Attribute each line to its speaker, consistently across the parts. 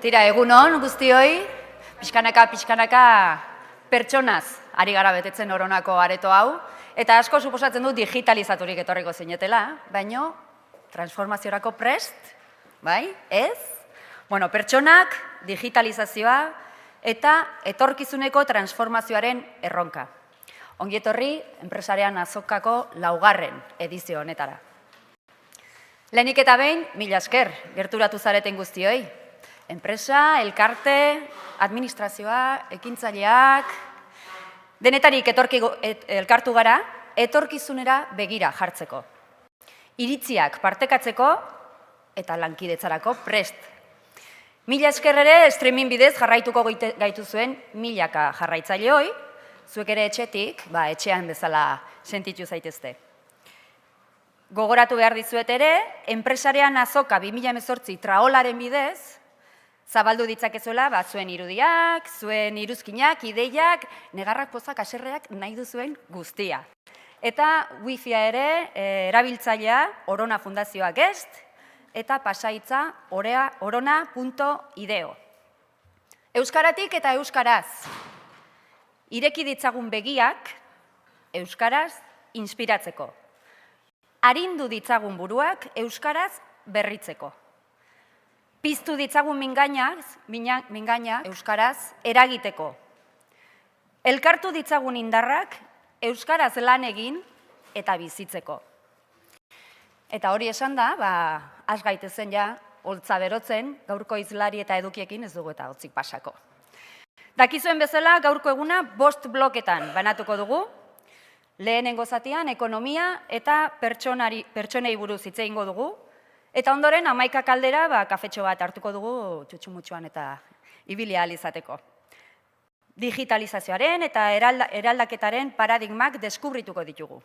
Speaker 1: Tira, egunon guztioi, pixkanaka pertsonaz ari gara betetzen oronako areto hau, eta asko suposatzen du digitalizaturik etorriko zinetela, baino transformaziorako prest, bai, ez? Bueno, pertsonak, digitalizazioa eta etorkizuneko transformazioaren erronka. Ongi etorri, enpresarian azokako 4. edizio honetara. Lehenik eta behin, mila esker, gerturatu zareten guztioi. Enpresa, elkarte, administrazioa, ekintzaileak, denetarik elkartu gara, etorkizunera begira jartzeko. Iritziak partekatzeko eta lankidetzarako prest. Mila esker ere, streaming bidez jarraituko gaitu zuen milaka jarraitzaileoi, zuek ere etxetik, etxean bezala sentitu zaitezte. Gogoratu behar dizuet ere, enpresarian azoka 2018 traolaren bidez, zabaldu ditzakezuela zuen irudiak, zuen iruzkinak, ideiak, negarrak, pozak, aserreak nahi duzuen guztia. Eta wifia ere erabiltzailea Orona Fundazioa Guest eta pasaitza orona.ideo. Euskaratik eta euskaraz. Ireki ditzagun begiak euskaraz inspiratzeko. Arindu ditzagun buruak euskaraz berritzeko. Piztu ditzagun mingaina euskaraz eragiteko. Elkartu ditzagun indarrak euskaraz lan egin eta bizitzeko. Eta hori esan da, has gaitezen ja, holtza berotzen, gaurko hizlari eta edukiekin ez dugu eta hotzik pasako. Dakizuen bezala, gaurko eguna 5 bloketan banatuko dugu. Lehenengo zatian, ekonomia eta pertsonei buruz hitz egingo dugu. Eta ondoren, 11 kaldera, kafetxo bat hartuko dugu txutxumutxuan eta ibili ahal izateko. Digitalizazioaren eta eraldaketaren paradigmak deskubrituko ditugu.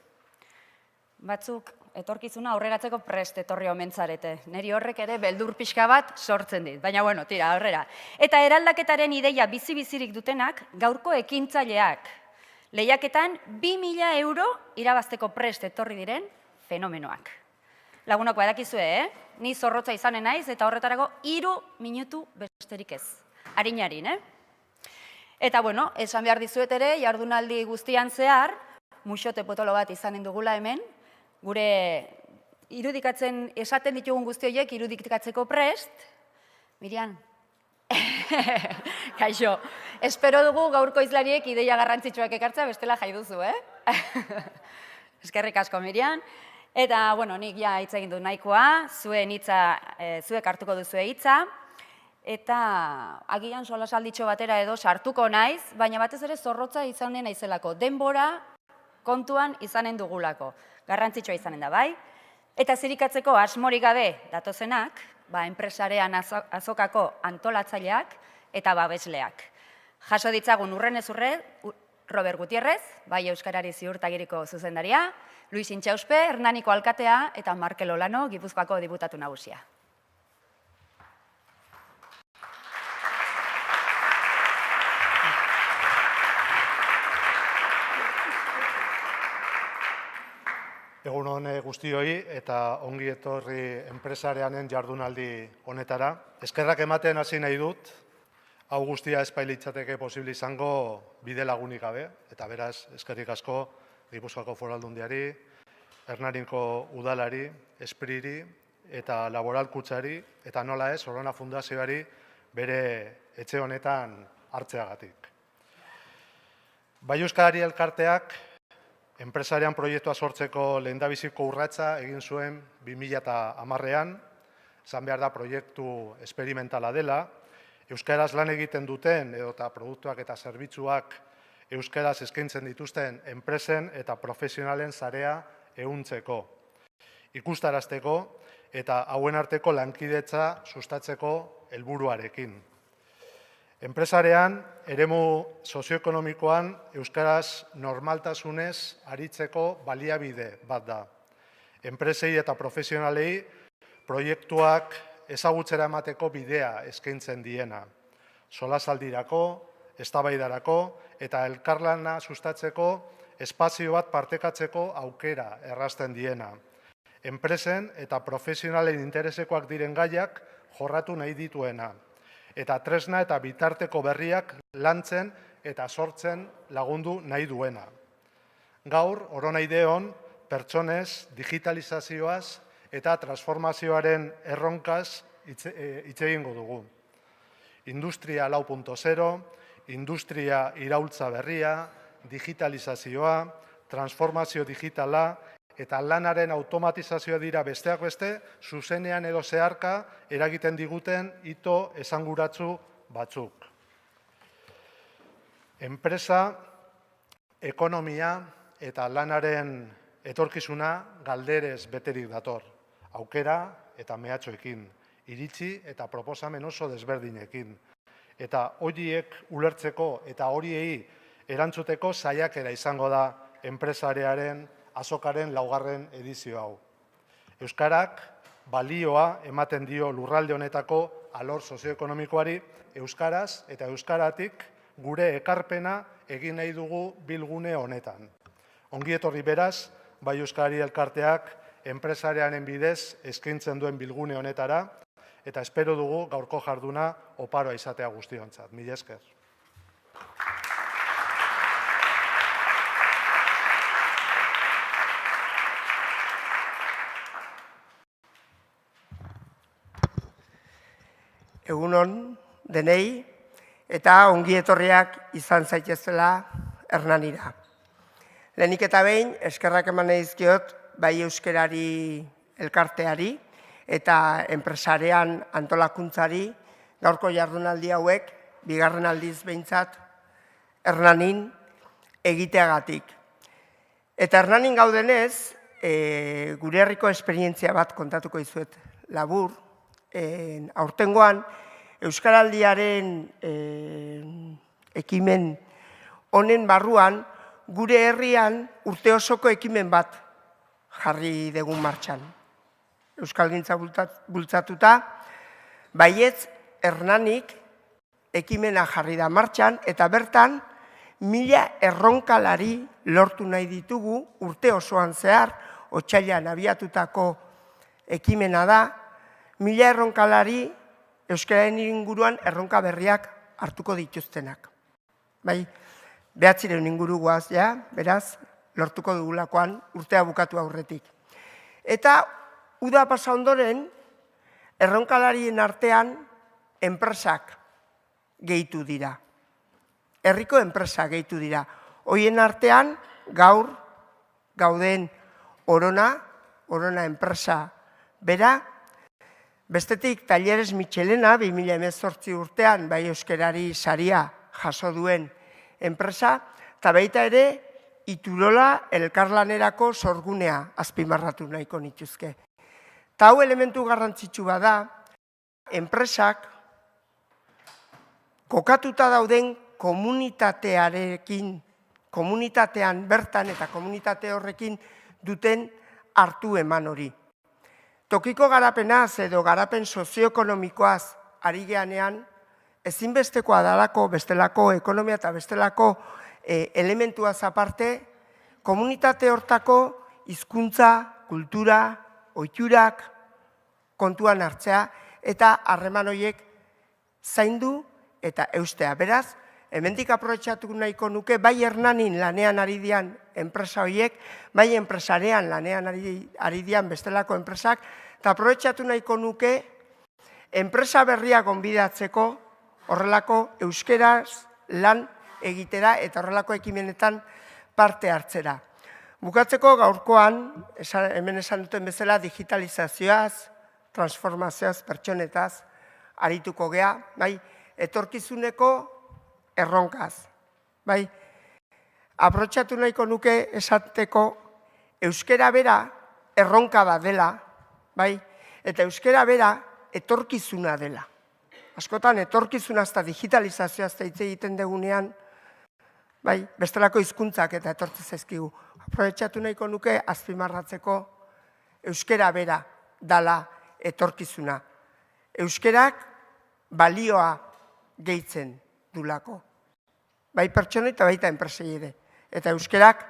Speaker 1: Batzuk, etorkizuna aurreratzeko prest etorri omen zarete. Neri horrek ere beldur pixka bat sortzen dit. Baina, tira, aurrera. Eta eraldaketaren ideia bizi-bizirik dutenak gaurko ekintzaileak. Lehiaketan 2.000 euro irabazteko prest etorri diren fenomenoak. Lagunok badakizue, ni zorrotza izanen naiz eta horretarako 3 minutu besterik ez. Arin, Eta, esan behar dizuet ere, jardunaldi guztian zehar, muxote potolo bat izanen dugula hemen, gure irudikatzen, esaten ditugun guzti horiek irudikatzeko prest, Mirian, kaixo, espero dugu gaurko hizlariek ideia garrantzitsuak ekartzea, bestela jai duzu, Eskerrik asko, Mirian. Eta, nik hitz egin du nahikoa, zuek hartuko duzue hitza, eta agian solasalditxo batera edo sartuko naiz, baina batez ere zorrotza izanen naizelako, denbora kontuan izanen dugulako, garrantzitsua izanen da, bai? Eta zirikatzeko asmorik gabe datozenak, enpresarean azokako antolatzaileak eta babesleak. Jaso ditzagun urrenez urre, Robert Gutierrez, bai Euskarari Ziurtagiriko zuzendaria, Luis Intxauspe, Hernaniko alkatea eta Markel Olano, Gipuzkoako diputatu nagusia.
Speaker 2: Egun hon guztioi eta ongi etorri enpresareanen jardunaldi honetara. Eskerrak ematen hasi nahi dut, hau guztia espailitzateke posible izango bide lagunik gabe, eta beraz, eskerrik asko Gipuzkoako Foru Aldundiari, Hernaniko udalari, Espriri eta Laboral Kutsari, eta nola ez, Orona Fundazioari bere etxe honetan hartzeagatik. Bai Euskarari elkarteak, enpresarian proiektua sortzeko lehendabiziko urratsa egin zuen 2010ean, esan behar da proiektu esperimentala dela, euskaraz lan egiten duten edota produktuak eta zerbitzuak euskaraz eskaintzen dituzten enpresen eta profesionalen sarea ehuntzeko, ikustarazteko eta hauen arteko lankidetza sustatzeko helburuarekin. Enpresarean, eremu sozioekonomikoan euskaraz normaltasunez aritzeko baliabide bat da. Enpresei eta profesionalei proiektuak ezagutzera emateko bidea eskaintzen diena. Solasaldirako, eztabaidarako eta elkarlana sustatzeko espazio bat partekatzeko aukera errazten diena. Enpresen eta profesionalen interesekoak diren gaiak jorratu nahi dituena. eta tresna eta bitarteko berriak lantzen eta sortzen lagundu nahi duena. Gaur, oronaideon, pertsonez, digitalizazioaz eta transformazioaren erronkaz hitz egingo dugu. Industria 4.0, industria iraultza berria, digitalizazioa, transformazio digitala eta lanaren automatizazioa dira besteak beste, zuzenean edo zeharka eragiten diguten hito esanguratsu batzuk. Enpresa, ekonomia eta lanaren etorkizuna galderez beterik dator. Aukera eta mehatxoekin, iritzi eta proposamen oso desberdinekin. Eta horiek ulertzeko eta horiei erantzuteko saiakera izango da enpresarearen azokaren 4. edizio hau. Euskarak balioa ematen dio lurralde honetako alor sozioekonomikoari, euskaraz eta euskaratik gure ekarpena egin nahi dugu bilgune honetan. Ongi etorri beraz, Bai Euskari Elkarteak enpresarearen bidez eskaintzen duen bilgune honetara, eta espero dugu gaurko jarduna oparoa izatea guztiontzat. Mila esker.
Speaker 3: Egunon denei eta ongi etorriak izan zaitezela Hernanira. Lehenik eta behin, eskerrak eman nahi dizkiot Bai Euskarari Elkarteari eta enpresarean antolakuntzari gaurko jardunaldi hauek, 2. aldiz behintzat, Hernanin egiteagatik. Eta Hernanin gaudenez, gure herriko esperientzia bat kontatuko dizuet labur. Aurtengoan, Euskaraldiaren ekimen honen barruan, gure herrian urte osoko ekimen bat jarri dugun martxan. Euskalgintza bultzatuta, baietz Hernanik ekimena jarri da martxan, eta bertan 1000 erronkalari lortu nahi ditugu urte osoan zehar, otsailean abiatutako ekimena da, 1000 erronkalari euskararen inguruan erronka berriak hartuko dituztenak. Bai, 900 inguru guaz, beraz, lortuko dugulakoan urtea bukatu aurretik. Eta uda pasa ondoren, erronkalarien artean enpresak gehitu dira. Herriko enpresa gehitu dira. Hoien artean, gaur gauden Orona enpresa bera, bestetik Talleres Michelena 2018 urtean Bai Euskarari saria jaso duen enpresa, eta baita ere Iturola elkarlanerako sorgunea azpimarratu nahiko nituzke. Eta hau elementu garrantzitsu bada, enpresak kokatuta dauden komunitatean bertan eta komunitate horrekin duten hartu eman hori. Tokiko garapenaz edo garapen sozioekonomikoaz ari geanean, ezinbestekoa dalako bestelako ekonomia eta bestelako elementuaz aparte, komunitate hortako hizkuntza, kultura, ohiturak kontuan hartzea eta harreman horiek zaindu eta eustea. Beraz, hemendik aprobetxatu nahiko nuke, bai Hernanin lanean ari dian enpresa horiek, bai enpresarean lanean ari dian bestelako enpresak, eta aprobetxatu nahiko nuke enpresa berria gonbidatzeko horrelako euskeraz lan egitera eta horrelako ekimenetan parte hartzera. Bukatzeko gaurkoan, hemen esan duten bezala, digitalizazioaz, transformazioaz, pertsonetaz, arituko gea, bai, etorkizuneko erronkaz. Bai, aprobetxatu nahiko nuke esateko euskera bera erronka bat dela, bai, eta euskera bera etorkizuna dela. Askotan etorkizunaz eta digitalizazioaz hitz egiten dugunean, bai, bestelako hizkuntzak eta etortzen zaizkigu. Aprobetxatu nahiko nuke azpimarratzeko euskera bera dala etorkizuna. Euskerak balioa gehitzen dulako. Bai pertsona eta baita enpresei ere. Eta euskerak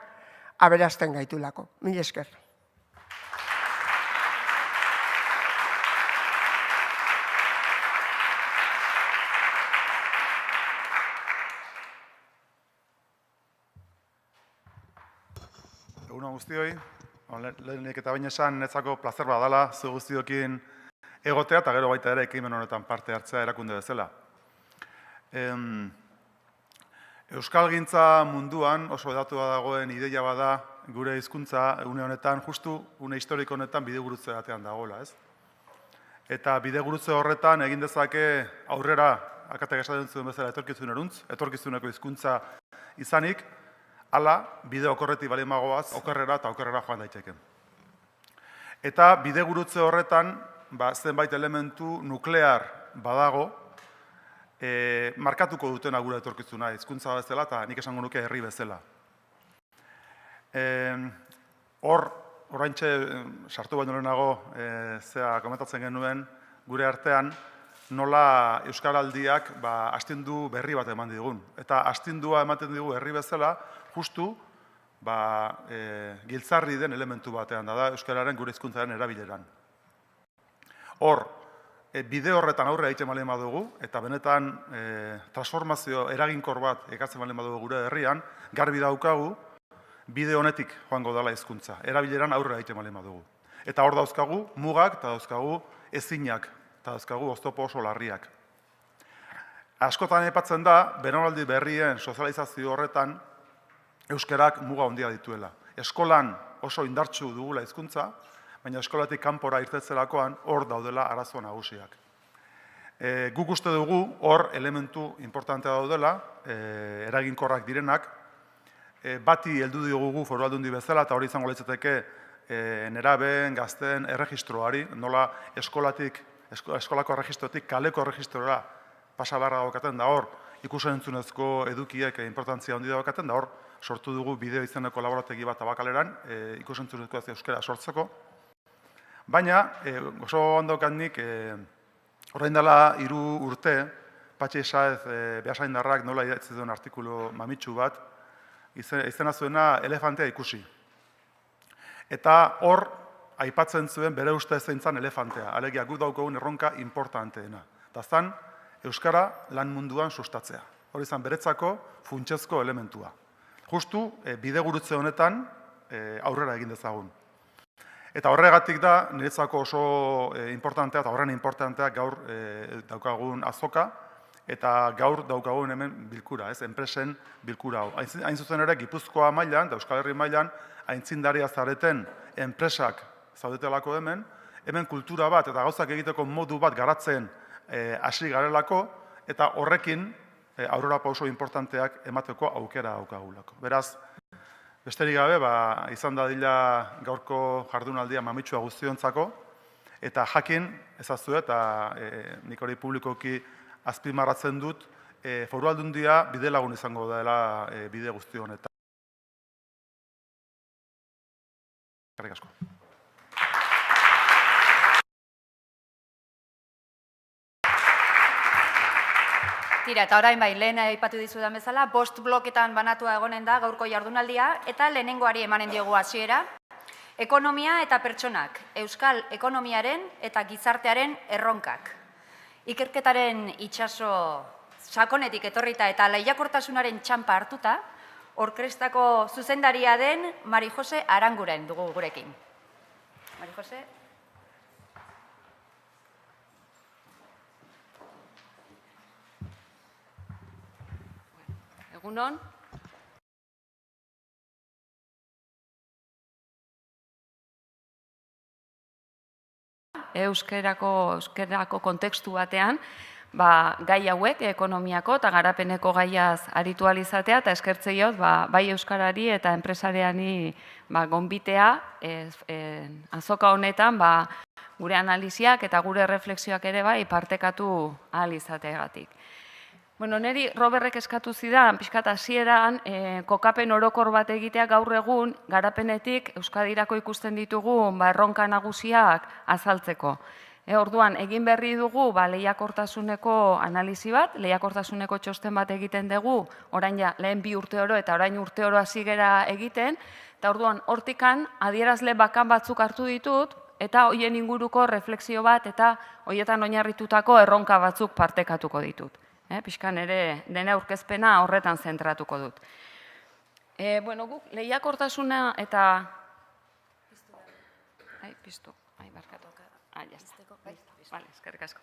Speaker 3: aberasten gaitulako. Mila esker.
Speaker 4: guztioi. Lehenik eta bain esan, netzako plazer badala zu guztiokin egotea, eta gero baita ere ekimen honetan parte hartzea erakunde bezala. Euskalgintza munduan oso edatua dagoen ideia bada gure hizkuntza une honetan, justu une historiko honetan bidegurutze batean dagoela, ez? Eta bidegurutze horretan egin dezake aurrera, akatek esaten zuen bezala etorkizuneko hizkuntza izanik, hala bide okorretik bali magoaz, okerrera eta okerrera joan daiteke. Eta bidegurutze horretan, zenbait elementu nuklear badago, markatuko dutena gure etorkizuna, hizkuntza bezala eta nik esango nuke herri bezala. Oraintxe sartu baino lehenago zea komentatzen genuen gure artean nola Euskaraldiak astindu berri bat eman digun. Eta astindua ematen digu herri bezala justu giltzarri den elementu batean da Euskararen gure hizkuntzaren erabileran. Hor, bide horretan aurre egiten baldin badugu, eta benetan transformazio eraginkor bat ekartzen baldin badugu gure herrian, garbi daukagu, bide honetik joango dela hizkuntza, erabileran aurre egiten baldin badugu. Eta hor dauzkagu mugak, eta dauzkagu ezinak, eta dauzkagu oztopo oso larriak. Askotan aipatzen da, belaunaldi berrien sozializazio horretan, euskarak muga handia dituela. Eskolan oso indartsu dugula hizkuntza, baina eskolatik kanpora irtetzerakoan hor daudela arazo nagusiak. Guk uste dugu hor elementu importantea daudela, eraginkorrak direnak, bati heldu diogu Foru Aldundi bezala, eta hori izango litzateke nerabeen, gazteen erregistroari, nola eskolako erregistrotik kaleko erregistrora pasa beharra daukaten da hor, ikus-entzunezko edukiek importantzia handi daukaten da hor, sortu dugu bideo izeneko laborategi bat Tabakaleran, ikus-entzunezko euskara sortzeko. Baina, oso handokan nik, orain dela 3 urte, Patxi Saez Beasaindarrak nola idatzi duen artikulu mamitsu bat, izena zuena elefantea ikusi. Eta hor, aipatzen zuen bere uste zeintzan elefantea, alegia gu daukagun erronka importanteena. Eta zan, euskara lan munduan sustatzea. Hori izan beretzako funtsezko elementua. Justu, bidegurutze honetan aurrera egin dezagun. Eta horregatik da, niretzako oso importantea eta horren importantea gaur daukagun azoka, eta gaur daukagun hemen bilkura, enpresen bilkura hau. Hain zuzen ere, Gipuzkoa mailan, da Euskal Herri mailan, aintzindaria zareten enpresak zaudetelako hemen kultura bat eta gauzak egiteko modu bat garatzen hasi garelako, eta horrekin aurrera pauso importanteak emateko aukera daukagulako. Beraz, besterik gabe, izan dadila gaurko jardunaldia mamitsua guztiontzako, eta jakin ezazue, eta nik hori publikoki azpimarratzen dut, Foru Aldundia bide lagun izango dela bide guzti honetan. Eskerrik asko.
Speaker 1: Tira, eta orain lehen aipatu dizudan bezala, 5 bloketan banatua egonen da gaurko jardunaldia, eta lehenengoari emanen diogu hasiera. Ekonomia eta pertsonak, euskal ekonomiaren eta gizartearen erronkak. Ikerketaren itsaso sakonetik etorrita eta lehiakortasunaren txanpa hartuta, orkestrako zuzendaria den Mari Jose Aranguren dugu gurekin. Mari Jose. Egunon. Euskerako kontekstu batean, gai hauek, ekonomiako eta garapeneko gaiaz aritu alizatea, eta eskertzeiot, bai euskarari eta enpresariani gonbitea, azoka honetan, gure analiziak eta gure refleksioak ere partekatu ahal izateagatik. Neri Roberrek eskatu zidan, pixkat hasieran, kokapen orokor bat egitea gaur egun, garapenetik Euskadirako ikusten ditugu erronka nagusiak azaltzeko. Orduan, egin berri dugu lehiakortasuneko analizi bat, lehiakortasuneko txosten bat egiten dugu, orain lehen 2 urte oro eta orain urte oro hasi gera egiten, eta orduan, hortikan adierazle bakan batzuk hartu ditut, eta hoien inguruko refleksio bat eta hoietan oinarritutako erronka batzuk partekatuko ditut. Pixkan ere, dena aurkezpena horretan zentratuko dut. Guk lehiakortasuna eta
Speaker 5: piztu. Barkatu. Ja está. Vale, eskerrik asko.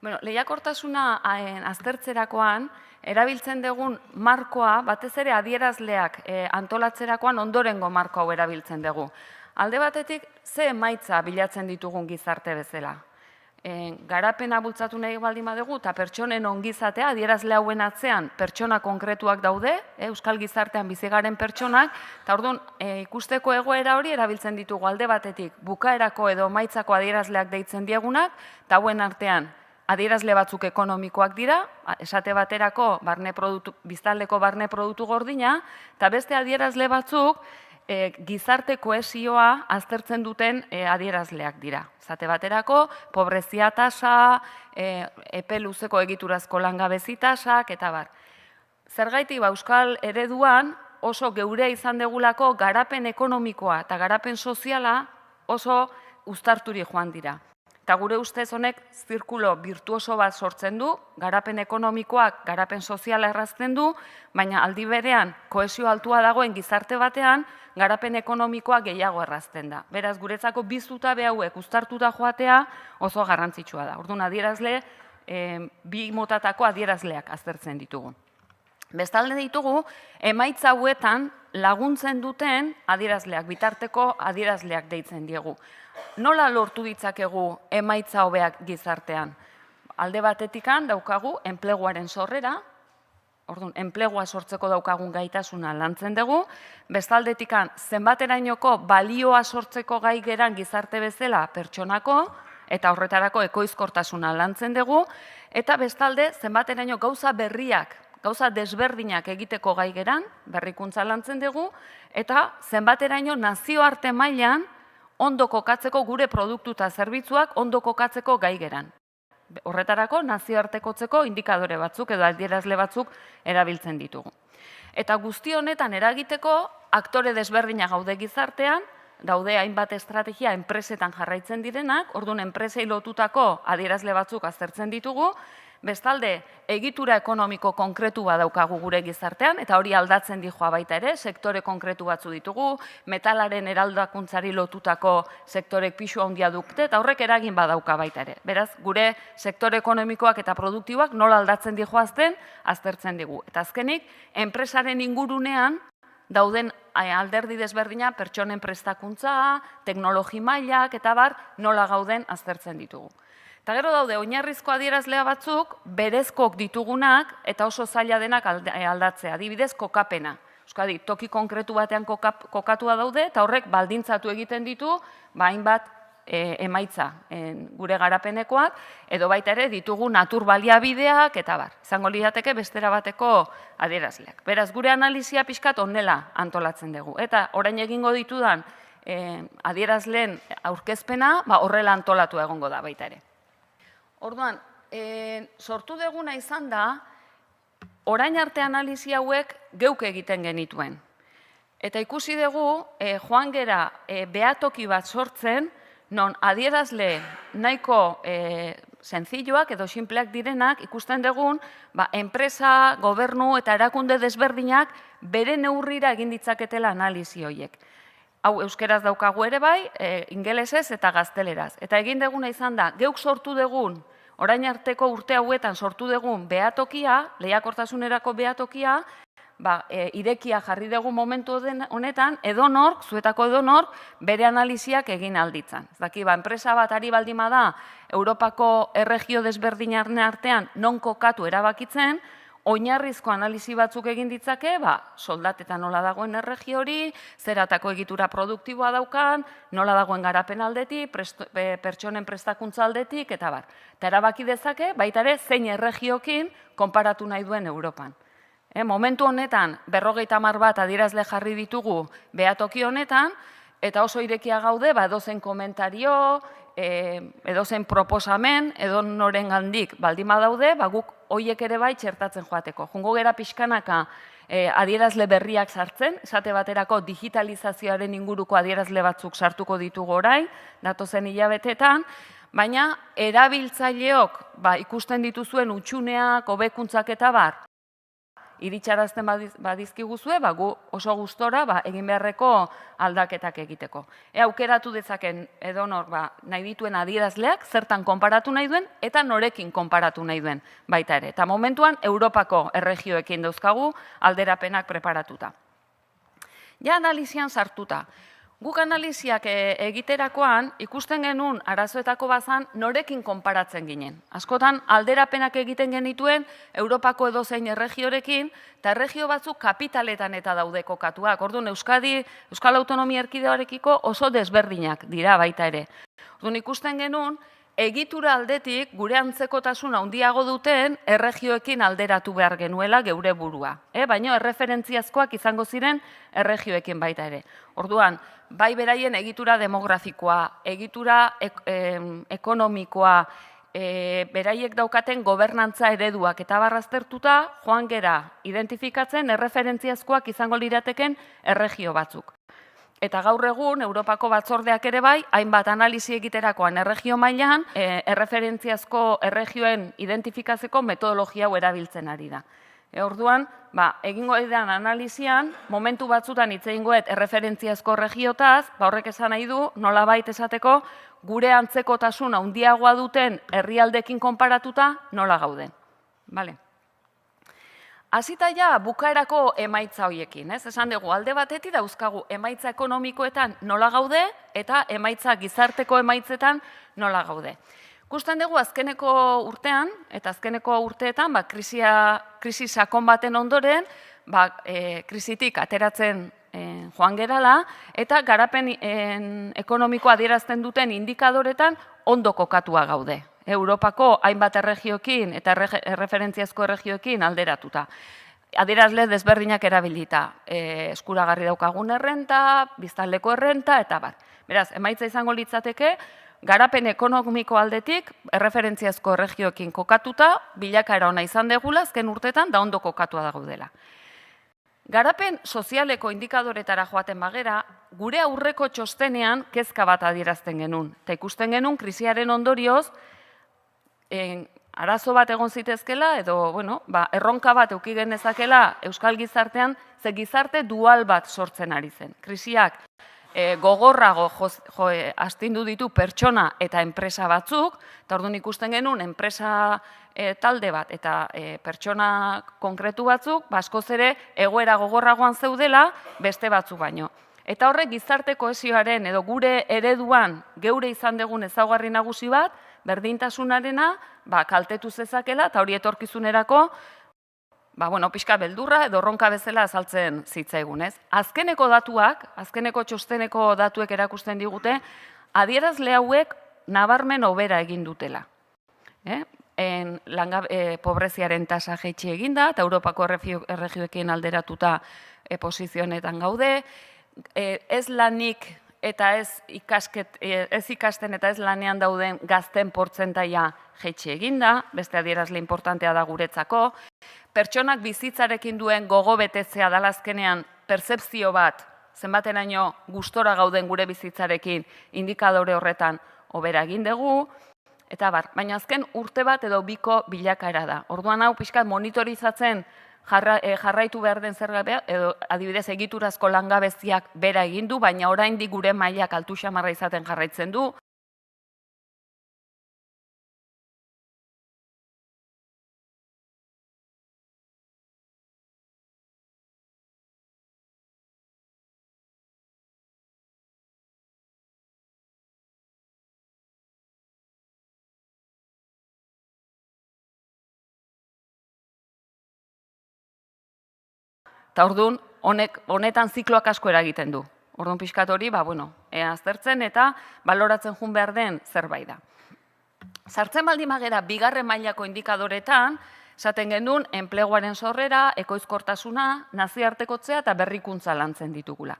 Speaker 5: Bueno, lehiakortasuna aztertzerakoan, erabiltzen dugun markoa, batez ere adierazleak antolatzerakoan ondorengo marko hau erabiltzen dugu. Alde batetik, ze emaitza bilatzen ditugun gizarte bezala. Garapena bultzatu nahi baldin badugu eta pertsonen ongizatea, adierazle hauen atzean pertsona konkretuak daude, euskal gizartean bizigaren pertsonak, eta orduan ikusteko egoera hori erabiltzen ditugu alde batetik bukaerako edo emaitzako adierazleak deitzen diegunak, eta hauen artean adierazle batzuk ekonomikoak dira, esate baterako biztanleko barne produktu gordina, eta beste adierazle batzuk gizarte kohesioa aztertzen duten adierazleak dira. Esate baterako, pobrezia tasa, epe luzeko egiturazko langabezi tasak, eta bar. Zergatik euskal ereduan oso geurea izan degulako garapen ekonomikoa eta garapen soziala oso uztarturi joan dira. Eta gure ustez honek zirkulo virtuoso bat sortzen du, garapen ekonomikoak garapen soziala errazten du, baina aldi berean kohesio altua dagoen gizarte batean, garapen ekonomikoa gehiago errazten da. Beraz, guretzako bi zutabe hauek uztartuta joatea oso garrantzitsua da. Orduan adierazle, bi motatako adierazleak aztertzen ditugu. Bestalde ditugu, emaitza hauetan laguntzen duten adierazleak, bitarteko adierazleak deitzen diegu. Nola lortu ditzakegu emaitza hobeak gizartean? Alde batetikan daukagu enpleguaren sorrera, orduan, enplegua sortzeko daukagun gaitasuna lantzen dugu, bestaldetikan zenbaterainoko balioa sortzeko gai geran gizarte bezala pertsonako, eta horretarako ekoizkortasuna lantzen dugu, eta bestalde zenbateraino gauza berriak, gauza desberdinak egiteko gai geran, berrikuntza lantzen dugu, eta zenbateraino nazioarte mailan ondo kokatzeko gure produktu eta zerbitzuak ondo kokatzeko gai geran. Horretarako nazioartekotzeko indikadore batzuk edo adierazle batzuk erabiltzen ditugu. Eta guzti honetan eragiteko aktore desberdinak gaude gizartean, daude hainbat estrategia enpresetan jarraitzen direnak, orduan enpresei lotutako adierazle batzuk aztertzen ditugu, bestalde egitura ekonomiko konkretu bat daukagu gure gizartean, eta hori aldatzen dijoa baita ere, sektore konkretu batzu ditugu, metalaren eraldakuntzari lotutako sektorek pisu handia dukte, eta horrek eragin badauka baita ere. Beraz, gure sektore ekonomikoak eta produktiboak nola aldatzen dijoazten, aztertzen digu. Eta azkenik, enpresaren ingurunean dauden alderdi desberdina pertsonen prestakuntza, teknologi mailak, eta bar, nola gauden aztertzen ditugu. Eta gero daude, oinarrizko adierazlea batzuk, berezkok ditugunak eta oso zaila denak aldatzea, adibidez kokapena. Euskadi, toki konkretu batean kokatua daude eta horrek baldintzatu egiten ditu, hainbat emaitza gure garapenekoak, edo baita ere ditugu natur baliabideak eta bar. Izango lirateke bestera bateko adierazleak. Beraz, gure analizia pixkat honela antolatzen dugu. Eta orain egingo ditudan adierazleen aurkezpena horrela antolatu egongo da baita ere. Orduan, sortu duguna izan da, orain arte analizia hauek geuk egiten genituen. Eta ikusi dugu, joan gera behatoki bat sortzen, non adierazle nahiko senzilloak edo sinpleak direnak ikusten dugun, enpresa, gobernu eta erakunde desberdinak bere neurrira egin ditzaketela analizi horiek. Hau euskeraz daukagu ere bai, ingelesez eta gazteleraz. Eta egin duguna izan da, geuk sortu dugun, orain arteko urte hauetan sortu dugun behatokia, lehiakortasunerako behatokia, irekia jarri dugu momentu honetan, edonork, zuetako edonork, bere analiziak egin alditzan. Ez daki, enpresa bat ari baldima da, Europako erregio desberdinaren artean non kokatu erabakitzen, oinarrizko analizi batzuk egin ditzake, soldatetan nola dagoen erregio hori, zeratako egitura produktiboa daukan, nola dagoen garapen aldetik, pertsonen prestakuntza aldetik, eta bar. Eta erabaki dezake, baita ere, zein erregiokin konparatu nahi duen Europan. Momentu honetan, 50 bat adierazle jarri ditugu behatoki honetan, eta oso irekia gaude, edozein komentario, edozein proposamen, edo noren gandik baldima daude, guk hoiek ere bai txertatzen joateko. Jungo gera pixkanaka adierazle berriak sartzen, esate baterako digitalizazioaren inguruko adierazle batzuk sartuko ditugu orain, datozen hilabetetan, baina erabiltzaileok ikusten dituzuen utxuneak, hobekuntzak eta bar, iritsarazten badizkiguzue, gu oso gustora egin beharreko aldaketak egiteko. Aukeratu dezaken edonor nahi dituen adierazleak, zertan konparatu nahi duen, eta norekin konparatu nahi duen baita ere. Eta momentuan, Europako erregioekin dauzkagu alderapenak preparatuta. Ja analizian sartuta. Guk analiziak egiterakoan ikusten genuen arazoetako bazan norekin konparatzen ginen. Askotan alderapenak egiten genituen Europako edozein erregiorekin, eta erregio batzuk kapitaletan eta daude kokatuak. Orduan Euskal Autonomia Erkidegoarekiko oso desberdinak dira baita ere. Orduan ikusten genuen egitura aldetik gure antzekotasun handiago duten erregioekin alderatu behar genuela geure burua. Baina erreferentziazkoak izango ziren erregioekin baita ere. Orduan, bai beraien egitura demografikoa, egitura ekonomikoa, beraiek daukaten gobernantza ereduak eta barraztertuta joan gera identifikatzen erreferentziazkoak izango lirateken erregio batzuk. Eta gaur egun, Europako batzordeak ere bai, hainbat analizi egiterakoan erregio mailan, erreferentziazko erregioen identifikatzeko metodologia hau erabiltzen ari da. Orduan, egingo edan analizian, momentu batzutan hitz egingoet erreferentziazko erregiotaz, horrek esan nahi du, nolabait esateko, gure antzekotasun handiagoa duten herrialdekin konparatuta nola gauden. Hasita ja bukaerako emaitza horiekin, esan dugu alde batetik dauzkagu emaitza ekonomikoetan nola gaude eta emaitza gizarteko emaitzetan nola gaude. Ikusten dugu azkeneko urtean eta azkeneko urteetan krisi sakon baten ondoren krisitik ateratzen joan gerala eta garapen ekonomikoa adierazten duten indikadoretan ondo kokatua gaude. Europako hainbat erregioekin eta erreferentziazko erregioekin alderatuta. Adierazle desberdinak erabilita, eskuragarri daukagun errenta, biztanleko errenta, eta bar. Beraz, emaitza izango litzateke, garapen ekonomiko aldetik, erreferentziazko erregioekin kokatuta, bilakaera ona izan degula, azken urtetan, da ondo kokatua dago dela. Garapen sozialeko indikadoretara joaten bagera, gure aurreko txostenean kezka bat adierazten genuen. Eta ikusten genuen, krisiaren ondorioz, arazo bat egon zitezkela, edo erronka bat eduki genezakela Euskal gizartean, ze gizarte dual bat sortzen ari zen. Krisiak gogorrago astindu ditu pertsona eta enpresa batzuk, eta orduan ikusten genuen enpresa talde bat eta pertsona konkretu batzuk, askoz ere egoera gogorragoan zeudela beste batzuk baino. Eta horrek gizarte kohesioaren edo gure ereduan geure izan dugun ezaugarri nagusi bat, berdintasunarena kaltetu zezakela eta hori etorkizunerako pixka beldurra edo ronka bezala azaltzen zitzaigun. Azkeneko datuak, azkeneko txosteneko datuek erakusten digute, adierazle hauek nabarmen hobera egin dutela. Pobreziaren tasa jaitsi eginda eta Europako erregioekin alderatuta posizionetan gaude, ez lanik eta ez ikasten eta ez lanean dauden gazten portzentaia jaitsi eginda, beste adierazle importantea da guretzako. Pertsonak bizitzarekin duen gogo betetzea dalazkenean pertzepzio bat, zenbateraino gustora gauden gure bizitzarekin indikadore horretan hobera egin dugu, eta baina azken urte bat edo biko bilakaera da. Orduan hau pixkat monitorizatzen jarraitu behar den zergatik, edo adibidez egiturazko langabeziak bera egin du, baina oraindik gure mailak altu xamarra izaten jarraitzen du. Eta orduan, honetan zikloak asko eragiten du. Orduan pixkat hori, aztertzen eta baloratzen jun behar den zerbait da. Sartzen baldin bagera bigarren mailako indikadoretan, esaten genuen enpleguaren sorrera, ekoizkortasuna, nazioartekotzea eta berrikuntza lantzen ditugula.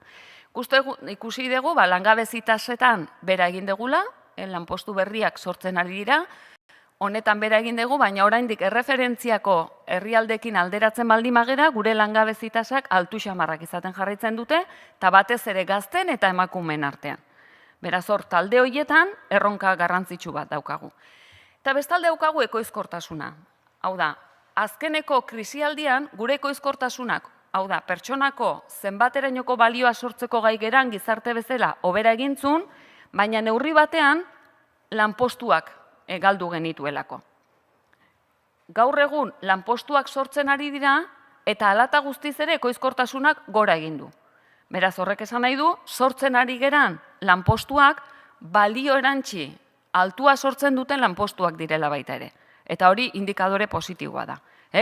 Speaker 5: Ikusi dugu, langabezi tasetan bera egin dugula, lanpostu berriak sortzen ari dira, honetan bera egin dugu, baina oraindik erreferentziako herrialdekin alderatzen baldin bagera, gure langabezi tasak altu xamarrak izaten jarraitzen dute, eta batez ere gazten eta emakumeen artean. Beraz hor, talde horietan erronka garrantzitsu bat daukagu. Eta bestalde daukagu ekoizkortasuna. Hau da, azkeneko krisialdian gure ekoizkortasunak, hau da, pertsonako zenbaterainoko balioa sortzeko gai geran gizarte bezala hobera egintzun, baina neurri batean lanpostuak galdu genituelako. Gaur egun lanpostuak sortzen ari dira eta halata guztiz ere ekoizkortasunak gora egin du. Beraz, horrek esan nahi du, sortzen ari geran lanpostuak balio erantzi altua sortzen duten lanpostuak direla baita ere. Eta hori indikadore positiboa da.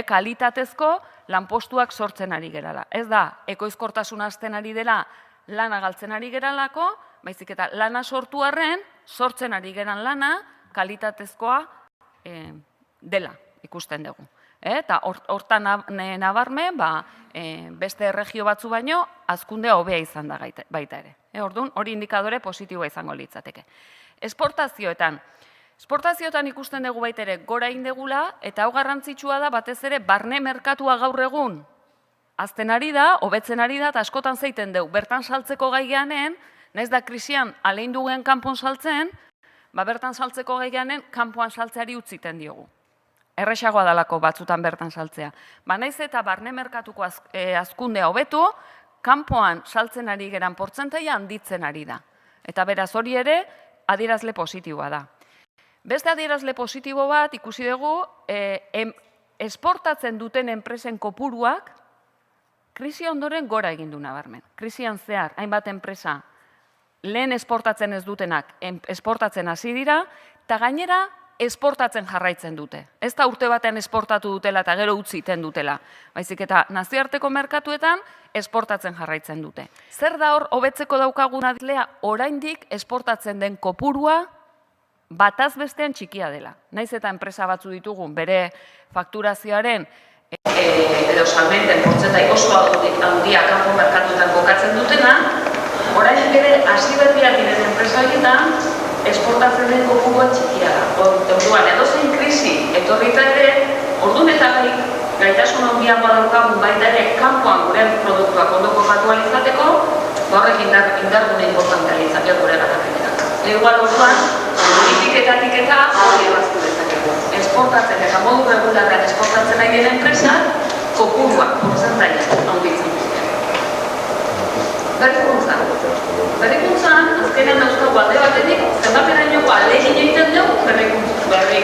Speaker 5: Kalitatezko lanpostuak sortzen ari gerala. Ez da, ekoizkortasuna hasten ari dela lana galtzen ari geralako, baizik eta lana sortu arren, sortzen ari geran lana kalitatezkoa dela ikusten dugu. Eta hortan nabarme, beste erregio batzu baino, hazkundea hobea izan da baita ere. Orduan, hori indikadore positiboa izango litzateke. Esportazioetan ikusten dugu baita ere gora indegula, eta hau garrantzitsua da batez ere barne merkatua gaur egun azten ari da, hobetzen ari da, eta askotan zeiten dugu. Bertan saltzeko gai geanen, nahiz da krisian alein duen kanpon saltzen, bertan saltzeko gai geanen kanpoan saltzeari utziten diogu. Erresagoa dalako batzutan bertan saltzea. Naiz eta barne merkatuko hazkundea hobetu, kanpoan saltzen ari geran portzentaia handitzen ari da. Eta beraz hori ere adierazle positiboa da. Beste adierazle positibo bat ikusi dugu, esportatzen duten enpresen kopuruak krisi ondoren gora egin du nabarmen. Krisian zehar, hainbat enpresa lehen esportatzen ez dutenak esportatzen hasi dira, eta gainera esportatzen jarraitzen dute. Ez da urte batean esportatu dutela eta gero utziten dutela. Baizik eta nazioarteko merkatuetan esportatzen jarraitzen dute. Zer da hor hobetzeko daukagun adilea oraindik esportatzen den kopurua bataz bestean txikia dela. Naiz eta enpresa batzu ditugun bere fakturazioaren edo salmenten portzentai oso handia kanpo merkatuetan kokatzen dutena, oraindik ere hasi berriak diren enpresa horietan esportatzen den kopurua txikia da. Orduan, edozein krisi etorrita ere, orduan eta gaitasun handiagoa daukagun baita ere kanpoan gure produktuak ondo kokatu ahal izateko, horrek indargune importantea litzake gure garapenerako. Igual orduan, politiketatik eta hori erraztu dezakegu. Esportatzen eta modu regularrean esportatzen nahi den enpresak, kopuruak, portzentaia handitzen dute. Berrikuntzan, azkenean dauzkagu alde batetik, zenbaterainoko ahalegin egiten dugu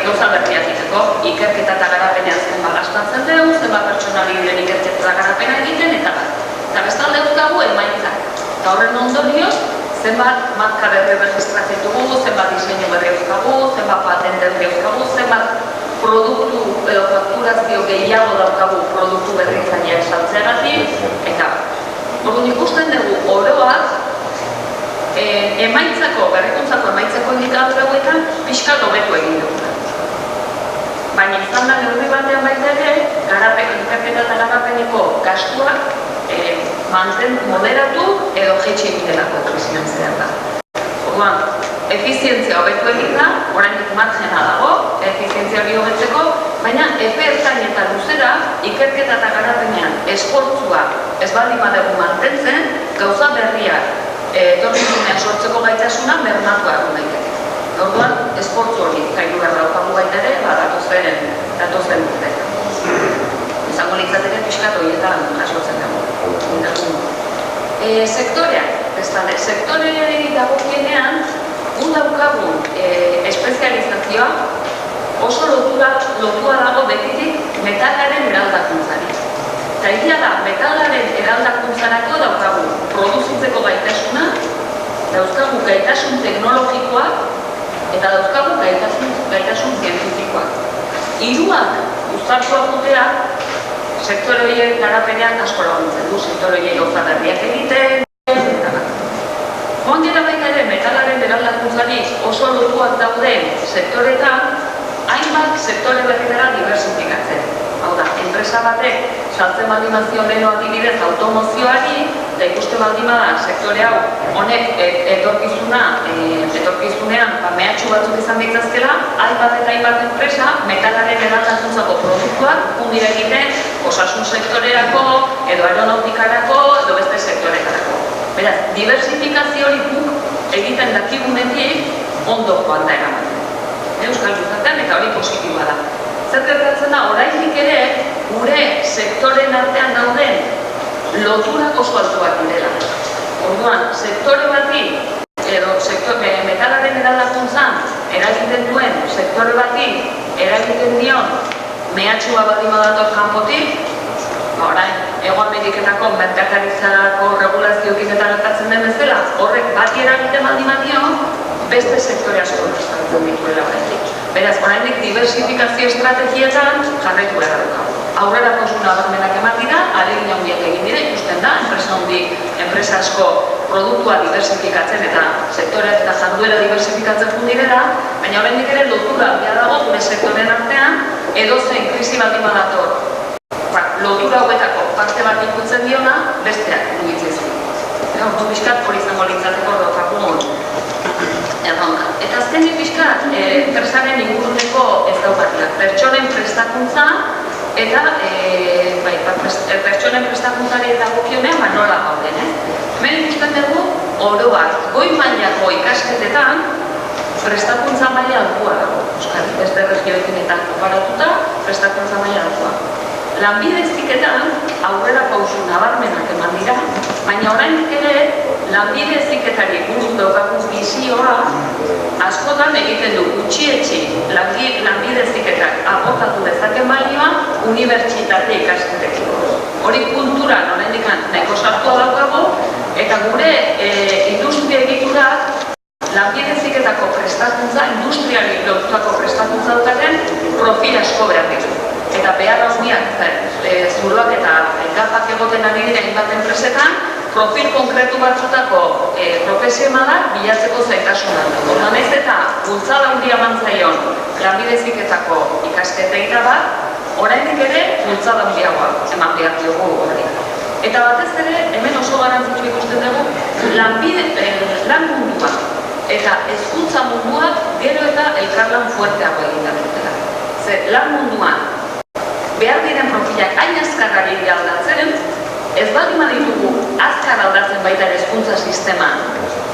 Speaker 5: gauza berriak egiteko. Ikerketa eta garapenean zenbat gastatzen dugu, zenbat pertsonali diren ikerketa eta garapena egiten, eta bestalde dauzkagu emaitzak. Eta horren ondorioz, zenbat marka berri registratzen dugu, zenbat diseinu berri dauzkagu, zenbat patente berri dauzkagu, zenbat produktu edo fakturazio gehiago daukagu produktu berritzaileak saltzeagatik, eta orduan ikusten dugu oroak berrikuntzako emaitzako indikadore hauetan pixkat hobetu egin dugu. Baina izan da neurri batean baita ere, ikerketa eta garapeneko gastuak moderatu edo jaitsi egitelako krisian zehar da. Orduan, efizientzia hobetu egin da, oraindik margena dago, efizientzia hori hobetzeko, baina epe ertain eta luzera ikerketa eta garapenean esfortzua ez baldin badugu mantentzen, gauza berriak etorkizunean sortzeko gaitasuna bermatu egon daiteke. Orduan, esfortzu hori gaitu behar daukagu baita ere, datozen urteetan. Izango litzateke pixkat horietan jasotzen dugu. Sektoreak, bestalde, sektoreari dagokienean, daukagun espezializazioa oso lotua dago betitik metalaren eraldakuntzari. Eta egia da, metalaren eraldakuntzarako daukagu produzitzeko gaitasuna, dauzkagu gaitasun teknologikoa eta dauzkagu gaitasun zientifikoak. Hiruak uztartuak dutea, sektore horiek garapenean asko laguntzen du, sektore horiek gauza berriak egiten, eta bat. Joan baita ere, metalaren eraldakuntzari oso lotuak dauden sektoretan, hainbat sektore berritara diversifikatzen. Hau da, enpresa batek saltzen baldin bazio leheno adibidez automozioari, eta ikusten baldin bada sektore hau honek etorkizunean mehatxu batzuk izan ditzazkela, hainbat eta hainbat enpresa metalaren eraldakuntzako produktuak undira egiten osasun sektorerako, edo aeronautikarako, edo beste sektoretarako. Beraz, diversifikazio hori guk egiten dakigunetik ondo joan da eramaten. Euskal gizartean eta hori positiboa da. Zer gertatzen da, oraindik ere, gure sektoren artean dauden loturak oso altuak direla. Orduan, sektore bati, edo metalaren eraldakuntzan eragiten duen sektore bati eragiten dion mehatxua baldin badator kanpotik, orain, Hego Ameriketako merkataritzako regulazioekin eta gertatzen den bezala, horrek bati eragiten baldin badio, beste sektore asko prestatzen dituela oraindik. Beraz, oraindik diversifikazio estrategietan jarraitu behar daukagu. Aurrera pausu nabarmenak eman dira, ahalegin handiak egin dira, ikusten da, enpresa asko produktua diversifikatzen eta sektoreak eta jarduera diversifikatzen fundirela, baina oraindik ere lotura handia dago gure sektoren artean, edozein krisi baldin badator. Lotura hauetako parte bat ikutzen diona, besteak mugitzen zuen. Ordu pixkat hori izango litzateko daukagun erronka. Eta azkenik pixkat, enpresaren inguruneko ez daukatiak. Pertsonen prestakuntza eta pertsonen prestakuntzari dagokionean nola gauden. Hemen ikusten dugu, oroak, goi mailako ikasketetan, prestakuntza maila altua dago. Euskadi, beste regioekin eta konparatuta, prestakuntza maila altua. Lanbide heziketan aurrera pausu nabarmenak eman dira, baina oraindik ere lanbide heziketari buruz daukagun bizioa askotan egiten du gutxietsi lanbide heziketak aportatu dezaken balioa unibertsitate ikasketekiko. Hori kulturan oraindik nahiko sartua daukago eta gure industria egiturak lanbide heziketako prestakuntza, industriari lotutako prestakuntza duten profil asko behar ditu. Eta behar handiak, zuloak eta gapak egoten ari dira hainbat enpresetan, profil konkretu batzutako profesionalak bilatzeko zaitasuna. Orduan ez eta bultzada handia eman zaion lanbide heziketako ikasketei da bat, oraindik ere bultzada handiagoa eman behar diogu horri. Eta batez ere, hemen oso garrantzitsu ikusten dugu, lan mundua eta hezkuntza munduak gero eta elkarlan fuerteago egin dutela. Zer, lan munduan behar diren profilak hain azkar ari dira aldatzen, ez baldin baditugu azkar aldatzen baita hezkuntza sistema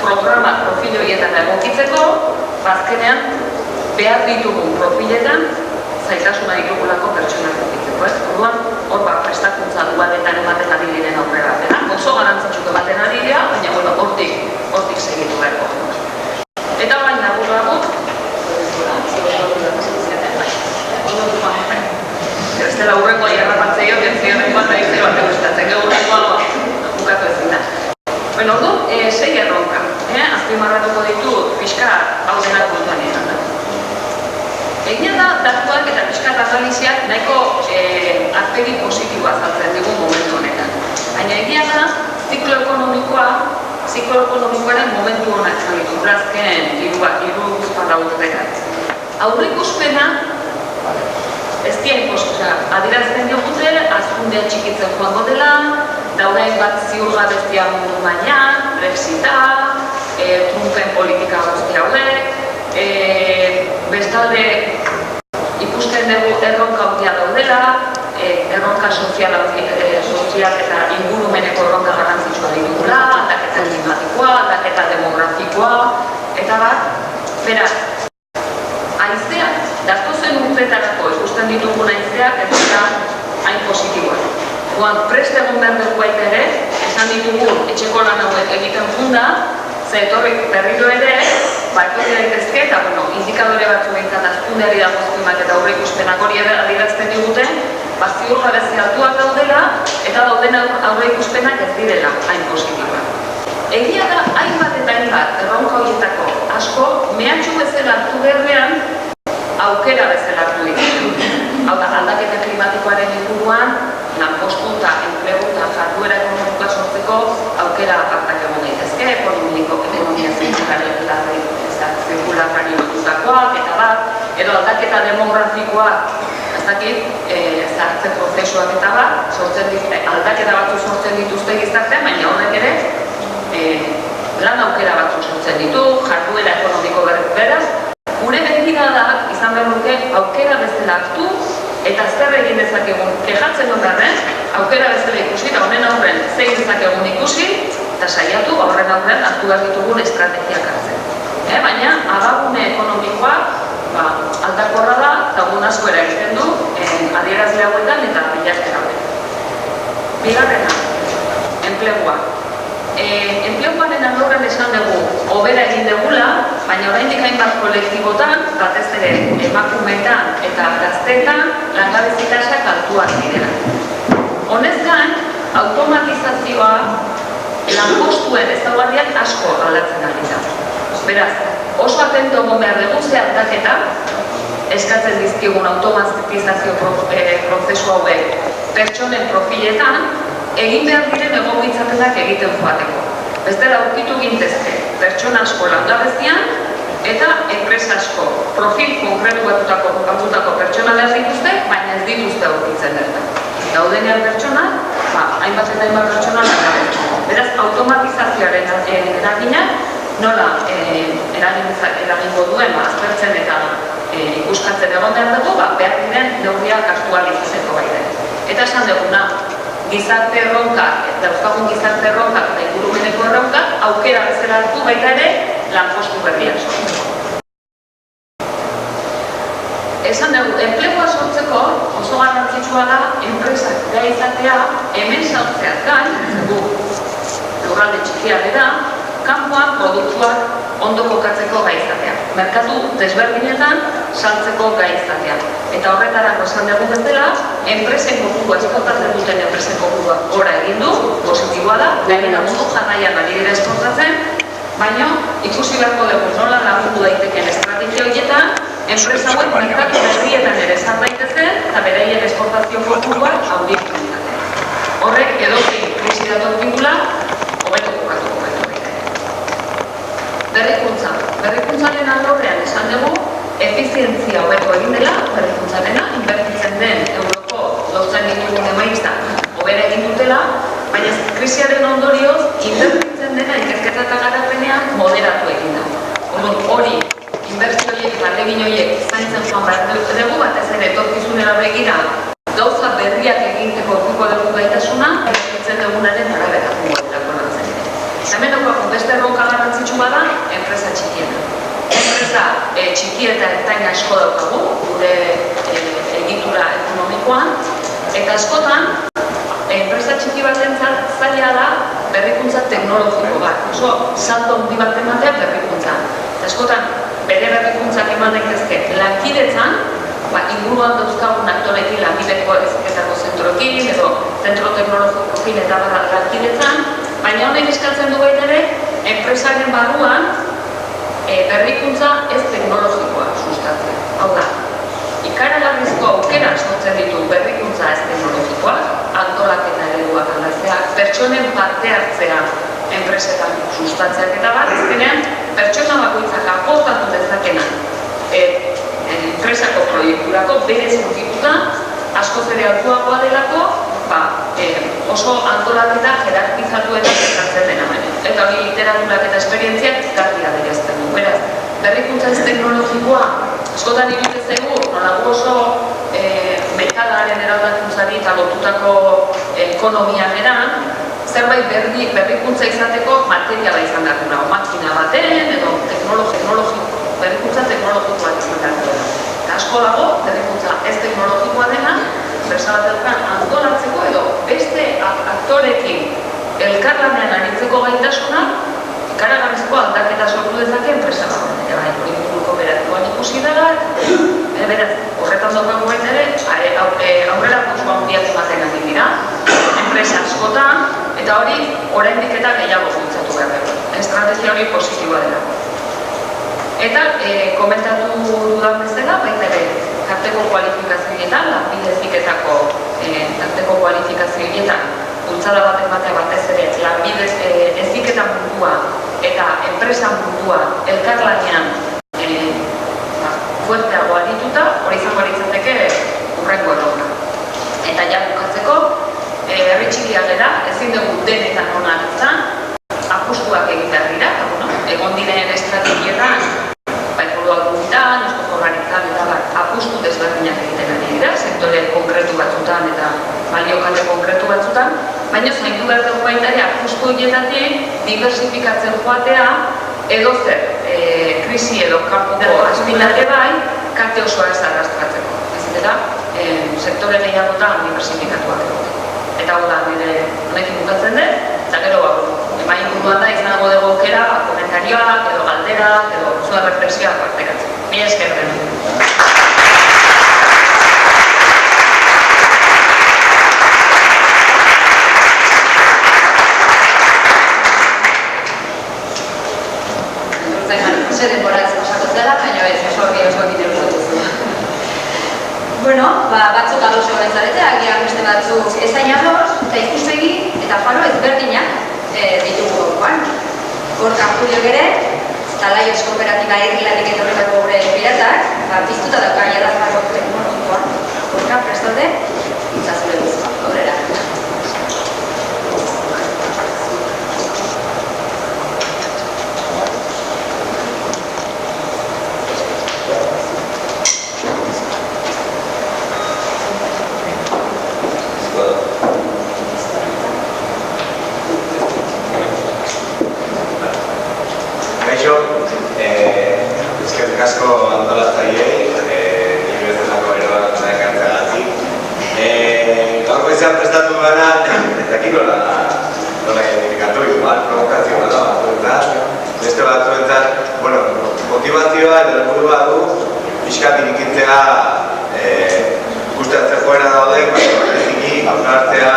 Speaker 5: programa profil horietan egokitzeko, azkenean behar ditugun profiletan zaitasuna ditugulako pertsonak egokitzeko. Orduan, hor prestakuntza duanetan ematen ari diren aurrera. Oso garrantzitsuko baten ari dira, baina hortik segitu beharko. Eta bain labur-labur, ez dela hurrengoa jarrapatzeio, gentzioen bat egin bat egustatzen, hurrengoa bukatu ezin da. Ordu, 6 erronka, azpimarratuko ditut pixka hau denak kontuan izan da. Egia da, datuak eta pixka analiziak nahiko aurpegi positiboa azaltzen digu momentu honetan. Baina egia da, ziklo ekonomikoaren momentu honak izan ditu, azken hiru guzpata urtean. Aurreikuspena ez adierazten digute, hazkundea txikitzen joango dela, dauden bat ziurgabezia mundu mailan, Brexita, Trumpen politika guzti hauek, bestalde ikusten dugu erronka handia daudela, erronka sozial eta ingurumeneko erronka garrantzitsua ditugula, aldaketa klimatikoa, aldaketa demografikoa, eta beraz, haizeak, datozen urteetarako ikusten ditugun haizeak, ez da hain positiboa. Prest egon behar dugu baita ere, esan ditugu etxeko lan hauek egiten funda, ze etorrik berriro ere, etorri daitezke, eta indikadore batzu behintzat hazkundeari dagozkimak eta aurreikuspenak hori adierazten digute, ziurgabezi altuak daudela, eta dauden aurreikuspenak ez direla hain positiboa. Egia da, hainbat eta hainbat erronka horietako asko, mehatxu bezala hartu beharrean, aukera bezala hartu ditu. Hau da, aldaketa klimatikoaren inguruan, lanpostu eta enplegu eta jarduera ekonomikoa sortzeko aukera apartak egon daitezke, ekonomia zirkularrari lotutakoak, eta bat, edo aldaketa demografikoak, zahartzen prozesuak eta bat, aldaketa batzu sortzen dituzte gizartean, baina horrek ere, lan aukera batzu sortzen ditu, jarduera ekonomiko beraz, gure begiradak izan behar nuke aukera bezala hartu eta zer egin dezakegun kejatzen dut garren, aukera bezala ikusi eta honen aurren zein dezakegun ikusi eta saiatu horren aurren hartu behar ditugun estrategiak hartzen. Baina abagune ekonomikoa aldakorra da eta egun asko eragiten du adierazle hauetan eta Bigarrena, enplegua. Enpleguaren alorren esan dugu, hobera egin dugula, baina oraindik hainbat kolektibotan, batez ere emakumeetan eta gazteetan, langabezi tasak altuak direla. Honez gain, automatizazioa lanpostuen ezaugarriak asko aldatzen ari da. Beraz, oso atento egon behar dugu ze aldaketa eskatzen dizkigun automatizazio prozesu hauek pertsonen profiletan egin behar diren egokitzapenak egiten joateko. Bestela aurkitu gintezke pertsona asko langabezian eta enpresa asko profil konkretu batutako pertsona behar dituzte, baina ez dituzte aurkitzen bertan. Daudenean pertsona, hainbat eta hainbat pertsona langabezian. Beraz, automatizazioaren eraginak nola eragingo duen aztertzen eta ikuskatzen egon behar dugu, behar diren neurriak aktualizatzeko baita. Eta esan duguna, gizarte erronkak, eta euskagun gizarte erronkak eta ingurumeneko erronkak aukera bezala hartu baita ere lanpostu berriak sortzeko. Esan dugu, enplegua sortzeko oso garrantzitsua da enpresak gai izatea hemen saltzeaz gain, lurralde txikia dira, kanpoan produktuak ondo kokatzeko gai izatea. Merkatu desberdinetan saltzeko gai izatea. Eta horretarako esan dugu bezala, enpresen kopurua, esportatzen duten enpresen kopurua gora egin du, positiboa da, gainera mundu jarraian ari dira esportatzen, baina ikusi beharko dugu nola lagundu daitekeen estrategia horietan, enpresa hauek merkatu berrietan ere zan daitezen, eta beraien esportazio kopurua handitu ditaten. Horrek edozein krisi datorkigula, hobeto kokatuko beto berrikuntza. Berrikuntzaren alorrean esan dugu, efizientzia hobeto egin dela, berrikuntzareena, inbertitzen den euroko lortzen ditugun emaitza hobera egin dutela, baina krisiaren ondorioz, inbertitzen dena ikerketa eta garapenean moderatu egin da. Hori, inbertsio horiek eta ahalegin horiek zaintzen joan behar dugu, batez ere etorkizunera begira, gauza berriak egiteko aurkiko dugu gaitasuna, berritzen dugunaren arabera dugu lantzen ere. Hemen dugu beste erronka garrantzitsu bada, enpresa txikiena. Enpresa txiki eta ertain asko daukagu, gure egitura ekonomikoan, eta askotan, enpresa txiki batentzat zaila da berrikuntza teknologiko bat. Oso salto handi bat ematea berrikuntza. Eta askotan, bere berrikuntzak eman daitezke lankidetzan, inguruan dauzkagun aktorekin lanbideko heziketako zentroekin edo zentro teknologikoekin eta lankidetzan, baina honek eskatzen du baita ere, enpresaren barruan berrikuntza ez teknologikoa sustatzea. Hau da, ikaragarrizko aukera sortzen ditu berrikuntza ez teknologikoa, antolaketa ereduak aldatzea, pertsonen parte hartzea enpresetan sustatzeak eta bat, azkenean pertsona bakoitzak aportatu dezakena enpresako proiekturako berez mugituta, askoz ere altuagoa delako, oso antolaketa jerarkizatu eta zertatzen dena baina. Eta hori literaturak eta esperientziak garbi adierazten du. Beraz, berrikuntza ez teknologikoa, askotan iruditzen zaigu, nolago oso metalaren eraldakuntzari eta lotutako ekonomian eran, zerbait berrikuntza izateko materiala izan dakuna, makina baten edo berrikuntza teknologikoa izan dakuna. Eta asko dago, berrikuntza ez teknologikoa dena, enpresa bat daukan antolatzeko edo beste aktorekin elkarlanean aritzeko gaitasuna, ikaragarrizko aldaketa sortu dezake enpresa bat. Eta hori inguruko beratikoan ikusi dela, beraz, horretan daukagu baita ere, aurrera pauso handiak ematen ari dira, enpresa askotan, eta hori oraindik eta gehiago bultzatu behar dugu. Estrategia hori positiboa dela. Eta komentatu dudan bezala, baita ere, tarteko kualifikazioetan, lanbide heziketako tarteko kualifikazioetan, bultzada batek batean batez ere, lanbide heziketa mundua eta enpresa mundua elkarlanean fuerteago adituta, hori izango litzateke hurrengo erronka. Eta ja bukatzeko, herri txikia gara, ezin dugu denetan onak izan, apustuak egin behar dira, egon diren estrategietan, foru aldunditan, eusko jaurlaritzan eta apustu desberdinak egiten ari dira, sektore konkretu batzutan eta baliokale konkretu batzutan, baina zaindu behar dugu baita ere apustu horietatik diversifikatzen joatea edozer krisi edo kanpoko azpilate bai, kate osoa ez arrastratzeko. Ez dira, sektore gehiagotan diversifikatuak egote. Eta hau da, nire honekin bukatzen den, eta gero, bai inguruan da izango dugu aukera, komentarioak, edo galderak, edo zuen reflexioak partekatzen. Mila esker den.
Speaker 1: Denboraz pasako zela, baina ez, oso egin eruzatu. Bueno, batzuk ados egoen zarete, agian beste batzuk ez hain ados, eta ikuspegi eta faro ezberdinak ditugu gaurkoan. Gorka Juliok ere, Talaios Kooperatiba herrilatik etorritako gure piratak, piztuta dauka jada faro teknologikoan. Gorka, prestaude, itzazure duzu, aurrera.
Speaker 6: Eskerrik asko antolatzaileei, nire bezalako eroak ekartzeagatik. Gaurko izan prestatu gana, ez dakit nola identifikatu, igual, provokazioa da batzuentzat, beste batzuentzat, motivazioa eta helburua du pixkat irikitzea ikusten joera daude, bereziki hausnartzea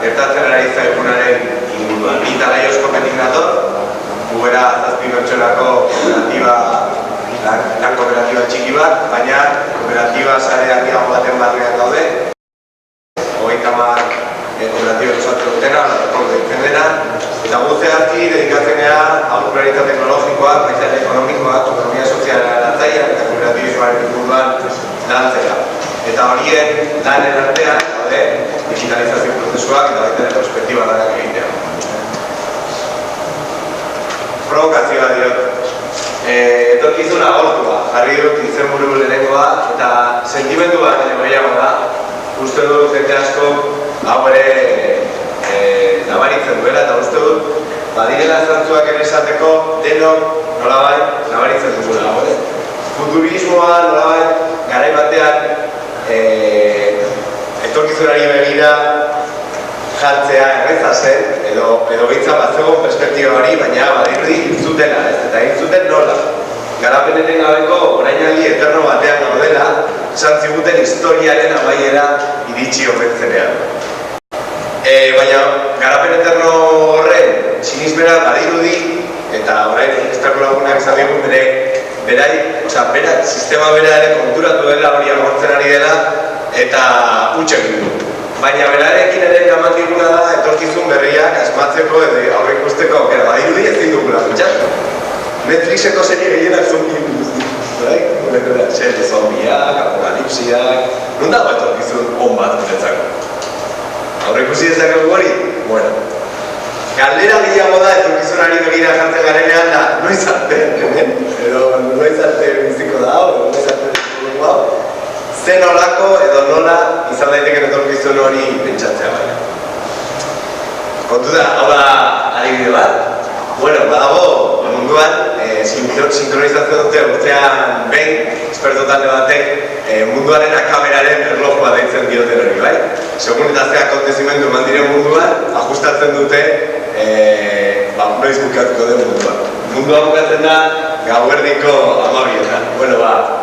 Speaker 6: gertatzen ari zaigunaren inguruan. Ni Talaios Koopetik nator, gugera zazpi pertsonako lan kooperatiba txiki bat, baina kooperatiba sare handiago baten barnean daude. 30 kooperatiba osatzen dutena, deitzen dena, eta gu zehazki dedikatzen gara aholkularitza teknologikoak, baita ekonomikoak, ekonomia soziala lantzailean eta kooperatibismoaren inguruan lantzea. Eta horien lanen artean daude digitalizazio prozesuak eta baita perspektiba lanak egitea. Provokazioa diot. Etorkizuna agortua, jarri dut izenburu lehenengoa eta sentimendu bat gehiago da. Uste dut jende asko hau ere nabaritzen duela eta uste dut badirela zantzuak ere esateko denok nolabait nabaritzen dugula. Futurismoa nolabait garai batean etorkizunari begira jartzea erreza zen, edo behitza bat zegoen perspektiba hori, baina badirudi hiltzutela, eta hiltzuten nola. Garapeneten gabeko orainaldi eterno batean gaudela, esan ziguten historiaren amaiera iritsi omentzenean. Baina garapen eterno horren sinismena badirudi, eta orain estako lagunak esan digun berak sistema bera ere konturatu dela hori agortzen ari dela, eta utxek du. Baina berarekin ere eraman diguna da etorkizun berriak asmatzeko edo aurreikusteko aukera. Badirudi ezin dugula pentsatu. Netflixeko serie gehienak zombi bai? Serie zombiak, apokalipsiak... Non dago etorkizun on bat guretzako? Aurreikusi dezakegu hori? Bueno. Galdera gehiago da etorkizunari begira jartzen garenean da noiz arte, hemen? Edo noiz arte biziko da hau, edo noiz arte biziko hau? Zen olako edo nola izan daiteken etorkizun hori pentsatzea baina. Kontu da, hau da adibide bat. Badago munduan sinkronizazio dute urtean behin, esperto talde batek munduaren akaberaren erlojua deitzen dioten hori, bai? Segun eta ze akontezimendu eman diren munduan, ajustatzen dute noiz bukatuko den munduan. Mundua bukatzen da gauerdiko 12:00.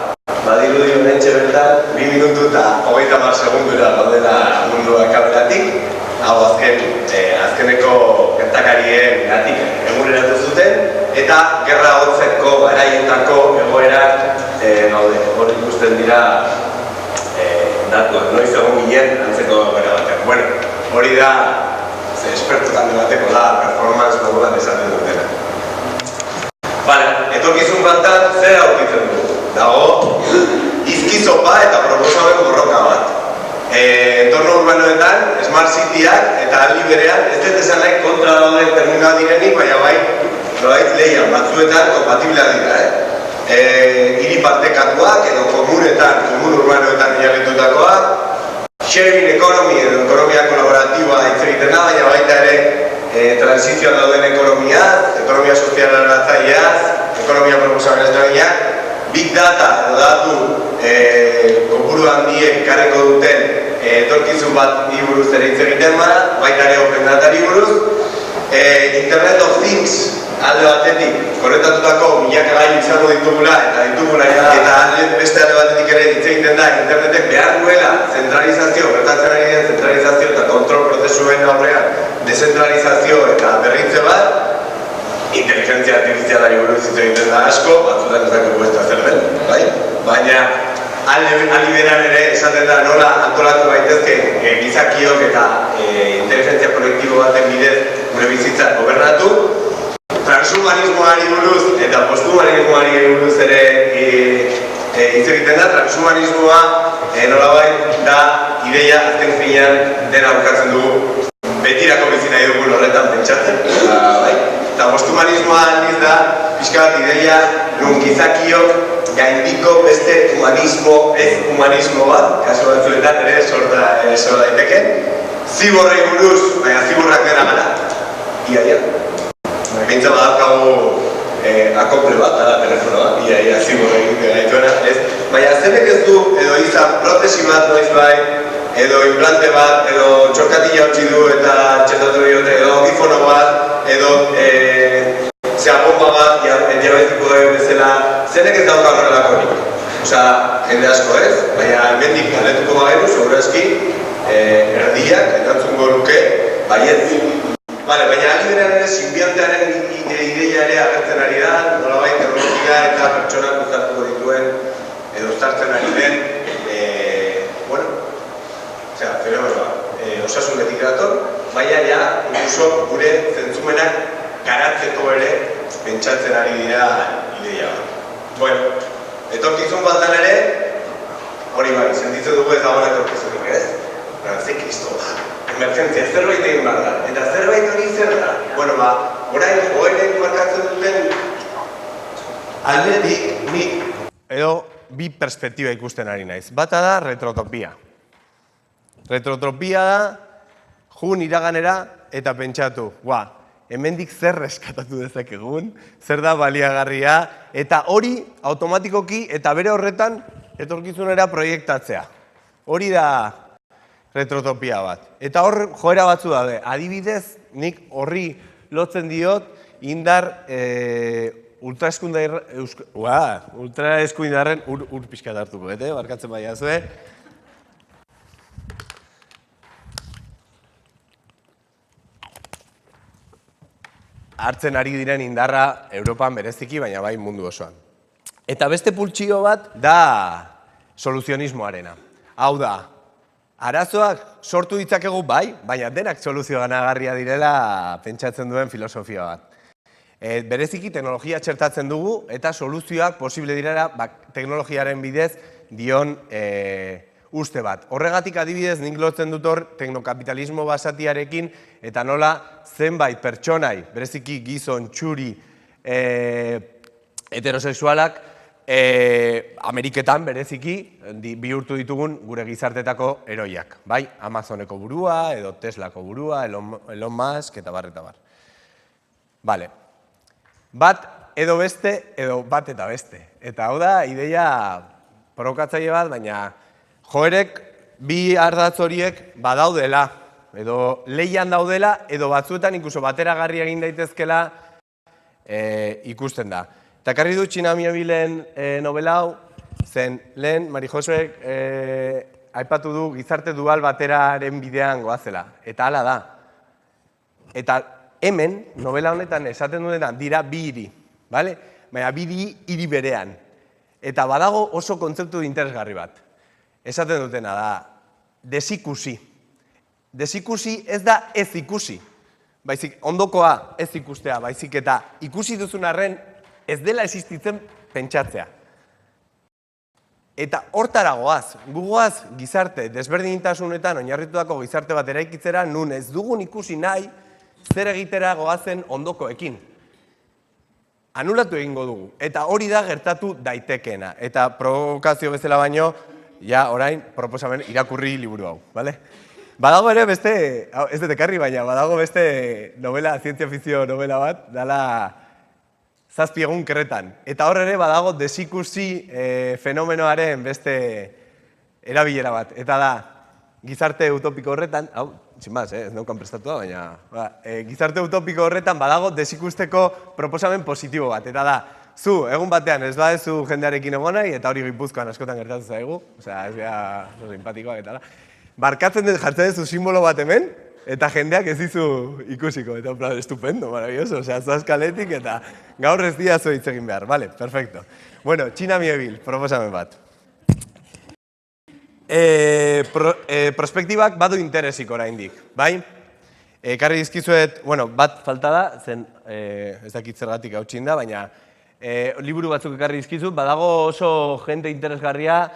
Speaker 6: Badirudi honentxe bertan, 2 minutu eta 30 segundura gaudela mundua kabelatik. Hau azkeneko gertakarien gatik eguneratu zuten, eta gerra hotzeko garaietako egoerak gaude. Hor ikusten dira datuak, noiz egon ginen antzeko egoera batean. Hori da, esperto talde bateko da, performance moduan esaten dutena. Etorkizun bantan zer aurkitzen dugu? Dago, izkizopa eta proposamen borroka bat. Entorno urbanoetan, smart cityak eta aldi berean, ez dut esan nahi kontra dauden termina direnik, baina bai lehian batzuetan kompatibleak dira. Hiri partekatuak edo komun urbanoetan inarritutakoak, sharing economy edo ekonomia kolaboratiboa hitz egiten da, baina baita ere transizioan dauden ekonomia soziala eratzaileaz, ekonomia proposamen ezberdinak, big data edo datu kopuru handiek ekarriko duten etorkizun bat buruz ere hitz egiten bada, baita ere Open Datari buruz. Internet of Things alde batetik, konektatutako milaka izango ditugula eta beste alde batetik ere hitz egiten da internetek behar duela zentralizazio, gertatzen ari den zentralizazio eta kontrol prozesuen aurrean dezentralizazio eta berritze bat, inteligentzia artifizialari buruz hitz egiten da asko, batzutan ez dakigu ez da zer den, bai? Baina aldi beran ere esaten da nola antolatu baitezke gizakiok eta inteligentzia kolektibo baten bidez gure bizitza gobernatu. Transhumanismoari buruz eta posthumanismoari buruz ere hitz egiten da. Transhumanismoa nolabait da ideia azken finean dena bukatzen dugu betirako bizi nahi dugun horretan pentsatzen. Eta posthumanismoa aldiz da pixka bat ideia nun gizakiok gaindiko beste humanismo, ez humanismo bat, kasu batzuetan ere sor daiteke. Ziborrei buruz, baina ziborrak dena gara, ia. Bintza badakagu akople bat, telefonoa, ia ziborrei egiten gaituena, ez? Baina zenek ez du, edo izan protesi bat noiz bai, edo implante bat, edo txorkatila utzi du eta txetatu diote, edo audifono bat, edo bomba bat, diabetiko bezala, zenek ez dauka horrelako nik. Jende asko ez, baina hemendik galdetuko bagenu, segurazki, erdiak, erantzungo luke, baietz. Baina aliberean ere, simbiontearen ideia ere agertzen ari da, nolabait teknologia eta pertsonak uztartuko dituen, edo uztartzen ari den, fenomenoa, osasunetik dator, baina ja, incluso gure zentzumenak garatzeko ere pentsatzen ari dira ideia bat. Bueno, etorkizun batan ere, hori bai, sentitzen dugu ez dagoen etorkizunik, ez? Ze kristo, emergentzia, zerbait egin behar da, eta zerbait hori zer da? Bueno, orain, oenek markatzen duten aldetik, nik...
Speaker 7: Edo, bi perspektiba ikusten ari naiz. Bata da, retrotopia. Retrotopia da, jun iraganera eta pentsatu, hemendik zer reskatatu dezakegun, zer da baliagarria, eta hori automatikoki eta bere horretan etorkizunera proiektatzea. Hori da retrotopia bat. Eta hor joera batzu daude. Adibidez, nik horri lotzen diot indar ultraeskuindarren ur pixkat hartuko, barkatzen baina zue. Hartzen ari diren indarra Europan bereziki, baina bai mundu osoan. Eta beste pultsio bat da soluzionismoarena. Hau da, arazoak sortu ditzakegu bai, baina denak soluzio ganagarria direla pentsatzen duen filosofia bat. Bereziki teknologia txertatzen dugu eta soluzioak posible direla teknologiaren bidez dion uste bat. Horregatik adibidez nik lotzen dut hor teknokapitalismo basatiarekin eta nola zenbait pertsonai, bereziki gizon, txuri, heterosexualak, Ameriketan bereziki bihurtu ditugun gure gizartetako eroiak. Bai, Amazoneko burua, edo Teslako burua, Elon Musk, eta bar, eta bar. Bale. Bat edo beste, edo bat eta beste. Eta hau da, ideia provokatzaile bat, baina joerek bi ardatz horiek badaudela, edo leian daudela, edo batzuetan ikuso bateragarri egin daitezkela ikusten da. Eta karri du Txina Miabilen novela hau, zen lehen Mari Josuek aipatu du gizarte dual bateraren bidean goazela. Eta hala da. Eta hemen, novela honetan esaten duetan dira bi hiri, baina bi hiri berean. Eta badago oso kontzeptu interesgarri bat. Esaten dutena da, desikusi. Desikusi ez da ez ikusi. Baizik, ondokoa ez ikustea, baizik eta ikusi duzun arren ez dela existitzen pentsatzea. Eta hortara goaz, gugoaz gizarte desberdintasunetan oinarritutako gizarte bat eraikitzera nun ez dugun ikusi nahi zer egitera goazen ondokoekin. Anulatu egingo dugu, eta hori da gertatu daitekeena. Eta provokazio bezala baino, ja orain proposamen irakurri liburu hau, bale? Badago ere beste, ez dut ekarri baina, badago beste novela, zientzia fikzio novela bat, dala Zazpi egun kerretan. Eta hor ere badago desikusi fenomenoaren beste erabilera bat. Eta da, gizarte utopiko horretan, hau, txinbaz, ez neukan prestatua, baina, gizarte utopiko horretan badago desikusteko proposamen positibo bat, eta da, zu, egun batean ez badezu jendearekin egon nahi, eta hori Gipuzkoan askotan gertatzen zaigu, osea, ez gara simpatikoak eta da, barkatzen dut jartzen duzu simbolo bat hemen, eta jendeak ez dizu ikusiko, eta plan, estupendo, maravilloso, osea, zaskaletik, eta gaur ez diazu hitz egin behar, vale, perfecto. Bueno, Txina miebil, proposamen bat. Prospektibak badu interesik oraindik, bai? Ekarri dizkizuet, bueno, bat falta da, zen ez dakit zergatik hautsin da, baina liburu batzuk ekarri dizkizut, badago oso jente interesgarria,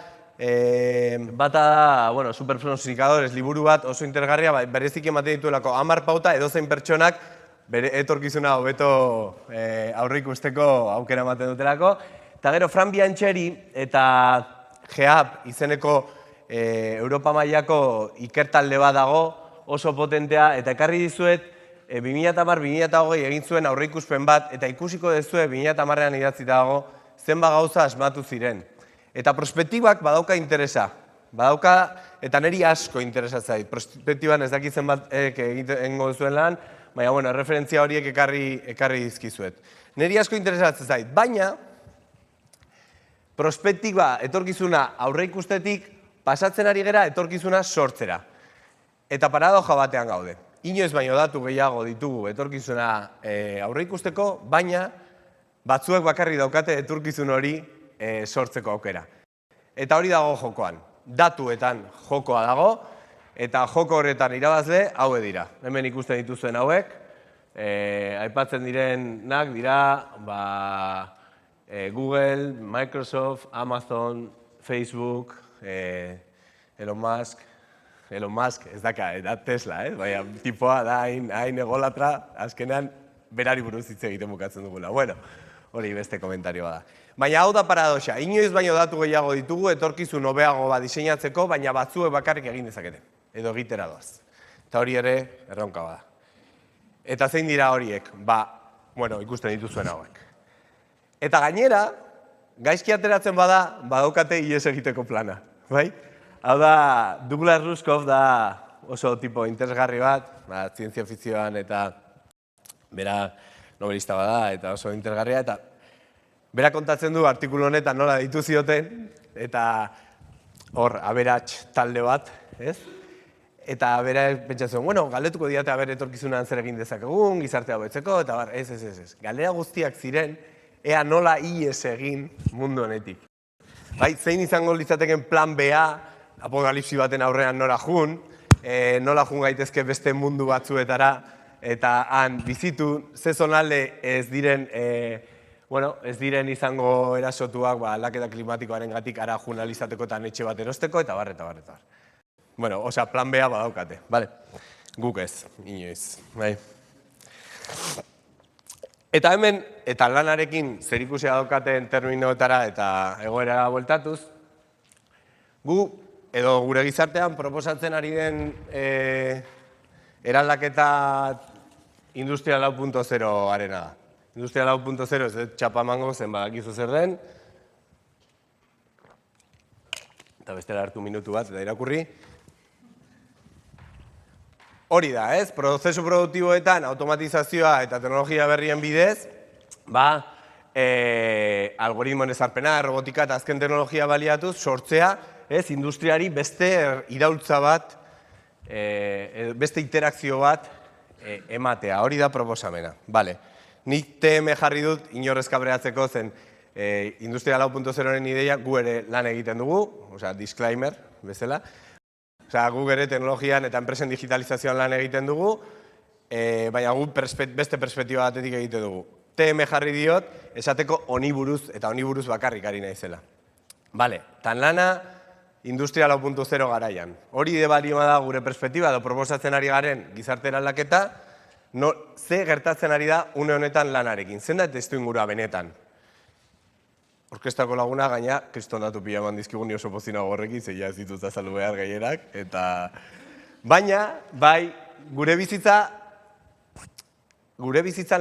Speaker 7: bata da, bueno, Supersonificadores liburu bat oso interesgarria, berezik ematen dituelako 10 pauta edozein pertsonak bere etorkizuna hobeto aurreikusteko aukera ematen dutelako. Eta gero, Fran Biancheri eta GEAP izeneko Europa mailako ikertalde bat dago, oso potentea, eta ekarri dizuet 2010-2020 egin zuen aurreikuspen bat, eta ikusiko dezue 2010ean idatzita dago, zenba gauza asmatu ziren. Eta prospektibak badauka interesa, badauka, eta niri asko interesatzait. Prospektiban ez dakit zenbat egingo duzuen lan, baina, bueno, referentzia horiek ekarri dizkizuet. Niri asko interesatzen zait, baina prospektiba etorkizuna aurreikustetik pasatzen ari gera etorkizuna sortzera. Eta paradoja batean gaude. Inoiz baino datu gehiago ditugu etorkizuna aurreikusteko, baina batzuek bakarri daukate etorkizun hori sortzeko aukera. Eta hori dago jokoan. Datuetan jokoa dago, eta joko horretan irabazle hauek dira. Hemen ikusten dituzuen hauek, aipatzen direnak dira Google, Microsoft, Amazon, Facebook, Elon Musk, ez daka, da Tesla, baina tipoa da hain egolatra, azkenean berari buruz hitz egiten bukatzen dugula. Bueno, hori beste komentarioa da. Baina hau da paradoxa, inoiz baino datu gehiago ditugu, etorkizun hobeago bat diseinatzeko, baina batzuek bakarrik egin dezakete, edo egitera doaz. Eta hori ere erronka bada. Eta zein dira horiek? Bueno, ikusten dituzuen hauek. Eta gainera, gaizki ateratzen badaukate ihes egiteko plana, bai? Hau da, Douglas Rushkoff da oso tipo interesgarri bat, zientzia fikzioan eta bera nobelista bada eta oso interesgarria, eta bera kontatzen du artikulu honetan nola ditu zioten, eta hor, aberats talde bat, ez? Eta bera pentsatzen, bueno, galdetuko diate aber etorkizunan zer egin dezakegun, gizartea hobetzeko, eta bar, ez. Galdera guztiak ziren, ea nola ihes egin mundu honetik. Bai, zein izango litzateken plan B-a, apokalipsi baten aurrean nola jun gaitezke beste mundu batzuetara, eta han bizitu, ze zonalde ez diren izango erasotuak aldaketa klimatikoaren gatik ara jun alizateko eta etxe bat erosteko, eta bar. Bueno, osea, plan B-a badaukate, bale? Guk ez, inoiz, bai? Eta hemen, eta lanarekin zerikusia daukaten terminoetara eta egoerara bueltatuz, gu, edo gure gizartean proposatzen ari den eraldaketa Industria 4.0 arena da. Industria 4.0 ez txapamango zen badakizu zer den, eta bestela hartu minutu bat eta irakurri. Hori da, ez? Prozesu produktiboetan automatizazioa eta teknologia berrien bidez, algoritmoen ezarpena, robotika eta azken teknologia baliatuz, sortzea, industriari beste iraultza bat, beste interakzio bat ematea. Hori da proposamena. Nik TM jarri dut inorrezkabreatzeko zen Industria 4.0-ren ideia gu ere lan egiten dugu, osea, disclaimer bezala. Osea, gu ere teknologian eta enpresen digitalizazioan lan egiten dugu, baina gu beste perspektiba batetik egiten dugu. TM jarri diot, esateko honi buruz eta honi buruz bakarrik ari naizela. Tan lana Industria 4.0 garaian. Hori de balima da gure perspektiba, edo proposatzen ari garen gizarte eraldaketa, ze gertatzen ari da une honetan lanarekin. Zen da testu ingurua benetan. Orkestrako laguna gaina, kriston datu pila eman dizkigun ni oso pozinago horrekin, zeia ez ditut azaldu behar gehienak, eta... Baina, gure bizitzan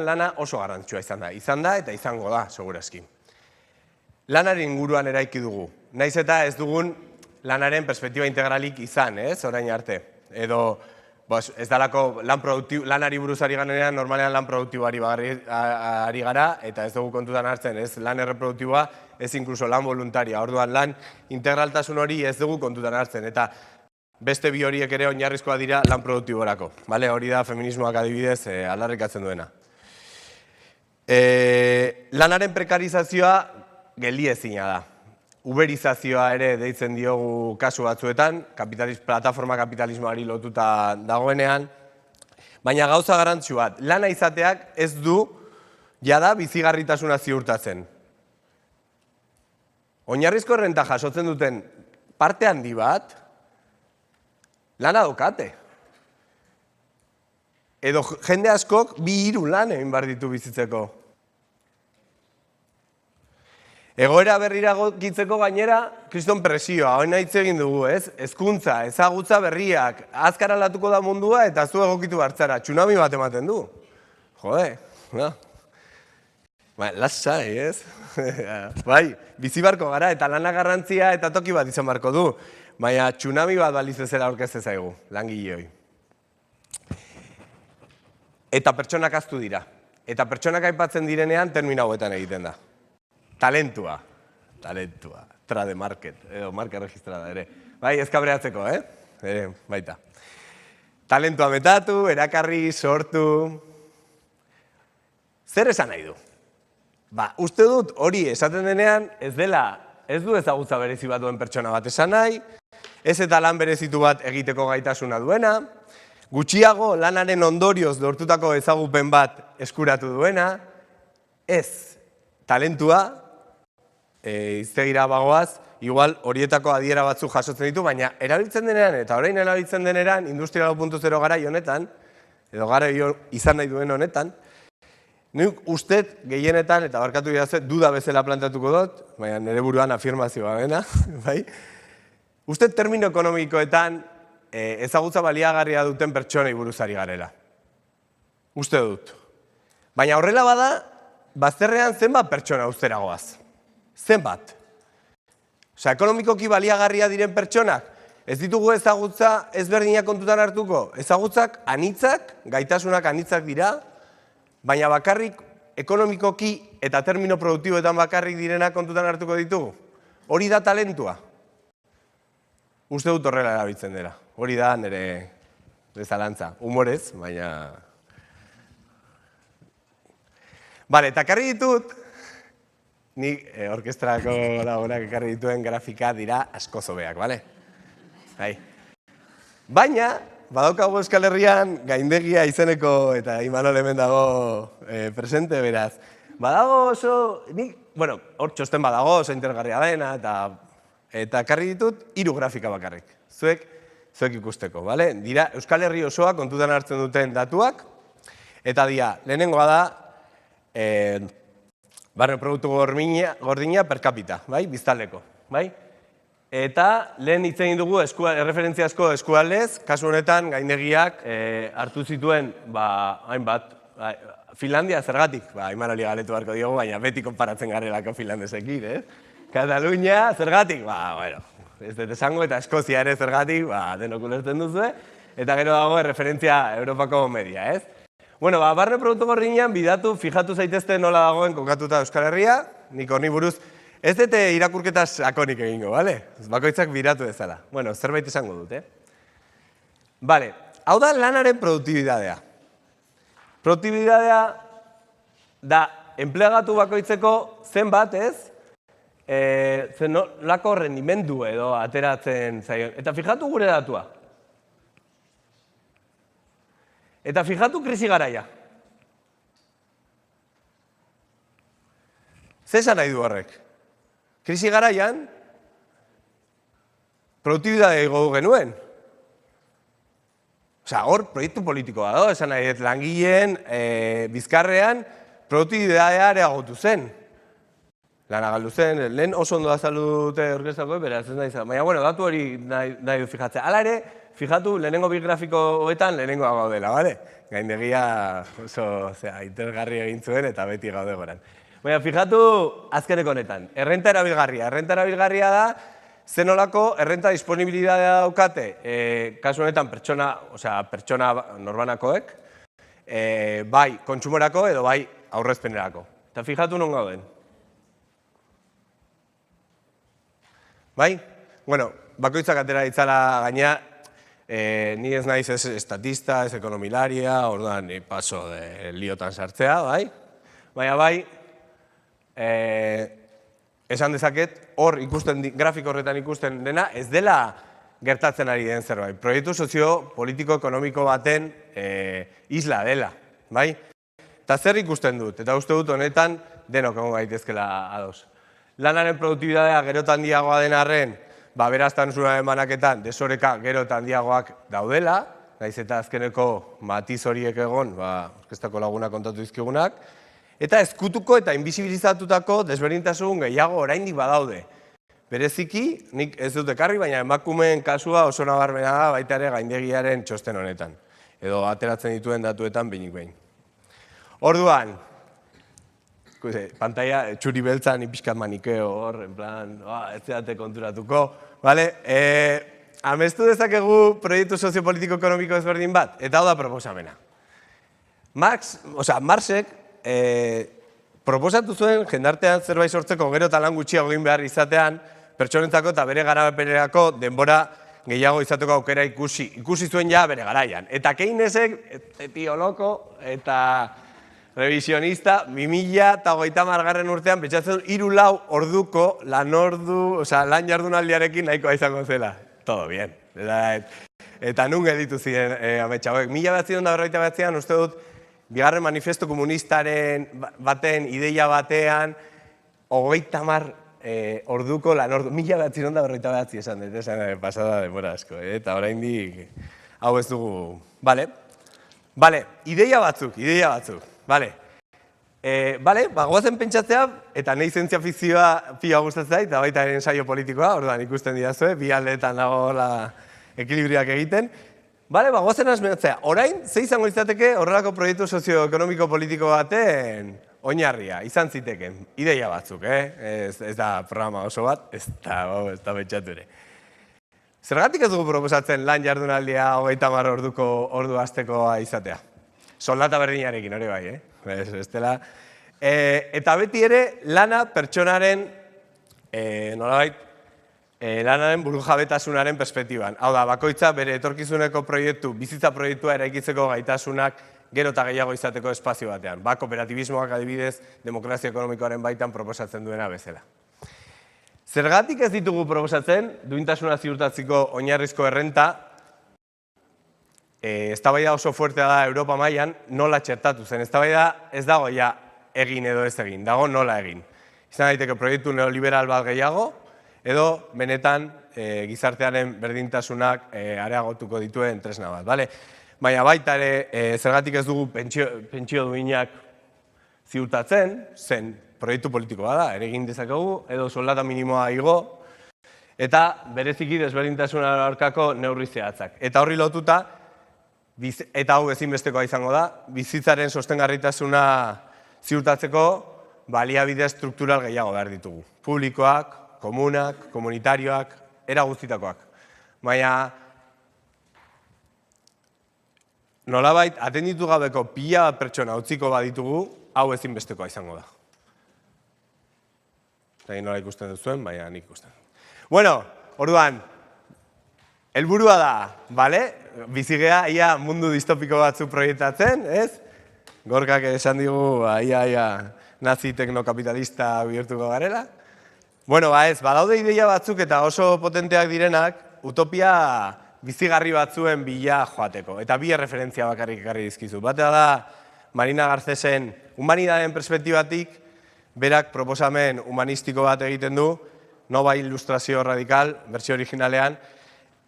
Speaker 7: lana oso garrantzitsua izan da eta izango da, segurazki. Lanaren inguruan eraiki dugu. Naiz eta ez dugun lanaren perspektiba integralik izan, orain arte. Edo, ez dalako lanari buruz ari ganean, normalean lan produktiboari ari gara, eta ez dugu kontutan hartzen, ez lan erreproduktiboa, ez inkluso lan voluntaria. Orduan lan integraltasun hori ez dugu kontutan hartzen, eta beste bi horiek ere oinarrizkoa dira lan produktiborako. Hori da feminismoak adibidez aldarrikatzen duena. Lanaren prekarizazioa geldiezina da. Uberizazioa ere deitzen diogu kasu batzuetan, plataforma kapitalismoari lotuta dagoenean, baina gauza garrantzitsu bat, lana izateak ez du jada bizigarritasuna ziurtatzen. Oinarrizko errenta jasotzen duten parte handi bat, lana daukate. Edo jende askok 2-3 lan egin behar ditu bizitzeko. Egoera berrira egokitzeko gainera, kriston presioa, hori nahi egin dugu, ez? Hezkuntza, ezagutza berriak, azkar aldatuko da mundua eta zu egokitu hartzara, tsunami bat ematen du. Jode, no? Lasai, ez? Bai, bizi barko gara eta lana garrantzia eta toki bat izan barko du. Baina tsunami bat baliz ezera aurkezte zaigu, langileoi. Eta pertsonak ahaztu dira. Eta pertsonak aipatzen direnean termino hauetan egiten da. Talentua, trade market, edo marka registrada ere. Bai, ezkabreatzeko, ere, baita. Talentua metatu, erakarri, sortu. Zer esan nahi du? Uste dut hori esaten denean ez du ezagutza berezi bat duen pertsona bat esan nahi, ez eta lan berezitu bat egiteko gaitasuna duena, gutxiago lanaren ondorioz lortutako ezagupen bat eskuratu duena, ez talentua, iztegira bagoaz, igual horietako adiera batzuk jasotzen ditu, baina erabiltzen denean eta orain erabiltzen denean Industria 4.0 garai honetan, edo garai izan nahi duen honetan, nik ustet gehienetan, eta barkatu idazte, duda bezala plantatuko dut, baina nire buruan afirmazioa dena, bai? Ustet termino ekonomikoetan ezagutza baliagarria duten pertsonei buruzari garela. Uste dut. Baina horrela bada, bazterrean zenbat pertsona ustera goaz. Zenbat. Osa, ekonomikoki baliagarria diren pertsonak, ez ditugu ezagutza ezberdinak kontutan hartuko. Ezagutzak anitzak, gaitasunak anitzak dira, baina bakarrik ekonomikoki eta termino produktiboetan bakarrik direnak kontutan hartuko ditugu. Hori da talentua. Uste dut horrela erabiltzen dela. Hori da nire zalantza. Humorez, baina... Bale, eta karri ditut, nik orkestrako lagunak ekarri dituen grafika dira asko zobeak, bale? Baina, badaukagu Euskal Herrian gaindegia izeneko, eta Imanol hemen dago presente, beraz. Badago oso, hor txosten badago, oso interesgarria dena, eta ekarri ditut 3 grafika bakarrik. Zuek ikusteko, bale? Dira Euskal Herri osoa kontutan hartzen duten datuak, eta dira, lehenengoa da, barne produktu gordina per capita, bai, biztanleko, bai? Eta lehen hitz egin dugu erreferentziazko eskualdez, kasu honetan gaindegiak hartu zituen, hainbat, Finlandia zergatik, Imanoli galetu beharko diogu, baina beti konparatzen garelako finlandesekin, Katalunia zergatik, ez dut esango, eta Eskozia ere zergatik, denok ulertzen duzue, eta gero dago referentzia Europako media, ez? Barne produktu gordinean bidatu, fijatu zaitezte nola dagoen kokatuta Euskal Herria, nik honi buruz, ez dute irakurketa sakonik egingo, bale? Bakoitzak biratu dezala. Zerbait esango dut, Bale, hau da lanaren produktibidadea. Produktibidadea da enplegatu bakoitzeko zenbat, ez? Lako rendimendu edo ateratzen zaion. Eta fijatu gure datua. Eta fijatu krisi garaia. Zesan nahi du horrek? Krisi garaian, produktibidadea igo genuen. Osa, hor, proiektu politikoa da, esan nahi, langileen bizkarrean produktibidadea areagotu zen. Lana galdu zen, lehen oso ondo azaldu dute orkestako, beraz ez nahi zen. Baina, datu hori nahi du fijatzea. Hala ere, fijatu, lehenengo bi grafikoetan lehenengoa gaudela, bale? Gaindegia oso interesgarri egin zuen eta beti gaude goran. Baina, fijatu azkeneko honetan. Errenta erabilgarria. Errenta erabilgarria da zenolako errenta disponibilitatea daukate, kasu honetan pertsona norbanakoek, bai kontsumorako edo bai aurrezpenerako. Eta fijatu non gauden. Bai? Bueno, bakoitzak atera ditzala gaina, ni ez naiz ez estatista, ez ekonomilaria, orduan ni paso de liotan sartzea, bai? Baina bai, esan dezaket, hor ikusten, grafiko horretan ikusten dena, ez dela gertatzen ari den zerbait. Proiektu sozio-politiko-ekonomiko baten isla dela, bai? Eta zer ikusten dut, eta uste dut honetan denok egon gaitezkela ados. Lanaren produktibitatea gero eta handiagoa den arren, beraztasunaren banaketan desoreka gero eta handiagoak daudela, naiz eta azkeneko matiz horiek egon, orkestako laguna kontatu dizkigunak, eta ezkutuko eta invisibilizatutako desberdintasun gehiago oraindik badaude. Bereziki, nik ez dut ekarri, baina emakumeen kasua oso nabarmena da baita ere gaindegiaren txosten honetan, edo ateratzen dituen datuetan behinik behin. Orduan, pantalla txuri beltza, ni pixkat manikeo hor, en plan, ez zeate konturatuko, bale? Amestu dezakegu proiektu soziopolitiko-ekonomiko ezberdin bat, eta hau da proposamena. Marxek proposatu zuen jendartean zerbait sortzeko gero eta lan gutxiago egin behar izatean, pertsonentzako eta bere garapenerako denbora gehiago izateko aukera ikusi zuen ja bere garaian. Eta Keynesek, etioloko eta revisionista, 2030 urtean betxatzen 3-4 orduko lan jardunaldiarekin nahikoa izango zela. Todo bien. Eta nun gelditu ziren ametsa hauek. 1949an uste dut, bigarren manifesto komunistaren baten, ideia batean, 30 orduko lan ordu. 1949 esan dut, esan pasada denbora asko. Eta oraindik hau ez dugu. Bale, ideia batzuk. Bale, goazen pentsatzea, eta nahi zientzia fikzioa pila gustatzen eta baita ensaio politikoa, orduan ikusten didazue, bi aldeetan dagoela ekilibriak egiten. Bale, goazen asmeatzea, orain, ze izango izateke horrelako proiektu sozioekonomiko politiko baten oinarria, izan ziteken, ideia batzuk, ez da programa oso bat, ez da pentsatu ere. Zergatik ez dugu proposatzen lan jardunaldia 30 orduko ordu astekoa izatea? Soldata berdinarekin hori bai, eta beti ere lana pertsonaren, nolabait, lanaren burujabetasunaren perspektiban. Hau da, bakoitza bere etorkizuneko proiektu, bizitza proiektua eraikitzeko gaitasunak gero eta gehiago izateko espazio batean. Kooperatibismoak adibidez, demokrazia ekonomikoaren baitan proposatzen duena bezala. Zergatik ez ditugu proposatzen, duintasuna ziurtatzeko oinarrizko errenta, eztabaida oso fuertea da Europa mailan nola txertatu zen. Eztabaida ez dago ja egin edo ez egin, dago nola egin. Izan daiteke proiektu neoliberal bat gehiago, edo benetan gizartearen berdintasunak areagotuko dituen tresna bat. Baina baita ere, zergatik ez dugu pentsio duinak ziurtatzen, zen proiektu politikoa da, ere egin dezakegu, edo soldata minimoa igo, eta bereziki desberdintasunaren aurkako neurri zehatzak. Eta horri lotuta, eta hau ezinbestekoa izango da, bizitzaren sostengarritasuna ziurtatzeko baliabide struktural gehiago behar ditugu. Publikoak, komunak, komunitarioak, era guztitakoak. Baina, nolabait, atenditu gabeko pila bat pertsona utziko baditugu, hau ezinbestekoa izango da. Eta nola ikusten duzuen, baina nik ikusten. Bueno, orduan, helburua da, bale? Bizigea, ia mundu distopiko batzu proiektatzen, ez? Gorkak esan digu, ia nazi teknokapitalista bihurtuko garela. Bueno, ez, badaude ideia batzuk eta oso potenteak direnak, utopia bizigarri batzuen bila joateko. Eta bi referentzia bakarrik ekarri dizkizu. Batea da, Marina Garcesen humanidadeen perspektibatik, berak proposamen humanistiko bat egiten du, nova ilustrazio radikal, bertsio originalean,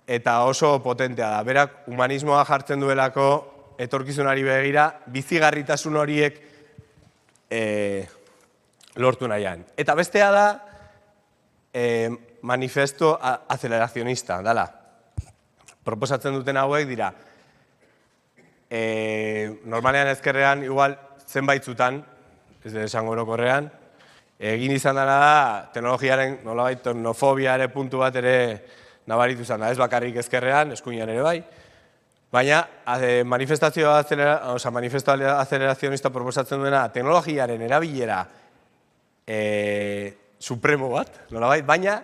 Speaker 7: eta oso potentea da. Berak humanismoa jartzen duelako etorkizunari begira, bizigarritasun horiek lortu nahian. Eta bestea da, manifesto acelerazionista, dala. Proposatzen duten hauek dira, normalean ezkerrean, igual zenbaitzutan, ez da esango orokorrean, egin izan dena da, teknologiaren nolabait teknofobia ere puntu bat ere nabaritu izan da, ez bakarrik ezkerrean, eskuinan ere bai, baina manifestazio azelerazionista proposatzen duena teknologiaren erabilera supremo bat, nolabait, baina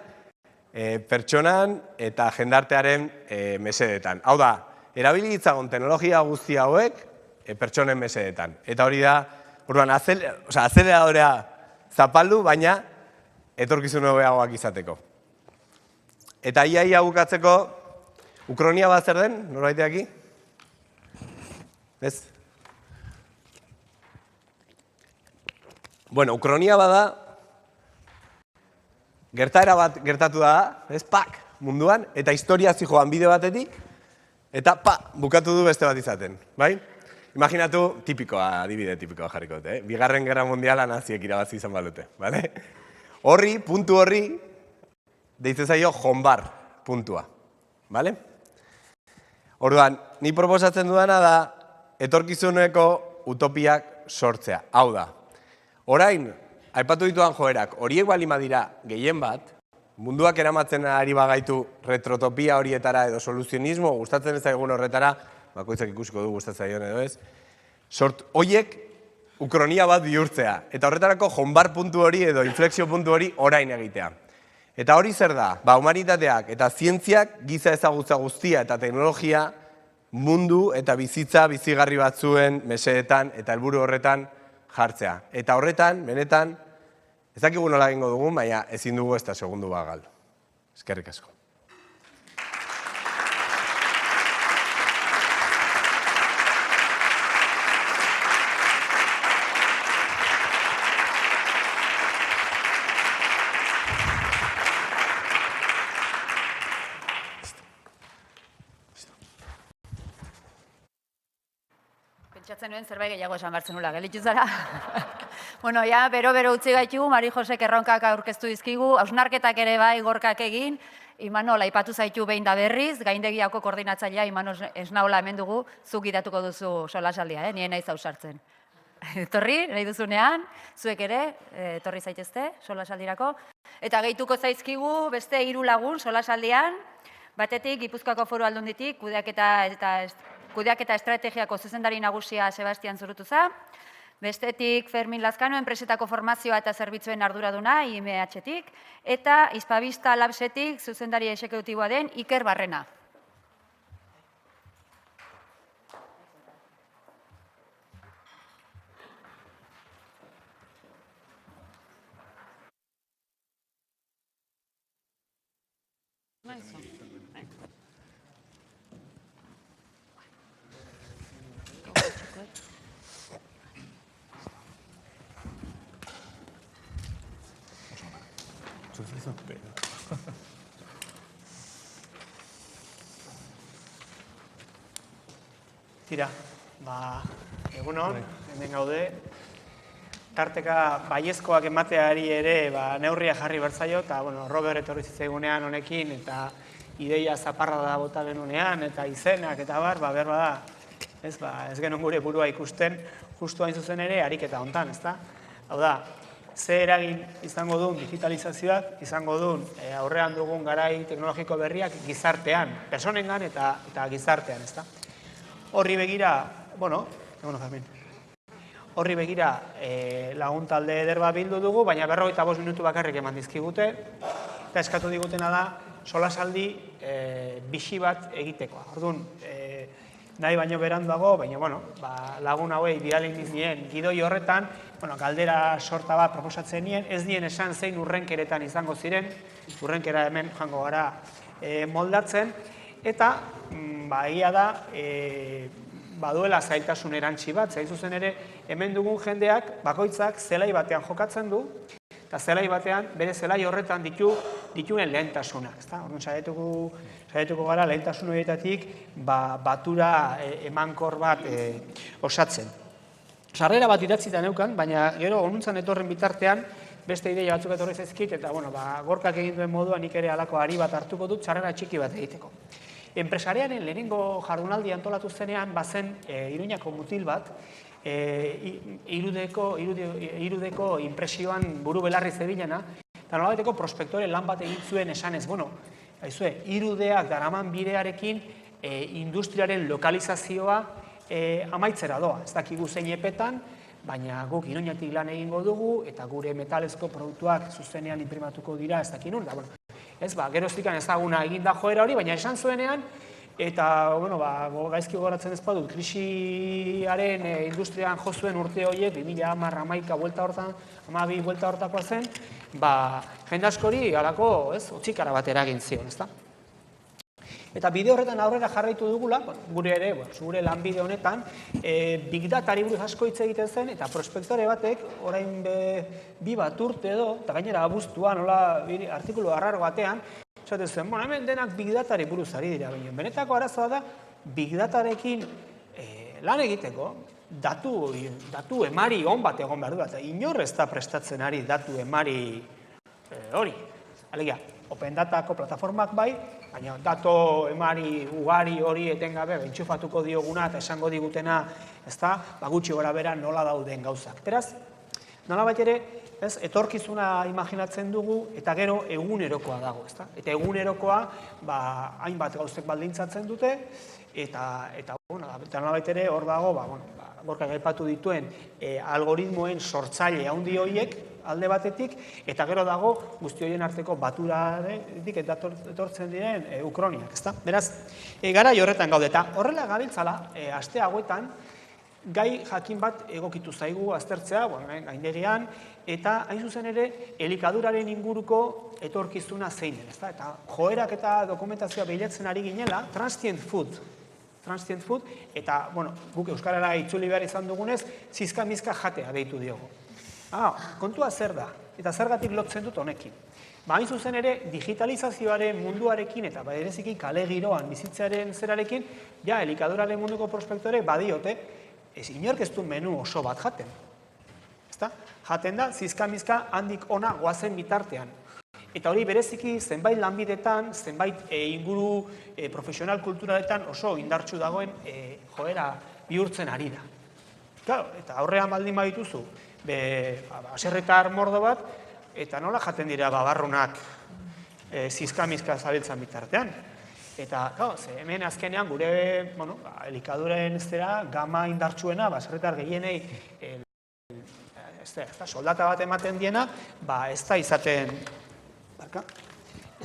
Speaker 7: pertsonan eta jendartearen mesedetan. Hau da, erabili ditzagun teknologia guzti hauek pertsonen mesedetan. Eta hori da, orduan, azeleradora zapaldu, baina etorkizun hobeagoak izateko. Eta ia bukatzeko, Ukronia bat zer den, norbait aquí? Ez? Bueno, Ukronia bada, gertaera bat gertatu da, ez, pak, munduan, eta historia zijoan bide batetik, eta bukatu du beste bat izaten, bai? Imaginatu, adibide tipikoa jarriko dute, Bigarren Gerra Mundiala naziek irabazi izan balute, bale? Horri, puntu horri, deitzen zaio jonbar puntua, bale? Orduan, ni proposatzen dudana da, etorkizuneko utopiak sortzea, hau da. Orain, aipatu dituan joerak, horiek balima dira gehien bat, munduak eramatzen ari bagaitu retrotopia horietara edo soluzionismo, gustatzen ez zaigun horretara, bakoitzak ikusiko du gustatzen zaion edo ez, horiek ukronia bat bihurtzea, eta horretarako jonbar puntu hori edo inflexio puntu hori orain egitea. Eta hori zer da, humanitateak eta zientziak giza ezagutza guztia eta teknologia mundu eta bizitza bizigarri batzuen mesedetan eta helburu horretan jartzea. Eta horretan, benetan, ez dakigu nola egingo dugun, baina ezin dugu ez da segundu bat galdu. Eskerrik asko.
Speaker 1: Pentsatzen nuen zerbait gehiago esan bartzen nula, gelitzu zara. Bueno, ja, bero utzi gaitu, Mari Josek erronkak aurkeztu dizkigu, hausnarketak ere bai gorkak egin, Imanol, aipatu zaitu behin da berriz, gaindegiako koordinatzailea, Imanol esnaola hemen dugu, zuk gidatuko duzu solasaldia, nien naiz ausartzen. Etorri, nahi duzunean, zuek ere, etorri zaitezte solasaldirako. Eta gehituko zaizkigu beste 3 lagun solasaldian, batetik Gipuzkoako Foru Aldunditik, kudeaketa estrategiako zuzendari nagusia Sebastian Zurutuza, bestetik Fermin Lazkano, enpresetako formazioa eta zerbitzuen arduraduna, IMH-tik, eta Hispabista Labsetik zuzendari exekutiboa den Iker Barrena.
Speaker 8: Tira, egunon, hemen gaude. Tarteka baiezkoak emateari ere neurria jarri bertzaio, eta Robert etorri zitzaigunean honekin, eta ideia zaparra da bota genunean, eta izenak, eta berba da, ez genuen gure burua ikusten, justu hain zuzen ere, ariketa hontan, ezta? Hau da, ze eragin izango duen digitalizazioak, izango duen aurrean dugun garai teknologiko berriak gizartean, personengan eta gizartean, ezta? Horri begira, horri begira lagun talde eder bat bildu dugu, baina 45 minutu bakarrik eman dizkigute, eta eskatu digutena da solasaldi bixi bat egiteko. Orduan, nahi baino beranduago, baina lagun hauei bidali nien gidoi horretan, galdera sorta bat proposatzen nien, ez nien esan zein urrenkeretan izango ziren, urrenkera hemen jango gara moldatzen, eta egia da, baduela zailtasun erantzi bat, zain zuzen ere, hemen dugun jendeak bakoitzak zelai batean jokatzen du, eta zelai batean, bere zelai horretan dituen lehentasunak. Orduan, saiatuko gara lehentasun horietatik batura emankor bat osatzen. Sarrera bat idatzita neukan, baina gero onuntzan etorren bitartean, beste ideia batzuk etorri zaizkit, eta gorkak egin duen moduan nik ere halako ari bat hartuko dut sarrera txiki bat egiteko. enpresarearen lehenengo jardunaldi antolatu zenean, bazen Iruñako mutil bat, irudeko impresioan buru belarri zebilena, eta nolabaiteko prospektore lan bat egin zuen esanez, bueno, irudeak daraman bidearekin industriaren lokalizazioa amaitzera doa. Ez dakigu zein epetan, baina guk Iruñatik lan egingo dugu, eta gure metalezko produktuak zuzenean inprimatuko dira, ez dakin da, bueno, ez, geroztikan ezaguna eginda joera hori, baina esan zuenean, eta, bueno, gaizki gogoratzen ez badut, krisiaren industrian jo zuen urte horiek, 2010-11 buelta hortan, 12 buelta hortakoa zen, jende askori alako, ez, otzikara bat eragin zion, ez da? Eta bide horretan aurrera jarraitu dugula, gure ere, gure lanbide honetan, Big Datari buruz asko hitz egiten zen, eta prospektore batek, orain 2 bat urte edo, eta gainera abuztuan, artikulu arraro batean, esaten zen, hemen denak Big Datari buruz ari dira, baina benetako arazoa da, Big Datarekin lan egiteko, datu emari on bat egon behar du, eta inor ez da prestatzen ari datu emari hori. Alegia, Open Datako plataformak bai, baina datu emari ugari hori etengabe entxufatuko dioguna eta esango digutena, ez da, gutxi gora bera nola dauden gauzak. Beraz, nolabait ere, etorkizuna imaginatzen dugu eta gero egunerokoa dago, ez da? Eta egunerokoa, hainbat gauzek baldintzatzen dute, eta nolabait ere hor dago, Gorkak aipatu dituen algoritmoen sortzaile handi horiek alde batetik, eta gero dago guzti horien arteko baturatik etortzen diren ukroniak, ezta? Beraz, garai horretan gaude, eta horrela gabiltzala, aste hauetan, gai jakin bat egokitu zaigu aztertzea, gaindegian, eta hain zuzen ere, elikaduraren inguruko etorkizuna zeinen, ezta? Eta joerak eta dokumentazioa bilatzen ari ginela, transient food, eta, guk euskarara itzuli behar izan dugunez, zizka-mizka jatea deitu diogu. Kontua zer da, eta zergatik lotzen dut honekin. Hain zuzen ere, digitalizazioaren munduarekin eta bereziki kale giroan bizitzearen zerarekin, elikaduraren munduko prospektore badiote, inork ez du menu oso bat jaten. Jaten da, zizka-mizka handik ona goazen bitartean. Eta hori bereziki zenbait lanbidetan, zenbait inguru profesional kulturaletan oso indartsu dagoen joera bihurtzen ari da. Eta aurrean baldin badituzu, baserritar mordo bat, eta nola jaten dira babarrunak zizka-mizka zabiltzan bitartean. Eta, hemen azkenean gure elikaduren gama indartsuena, baserritar gehienei soldata bat ematen diena, ez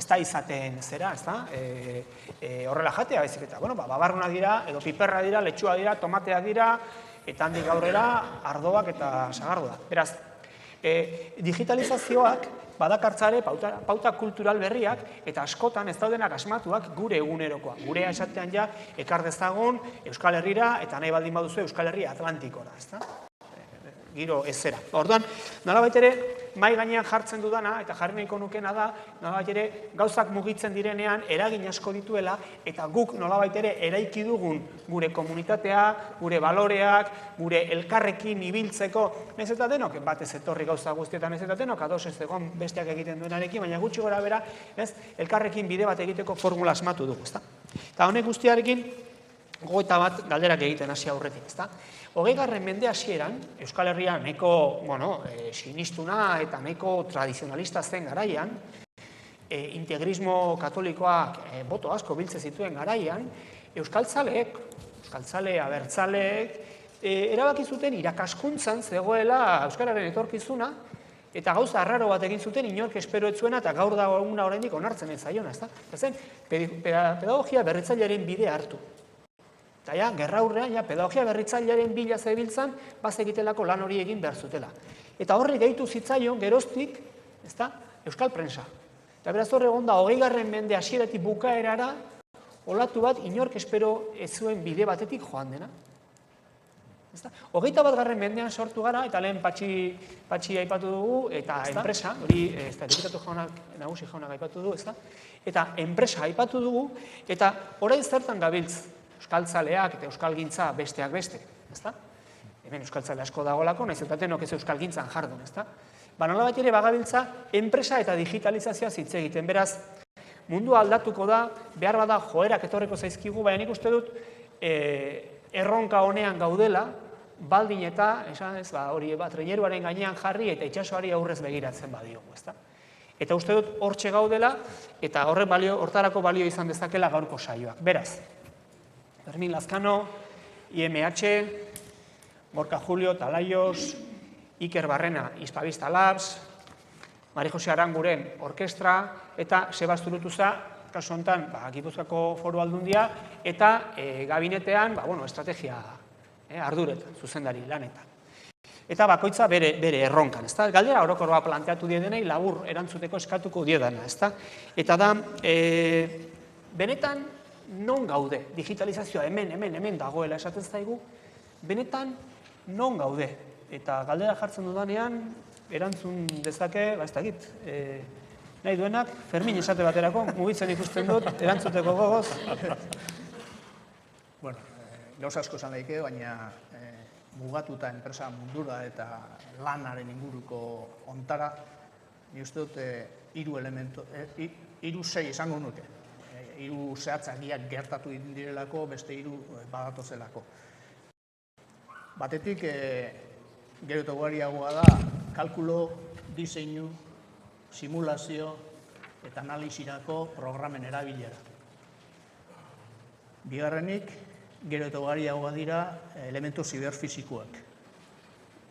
Speaker 8: da izaten zera, horrela jatea, baizik eta, babarrunak dira, edo piperra dira, letxua dira, tomatea dira, eta handik aurrera ardoak eta sagardoa. Beraz, digitalizazioak badakartzare pauta kultural berriak, eta askotan ez daudenak asmatuak gure egunerokoa. Gure esatean ekar dezagun Euskal Herrira, eta nahi baldin baduzu Euskal Herri Atlantikora, ezta? Giro ezera. Orduan, nolabait ere, mai gainean jartzen dudana, eta jarri nahiko nukena da, nolabait ere, gauzak mugitzen direnean, eragin asko dituela, eta guk nolabait ere, eraiki dugun gure komunitatea, gure baloreak, gure elkarrekin ibiltzeko, ez eta denok, batez etorri gauza guztietan ez eta denok, ados ez egon besteak egiten duenarekin, baina gutxi gora bera, elkarrekin bide bat egiteko formula asmatu dugu, ezta? Eta honek guztiarekin, gogoeta bat galderak egiten hasi aurretik, ezta? 20. mende hasieran, Euskal Herria nahiko, sinistuna eta nahiko tradizionalista zen garaian, integrismo katolikoak boto asko biltzen zituen garaian, euskaltzale, abertzaleek, erabaki zuten irakaskuntzan zegoela Euskararen etorkizuna, eta gauza arraro bat egin zuten inork espero ez zuena, eta gaur dago eguna oraindik onartzen ez zaiona, ezta? Zen, pedagogia berritzailearen bide hartu. Eta gerra aurrean, pedagogia berritzailearen bila zebiltzan, bazekitelako lan hori egin behar zutela. Eta horri gehitu zitzaion geroztik, Euskal Prensa. Eta beraz horre egon da, 20. mende hasieratik bukaerara, olatu bat inork espero ez zuen bide batetik joan dena. 21. mendean sortu gara, eta lehen patxi aipatu dugu, eta enpresa, hori deputatu jaunak, nagusi jaunak aipatu du, eta enpresa aipatu dugu, eta orain zertan gabiltz euskaltzaleak eta euskalgintza besteak beste, ezta? Hemen euskaltzale asko dagolako, nahiz eta denok ez euskalgintzan jardun, ezta? Nolabait ere bagabiltza enpresa eta digitalizazioa hitz egiten, beraz, Mundu aldatuko da, behar bada joerak etorreko zaizkigu, baina nik uste dut erronka honean gaudela, baldin eta, esan ez, hori traineruaren gainean jarri eta itsasoari aurrez begiratzen badiogu, ezta? Eta uste dut hortxe gaudela, eta hortarako balio izan dezakela gaurko saioak. Beraz, Fermin Lazkano, IMH, Gorka Julio, Talaios, Iker Barrena, Hispavista Labs, Mari Jose Aranguren orkestra, eta Sebasturutuza, kasu honetan, Gipuzkoako Foru Aldundia, eta gabinetean, estrategia arduretan, zuzendari lanetan. Eta bakoitza bere erronkan, ezta? Galdera orokor bat planteatu diedenei, labur erantzuteko eskatuko diedana, ezta? Eta da, benetan non gaude, digitalizazioa hemen dagoela esaten zaigu, benetan non gaude. Eta galdera jartzen dudanean, erantzun dezake, ez dakit, nahi duenak, Fermin esate baterako, mugitzen ikusten dut, erantzuteko gogoz.
Speaker 9: Bueno, gauza asko esan daike, baina mugatuta enpresa mundura eta lanaren inguruko ontara, ni uste dut hiru sei esango nuke. Hiru zehatzagiak gertatu direlako, beste hiru badatozelako. Batetik, gero eta ugariagoa da, kalkulo, diseinu, simulazio eta analisirako programen erabilera. Bigarrenik, gero eta ugariagoa dira elementu ziberfizikoak.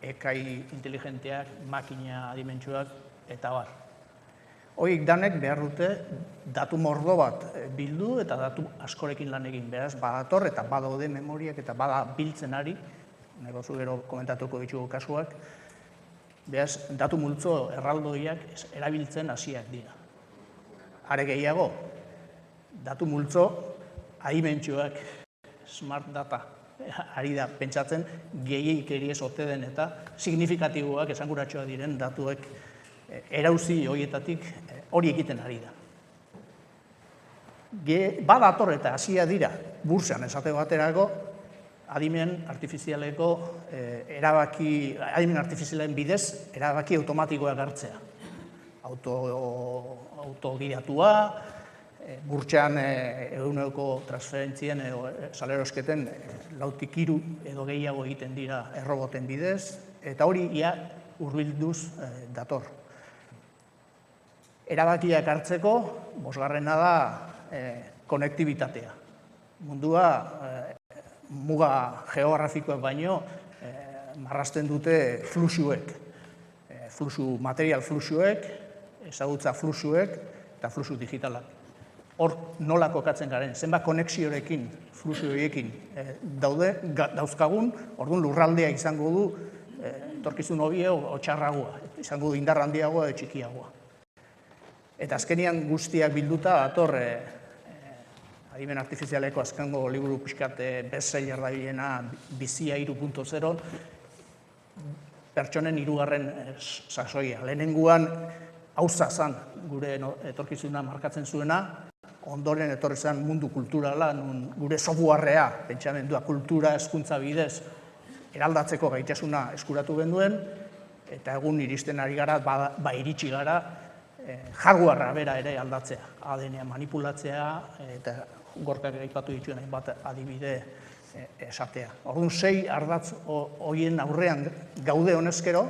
Speaker 9: Ekai inteligenteak, makina adimentsuak eta bar. Horiek danek behar dute datu mordo bat bildu eta datu askorekin lan egin. Beraz, badator eta badaude memoriak eta bada biltzen ari, negozu gero komentatuko ditugu kasuak, beraz, datu multzo erraldoiak erabiltzen hasiak dira. Are gehiago, datu multzo adimentsuak, smart data, ari da pentsatzen gehiagikeriez ote den eta signifikatiboak, esanguratsuak diren datuek erauzi horietatik hori egiten ari da. Badator eta hasia dira, bursan esate baterako, adimen artifizialeko adimen artifizialen bidez erabaki automatikoak hartzea. Autogidatua, burtsean eguneko transferentzien edo salerosketen 4 edo gehiago egiten dira erroboten bidez, eta hori ia hurbilduz dator. Erabakiak hartzeko, bosgarrena da konektibitatea. Mundua muga geografikoak baino marrazten dute fluxuek. Material fluxuek, ezagutza fluxuek eta fluxu digitalak. Hor nola kokatzen garen, zenbat konexiorekin, fluxu horiekin dauzkagun, orduan lurraldea izango du etorkizun hobie o txarragoa, izango du indar handiagoa edo txikiagoa. Eta azkenian guztiak bilduta dator adimen artifizialeko azkengo liburu pixkat bestseller dabilena Bizia 3.0, pertsonen 3. sasoia. Lehenengoan hauza zan gure etorkizuna markatzen zuena, ondoren etorri zen mundu kulturala, gure softwarea, pentsamendua, kultura, hezkuntza bidez, eraldatzeko gaitasuna eskuratu genduen, eta egun iristen ari gara, iritsi gara, hardwarea bera ere aldatzea, ADN-a manipulatzea, eta Gorkak aipatu dituen hainbat adibide esatea. Orduan 6 ardatz horien aurrean gaude honezkero,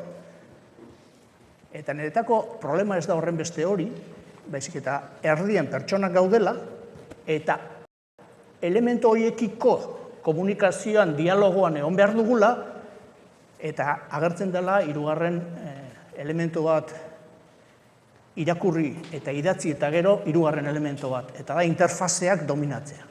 Speaker 9: eta niretako problema ez da horren beste hori, baizik eta erdien pertsonak gaudela, eta elementu horiekiko komunikazioan, dialogoan egon behar dugula, eta agertzen dela 3. elementu bat irakurri eta idatzi eta gero 3. elementu bat, eta da interfazeak dominatzea.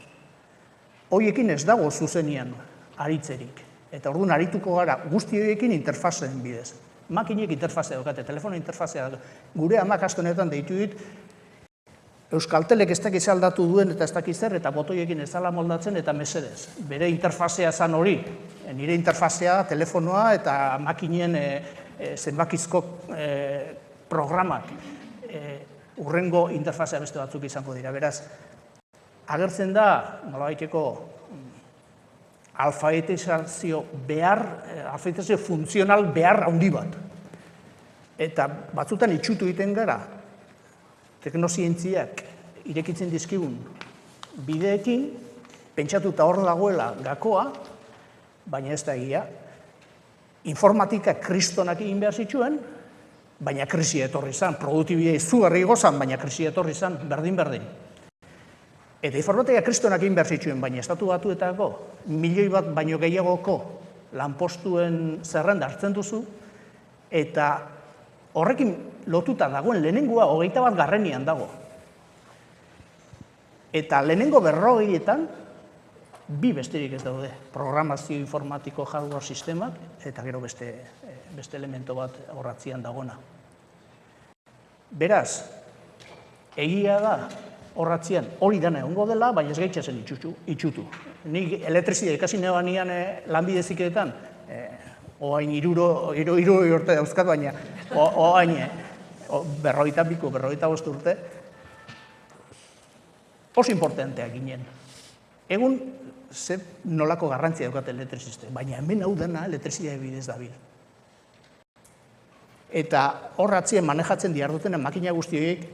Speaker 9: Horiekin ez dago zuzenian aritzerik, eta orduan arituko gara guzti horiekin interfazeen bidez. Makinek interfazea daukate, telefono interfazea daukate. Gure amak aste honetan deitu dit, Euskaltelek ez dakiz aldatu duen eta ez dakiz zer, eta botoiekin ez dala moldatzen eta mesedez. Bere interfazea zan hori, nire interfazea, telefonoa eta makinen zenbakizko programak. Urrengo interfazea beste batzuk izango dira. Beraz, agertzen da, nolabaiteko alfabetizazio funtzional behar handi bat. Eta batzutan itxutu egiten gara, teknozientziak irekitzen dizkigun bideekin, pentsatuta hor dagoela gakoa, baina ez da egia. Informatika kristonak egin behar zituen, baina krisia etorri zan, produktibidea izugarri gozan, baina krisia etorri zan, berdin-berdin. Eta informatika kristonak egin behar zituen, baina estatu batuetako, 1 milioi bat baino gehiagoko lanpostuen zerrenda hartzen duzu, eta horrekin lotuta dagoen lehenengoa 21. dago. Eta lehenengo 40etan, 2 besterik ez daude. Programazio informatiko hardware sistemak, eta gero beste elemento bat horratzian dagona. Beraz, egia da horratzian hori dana egongo dela, baina ez gaitxasen itxutu. Nik elektrizidea ikasi nebanean lanbideziketan, oain 3 urte dauzkat, baina oain 45 urte, oso importanteak ginen. Egun, ze nolako garrantzia daukate elektriziste, baina hemen hau dena elektrizidea bidez dabil. Eta horratzien manejatzen dihardutenen makina guzti horiek,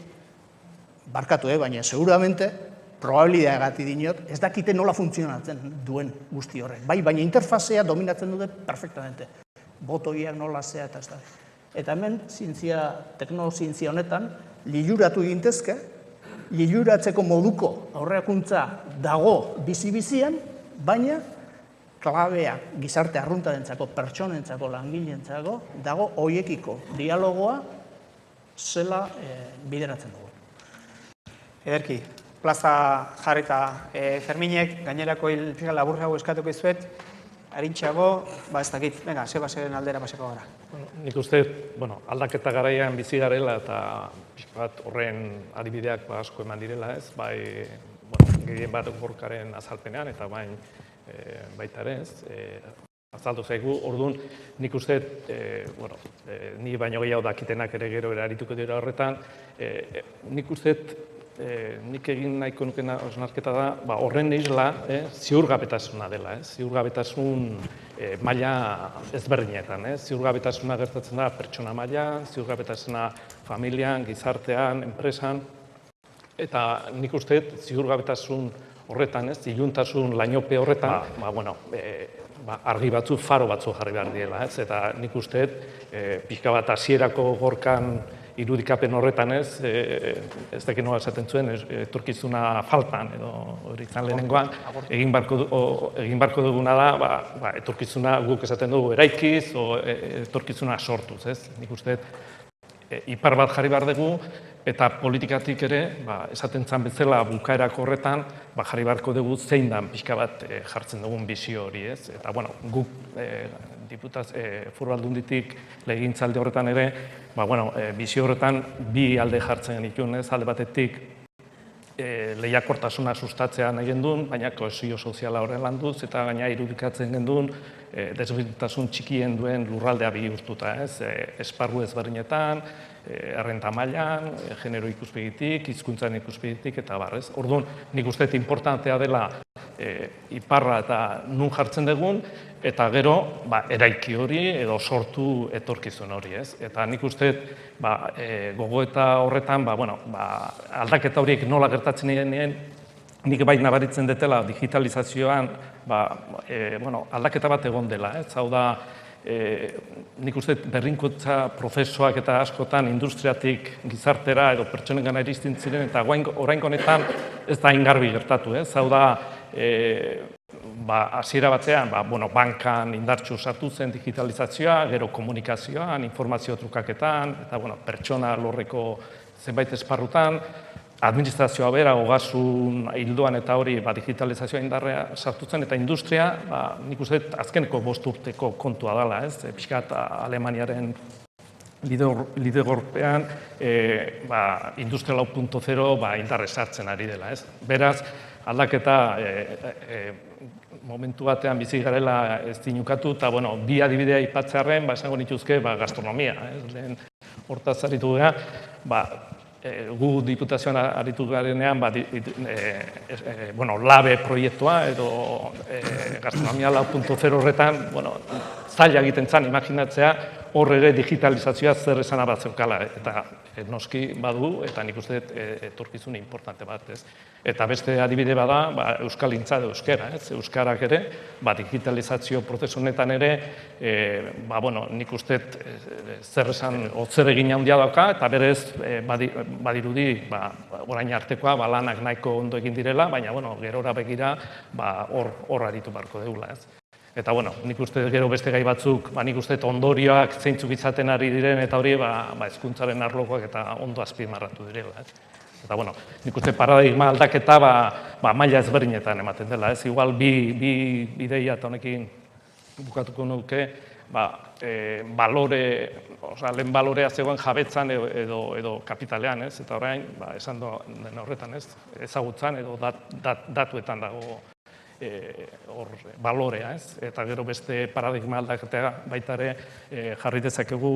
Speaker 9: barkatu, baina seguramente, probabilidea gati dinot, ez dakite nola funtzionatzen duen guzti horrek. Bai, baina interfazea dominatzen dute perfectamente. Botoiak nola zea eta ez da. Eta hemen, teknozientzia honetan, liluratu gintezke, liluratzeko moduko aurreakuntza dago bizi-bizian, baina klabea gizarte arruntarentzako, pertsonentzako, langileentzako, dago hoiekiko dialogoa zela bideratzen dugu.
Speaker 8: Ederki, plaza jarrita Ferminek, gainerako hilpika laburrago eskatuko izuet, harintxeago, ez dakit, venga, Sebaseren aldera paseko gara.
Speaker 10: Nik uste, aldaketa garaian bizi garela eta bat horren adibideak asko eman direla, ez, bai, gehien bat gorkaren azalpenean eta baita ere, azaldu zaigu, orduan nik uste, ni baino gehiago dakitenak ere gero erarituko dira horretan, nik uste, nik egin nahiko nukena osnarketa da, horren isla ziurgabetasuna dela, ziurgabetasun maila ezberdinetan, ziurgabetasuna gertatzen da pertsona mailan, ziurgabetasuna familian, gizartean, enpresan, eta nik uste ziurgabetasun horretan, iluntasun lainope horretan, argi batzu, faro batzu jarri behar diela, eta nik uste pixka bat hasierako gorkan irudikapen horretan ez dakit nola esaten zuen, etorkizuna faltan, edo hori izan lehenengoan, egin barko duguna da, etorkizuna guk esaten dugu eraikiz, etorkizuna sortuz, ez? Nik uste, ipar bat jarri behar dugu, eta politikatik ere, esaten zan bezala bukaerako horretan, jarri beharko dugu zein dan pixka bat jartzen dugun bizio hori, ez? Eta, guk Foru Aldunditik legegintzaldi horretan ere, bizio horretan bi alde jartzen genituen, ez? Alde batetik lehiakortasuna sustatzea nahi gendun, baina kohesio soziala horren landuz, eta gaina irudikatzen gendun desberdintasun txikien duen lurraldea bihurtuta, ez? Esparru ezberdinetan, errenta mailan, genero ikuspegitik, hizkuntzan ikuspegitik, eta bar, ez? Orduan, nik uste importantea dela iparra eta nun jartzen dugun, eta gero eraiki hori edo sortu etorkizun hori, ez? Eta nik uste gogoeta horretan aldaketa horiek nola gertatzen direnean, nik bai nabaritzen detela digitalizazioan aldaketa bat egon dela, ez? Hau da, nik uste berrinkutza prozesuak eta askotan industriatik gizartera edo pertsonengana iristen ziren, eta oraingo honetan ez da ingarbi gertatu, ez? Hau da, hasiera batzean, bankan indartsu sartu zen digitalizazioa, gero komunikazioan, informazio trukaketan, eta pertsona lorreko zenbait esparrutan, administrazioa bera, ogasun hildoan eta hori digitalizazioa indarrea sartu zen, eta industria, nik uste azkeneko 5 urteko kontua dela, ez? Pixkat Alemaniaren lidegorpean, industria 4.0 indarre sartzen ari dela, ez? Beraz, aldaketa momentu batean bizi garela ez dinukatu, eta bi adibidea aipatzearren, esango nituzke gastronomia. Lehen hortaz aritu gara, gu diputazioan aritu garenean LABE proiektua edo gastronomia 4.0 horretan zaila egiten zen imaginatzea hor ere digitalizazioa zer esana bat zeukala, eta noski badu, eta nik uste etorkizun importante bat, ez. Eta beste adibide bada, euskalgintza edo euskara, ez. Euskarak ere, digitalizazio prozesu honetan ere, nik uste zer esan, zer egin handia dauka, eta berez badirudi, orain artekoa, lanak nahiko ondo egin direla, baina, gerora begira, hor aritu barko deula, ez. Eta, nik uste gero beste gai batzuk, nik uste ondorioak zeintzuk izaten ari diren, eta hori, hezkuntzaren arlokoak eta ondo azpimarratu direla. Eta, nik uste paradigma aldaketa, maila ezberdinetan ematen dela. Igual, bi ideia eta honekin bukatuko nuke, lehen balorea zegoen jabetzan edo kapitalean, eta orain, esan den horretan, ezagutzan edo datuetan dago balorea, eta gero beste paradigma aldaketa baita ere jarri dezakegu,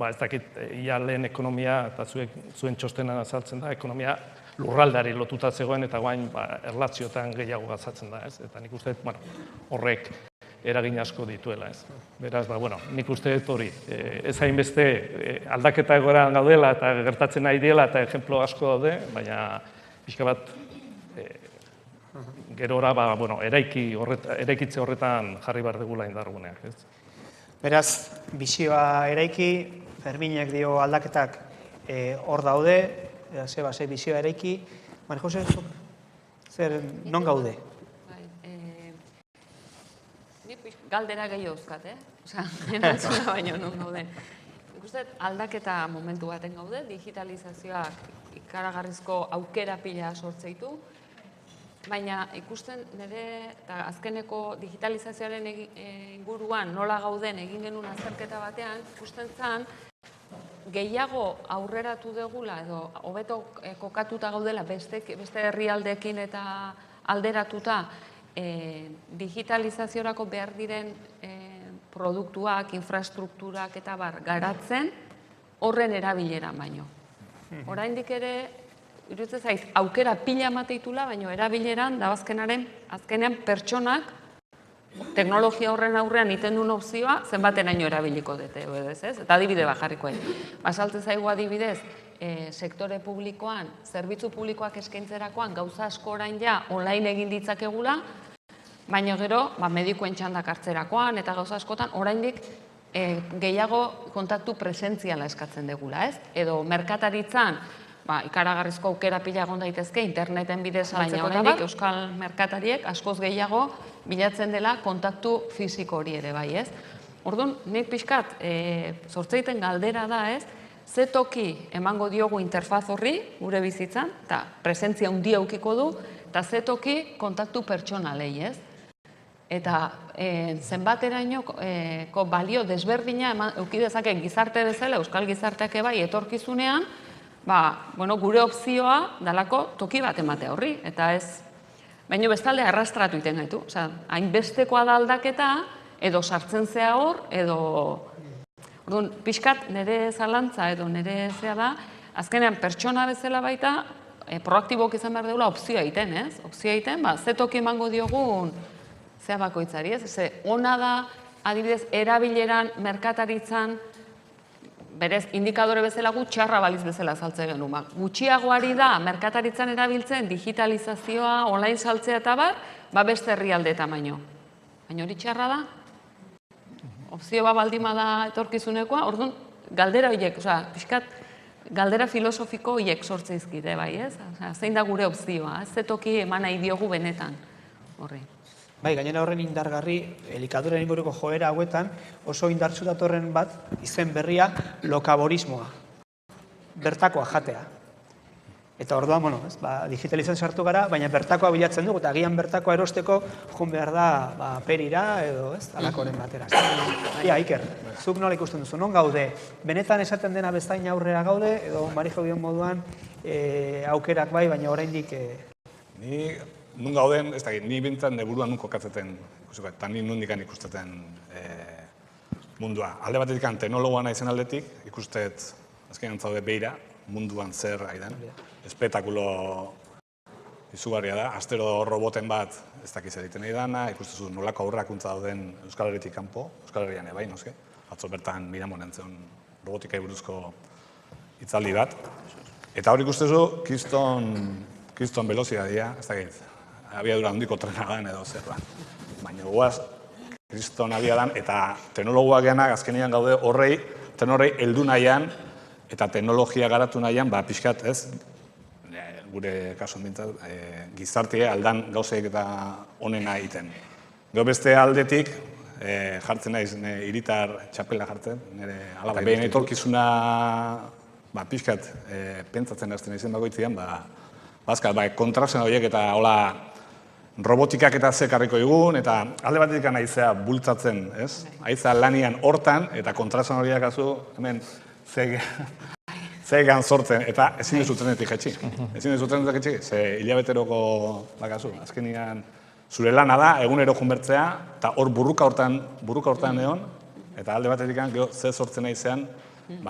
Speaker 10: ez dakit, ia lehen ekonomia, eta zuen txostenan azaltzen da, ekonomia lurraldeari lotuta zegoen, eta guain erlazioetan gehiago gazatzen da, eta nik uste, horrek eragin asko dituela, ez. Beraz, nik uste hori, ez hainbeste aldaketa egoeran gaudela, eta gertatzen nahi diela, eta ejemplo asko daude, baina pixka bat, gerora, eraikitze horretan jarri behar dugula indarguneak, ez?
Speaker 8: Beraz, bizioa eraiki, Ferminek dio aldaketak hor daude, ze bizioa eraiki. Mari Jose, non gaude?
Speaker 5: Galdera gehiago euskat, erantzuna baino non gaude. Ikusten, aldaketa momentu baten gaude, digitalizazioak ikaragarrizko aukera pila sortzeitu, baina ikusten nire, eta azkeneko digitalizazioaren inguruan nola gauden egin genuen azterketa batean, ikusten zen, gehiago aurreratu degula edo hobeto kokatuta gaudela beste herrialdeekin eta alderatuta digitalizaziorako behar diren produktuak, infrastrukturak eta garatzen horren erabileran baino. Oraindik ere, iruditzen zait, aukera pila emateitula, baina erabileran, da azkenean pertsonak teknologia horren aurrean iten duen opzioa, zenbatenaino erabiliko dute, ez? Eta adibide bajarriko. Basaltzen zaigu adibidez, sektore publikoan, zerbitzu publikoak eskaintzerakoan, gauza asko orain ja online egin ditzakegula, baina gero, medikuen txandak hartzerakoan, eta gauza askotan, oraindik gehiago kontaktu presentziala eskatzen degula, ez? Edo merkataritzan, ikaragarrizko aukera pila egon daitezke, interneten bidez altzeko, baina euskal merkatariek askoz gehiago bilatzen dela kontaktu fisiko hori ere bai, ez? Orduan, nik pixkat, sortzeiten galdera da, ez? Ze toki emango diogu interfaz horri, gure bizitzan, eta presentzia handia aukiko du, eta ze toki kontaktu pertsonalei, ez? Eta zenbaterainoko balio desberdina eukidezake gizarte bezala, euskal gizarteak bai, etorkizunean, gure opzioa dalako toki bat emate horri, eta ez, baina bestalde arrastratu iten gaitu. Hainbestekoa da aldaketa, edo sartzen zea hor, edo... Orduan, pixkat nire zalantza edo nire zea da, azkenean pertsona bezala baita, proaktibok izan behar deula opzioa egiten, ez? Opzioa egiten, ze toki emango diogun zea bakoitzari, ez? Ze, ona da, adibidez, erabileran, merkataritzan, berez, indikadore bezala txarra baliz bezala saltze genuen. Gutxiagoari da, merkataritzan erabiltzen, digitalizazioa, online saltzea eta beste herrialdeetan baino. Baina hori txarra da? Opzio baldima da etorkizunekoa, orduan, galdera horiek, pixkat, galdera filosofiko horiek sortzeizkide, bai, ez? Zein da gure opzioa, ze toki eman nahi diogu benetan, horri.
Speaker 8: Bai, gainera horren indargarri, elikaduren inguruko joera hauetan, oso indartsu datorren bat, izen berria, lokaborismoa. Bertakoa jatea. Eta orduan, digitalizan sartu gara, baina bertakoa bilatzen dugu, eta agian bertakoa erosteko, joan behar da, perira, edo, ez, alakoren batera. Ia, Iker, zuk nola ikusten duzu, non gaude? Benetan esaten dena bezain aurrera gaude, edo Marijo dion moduan, aukerak bai, baina oraindik...
Speaker 11: Ni, nun gauden, ez dakit, ni bintzen neburuan nun kokatzeten, eta ni nundikan ikusteten mundua. Alde batetik teknologoa naizen aldetik, ikustet, azkenean zaude beira, munduan zer aidan, espetakulo izugarria da. Astero roboten bat ez dakiz egiten nahi dana, ikustezu nolako aurrakuntza dauden Euskal Herritik kanpo, Euskal Herrian ebai, noske? Atzo bertan Miramon entzun robotikai buruzko hitzaldi bat. Eta hor ikustezu, kriston velozidadia, ez dakit, abiadura handiko trena dan edo zer da. Baina guaz, kriston abiadan, eta teknologoak geanak azkenean gaude horrei, heldu nahian, eta teknologia garatu nahian, pixkat, ez, gure kasuan bintzat, gizartea aldan gauzeik eta onena egiten. Gero beste aldetik, jartzen naiz, hiritar txapela jartzen, nire alaba, behin etorkizuna, pixkat, pentsatzen hasten naizen bakoitzean, kontrasen horiek eta hola, robotikak eta zekarriko egun, eta alde batetik naizea bultzatzen, ez? Aizea lanian hortan, eta kontrasen horiek azu, hemen, zegan sortzen, eta ezin ez zutrenetik jetxi. Ezin ez zutrenetik jetxi, ze hilabeteroko bakazu. Azkenian, zure lana da, egunero junbertzea, eta hor burruka hortan egon, eta alde batetik gero ze sortzen naizean,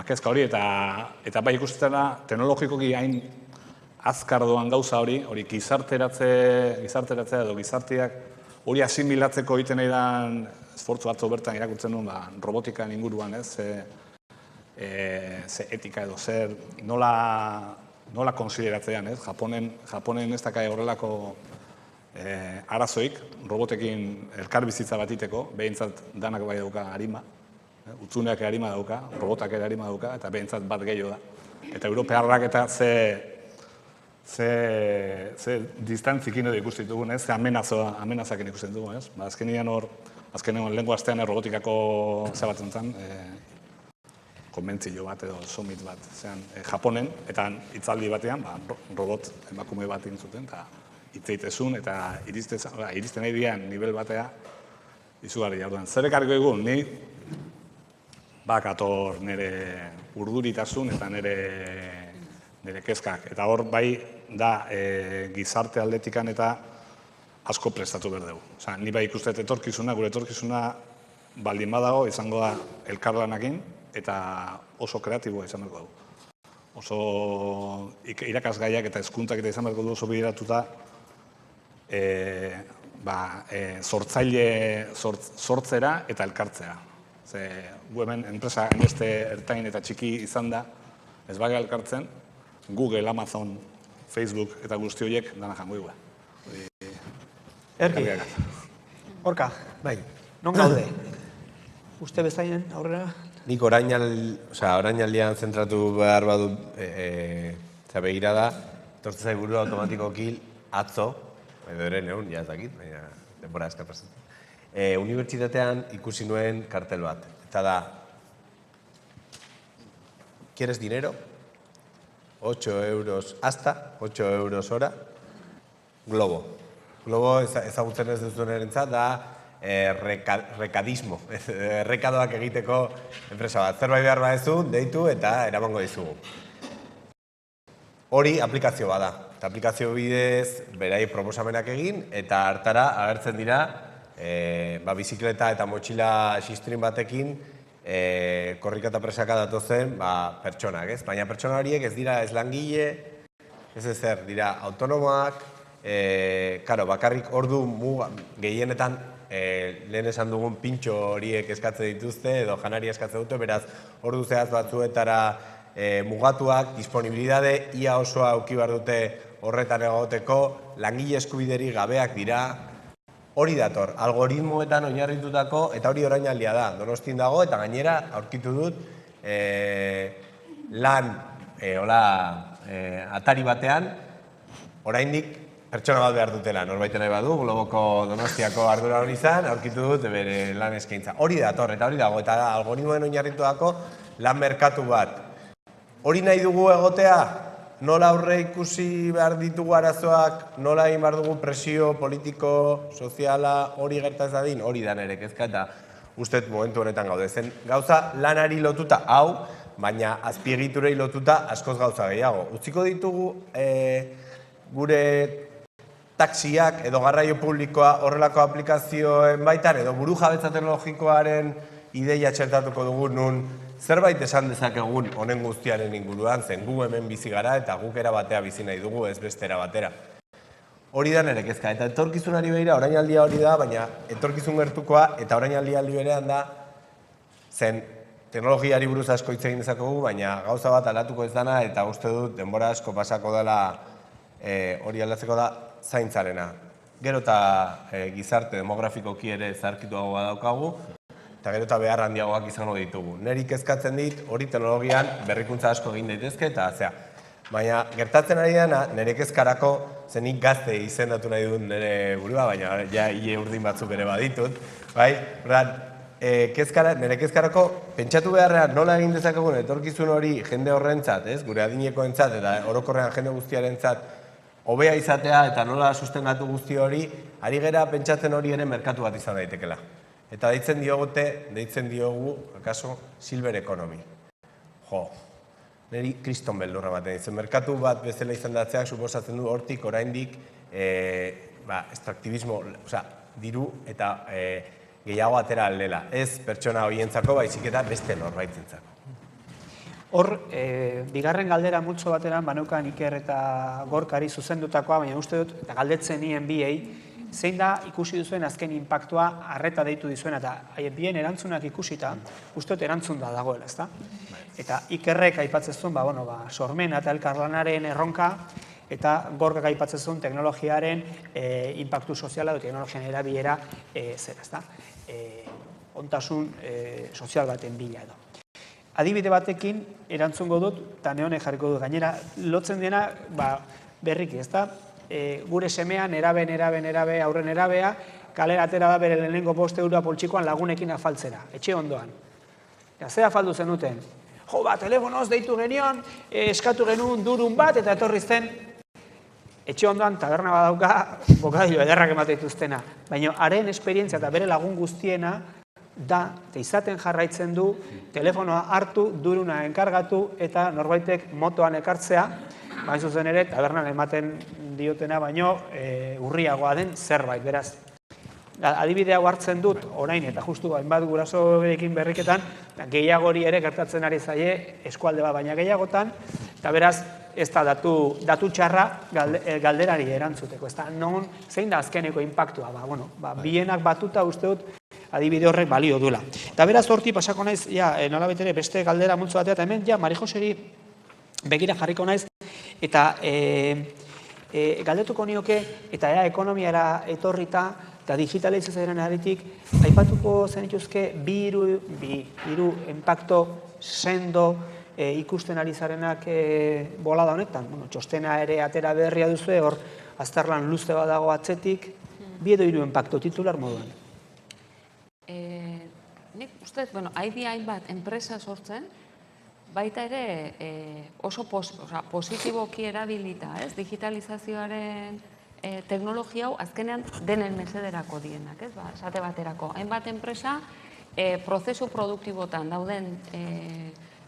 Speaker 11: kezka hori, eta bai ikusten da, teknologikoki hain azkar doan gauza hori gizarteratzea edo gizarteak hori asimilatzeko egiten nahi dan esfortzu batzu bertan irakurtzen duen robotikan inguruan, ez? Ze etika edo zer, nola konsideratzean, ez? Japonen ez dakai horrelako arazoik, robotekin elkarbizitza bat iteko, behintzat danak bai dauka harima, utzuneak harima dauka, robotak ere harima dauka, eta behintzat bat gehiago da. Eta europearrak eta ze distantzikin edo ikusten dugun, ez? Ze amenazakin ikusten dugun, ez? Azkenean lehenko astean robotikako zabatzen zen, konbentzio bat edo summit bat, zean Japonen, eta hitzaldi batean, robot emakume bat intzuten, eta hitzeitezun, eta iristen nahi dian nivel batea izugarri jarduan. Zer ekarriko egun, ni bakator nire urduritasun eta nire kezkak. Eta hor bai da gizarte aldetikan eta asko prestatu behar dugu. Osa, ni bai ikustet etorkizuna, gure etorkizuna baldin badago izango da elkarlanakin eta oso kreatiboa izan behar dugu. Oso irakasgaiak eta hezkuntzak eta izan behar dugu oso bideratuta sortzera eta elkartzea. Gu hemen enpresa enbeste ertain eta txiki izan da, ez baga elkartzen, Google, Amazon, Facebook eta guzti horiek dana jango igua.
Speaker 8: Erki, Orka, non gaude? Uste bezainen aurrera?
Speaker 7: Nik orainaldian zentratu behar badu begira da, tortze zaiburu automatikoki atzo, edo ere neun, ja ez dakit, baina denbora eskapazen. Unibertsitatean ikusi nuen kartel bat, eta da, ¿quieres dinero? 8 euros hasta, 8 euros hora, Globo. Globo ezagutzen ez duzuen erentzat da rekadismo, errekadoak egiteko enpresa bat. Zerbait behar badezu, deitu eta eramango dizugu. Hori aplikazio bada. Eta aplikazio bidez berai proposamenak egin eta hartara agertzen dira bizikleta eta motxila sistrin batekin korrika eta presaka datozen pertsonak, ez? Baina pertsona horiek ez dira ez langile, ez ezer, dira autonomoak, bakarrik ordu gehienetan lehen esan dugun pintxo horiek eskatze dituzte edo janari eskatze dute, beraz ordu zehaz batzuetara mugatuak, disponibilidade, ia osoa auki behar dute horretan egoteko, langile eskubideri gabeak dira, hori dator, algoritmoetan oinarritutako, eta hori orainaldia da, Donostin dago, eta gainera aurkitu dut lan atari batean, oraindik pertsona bat behar dutela, norbaiten nahi badu, Globoko Donostiako ardura hori izan, aurkitu dut bere lan eskaintza. Hori dator, eta hori dago, eta algoritmoen oinarritutako lan merkatu bat. Hori nahi dugu egotea, nola aurre ikusi behar ditugu arazoak, nola egin behar dugu presio politiko, soziala, hori gertaz dadin, hori da nire kezka, eta uste momentu honetan gaude. Zen gauza lanari lotuta hau, baina azpiegiturei lotuta askoz gauza gehiago. Utziko ditugu gure taxiak edo garraio publikoa horrelako aplikazioen baitan, edo buru jabetza teknologikoaren ideia txertatuko dugu nun zerbait esan dezakegun honen guztiaren inguruan, zen gu hemen bizi gara eta guk era batea bizi nahi dugu ez bestera batera. Hori da nire kezka, eta etorkizunari begira orainaldia hori da, baina etorkizun gertukoa eta orainaldia aldi berean da, zen teknologiari buruz asko hitz egin dezakegu, baina gauza bat aldatuko ez dana, eta uste dut denbora asko pasako dela hori aldatzeko da zaintzarena. Gero eta gizarte demografikoki ere zaharkituagoa daukagu, eta gero eta behar handiagoak izango ditugu. Neri kezkatzen dit, hori teknologian berrikuntza asko egin daitezke, eta baina gertatzen ari dena, nire kezkarako, zenik gazte izendatu nahi dut nire burua, baina ja hile urdin batzuk ere baditut, bai? Nire kezkarako, pentsatu beharrean nola egin dezakegun etorkizun hori jende horrentzat, gure adinekoentzat eta orokorrean jende guztiarentzat hobea izatea eta nola sustengatu guzti hori, ari gera pentsatzen hori ere merkatu bat izan daitekela. Eta deitzen diogu, akaso, silver economy. Neri kriston beldurra baten ditzen. Merkatu bat bezala izan datzeak suposatzen du hortik oraindik extraktibismo, diru eta gehiago atera aldela. Ez pertsona horientzako, baizik eta beste norbaitzentzako.
Speaker 8: Hor, bigarren galdera multzo bateran, baneukan Iker eta Gorkari zuzendutakoa, baina uste dut, eta galdetzen nien biei, zein da ikusi duzuen azken inpaktua arreta deitu dizuena, eta bien erantzunak ikusita, uste dut erantzun da dagoela, ezta? Eta Ikerrek aipatzen zuen, sormena eta elkarlanaren erronka, eta Gorkak aipatzen zuen teknologiaren inpaktu soziala, teknologian erabilera zera, ezta? Ontasun sozial baten bila edo. Adibide batekin erantzungo dut, eta nehonek jarriko dut. Gainera, lotzen dena berriki, ezta? Gure semea, nerabe, aurren nerabea, kalera atera da bere lehenengo 5 euroa poltsikoan lagunekin afaltzera, etxe ondoan. Ze afaldu zenuten? Telefonoz deitu genion, eskatu genuen durun bat, eta etorri zen etxe ondoan taberna badauka, bokadilo ederrak ematen dituztena. Baina haren esperientzia eta bere lagun guztiena da, eta izaten jarraitzen du, telefonoa hartu, duruna enkargatu, eta norbaitek motoan ekartzea, bain zuzen ere, tabernan ematen diotena, baino urriagoa den zerbait, beraz. Adibidea hartzen dut, orain, eta justu hainbat gurasoekin berriketan, gehiagori ere gertatzen ari zaie eskualde bat baina gehiagotan, eta beraz, ez da datu txarra galderari erantzuteko. Ez da, non, zein da azkeneko inpaktua? Bienak batuta uste dut, adibide horrek balio duela. Eta beraz, horti pasako naiz, nola betere, beste galdera multzo batea, eta hemen, Mari Joseri begira jarriko naiz, eta galdetuko nioke, eta ekonomiara etorrita, eta digitalizazioaren aritik, aipatuko zenituzke hiru inpakto sendo ikusten ari zarenak bolada honetan. Txostena ere atera berria duzu, hor azterlan luze badago atzetik, 2 edo 3 inpakto titular moduan.
Speaker 5: Nik uste, hainbat enpresa sortzen, baita ere oso positiboki erabilita, digitalizazioaren teknologia hau azkenean denen mesederako dienak, esate baterako. Hainbat enpresa prozesu produktibotan dauden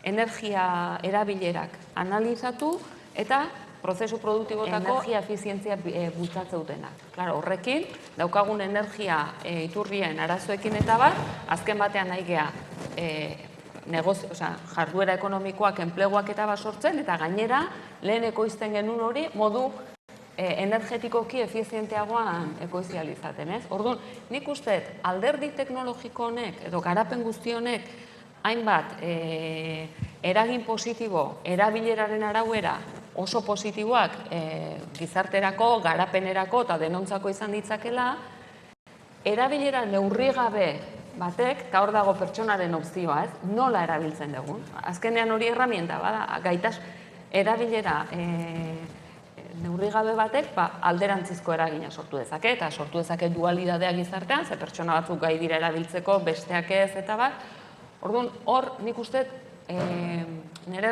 Speaker 5: energia erabilerak analizatu eta prozesu produktibotako energia efizientzia bultzatze dutenak. Horrekin, daukagun energia iturrien arazoekin eta azken batean nahi geha jarduera ekonomikoak, enpleguak eta sortzen, eta gainera lehen ekoizten genuen hori modu energetikoki efizienteagoan ekoizializaten, ez? Orduan, nik uste alderdi teknologiko honek edo garapen guzti honek hainbat eragin positibo, erabileraren arauera oso positiboak gizarterako, garapenerako eta denontzako izan ditzakela, erabilera neurrigabe batek, eta hor dago pertsonaren opzioa, ez? Nola erabiltzen dugun? Azkenean hori herramienta bada, gaitas erabilera neurrigabe batek alderantzizko eragina sortu dezake, eta sortu dezake dualidadea gizartean, ze pertsona batzuk gai dira erabiltzeko, besteak ez, eta orduan, hor nik uste nire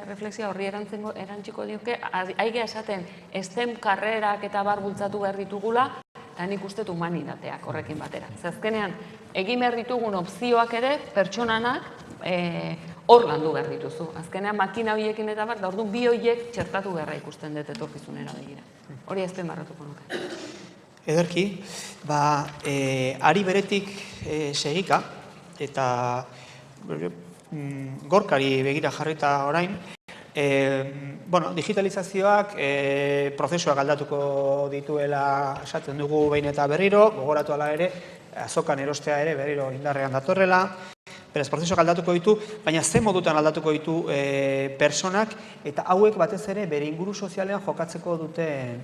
Speaker 5: refleksia horri erantziko dioke, aigea esaten STEM karrerak eta bultzatu behar ditugula, eta nik uste humanitateak horrekin batera. Azkenean, egin behar ditugun opzioak ere, pertsonanak hor landu behar dituzu. Azkenean, makina horiekin eta da orduan bi horiek txertatu beharra ikusten dut etorkizunera begira. Hori ezten barratuko nuke.
Speaker 8: Ederki, ari beretik segika, eta Gorkari begira jarrita orain, Digitalizazioak prozesuak aldatuko dituela esaten dugu behin eta berriro, gogoratu ala ere, azokan erostea ere berriro indarrean datorrela, beraz, prozesuak aldatuko ditu, baina ze modutan aldatuko ditu personak, eta hauek batez ere bere inguru sozialean jokatzeko duten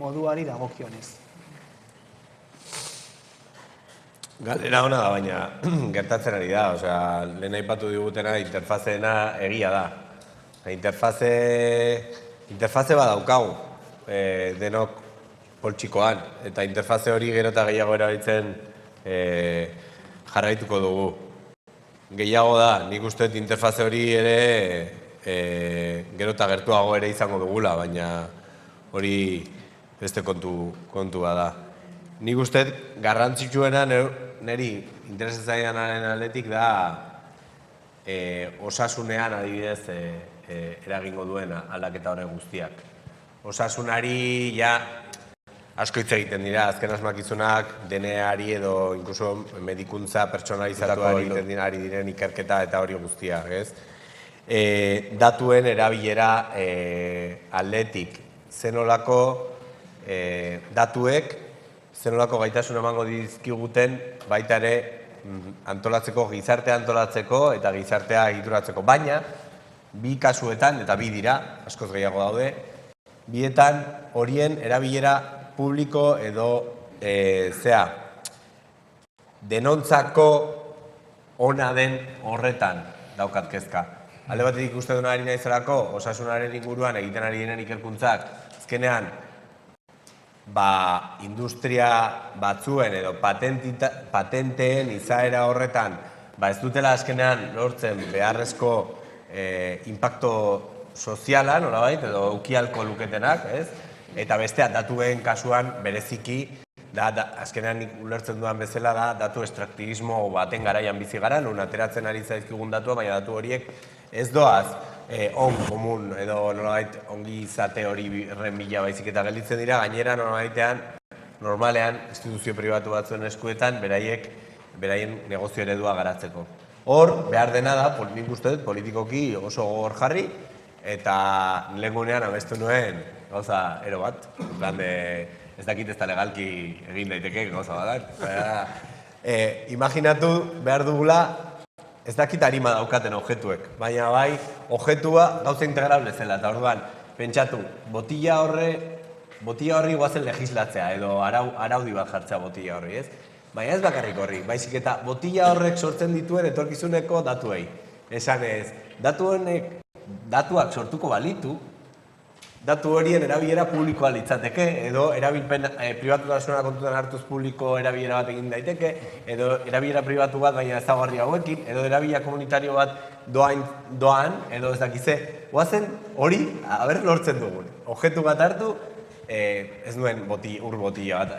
Speaker 8: moduari dagokionez.
Speaker 7: Galdera hona da, baina gertatzen ari da, lehen aipatu digutena interfazeena egia da. Interfaze bat daukagu denok poltsikoan, eta interfaze hori gero eta gehiago erabiltzen jarraituko dugu. Gehiago da, nik uste interfaze hori ere gero eta gertuago ere izango dugula, baina hori beste kontua da. Nik uste garrantzitsuena niri interesatzailearen aldetik da osasunean adibidez eragingo duen aldaketa horren guztiak. Osasunari asko hitz egiten dira, azken asmakizunak DNA-ari edo inkluso medikuntza pertsonalizatuko egiten ari diren ikerketa eta hori guztiak, ez? Datuen erabilera aldetik zenolako datuek zenolako gaitasun emango dizkiguten baita ere antolatzeko, gizartea antolatzeko eta gizartea egituratzeko. Baina, bi kasuetan, eta bi dira, askoz gehiago daude, bietan horien erabilera publiko edo denontzako ona den horretan daukat kezka. Alde batetik uste duna ari naizelako, osasunaren inguruan egiten ari diren ikerkuntzak, azkenean, industria batzuen edo patenteen izaera horretan ez dutela azkenean lortzen beharrezko impacto soziala, nolabait, edo ukialko luketenak, ez? Eta bestea, datuen kasuan bereziki, azkenean ulertzen dudan bezala da, datu estraktibismo baten garaian bizi gara, non ateratzen ari zaizkigun datua, baina datu horiek ez doaz on komun edo nolabait ongi izate hori bila baizik eta gelditzen dira, gainera nolabaitean, normalean, instituzio pribatu batzuen eskuetan, beraien negozio eredua garatzeko. Hor, behar dena da, nik uste dut, politikoki oso gogor jarri, eta lehengunean abestu nuen gauza ero bat, ez dakit ez da legalki egin daiteke gauza bat. Imaginatu behar dugula, ez dakit arima daukaten objetuek, baina bai, objetua gauza integrable zela, eta orduan, pentsatu, botila horri guazen legislatzea, edo araudi bat jartzea botila horri, ez? Baina ez bakarrik horri, baizik eta botila horrek sortzen dituen etorkizuneko datuei. Esan ez, datuak sortuko balitu, datu horien erabilera publikoa litzateke, edo erabilpen pribatutasuna kontutan hartuz publiko erabilera bat egin daiteke, edo erabilera pribatu bat baina ezaugarri hauekin, edo erabilera komunitario bat doan, edo ez dakize. Oazen hori, haber lortzen dugun. Objektu bat hartu, ez nuen ur botila bat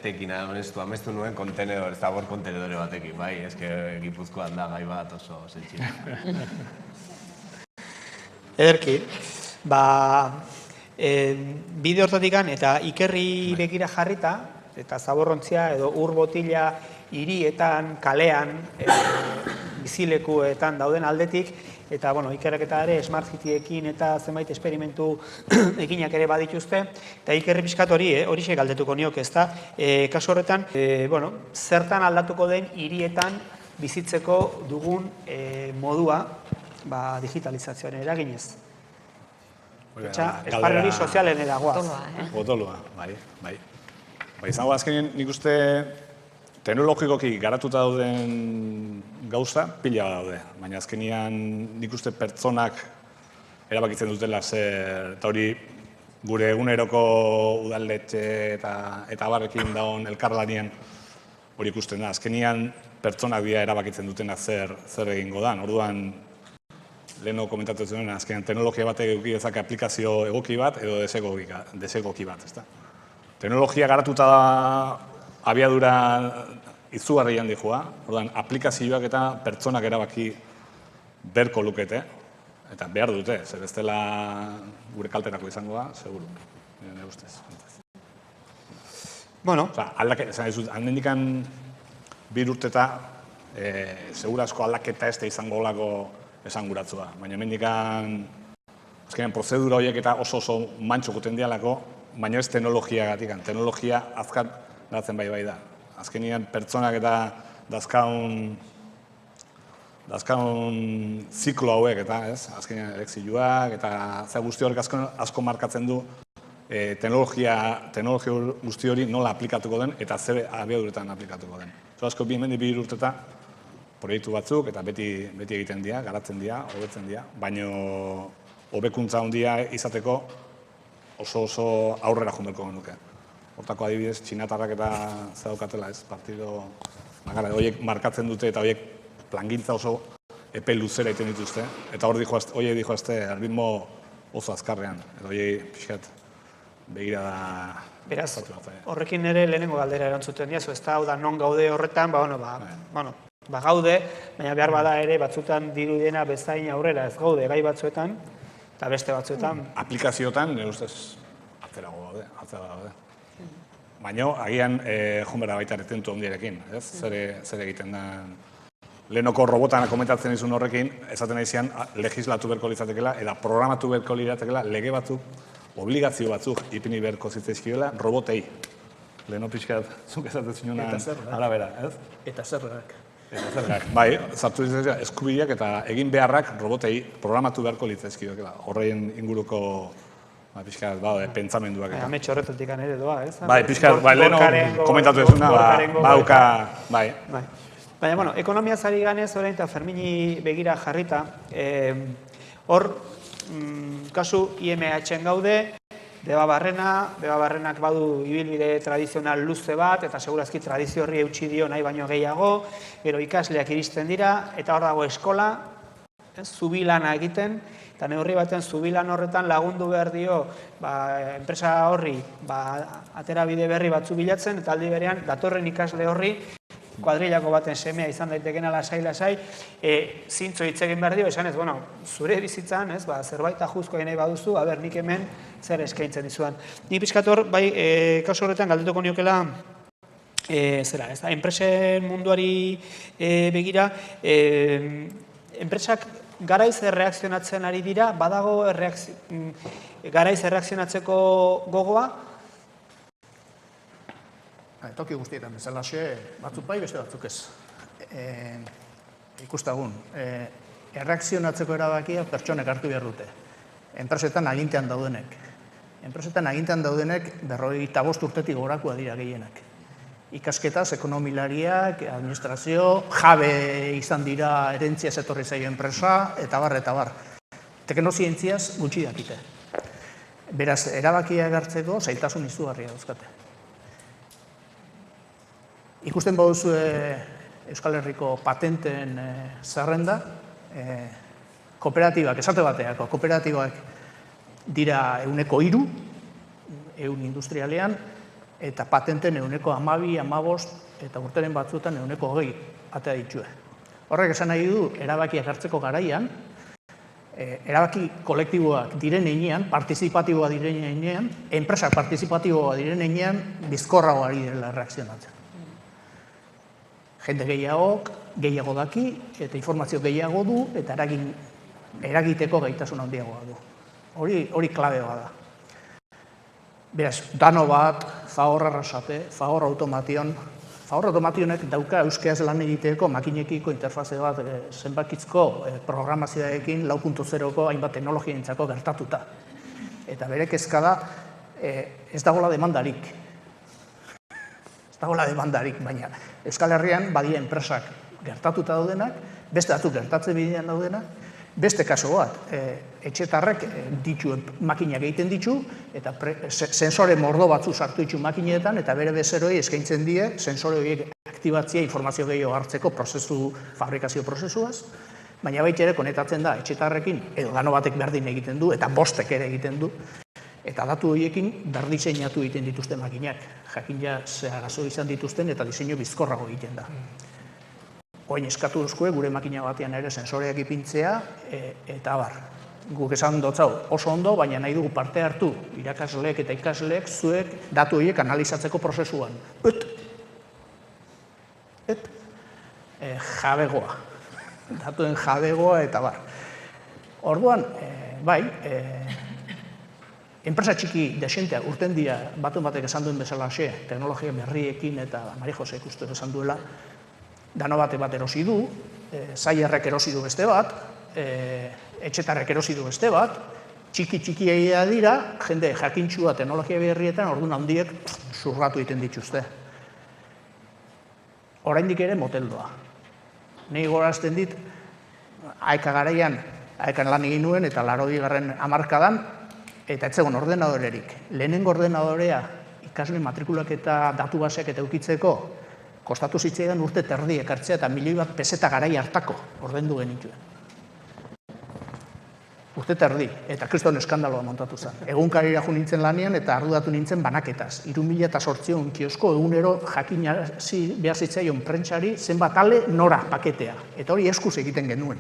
Speaker 7: tekin, amestu nuen kontenedor, zabor kontenedore batekin, bai, eske Gipuzkoan da gai bat oso zentxina.
Speaker 8: Ederki, bide hortatikan eta ikerri begira jarrita, eta zaborrontzia edo ur botila hirietan, kalean, bizilekuetan dauden aldetik, eta ikerketa ere Smart Cityekin eta zenbait esperimentu eginak ere badituzte, eta ikerri pixkat horixe galdetuko niok, ez da, kasu horretan, zertan aldatuko den hirietan bizitzeko dugun modua digitalizazioaren eraginez. Esparru hori sozialen eragoaz.
Speaker 11: Potoloa, bai. Izango azkenean nik uste teknologikoki garatuta dauden gauza pila daude, baina azkenean nik uste pertsonak erabakitzen dutela eta hori gure eguneroko udaletxe eta abarrekin dagoen elkarlanien hori ikusten da. Azkenean pertsonak dira erabakitzen dutena zer egingo da. Orduan leheno komentatu zuen, azkenean teknologia batek eduki dezake aplikazio egoki bat edo desegoki bat. Teknologia garatuta da abiadura izugarri handi joa, orduan aplikazioak eta pertsonak erabaki berko lukete, eta behar dute, zer ez dela gure kalterako izango da, seguru, nire ustez. Handendikan 2 urteta, segurasko aldaketa ez da izango olako esanguratzua, baina hemendikan azkenean prozedura horiek eta oso mantxo guten dialako, baina ez teknologiagatik. Teknologia azkar datzen bai da. Azkenean pertsonak eta dazkaun ziklo hauek, eta azkenean elekzioak, eta za guzti horrek asko markatzen du teknologia guzti hori nola aplikatuko den eta zer abiaduretan aplikatuko den. Asko bi urteta proiektu batzuk eta beti egiten dira, garatzen dira, hobetzen dira, baina hobekuntza handia izateko oso aurrera junberko genuke. Hortako adibidez, txinatarrak eta zaukatela ez, partido horiek markatzen dute eta horiek plangintza oso epe luzera egiten dituzte, eta horiek dijo azte ritmo oso azkarrean, eta horiek pixkat begira da...
Speaker 8: Beraz, horrekin ere lehenengo galdera erantzuten diazu, ez da, hau da, non gaude horretan, gaude, baina behar bada ere batzutan dirudiena bezain aurrera ez gaude gai batzuetan, eta beste batzuetan.
Speaker 11: Aplikazioetan, nire ustez, atzerago gaude. Baina, agian, jonbera baita retentu ondiarekin, ez? Zer egiten da... Lehenoko robotan komentatzen izun horrekin, esaten nahizean, legislatu berko litzatekela, eta programatu berko litzatekela, lege batzuk, obligazio batzuk ipini berko zitzaizkioela robotei. Leheno pixkat, zuk esaten zinuna arabera, ez?
Speaker 9: Eta zerrak.
Speaker 11: Bai, zartu ditzaizkioela, eskubideak eta egin beharrak robotei programatu berko litzaizkioela. Horrein inguruko, pixkat, pentsamenduak.
Speaker 8: Ametxo horretatik ere doa, ez?
Speaker 11: Bai, pixkat, leheno komentatu ezuna, bauka, bai.
Speaker 8: Baina, ekonomia zari ganez, orain eta Fermini begira jarrita, hor, kasu IMH-en gaude, Debabarrenak badu ibilbide tradizional luze bat, eta segurazki tradizio horri eutxi dio nahi baino gehiago, gero ikasleak iristen dira, eta hor dago eskola, zubilana egiten, eta neurri baten zubilan horretan lagundu behar dio enpresa horri aterabide berri batzu bilatzen, eta aldi berean datorren ikasle horri kuadrilako baten semea izan daitekena lasai, zintzo hitz egin behar dio, esan ez, zure bizitzan, zerbait ajuzko nahi baduzu, nik hemen zer eskaintzen dizudan. Ni pixkator, kasu horretan galdetuko niokela, enpresen munduari begira, enpresak garaiz erreakzionatzen ari dira, badago garaiz erreakzionatzeko gogoa?
Speaker 9: Toki guztietan bezalaxe, batzuk bai, beste batzuk ez. Ikustagun, erreakzionatzeko erabakia pertsonek hartu behar dute. Enpresetan agintean daudenek. Enpresetan agintean daudenek 55 urtetik gorakoa dira gehienak. Ikasketaz, ekonomilariak, administrazio, jabe izan dira erentziaz etorri zaio enpresa, eta bar. Teknozientziaz gutxi dakite. Beraz, erabakia egartzeko zailtasun izugarria dauzkate. Ikusten baduzu Euskal Herriko patenten zerrenda, kooperatibak, esate bateako, kooperatibak dira 3%, ehun industrialean, eta patenten 12, 15, eta urteren batzuetan 20 atea ditue. Horrek esan nahi du, erabakiak hartzeko garaian, erabaki kolektiboak diren heinean, partizipatiboa diren heinean, enpresak partizipatiboa diren heinean, bizkorrago ari direla reakzionatzen. Jende gehiago daki, eta informazio gehiago du, eta eragiteko gaitasun handiagoa du. Hori klabea da. Beraz, dano bat, Fagor Arrasate, Fagor Automationek dauka euskeraz lan egiteko makinekiko interfaze bat zenbakitzko programazioarekin 4.0ko hainbat teknologientzako gertatuta. Eta bere kezka da, ez dagoela demandarik. Baina Euskal Herrian badia enpresak gertatuta daudenak, beste batzuk gertatzen bidean daudenak, beste kaso bat, etxetarrek ditu makinak egiten ditu, eta sensore mordo batzu sartu ditu makinetan, eta bere bezeroi eskaintzen die, sensore horiek aktibatzea informazio gehiago hartzeko fabrikazio prozesuaz, baina baita ere konektatzen da etxetarrekin, edo dano batek berdin egiten du, eta bostek ere egiten du, eta datu horiekin berdiseinatu egiten dituzte makinak. Jakin ja ze arazo izan dituzten eta diseinu bizkorrago egiten da. Oin eskatu duzkue gure makina batean ere sensoreak ipintzea eta abar. Guk esan dotzau oso ondo, baina nahi dugu parte hartu irakasleek eta ikasleek zuek datu horiek analizatzeko prozesuan. Jabegoa. Datuen jabegoa eta abar. Orduan, bai, enpresa txiki desentea urten dira, batun batek esan duen bezala teknologia berriekin eta Mari Jose ikustu esan duela, dano bat erosi du, Zaierrek erosi du beste bat, Etxetarrek erosi du beste bat, txiki egia dira, jende jakintxua teknologia berrietan orduan handiek zurratu egiten dituzte. Oraindik ere moteldoa. Nei gorazten dit, aeka garaian, aekan lan egin nuen eta 80. hamarkadan, eta ez zegoen ordenadorerik. Lehenengo ordenadorea ikasle matrikulak eta datu baseak eta eukitzeko, kostatu zitzaidan urte terdi ekartzea eta 1.000.000 peseta garai hartako ordendu genituen. Urte terdi, eta kriston eskandaloa montatu zen. Egunkarira jo nintzen lanean eta arduratu nintzen banaketaz. 3.800 kiosko egunero jakinarazi behar zitzaion prentsari zenbat ale nora paketea. Eta hori eskuz egiten genuen.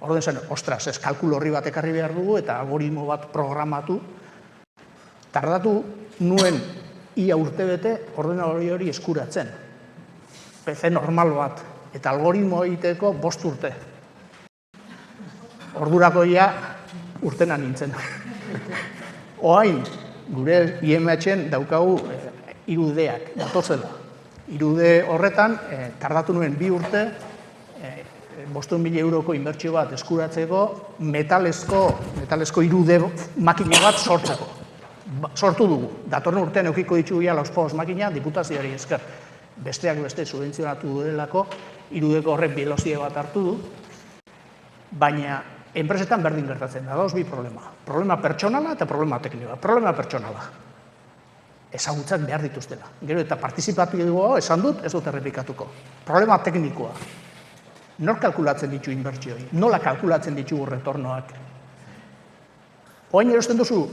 Speaker 9: Orduan zen, ostras, ez kalkulu horri bat ekarri behar dugu eta algoritmo bat programatu. Tardatu nuen ia urtebete ordenadori hori eskuratzen. PC normal bat, eta algoritmo egiteko 5 urte. Ordurako ia urtena nintzen. Oain, gure IMH-en daukagu 3Dak, datozela. 3D horretan, tardatu nuen 2 urte, 500.000 euroko inbertsio bat eskuratzeko, metalezko 3D makina bat sortzeko. Sortu dugu. Datorren urtean eukiko ditugu ia lauzpoz makina, diputazioari esker. Besteak beste subentzionatu duelako, 3Dko horrek velozia bat hartu du, baina enpresetan berdin gertatzen da, dauz bi problema. Problema pertsonala eta problema teknikoa. Problema pertsonala. Ezagutzak behar dituztela. Gero eta partizipatiboa esan dut, ez dut errepikatuko. Problema teknikoa. Nor kalkulatzen ditu inbertsioi? Nola kalkulatzen ditugu retornoak? Oain erosten duzu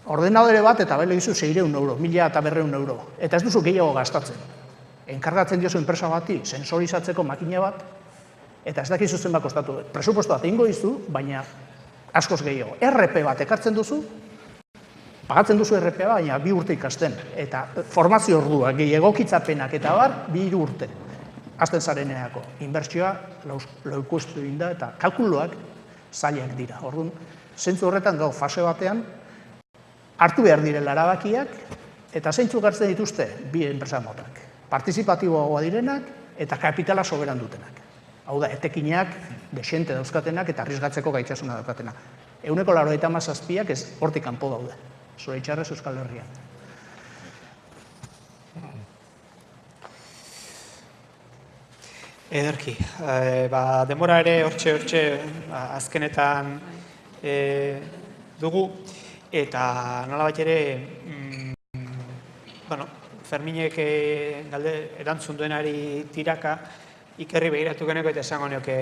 Speaker 9: ordenadore bat eta belo dizu 600 euro, 1.500 euro. Eta ez duzu gehiago gastatzen. Enkargatzen diozu enpresa bati sensorizatzeko makina bat, eta ez dakizu zenbat kostatu. Presupuesto bat egingo dizu, baina askoz gehiago. RP bat ekartzen duzu, pagatzen duzu RP bat, baina 2 urte ikasten. Eta formazio ordua, egokitzapenak eta bar, 2 urte. Azten zareneako. Inbertsioa laukuestu egin da eta kalkuloak zailak dira. Orduan, zentzu horretan gau fase batean, hartu behar direla erabakiak, eta zeintzuk hartzen dituzte bi enpresa motak. Partizipatiboagoa direnak eta kapitala soberan dutenak. Hau da, etekinak, desente dauzkatenak eta arrisgatzeko gaitasuna daukatenak. 97%ak ez hortik kanpo daude. Zoritxarrez Euskal Herrian.
Speaker 8: Ederki. Denbora ere hortxe azkenetan dugu, eta nolabait ere, Ferminek erantzun duenari tiraka, ikerri begiratu geneko eta esango nioke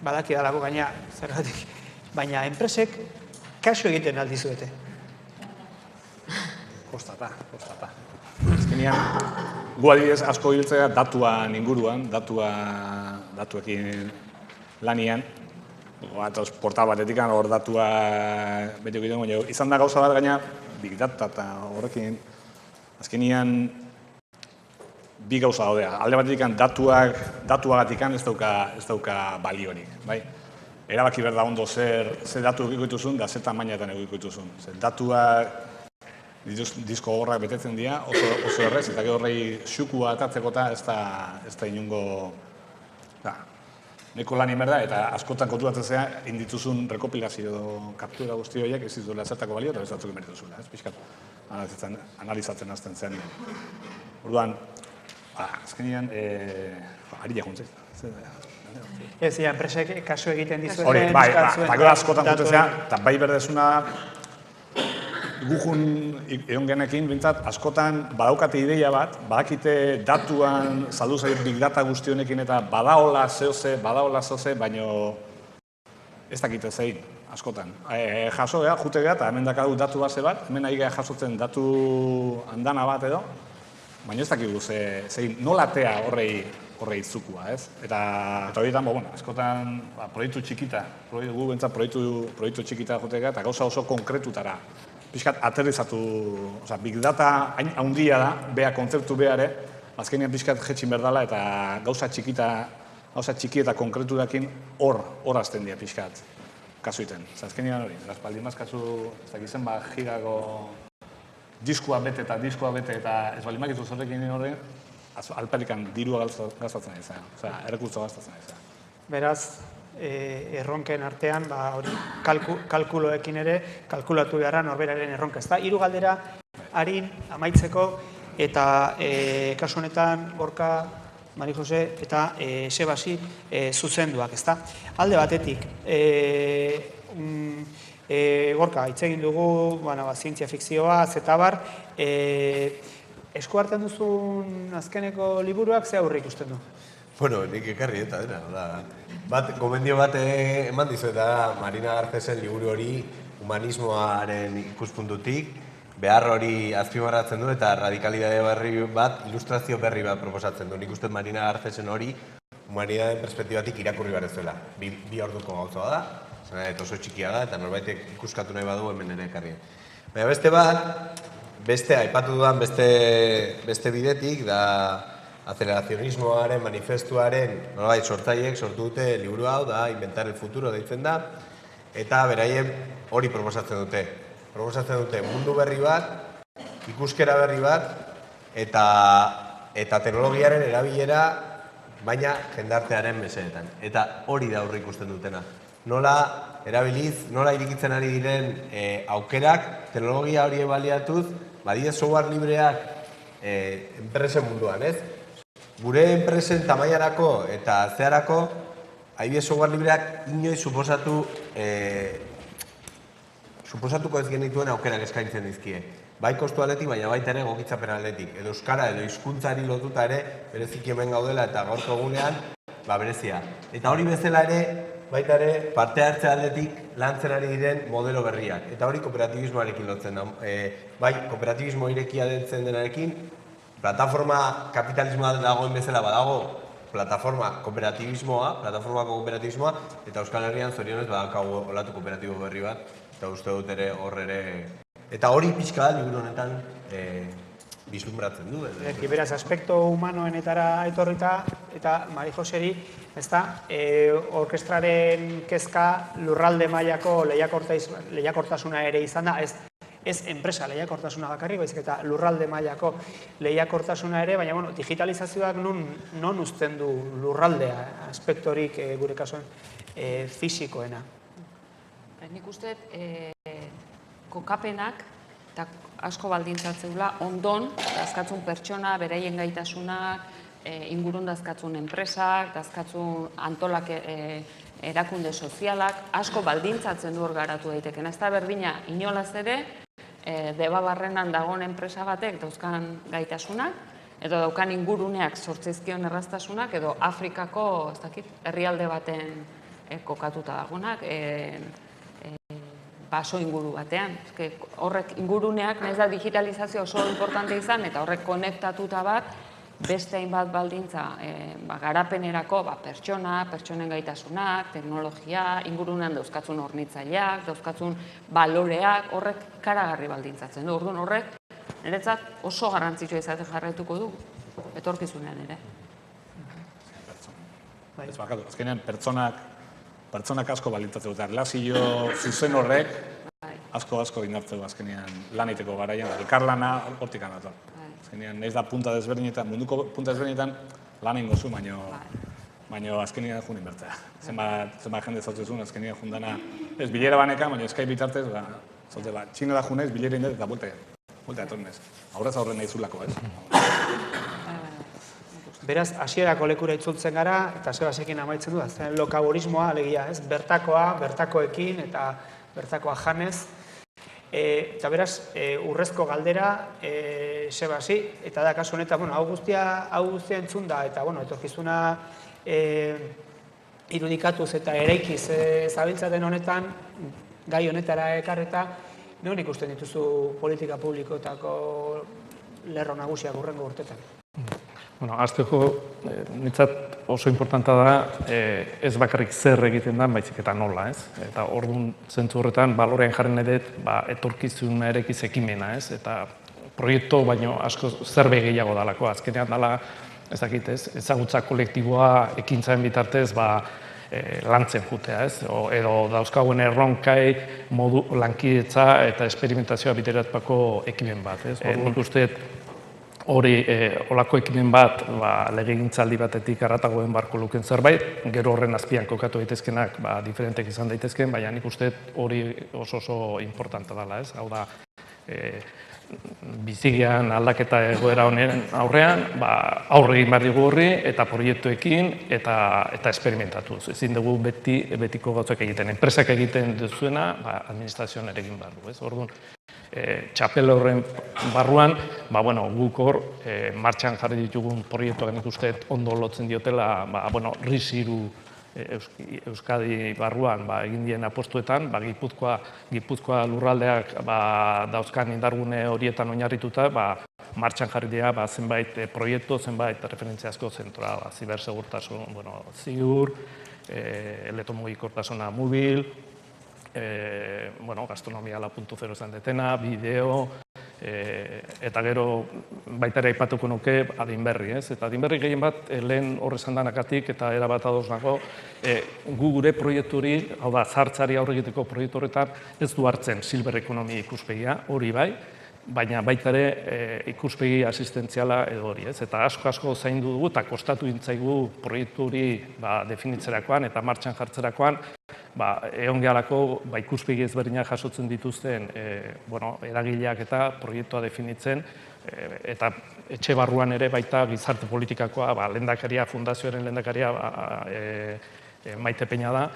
Speaker 8: badaki dalako gaina, zergatik. Baina enpresek kasu egiten aldizuete.
Speaker 11: Kostata. Azkenean, gu adibidez asko hiltzea datuan inguruan, datuekin lanian, portal batetik hor datua beti egiten, baina izan da gauza bat gaina, big data eta horrekin, azkenean bi gauza daudea. Alde batetik datuagatik ez dauka baliorik. Erabaki behar da ondo ze datu egiko dituzun, da ze tamainatan egiko dituzun. Datuak disko horrak betetzen dira, oso errez, eta gero horrei xukua atatzeko eta ez da inungo neko lan inberda, eta askotan konturatzen zea, indituzun rekopilazio kaptura guzti horiek ez dituela zertako balio, eta ez batzuk inbertuzula, ez pixkat analizatzen hasten zean. Orduan, azkenean, ari jakuntzei.
Speaker 8: Ez, enpresek kasu egiten dizueten.
Speaker 11: Hori, bai, askotan konturatzea, eta bai berdezuna, gujun egon genekin, bintzat, askotan badaukate ideia bat, badakite datuan, saldu zaio big data guzti honekin eta badaola zehoze, baino ez dakite zein, askotan. Jaso geha, jute geha, eta hemen dakadu datu base bat, hemen nahi geha jasotzen datu andana bat edo, baina ez dakigu zein nolatea horrei zukua, ez? Eta horietan, askotan proiektu txikita, gu bentsat proiektu txikita jute geha, eta gauza oso konkretutara pixkat aterrizatu, big data haundia da, bea kontzeptu beare, azkenean pixkat jetxin berdala eta gauza txiki eta konkretu dakin hor azten dira pixkat. kasu iten. Azkenean hori, Baldin kasu, ez dakizen, gigako diskua bete eta ez baldin makizu zorrekin horren, alperikan dirua gastatzen ari zen, errekurtso gastatzen ari zen.
Speaker 8: Beraz, erronken artean, hori, kalkuloekin ere, kalkulatu beharra norberaren erronka. Ez da, hiru galdera, harin, amaitzeko, eta kasu honetan, Gorka, Mari Jose eta Sebasi zuzenduak, ez da. Alde batetik, Gorka, hitz egin dugu, zientzia fikzioa, zetabar, esku hartzen duzun azkeneko liburuak ze aurre ikusten du?
Speaker 7: Bueno, nik ekarri eta dena. Gomendio bat eman dizu eta Marina Garcesen liburu hori humanismoaren ikuspuntutik, behar hori azpimarratzen du eta radikalidade berri bat, ilustrazio berri bat proposatzen du. Nik uste Marina Garcesen hori humanidadeen perspektibatik irakurri barezuela. Bi orduko gauza da, eta oso txikia da, eta norbaitek ikuskatu nahi badu hemen ere ekarri. Baina beste bat, aipatu dudan beste bidetik, da aceleracionismoaren, manifestuaren, nolabait sortzaileek sortu dute liburu hau, da Inventar el futuro deitzen da, eta beraien hori proposatzen dute. Proposatzen dute mundu berri bat, ikuskera berri bat, eta teknologiaren erabilera, baina jendartearen mesedetan. Eta hori da aurre ikusten dutena. Nola erabiliz, nola irikitzen ari diren aukerak, teknologia hori baliatuz, badide software libreak enpresen munduan, ez? Gure enpresen tamaiarako eta zeharako, adibidez software libreak inoiz suposatuko ez genituen aukerak eskaintzen dizkie. Bai kostu aldetik, baina baita ere egokitzapen aldetik. Edo euskara edo hizkuntzari lotuta ere, bereziki hemen gaudela eta gaurko egunean, berezia. Eta hori bezala ere, baita ere, parte hartze aldetik lantzen ari diren modelo berriak. Eta hori kooperatibismoarekin lotzen da. Bai, kooperatibismo irekia dentzen denarekin, plataforma kapitalismoa dagoen bezala badago, plataforma kooperatibismoa, eta Euskal Herrian zorionez badakago olatu kooperatibo berri bat, eta uste dut ere hor ere... Eta hori pixka da liburu honetan bislumbratzen du.
Speaker 8: Beraz, aspekto humanoenetara etorrita, eta Mari Joseri, orkestraren kezka lurralde mailako lehiakortasuna ere izan da, ez enpresa lehiakortasuna bakarrik, baizik eta lurralde mailako lehiakortasuna ere, baina digitalizazioak non uzten du lurraldea, aspektorik gure kasuan fisikoena.
Speaker 5: Nik uste kokapenak eta asko baldintzatzeula ondon dazkatzun pertsona, beraien gaitasunak, ingurun dazkatzun enpresak, dazkatzun antolak erakunde sozialak, asko baldintzatzen du hor garatu daiteken. Ez da berdina inolaz ere, Debabarrenan dagoen enpresa batek dauzkan gaitasunak, edo daukan inguruneak sortzeizkion erraztasunak, edo Afrikako herrialde baten kokatuta dagoenak, baso inguru batean. Horrek inguruneak, nahiz da digitalizazio oso importante izan, eta horrek konektatuta bat, beste hainbat baldintza garapenerako pertsonen gaitasunak, teknologia, ingurunean dauzkatzun hornitzaileak, dauzkatzun baloreak, horrek karagarri baldintzatzen du. Orduan horrek, niretzat oso garrantzitsua izaten jarraituko du, etorkizunean ere.
Speaker 11: Azkenean, pertsonak asko baldintzatzen dute. Erlazio zuzen horrek asko indartzeko azkenean lan egiteko garaian, elkarlana hortik anator. Azkenean, ez da punta desberdinetan, munduko punta desberdinetan lan egin gozu, baina azkenean jun inbertzea. Zenbat jende zautezun, azkenean jundana, ez bilera baneka, baina eskai bitartez, txingela junez, bilera indet eta buelta etornez. Aurrez aurren nahi zulako, ez?
Speaker 8: Beraz, hasierako lekura itzultzen gara, eta Sebasekin amaitzen du, lokaborismoa, alegia, ez? Bertakoa, bertakoekin, eta bertakoa janez. Eta beraz, urrezko galdera, Sebasi, eta da kasu honetan, hau guztia entzun da, eta etorkizuna irudikatuz eta eraikiz zabiltzaten honetan, gai honetara ekarreta, non ikusten dituzu politika publikoetako lerro nagusiak hurrengo urtetan?
Speaker 10: Azteko, nitzat oso importanta da, ez bakarrik zer egiten da, baizik eta nola, ez? Eta orduan zentzu horretan, balorean jarren edet, etorkizuna erekiz ekimena, ez? Eta proiektu baino asko zerbe gehiago dalako. Azkenean dala, ez dakit, ez? Ezagutza kolektiboa ekintzaren bitartez, lantzen jutea, ez? Edo dauzkagun erronkai modu lankidetza eta esperimentazioa bideratpako ekimen bat, ez? Nik uste hori olako ekimen bat legegintzaldi batetik haratagoen barko luken zerbait, gero horren azpian kokatu daitezkenak diferentek izan daitezken, baina nik uste hori oso importanta dela, ez? Hau da, bizigian aldaketa egoera honen aurrean, aurre egin behar digu horri eta proiektuekin eta esperimentatuz. Ezin dugu betiko gauzak egiten. Enpresak egiten duzuena, administrazioan ere egin behar du. Orduan, txapel horren barruan, guk hor martxan jarri ditugun proiektuak nik uste ondo lotzen diotela RIS3 Euskadi barruan egin dien apostuetan, Gipuzkoa lurraldeak dauzkan indargune horietan oinarrituta, martxan jarri dira zenbait proiektu, zenbait referentziazko zentroa, zibersegurtasun, ziur, elektromugikortasuna mobil, gastronomia 4.0 esan detena, bideo, eta gero baita ere aipatuko nuke adinberri, ez? Eta adinberri gehien bat lehen horrezan danakatik eta erabat ados nago, gu gure proiekturi, hau da, zartzari aurre egiteko proiektu horretan ez du hartzen silver ekonomia ikuspegia, hori bai, baina baita ere ikuspegi asistentziala edo hori, ez? Eta asko zaindu dugu eta kostatu dintzaigu proiektu hori definitzerakoan eta martxan jartzerakoan, egon gehalako ikuspegi ezberdinak jasotzen dituzten eragileak eta proiektua definitzen, eta etxe barruan ere baita gizarte politikakoa, lehendakaria, fundazioaren lehendakaria Maite Peña da,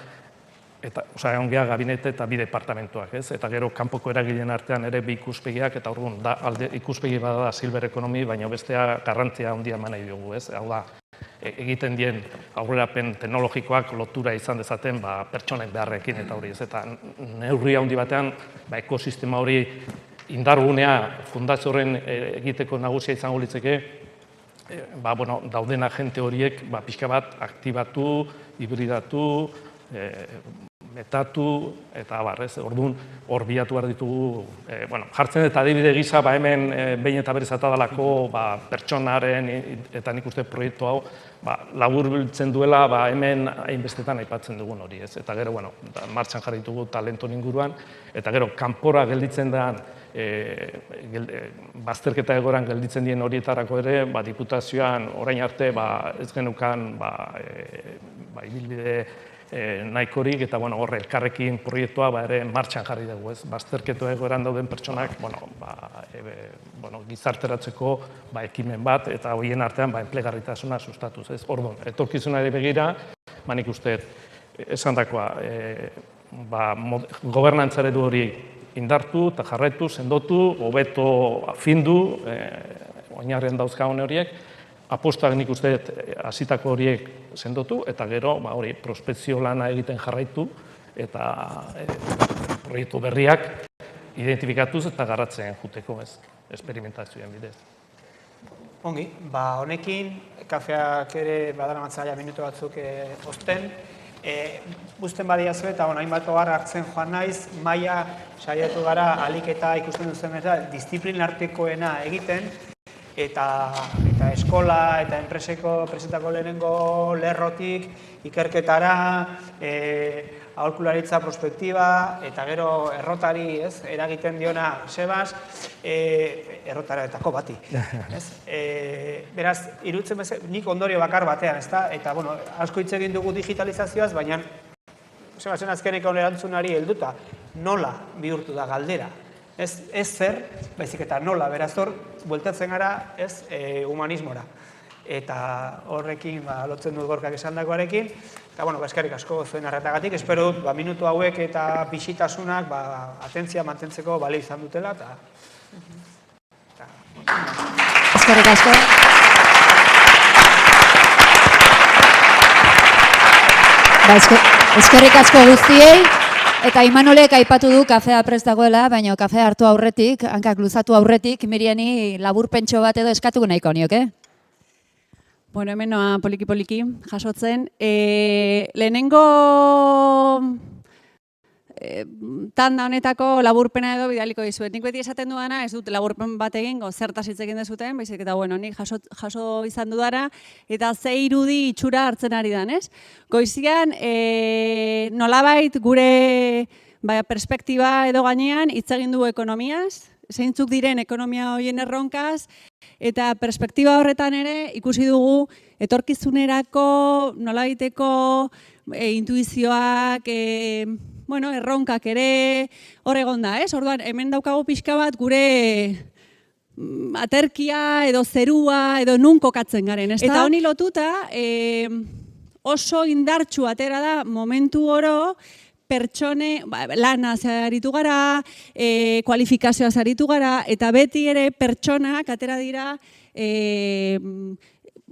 Speaker 10: egon geha gabinete eta bi departamentuak, ez? Eta gero kanpoko eragileen artean ere bi ikuspegiak, eta orduan ikuspegi bada silver ekonomi, baina bestea garrantzia handia eman nahi dugu, ez? Hau da, egiten dien aurrerapen teknologikoak lotura izan dezaten pertsonen beharrekin eta hori, ez? Eta neurri handi batean ekosistema hori indargunea fundazio horren egiteko nagusia izango litzeke, dauden agente horiek pixka bat aktibatu, hibridatu, metatu, eta orduan hor bilatu behar ditugu, jartzen eta adibide gisa hemen behin eta berriz atadalako pertsonaren eta nik uste proiektu hau labur biltzen duela hemen hainbestetan aipatzen dugun hori, ez? Eta gero, martxan jarri ditugu talenton inguruan, eta gero, kanpora gelditzen den bazterketa egoran gelditzen dien horietarako ere, diputazioan orain arte ez genukan ibilbide nahikorik, eta horre elkarrekin proiektua ere martxan jarri dugu, ez? Bazterketu egoeran dauden pertsonak gizarteratzeko ekimen bat, eta horien artean enplegarritasuna sustatuz, ez? Orduan, etorkizunari begira, nik uste esandakoa, gobernantzare du hori indartu eta jarraitu, sendotu, hobeto findu, oinarrian dauzkagun horiek, apostuak nik uste hasitako horiek sendotu, eta gero prospekzio lana egiten jarraitu, eta proiektu berriak identifikatuz eta garatzen juteko, ez, esperimentazioen bidez.
Speaker 8: Ongi, honekin, kafeak ere badara matzaila minutu batzuk osten, Guzten badiazu eta hainbat ohar hartzen joan naiz, maila saiatu gara alik eta ikusten duzen eta disiplinartekoena egiten, eta eskola eta enpresetako lehenengo lerrotik, ikerketara, aholkularitza prospektiba, eta gero errotari eragiten diona Sebas, errotaretako bati. Beraz, iruditzen bezala, nik ondorio bakar batean, eta asko hitz egin dugu digitalizazioaz, baina Sebasen azkeneko erantzunari helduta, nola bihurtu da galdera. Ez zer, baizik eta nola, beraz hor, bueltatzen gara humanismora. Eta horrekin lotzen dut Gorkak esandakoarekin, eta eskerrik asko zuen arretagatik, espero dut minutu hauek eta bisitasunak atentzia mantentzeko balio izan dutela.
Speaker 12: Eskerrik asko. Eskerrik asko guztiei, eta Imanolek aipatu du kafea prest dagoela, baina kafea hartu aurretik, hankak luzatu aurretik, Miriani laburpentxo bat edo eskatuko nahiko nioke?
Speaker 13: Bueno, hemen poliki-poliki jasotzen. Lehenengo tanda honetako laburpena edo bidaliko dizuet. Nik beti esaten dudana, ez dut laburpen bat egingo zertaz hitz egin dezuten, baizik eta bueno, nik jaso izan dudara, eta ze irudi itxura hartzen ari dan, ez? Goizian, nolabait gure perspektiba edo gainean hitz egin du ekonomiaz, zeintzuk diren ekonomia horien erronkaz, eta perspektiba horretan ere ikusi dugu etorkizunerako nolabaiteko intuizioak, erronkak ere hor egon da, ez? Orduan, hemen daukagu pixka bat gure aterkia edo zerua edo nun kokatzen garen, ez da? Eta honi lotuta oso indartsu atera da momentu oro pertsone, lana aritu gara, kualifikazioa aritu gara, eta beti ere pertsonak atera dira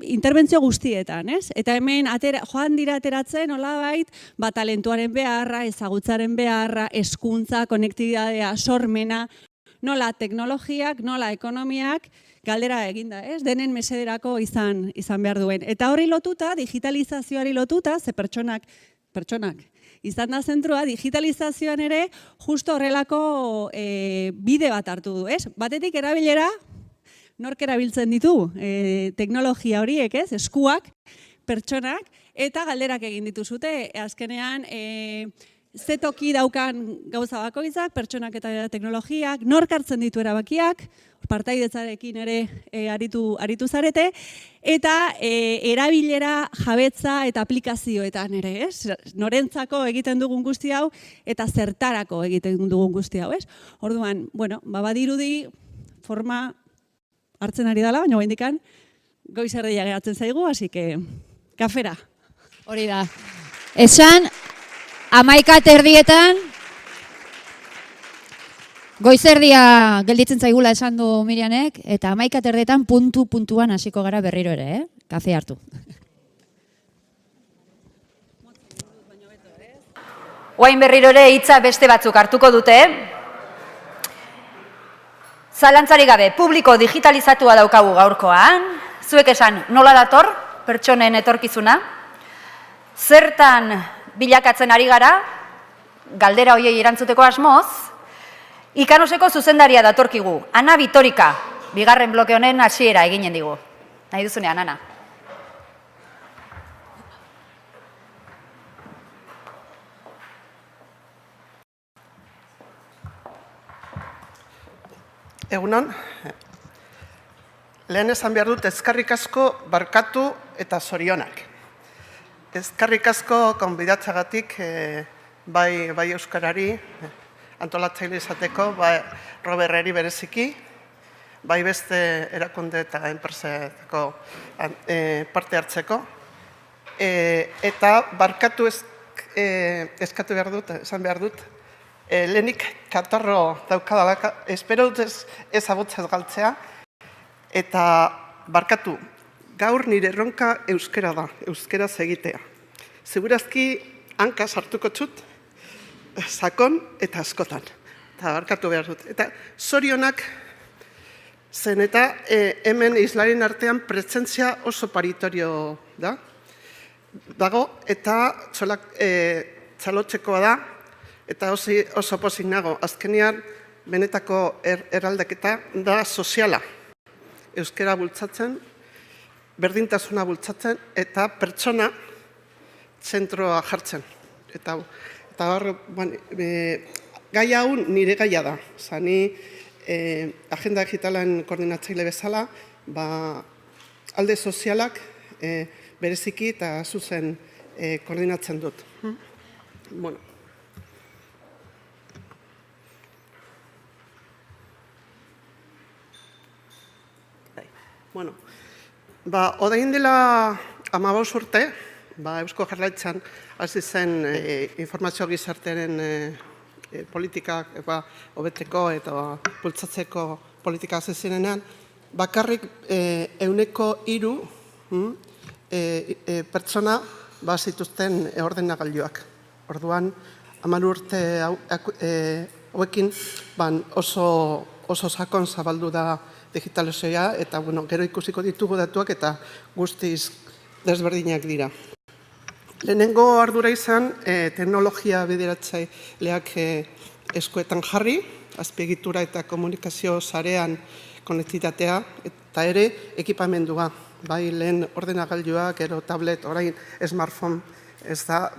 Speaker 13: interbentzio guztietan, ez? Eta hemen joan dira ateratzen nolabait, talentuaren beharra, ezagutzaren beharra, hezkuntza, konektibitatea, sormena, nola teknologiak, nola ekonomiak, galdera eginda, ez? Denen mesederako izan behar duen. Eta hori lotuta, digitalizazioari lotuta, ze pertsonak izan da zentrua, digitalizazioan ere justo horrelako bide bat hartu du, ez? Batetik erabilera, nork erabiltzen ditu teknologia horiek, ez? Eskuak, pertsonak, eta galderak egin dituzute. Azkenean, ze toki daukan gauza bakoitzak, pertsonak eta teknologiak, nork hartzen ditu erabakiak, partaidetzarekin ere aritu zarete, eta erabilera, jabetza eta aplikazioetan ere, ez? Norentzako egiten dugun guzti hau, eta zertarako egiten dugun guzti hau, ez? Orduan, badirudi forma hartzen ari dela, baina oraindikan goiz erdia geratzen zaigu, hasi que kafera.
Speaker 12: Hori da. Esan 11:00 goizerdia gelditzen zaigula esan du Mirianek, eta 11:00 puntuan hasiko gara berriro ere, kafe hartu.
Speaker 1: Oain berriro ere hitza beste batzuk hartuko dute. Zalantzari gabe, publiko digitalizatua daukagu gaurkoan. Zuek esan, nola dator pertsonen etorkizuna? Zertan bilakatzen ari gara, galdera hoiei erantzuteko asmoz, Ikanoseko zuzendaria datorkigu, Ana Bitorika, bigarren bloke honen hasiera eginen digu. Nahi duzunean, Ana.
Speaker 3: Egunon, lehen esan behar dut eskerrik asko, barkatu eta zorionak. Eskerrik asko konbidatzagatik bai euskarari, antolatzaile izateko, bai Roberteri bereziki, bai beste erakunde eta enpresetako parte hartzeko. Eta barkatu eskatu behar dut, esan behar dut, lehenik katarro daukadalaka, espero dut ez abutzaz galtzea, eta barkatu, gaur nire erronka euskera da, euskeraz egitea. Segurazki hanka sartuko txut, sakon eta askotan, eta barkatu behar dut. Eta zorionak zen eta hemen islaren artean presentzia oso paritorio da, dago, eta txalotzekoa da, eta oso pozik nago. Azkenean, benetako eraldaketa da soziala. Euskara bultzatzen, berdintasuna bultzatzen, eta pertsona zentroa jartzen. Eta gai hau nire gaia da. Ni agenda digitalen koordinatzaile bezala, alde sozialak bereziki eta zuzen koordinatzen dut. Odain dela 15 urte, Eusko Jaurlaritzan hasi zen informazio gizartearen politikak hobetzeko eta bultzatzeko politika hasi zirenean, bakarrik 3% pertsona zituzten ordenagailuak. Orduan, 10 urte hauekin oso sakon zabaldu da digitalizazioa, eta gero ikusiko ditugu datuak eta guztiz desberdinak dira. Lehenengo ardura izan, teknologia bideratzaileak eskuetan jarri, azpiegitura eta komunikazio sarean konektitatea, eta ere ekipamendua. Bai, lehen ordenagailuak, gero tablet, orain smartphone, ez da,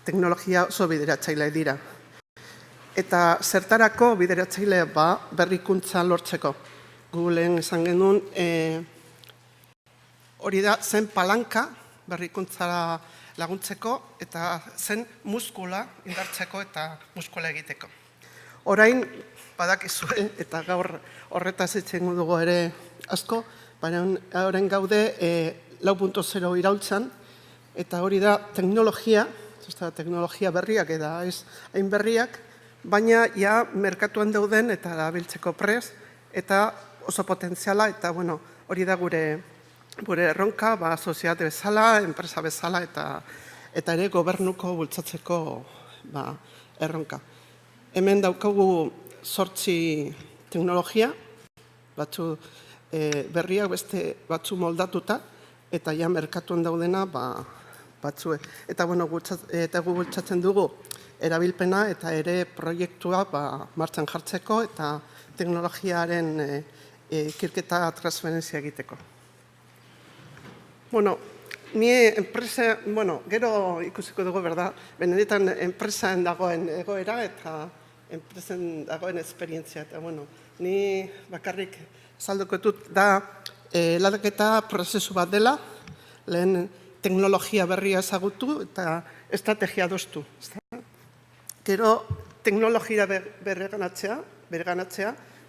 Speaker 3: teknologia oso bideratzaile dira. Eta zertarako bideratzaile berrikuntza lortzeko. Gu lehen esan genuen, hori da, zen palanka berrikuntzara laguntzeko eta zen muskula indartzeko eta muskula egiteko. Orain, badakizue, eta gaur horretaz etxengu dugu ere asko, baina orain gaude 4.0 iraultzan, eta hori da teknologia berriak eta ez hain berriak, baina ja merkatuan dauden eta dabiltzeko prez, eta oso potentziala, eta hori da gure erronka, sozietate bezala, enpresa bezala, eta ere gobernuko bultzatzeko erronka. Hemen daukagu 8 teknologia, batzu berriak beste batzu moldatuta, eta ja merkatuan daudena batzue. Eta gu bultzatzen dugu erabilpena eta ere proiektua martxan jartzeko eta teknologiaren ikerketa transferentzia egiteko. Ni enpresa, gero ikusiko dugu, berda, benetan enpresan dagoen egoera eta enpresen dagoen esperientzia. Eta, ni bakarrik salduko dut da aldaketa prozesu bat dela, lehen teknologia berria ezagutu eta estrategia adostu. Gero teknologia bereganatzea,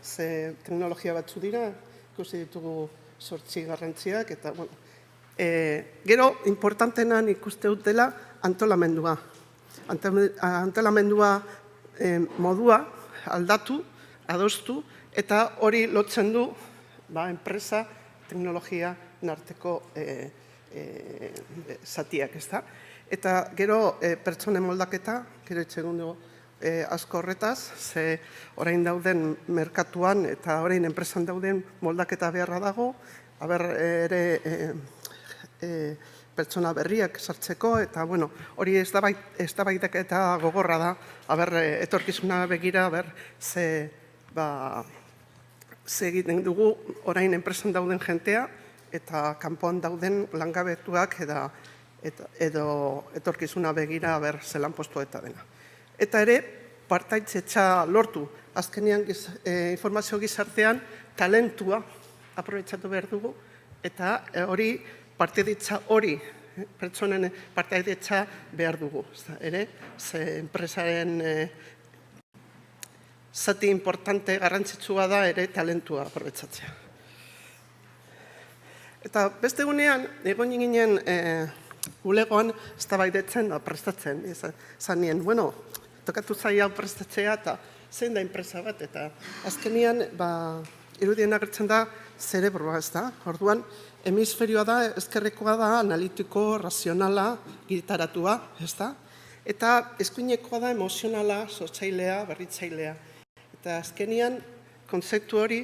Speaker 3: ze teknologia batzu dira, ikusi ditugu 8 garrantziak, eta, gero, importantenan ikuste dut dela antolamendua. Antolamendua modua aldatu, adostu, eta hori lotzen du enpresa, teknologia narteko zatiak, ez da? Eta gero pertsonen moldaketa, gero itxegun dugu asko horretaz, ze orain dauden merkatuan eta orain enpresan dauden moldaketa beharra dago, ere pertsona berriak sartzeko, eta hori ez da baitak eta gogorra da, etorkizuna begira, ze egiten dugu orain enpresan dauden jentea, eta kanpoan dauden langabetuak edo etorkizuna begira zelan postu eta dena. Eta ere, partaidetza lortu, azkenean informazio gizartean talentua aprobetxatu behar dugu, eta hori partaidetza hori, pertsonen partaidetza behar dugu. Ere, ze enpresaren zati importante garrantzitsua da ere talentua aprobetxatzea. Eta beste gunean, egon ginen bulegoan eztabaidatzen prestatzen. Zan nien, tokatu zaila prestatzea eta zein da enpresa bat, eta azkenean irudien agertzen da zerebroa, ez da? Orduan, hemisferioa da, ezkerrekoa da, analitiko, razionala, gitaratua, ez da? Eta eskuinekoa da emozionala, sotzailea, berritzailea. Eta azkenean, kontzeptu hori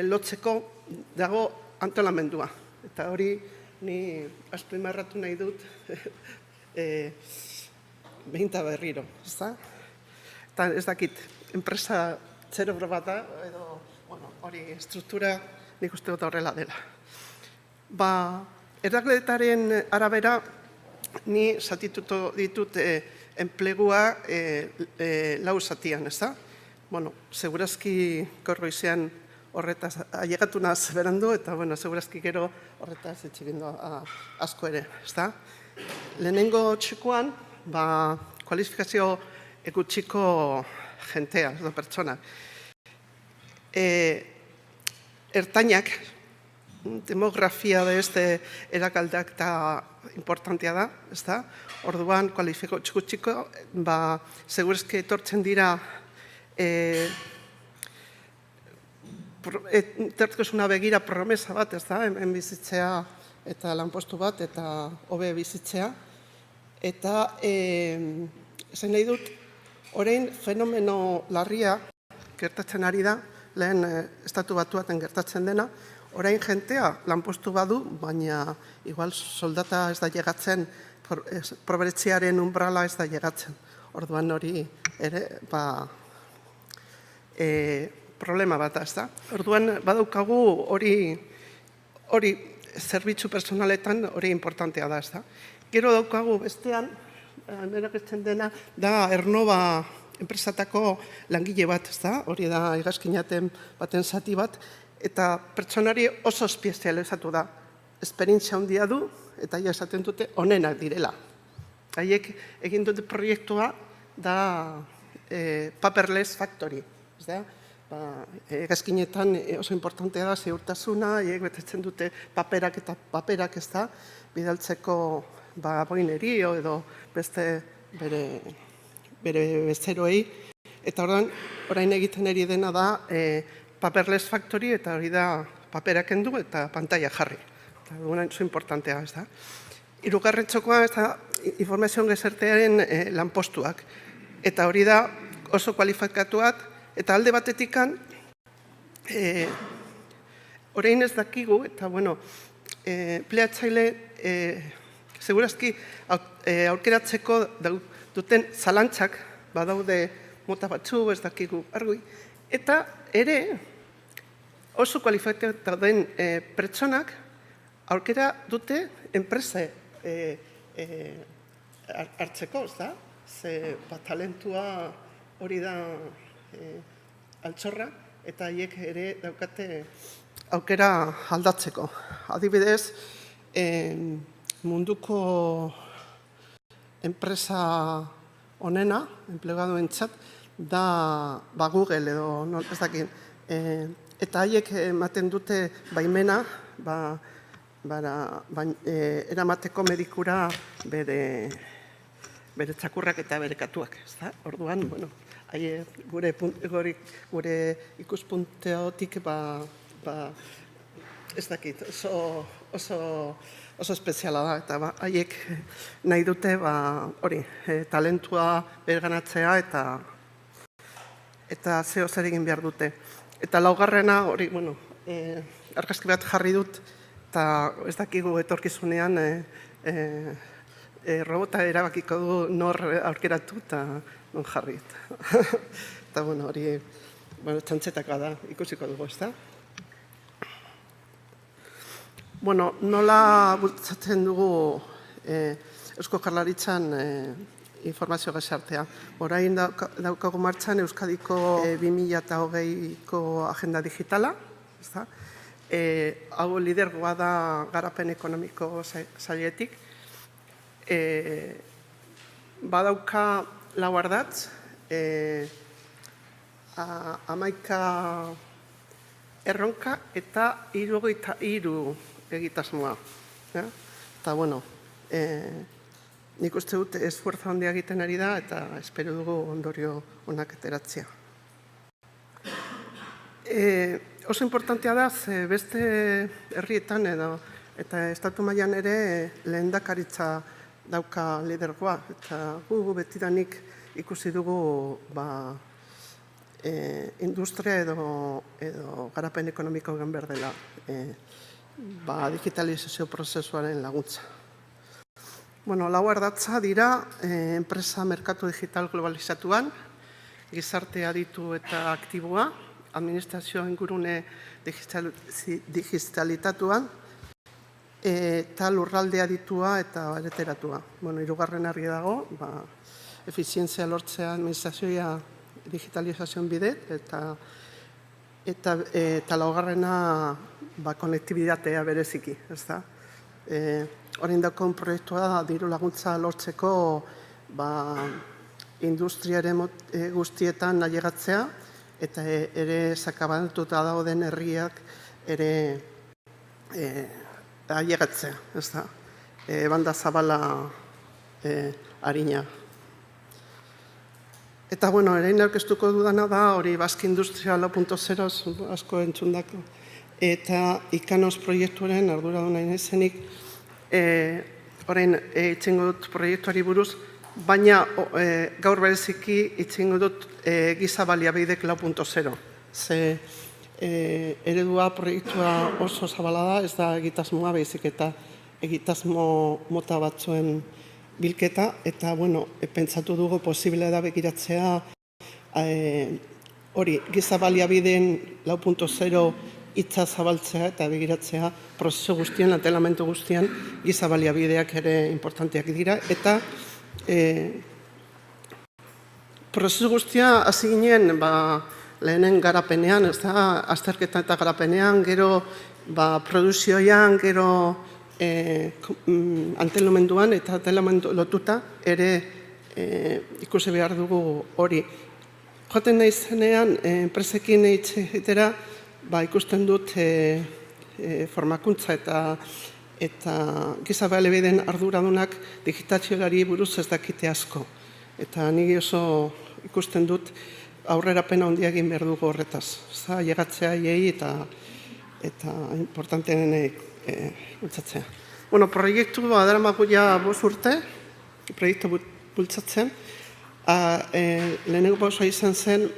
Speaker 3: lotzeko dago antolamendua. Eta hori, ni azpimarratu nahi dut, behinta berriro, ez da? Eta ez dakit, enpresa zerebro bat da, edo hori struktura nik uste dut horrela dela. Eragletaren arabera, ni zatitutu ditut enplegua 4 zatian, ez da? Segurazki gaur goizean horretaz ailegatu naz berandu, eta segurazki gero horretaz etxegindu asko ere, ez da? Lehenengo txikoan, kualifikazio gutxiko jentea, edo pertsona. Ertainak, demografia beste erakaldak eta importantea da, ez da? Orduan, kualifikazio gutxiko, segurazki etortzen dira etorkizuna begira promesa bat, ez da? Hemen bizitzea eta lanpostu bat, eta hobe bizitzea. Eta, esan nahi dut, orain fenomeno larria gertatzen ari da, lehen estatu batuaten gertatzen dena, orain jentea lanpostu badu, baina igual soldata ez da llegatzen pobretziaren umbrala ez da llegatzen. Orduan hori ere, problema bat da, ez da. Orduan badaukagu hori zerbitzu personaletan hori importantea da, ez da. Gero daukagu bestean, erakusten dena, da Ernova enpresatako langile bat, ez da. Hori da hegazkinaten baten zati bat, eta pertsonari oso espezializatu da. Esperientzia handia du, eta ja esaten dute onenak direla. Haiek egin dute proiektua da paperless factory, ez da. Hegazkinetan oso importantea da ziurtasuna, haiek betetzen dute paperak eta paperak, ez da, bidaltzeko boinerio edo beste bere bezeroei. Eta orain egiten ari dena da paperless factory, eta hori da paperak kendu eta pantalla jarri. Eta oso importantea, ez da. Hirugarren txokoa, ez da, informazioan gezertearen lanpostuak. Eta hori da oso kualifikatuak, eta alde batetikan, orain ez dakigu, eta bueno, empleatzaile, segurazki aukeratzeko duten zalantzak, badaude mota batzu, ez dakigu argi, eta ere oso kualifikatu den pertsonak aukera dute enpresa hartzeko, ez da? Ze talentua hori da altxorra, eta haiek ere daukate aukera aldatzeko. Adibidez, munduko enpresa onena, enplegaduentzat, da Google edo ez dakit. Eta haiek ematen dute baimena, eramateko medikura bere txakurrak eta bere katuak. Orduan, gure ikuspunteotik ez dakit, oso espeziala da, eta haiek nahi dute talentua berganatzea eta zeo zer egin behar dute. Eta laugarrena, argazki bat jarri dut, eta ez dakigu etorkizunean robota erabakiko du nor aurkeratu eta non jarri. Eta hori txantzetaka da, ikusiko dugu, ez da? Nola bultzatzen dugu Eusko Jaurlaritzan informazio gizartea. Orain daukagu martxan Euskadiko 2020ko agenda digitala, ez da? Hau lidergoa da garapen ekonomiko sailetik. Badauka lau ardatz, 11 erronka eta 73 egitasmoa. Eta, nik uste dut esfuerzo handia egiten ari da eta espero dugu ondorio onak ateratzea. Oso importantea da, beste herrietan eta estatu mailan ere lehendakaritza dauka lidergoa. Eta gu betidanik ikusi dugu industria edo garapen ekonomiko egan behar dela digitalizazio prozesuaren laguntza. Lau ardatza dira enpresa merkatu digital globalizatuan, gizarte aditu eta aktiboa, administrazio ingurune digitalitatuan, eta lurralde aditua eta bareteratua. Hirugarren argi dago, efizientzia lortzea administrazioa digitalizazioan bide, eta laugarrena konektibitatea bereziki, ez da? Horein daukon proiektua da diru laguntza lortzeko industriaren guztietan ailegatzea, eta ere sakabatuta dauden herriak ere ailegatzea, ez da? Banda zabala harina. Eta, erain aurkeztuko dudana da, hori Basque Industria 4.0 asko entzundako, eta ikanos proiektuaren arduraduna izenik, orain itxengo dut proiektuari buruz, baina gaur bereziki itxengo dut giza baliabidek 4.0. Ze eredua proiektua oso zabala da, ez da egitasmoa behizik eta egitasmo mota batzuen bilketa, eta, pentsatu dugu posible da begiratzea hori, giza baliabideen 4.0 hitza zabaltzea eta begiratzea prozesu guztian, antolamendu guztian, giza baliabideak ere importanteak dira, eta prozesu guztia hasi ginen lehenen garapenean, ez da, azterketa eta garapenean, gero produzioan, gero antolamenduan eta antolamendu lotuta ere ikusi behar dugu hori. Joaten nahi zenean, enpresekin egitera, ikusten dut formakuntza eta giza baliabideen arduradunak digitazioari buruz ez dakite asko. Eta niri oso ikusten dut aurrerapena handia egin behar dugu horretaz. Llegatzea hiei eta importanteen bultzatzea. Proiektu daramagu ja 5 urte, proiektu bultzatzen. Lehenengo pausoa izan zen,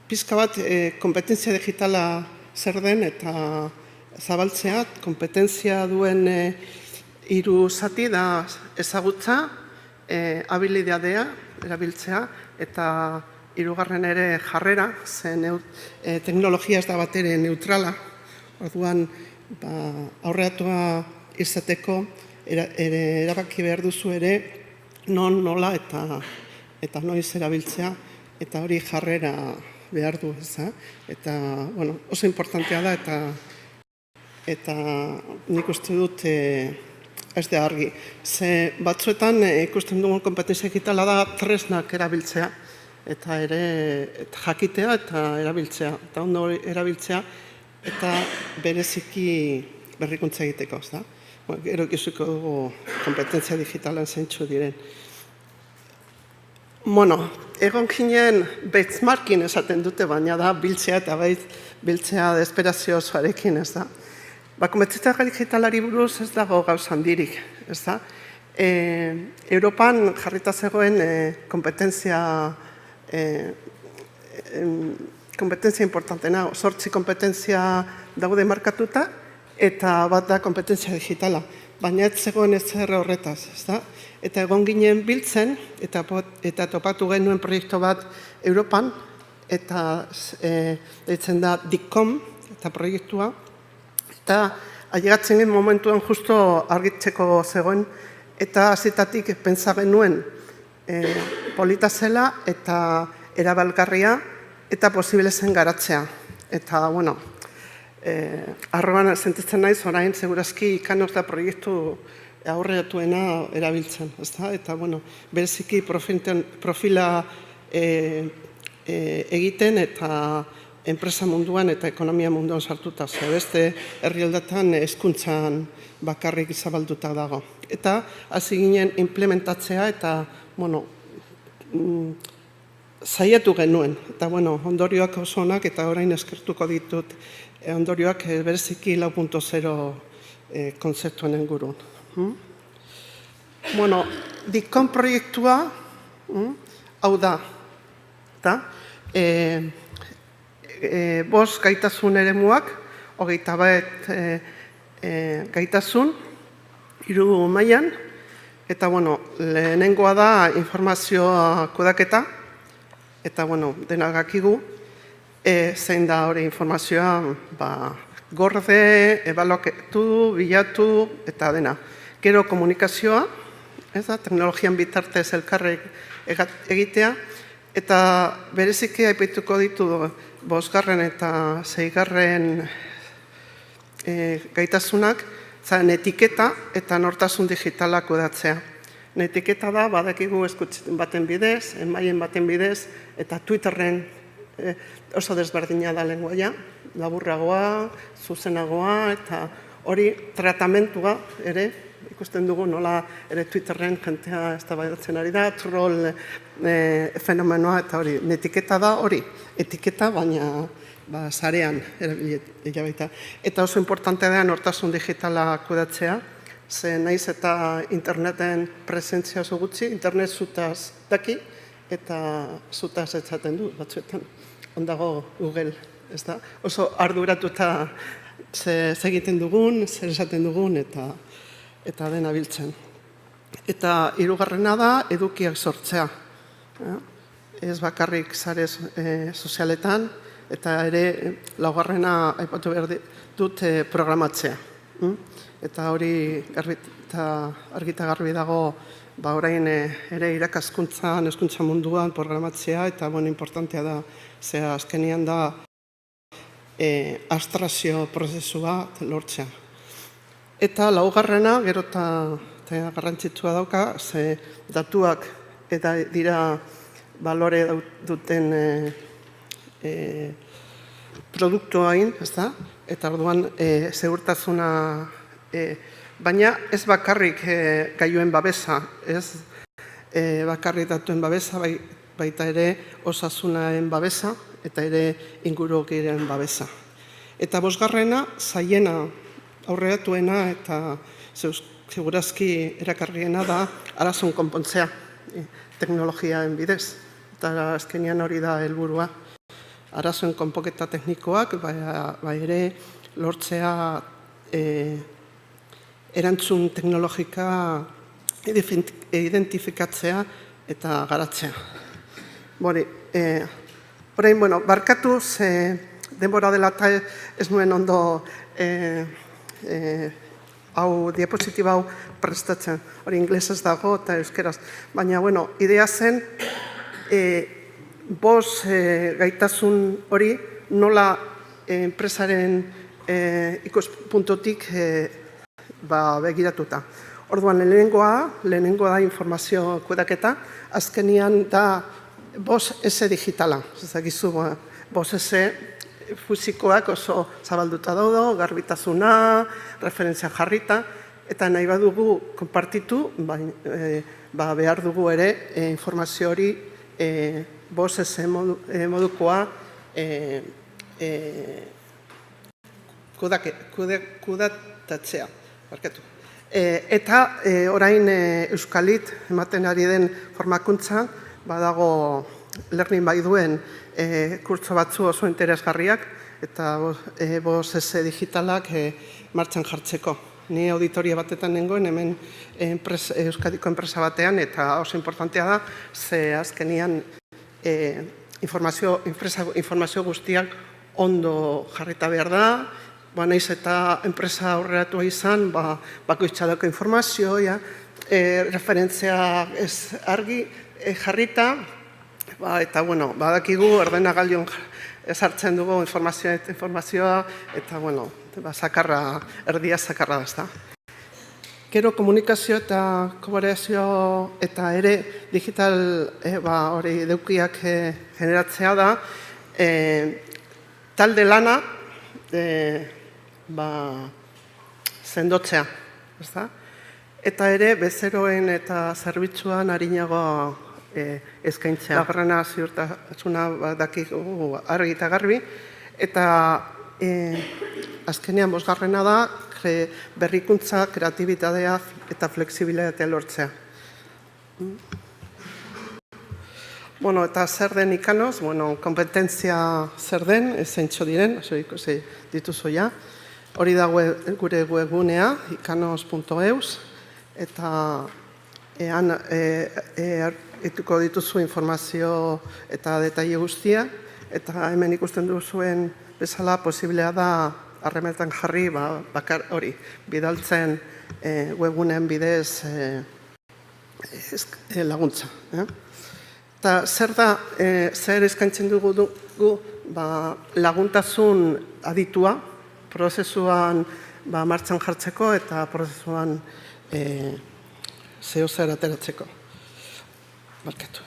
Speaker 3: pizka bat kompetentzia digitala zer den eta zabaltzea, kompetentzia duen 3 zati da ezagutza, habilidadea erabiltzea eta 3. ere jarrera, zen teknologia ez da bat ere neutrala, orduan aurreatua izateko erabaki behar duzu ere non, nola eta noiz erabiltzea, eta hori jarrera behar du, eta oso importantea da eta nik uste dut ez da argi. Ze batzuetan ikusten dugun kompetentzia digitala da tresnak erabiltzea, eta ere jakitea eta erabiltzea, eta ondo erabiltzea, eta bereziki berrikuntza egiteko, ez da? Gero ikisuko dugu kompetentzia digitalen zeintzu diren. Egon ginen benchmarking esaten dute, baina da biltzea eta biltzea desperazio osoarekin, ez da? Kompetentzia digitalari buruz ez dago gauza handirik, ez da? Europan jarrita zegoen kompetentzia importantena, 8 kompetentzia daude markatuta, eta bat da kompetentzia digitala, baina ez zegoen ez zer horretaz, ez da? Eta egon ginen biltzen, eta topatu genuen proiektu bat Europan, eta deitzen da DICOM, eta proiektua, eta ailegatzen gen momentuan justo argitzeko zegoen, eta azitatik pentsa genuen polita zela eta erabalgarria, eta posible zen garatzea. Eta, arroan sentitzen naiz, orain, segurazki ikanos da proiektu aurreatuena erabiltzen, eta, bereziki profila egiten eta enpresa munduan eta ekonomia munduan sartuta, beste herrialdetan hezkuntzan bakarrik zabalduta dago. Eta hasi ginen implementatzea eta, saiatu genuen, eta, ondorioak oso onak eta orain eskertuko ditut ondorioak bereziki 4.0 konzeptuen ingurun. DICOM proiektua, hau da, eta 5 gaitasun eremuak, 21 gaitasun, 3 mailan, eta lehenengoa da informazioa kudaketa, eta denak dakigu, zein da hori informazioa gorde, ebaluatu, bilatu, eta dena. Gero komunikazioa, teknologian bitartez elkarrek egitea, eta bereziki aipatuko ditu 5. eta 6. gaitasunak, zaren etiketa eta nortasun digitala kudeatzea. Etiketa da, badakigu eskutzen baten bidez, emaien baten bidez, eta Twitterren oso desberdina da lenguaia, laburragoa, zuzenagoa, eta hori tratamentua ere, ikusten dugu nola ere Twitterren jentea eztabaidatzen ari da, troll fenomenoa, eta hori, etiketa da hori, etiketa baina sarean erabilia baita. Eta oso importantea da nortasun digitala kudeatzea, ze naiz eta interneten presentzia oso gutxi, internet zutaz daki, eta zutaz etzaten du batzuetan. Ondago Google, ez da? Oso arduratuta zer egiten dugun, zer esaten dugun, eta eta dena biltzen. Eta hirugarrena da edukiak sortzea. Ez bakarrik sare sozialetan, eta ere laugarrena aipatu behar dut programatzea. Eta hori argita garbi dago orain ere irakaskuntzan, hezkuntza munduan programatzea, eta importantea da, ze azkenean da abstrakzio prozesua lortzea. Eta laugarrena, gero eta garrantzitsua dauka, ze datuak eta dira balore duten produktuain, eta orduan segurtasuna, baina ez bakarrik gailuen babesa, ez bakarrik datuen babesa, baita ere osasunaen babesa, eta ere ingurugiren babesa. Eta bosgarrena, zaiena, aurreratuena eta segurazki erakarriena da arazon konpontzea teknologiaen bidez. Eta azkenean hori da helburua. Arazoen konpoketa teknikoak, bai ere lortzea erantzun teknologika identifikatzea eta garatzea. Orain, barkatu, denbora dela eta ez nuen ondo diapositiba hau prestatzen. Hori inglesez dago eta euskeraz. Baina, idea zen, gaitasun hori nola enpresaren ikuspuntutik begiratuta. Orduan, lehenengoa da informazio kudeaketa, azkenian da BOS-S digitala. Zagizu, BOS-S fusikoak oso zabalduta daude, garbitasuna, referentzia jarrita, eta nahi badugu konpartitu, behar dugu ere informazio hori BOS-S modukoa kudatatzea. Eta orain Euskalit ematen ari den formakuntza, badago Learning by duen kurtso batzu oso interesgarriak, eta BOS-S digitalak martxan jartzeko. Ni auditoria batetan nengoen, hemen Euskadiko enpresa batean, eta oso importantea da, ze azkenian informazio guztiak ondo jarrita behar da, naiz eta enpresa aurreratua izan, bakoitzadako informazioa, referentzia ez argi jarrita, eta badakigu ordenagailuan ezartzen dugu informazioa, eta erdia zakarra da. Gero komunikazio eta kolaborazio eta ere digital hori edukiak generatzea da, talde lana sendotzea. Eta ere bezeroen eta zerbitzuan arinago eskaintzea. Lagarrana ziurtasuna dakigu argi eta garbi, eta azkenean bosgarrena da berrikuntza, kreatibitatea eta fleksibilitatea lortzea. Eta zer den ikanoz, kompetentzia zer den, zeintxo diren, ikusi dituzu ja. Hori da gure webgunea, ikanos.eus, eta etuko dituzu informazio eta detaile guztia, eta hemen ikusten duzuen bezala posiblea da harremanetan jarri hori, bidaltzen webgunean bidez laguntza. Eta zer da, zer eskaintzen dugu laguntasun aditua, prozesuan martxan jartzeko eta prozesuan zeo zer ateratzeko. Barkatu.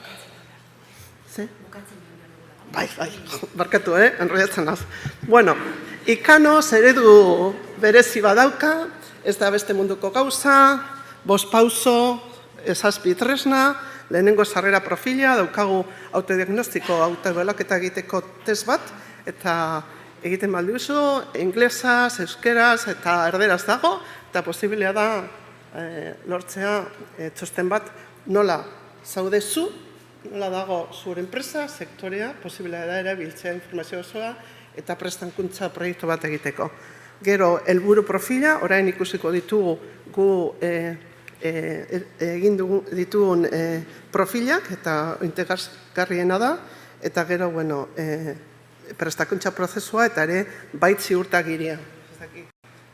Speaker 3: Bai, barkatu, enrollatzen naz. Ikanos eredu berezi badauka, ez da beste munduko gauza, 5 pauso, 7 tresna, lehenengo sarrera profila, daukagu autodiagnostiko, autoebalaketa egiteko test bat, eta egiten balduzu, inglesaz, euskeraz eta erderaz dago, eta posibilea da lortzea txosten bat nola zaudezu, nola dago zure enpresa, sektorea, posibilea da erabiltzea informazio osoa, eta prestankuntza proiektu bat egiteko. Gero, helburu profila, orain ikusiko ditugu gu egin ditugun profilak, eta integrasgarriena da, eta gero, bueno, prestakuntza prozesua, eta ere, bait ziurtagiria.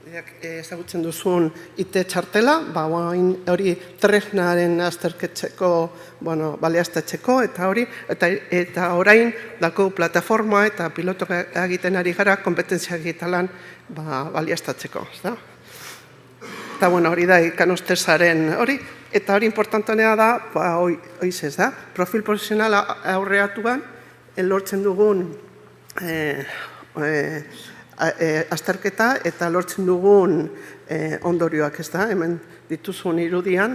Speaker 3: Ezagutzen duzun IT txartela, hori tresnaren azterketzeko, baliaztatzeko, eta orain dako plataforma eta piloto egiten ari gara kompetentzia egitalan baliaztatzeko. Eta hori da ikanostesaren hori, eta hori importantanea da, oizez da, profil profesionala aurreatuan, lortzen dugun azterketa eta lortzen dugun ondorioak, ez da, hemen dituzun irudian,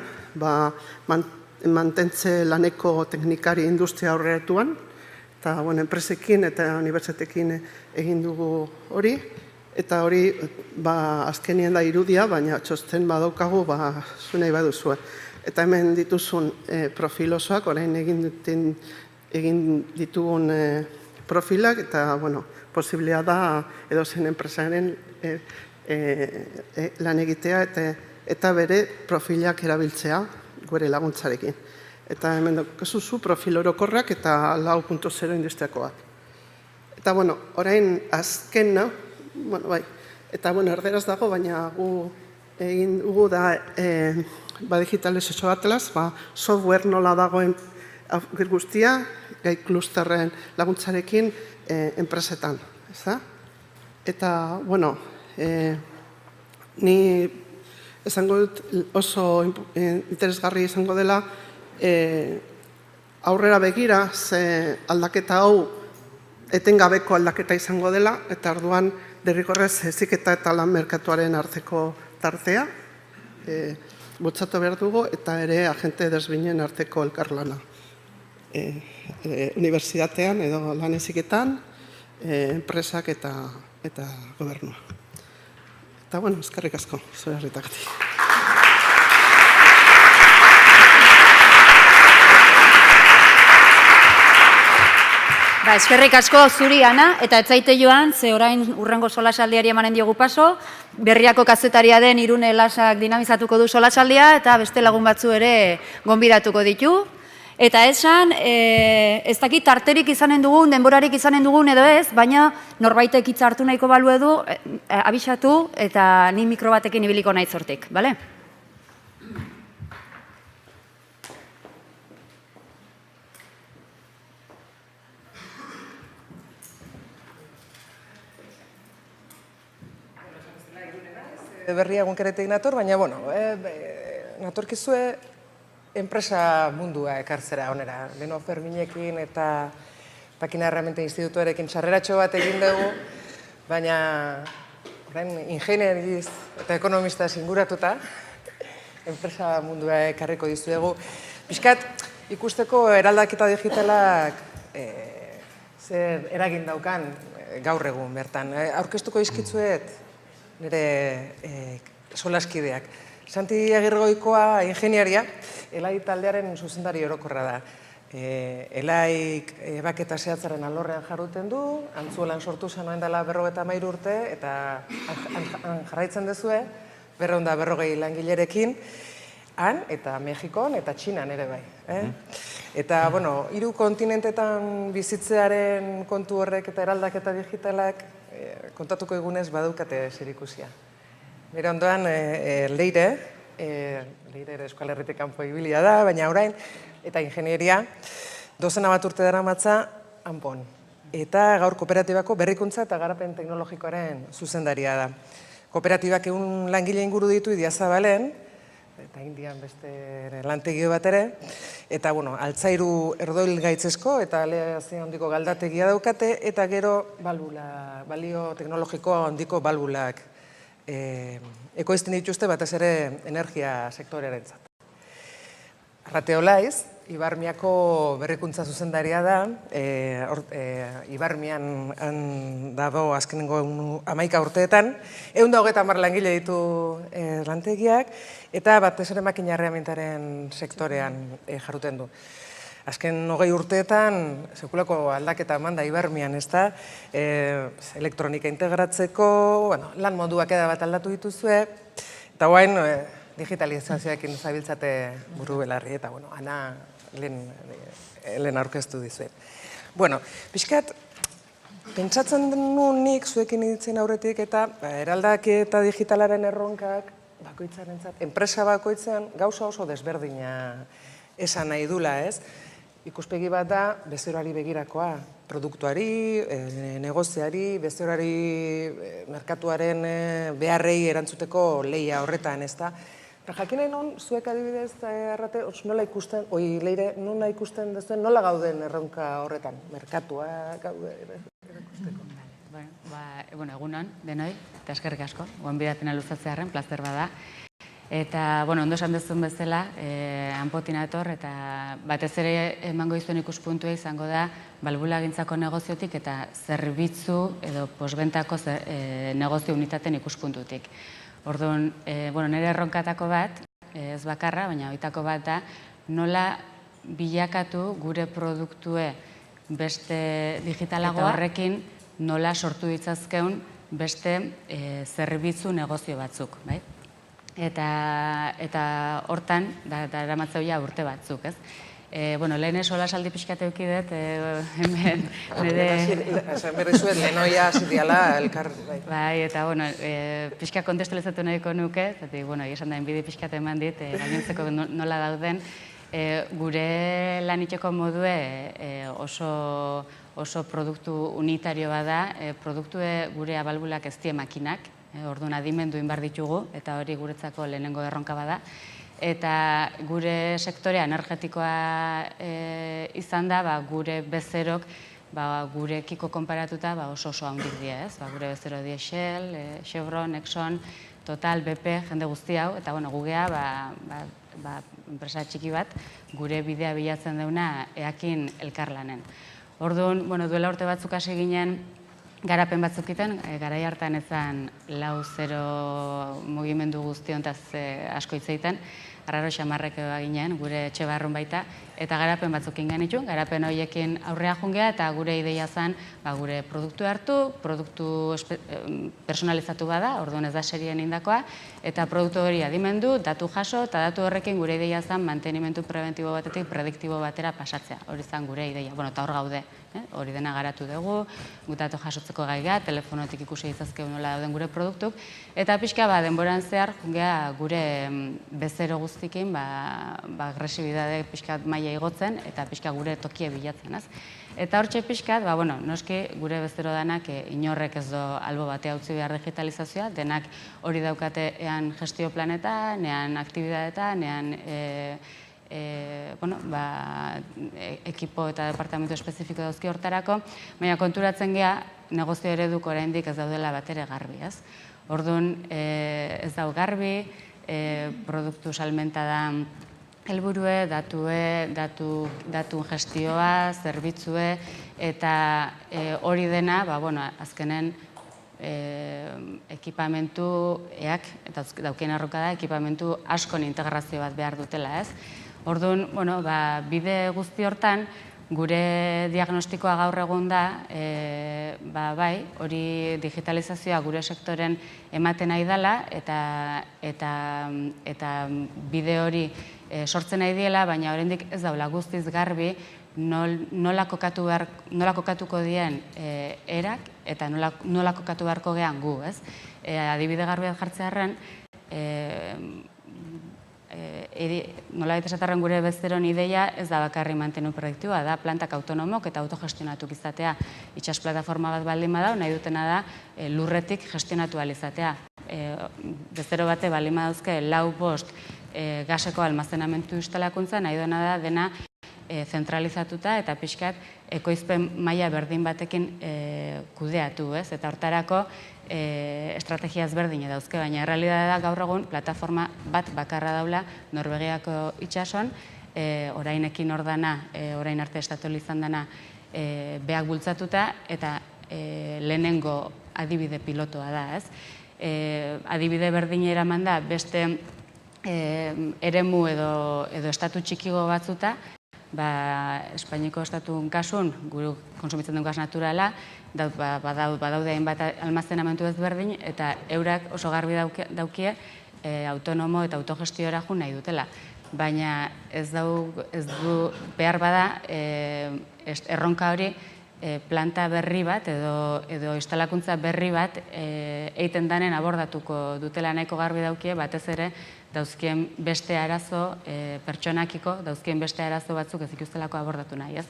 Speaker 3: mantentze laneko teknikari industria aurreatuan, eta enpresekin eta unibertsitekin egin dugu hori, eta hori azkenien da irudia, baina txosten badaukagu zuenei baduzue. Eta hemen dituzun profil osoak, orain egin ditugun profilak, eta, posiblea da edozein enpresaren lan egitea eta bere profilak erabiltzea gure laguntzarekin. Eta hemen daukazuzu profil orokorrak eta 4.0 industriakoak. Eta, orain azken, eta, erderaz dago, baina gu egin dugu da digitalizazio atlas, software nola dagoen guztia, gai klusterren laguntzarekin enpresetan. Eta, ni esango dut oso interesgarri izango dela aurrera begira, ze aldaketa hau etengabeko aldaketa izango dela, eta orduan derrigorrez heziketa eta lan merkatuaren arteko tartea bultzatu behar dugu, eta ere agente desbinen arteko elkarlana. Unibertsitatean edo lan heziketan, enpresak eta gobernua. Eta, eskerrik asko, zure herritagatik.
Speaker 12: Eskerrik asko zuri, Ana, eta etzaite joan, ze orain urrengo solasaldiari emanen diogu paso, Berriako kazetaria den Irune Lasak dinamizatuko du solasaldia, eta beste lagun batzu ere gonbidatuko ditu. Eta esan, ez dakit tarterik izanen dugun, denborarik izanen dugun edo ez, baina norbaitek hitza hartu nahiko balu edu, abisatu eta ni mikro batekin ibiliko nahi zortik, bale?
Speaker 14: Berria egunkaretik nator, baina, natorkizue enpresa mundua ekartzera onera. Leno Ferminekin eta Makina Herramienta Institutuarekin sarreratxo bat egin dugu, baina ingenieriz eta ekonomista inguratuta enpresa mundua ekarriko dizuegu. Piskat, ikusteko eraldaketa digitalak zer eragin daukan gaur egun bertan. Aurkeztuko izkitzuet nire solaskideak. Santi Agirgoikoa ingeniaria, Elai taldearen zuzendari orokorra da. Elaik baketa zehatzaren alorrean jarruten du, Antzuelan sortu zen oen dela 53 urte, eta jarraitzen dezue, 240 langilerekin, han, eta Mexikon, eta Txinan ere bai. Eta, 3 kontinentetan bizitzearen kontu horrek eta eraldaketa digitalak kontatuko egunez badukate zerikusia. Nire ondoan, Leire ere Euskal Herritik kanpo ibilia da, baina orain, eta ingenieria, 12 bat urte dara matza, Anpon. Eta gaur kooperatibako berrikuntza eta garapen teknologikoaren zuzendaria da. Kooperatibak egun langile inguru ditu Idiazabalen, eta Indian beste lantegio bat ere, eta, altzairu erdoil gaitzesko eta aleazio handiko galdategia daukate, eta gero balio teknologiko handiko balbulak ekoizten dituzte batez ere energia sektorearen zat. Arrate Olaiz, Ibarmiako berrikuntza zuzendaria da, Ibarmian dago azkenengo 11 urteetan, 130 langile ditu lantegiak, eta batez ere makina erreamintaren sektorean jarruten du. azken 20 urteetan sekulako aldaketa eman da Ibermian, ez da, elektronika integratzeko, lan moduak bat aldatu dituzue, eta guain digitalizazioekin zabiltzate buru belarri, eta Ana lehen aurkeztu dizuet. Pixkat, pentsatzen nuen nik zuekin iditzen aurretik eta eraldaketa digitalaren erronkak bakoitzarentzat, enpresa bakoitzean gauza oso desberdina esan nahi dula, ez? Ikuspegi bat da, bezeroari begirakoa, produktuari, negoziari, bezeroari merkatuaren beharrei erantzuteko lehia horretan, ez da? Jakin nahi non, zuek adibidez, Arrate, nola ikusten, Leire, nola ikusten duzuen, nola gauden erronka horretan? Merkatua gaude erakusteko?
Speaker 15: Egunon, denoi, eta eskerrik asko, gonbidatena luzatzearen, plazer bada. Eta, ondo esan duzun bezala, Anpotinator, eta batez ere emango izuen ikuspuntua izango da balbulagintzako negoziotik eta zerbitzu edo posbentako negozio unitaten ikuspuntutik. Orduan, nire erronkatako bat, ez bakarra, baina oitako bat da, nola bilakatu gure produktue beste digitalago horrekin nola sortu ditzazkeun beste zerbitzu negozio batzuk, bai? Eta hortan, da eramatzaia urte batzuk, ez? Lehen solasaldi pixkate eukidet, hemen nire...
Speaker 14: Esan berri zuen, lehen oia zidiala elkar...
Speaker 15: Bai, eta pixka kontestualizatu nahiko nuke, zati, esan da, enbide pixkate eman dit, gainontzeko nola dauden, gure laniteko modue oso produktu unitario bada, produktue gure abalbulak ez die makinak, orduan adimendu inbar ditugu, eta hori guretzako lehenengo erronka bada. Eta gure sektorea energetikoa izan da, gure bezerok gurekiko konparatuta oso handik dira, ez? Gure bezero die Shell, Chevron, Exxon, Total, BP, jende guzti hau, eta gugea enpresa txiki bat gure bidea bilatzen dauna eakin elkarlanen. Orduan, duela urte batzuk hasi ginen garapen batzuk iten, garai hartan ezan 4-0 mugimendu guztiontaz asko hitz egiten, arraro xamarrek ginen, gure etxe barrun baita, eta garapen batzuk inganitu, garapen horiekin aurrea jungea, eta gure ideia zen, gure produktu hartu, produktu personalizatu bada, orduan ez da serien indakoa, eta produktu hori adimendu, datu jaso, eta datu horrekin gure ideia zen mantenimentu preventibo batetik prediktibo batera pasatzea, hori zen gure ideia, eta hor gaude, hori dena garatu dugu, datu jasotzeko gaiga, telefonotik ikusi ditzazkeu nola dauden gure produktuk, eta pixka denboran zehar jungea gure bezero guztikin agresibidade pixka maila igotzen eta pixka gure tokie bilatzen, ez? Eta hortxe pixkat, noski gure bezero danak inorrek ez do albo batea utzi behar digitalizazioa, denak hori daukate ean gestio planetan, ean aktibidadetan, ean ekipo eta departamentu espezifiko dauzki hortarako, baina konturatzen gea negozio ereduk oraindik ez daudela batere garbi, ez? Orduan ez dau garbi, produktu salmenta da helburue, datu gestioa, zerbitzue, eta hori dena, azkenen ekipamentuak, eta daukien arroka da, ekipamentu askon integrazio bat behar dutela, ez? Orduan, bide guzti hortan, gure diagnostikoa gaur egun da, hori digitalizazioa gure sektoren ematen nahi dela, eta bide hori sortzen nahi diela, baina oraindik ez daula guztiz garbi nola kokatuko dien erak, eta nola kokatu beharko gehan gu, ez? Adibide garbi bat jartzearen, nola baita esatarren gure bezeron ideia ez da bakarri mantenu proiektua, da plantak autonomok eta autogestionatuk izatea. Itxas plataforma bat baldin badau, nahi dutena da lurretik gestionatu alizatea. Bezero bate baldin badauzke 4-5 gaseko almazenamentu instalakuntza, nahi duena da dena zentralizatuta eta pixkat ekoizpen maila berdin batekin kudeatu, ez? Eta hortarako estrategia ezberdina dauzke, baina errealitatea da gaur egun plataforma bat bakarra daula Norvegiako itxason, orainekin hor dana, orain arte estatual izan dana beak bultzatuta, eta lehenengo adibide pilotoa da, ez? Adibide berdin eraman da beste eremu edo estatu txikigo batzuta, Espainiako estatun kasun, gure konsumitzen duen gas naturala, badaude hainbat almazenamentu ezberdin, eta eurak oso garbi daukie autonomo eta autogestiora jo nahi dutela. Baina ez du behar bada erronka hori planta berri bat edo instalakuntza berri bat eiten danen abordatuko dutela nahiko garbi daukie, batez ere dauzkien beste arazo, pertsonakiko dauzkien beste arazo batzuk ez ikustelako abordatu nahi, ez?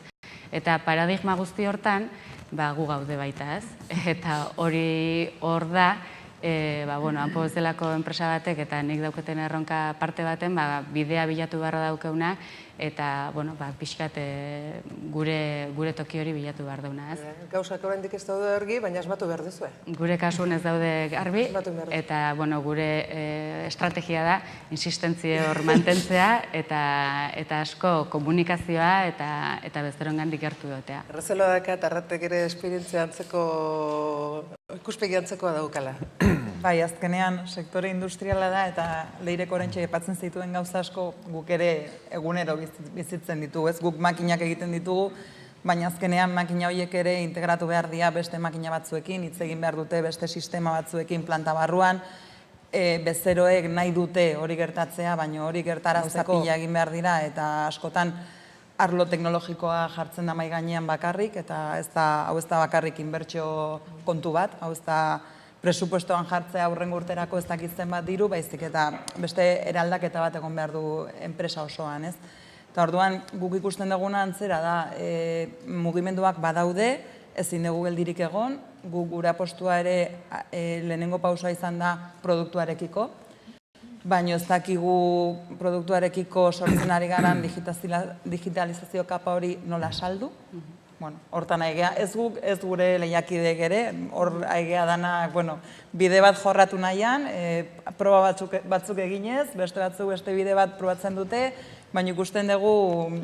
Speaker 15: Eta paradigma guzti hortan, gu gaude baita, ez? Eta hor da, hanpo bezalako enpresa batek eta nik dauketen erronka parte baten bidea bilatu beharra daukeuna eta pixkat gure toki hori bilatu behar dauna, ez?
Speaker 14: Gauzak oraindik ez daude argi, baina asmatu behar duzue.
Speaker 15: Gure kasun ez daude garbi eta gure estrategia da insistentzia hor mantentzea eta asko komunikazioa eta bezerongandik gertu dutea.
Speaker 14: Errezeloa dakat, arratek ere esperientzia antzeko, ikuspegi antzekoa daukala.
Speaker 16: Bai, azkenean sektore industriala da eta Leirek oraintxe aipatzen zituen gauza asko guk ere egunero bizitzen ditugu, ez? Guk makinak egiten ditugu, baina azkenean makina horiek ere integratu behar dira beste makina batzuekin, hitz egin behar dute beste sistema batzuekin planta barruan, bezeroek nahi dute hori gertatzea, baina hori gertarazteko pila egin behar dira eta askotan arlo teknologikoa jartzen da mahai gainean bakarrik eta hau ez da bakarrik inbertsio kontu bat, hau ez da presupuestoan jartzea aurrengo urterako ez dakitzen bat diru, baizik eta beste eraldaketa bat egon behar du enpresa osoan, ez? Eta orduan guk ikusten duguna antzera da, mugimenduak badaude, ezin dugu geldirik egon, guk gure apostua ere lehenengo pausoa izan da produktuarekiko, baina ez dakigu produktuarekiko sortzen ari garan digitalizazio kapa hori nola saldu. Hortan aigea, ez guk, ez gure lehiakidek ere, hor aigea dana, bide bat jorratu nahian, proba batzuk eginez, beste batzuk beste bide bat probatzen dute, baina ikusten dugu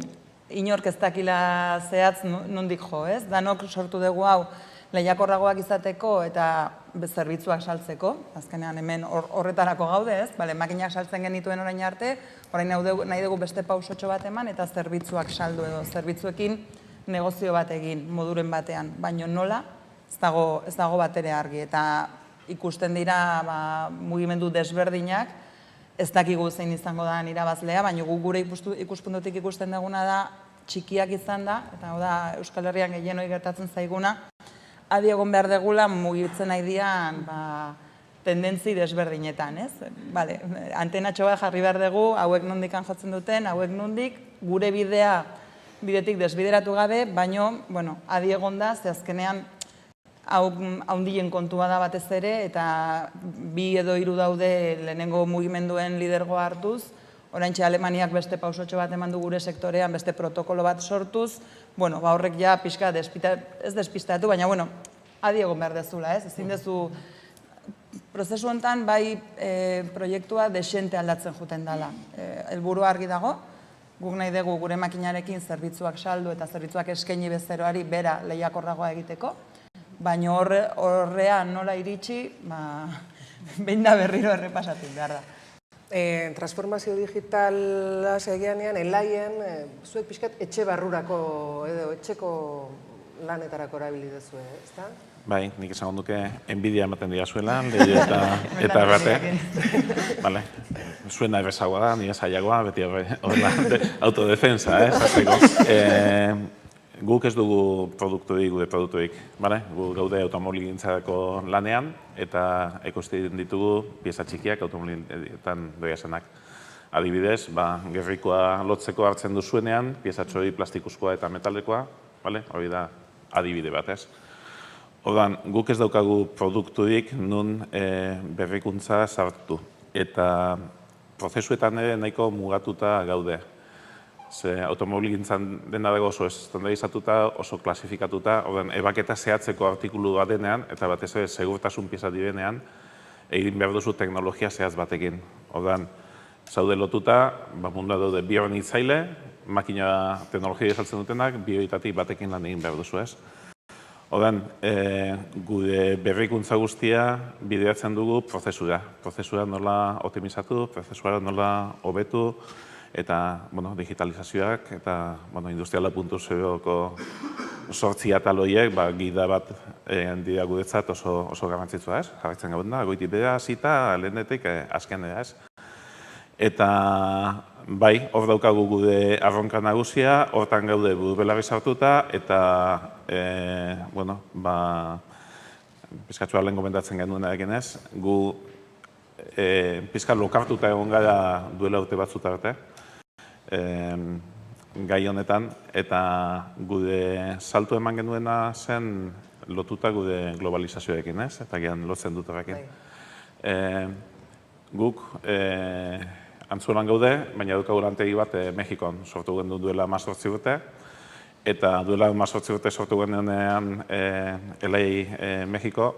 Speaker 16: inork ez dakila zehatz nondik jo, ez? Danok sortu dugu hau lehiakorragoak izateko eta zerbitzuak saltzeko, azkenean hemen horretarako gaude, ez? Makinak saltzen genituen orain arte, orain nahi dugu beste pausotxo bat eman eta zerbitzuak saldu edo zerbitzuekin negozio bat egin moduren batean, baina nola ez dago bat ere argi eta ikusten dira mugimendu desberdinak, ez dakigu zein izango da irabazlea, baina gure ikuspuntutik ikusten duguna da txikiak izan da, eta hau da Euskal Herrian gehienoi gertatzen zaiguna, adi egon behar degula mugitzen nahi dian tendentzi desberdinetan, ez? Antenatxo bat jarri behar dugu, hauek nondikan jotzen duten, hauek nondik, gure bidetik desbideratu gabe, baino, adi egon da, ze azkenean haundien kontua da batez ere, eta 2 edo 3 daude lehenengo mugimenduen lidergoa hartuz, oraintxe Alemaniak beste pausotxo bat eman du gure sektorean, beste protokolo bat sortuz, horrek ja pixka ez despistatu, baina, adi egon behar dezula, ez? Ezin dezu, prozesu honetan bai proiektua desente aldatzen juten dela. Helburua argi dago, guk nahi dugu gure makinarekin zerbitzuak saldu eta zerbitzuak eskaini bezeroari bera lehiakorragoa egiteko, baina horrean nola iritsi, behin da berriro errepasatu behar da.
Speaker 14: Transformazio digitala segianean, elaien, zuek pixkat etxe barrurako edo etxeko lanetarako erabili duzue, ezta?
Speaker 17: Bai, nik esan duke enbidia ematen dira zuela, lehi eta errate. Zuena errezagoa da, nire zailagoa, beti horrela autodefensa, zazteko. Guk ez dugu gure produkturik, gu gaude automobiligintzarako lanean, eta ekoizten ditugu pieza txikiak automobilietan doia zenak. Adibidez, gerrikoa lotzeko hartzen duzuenean, piezatxoi plastikuzkoa eta metalekoa, hori da adibide bat, ez? Ordan, guk ez daukagu produkturik nun berrikuntza sartu. Eta prozesuetan ere nahiko mugatuta gaude. Ze automobiligintzan dena dago oso estandarizatuta, oso klasifikatuta, ordan, ebaketa zehatzeko artikulu bat denean, eta batez ere segurtasun pieza direnean, egin behar duzu teknologia zehaz batekin. Ordan, zaude lotuta, mundua daude biorenitzaile, makina teknologia esaltzen dutenak, bioitatik batekin lan egin behar duzu, ez? Ordan, gure berrikuntza guztia bideratzen dugu prozesura. Prozesura nola optimizatu, prozesura nola hobetu, eta digitalizazioak eta Industriala 4.0ko sortzi atal horiek gida bat dira guretzat oso garrantzitsua, ez? Jarraitzen gauden da, goitik bera hasita lehenetik azkenera, ez? Eta bai, hor daukagu gude arronka nagusia, hortan gaude buru-belarri sartuta, eta pizkatxoa lehen komentatzen genuenarekin ez, gu pizkat lokartuta egon gara duela urte batzuta arte, gai honetan, eta gude salto eman genuena zen lotuta gude globalizazioekin, ez? Eta gian lotzen dut horrekin. Guk antzuelan gaude, baina daukagu lantegi bat Mexikon sortu gendu duela 18 urte, eta duela 18 urte sortu genuenean LA Mexiko,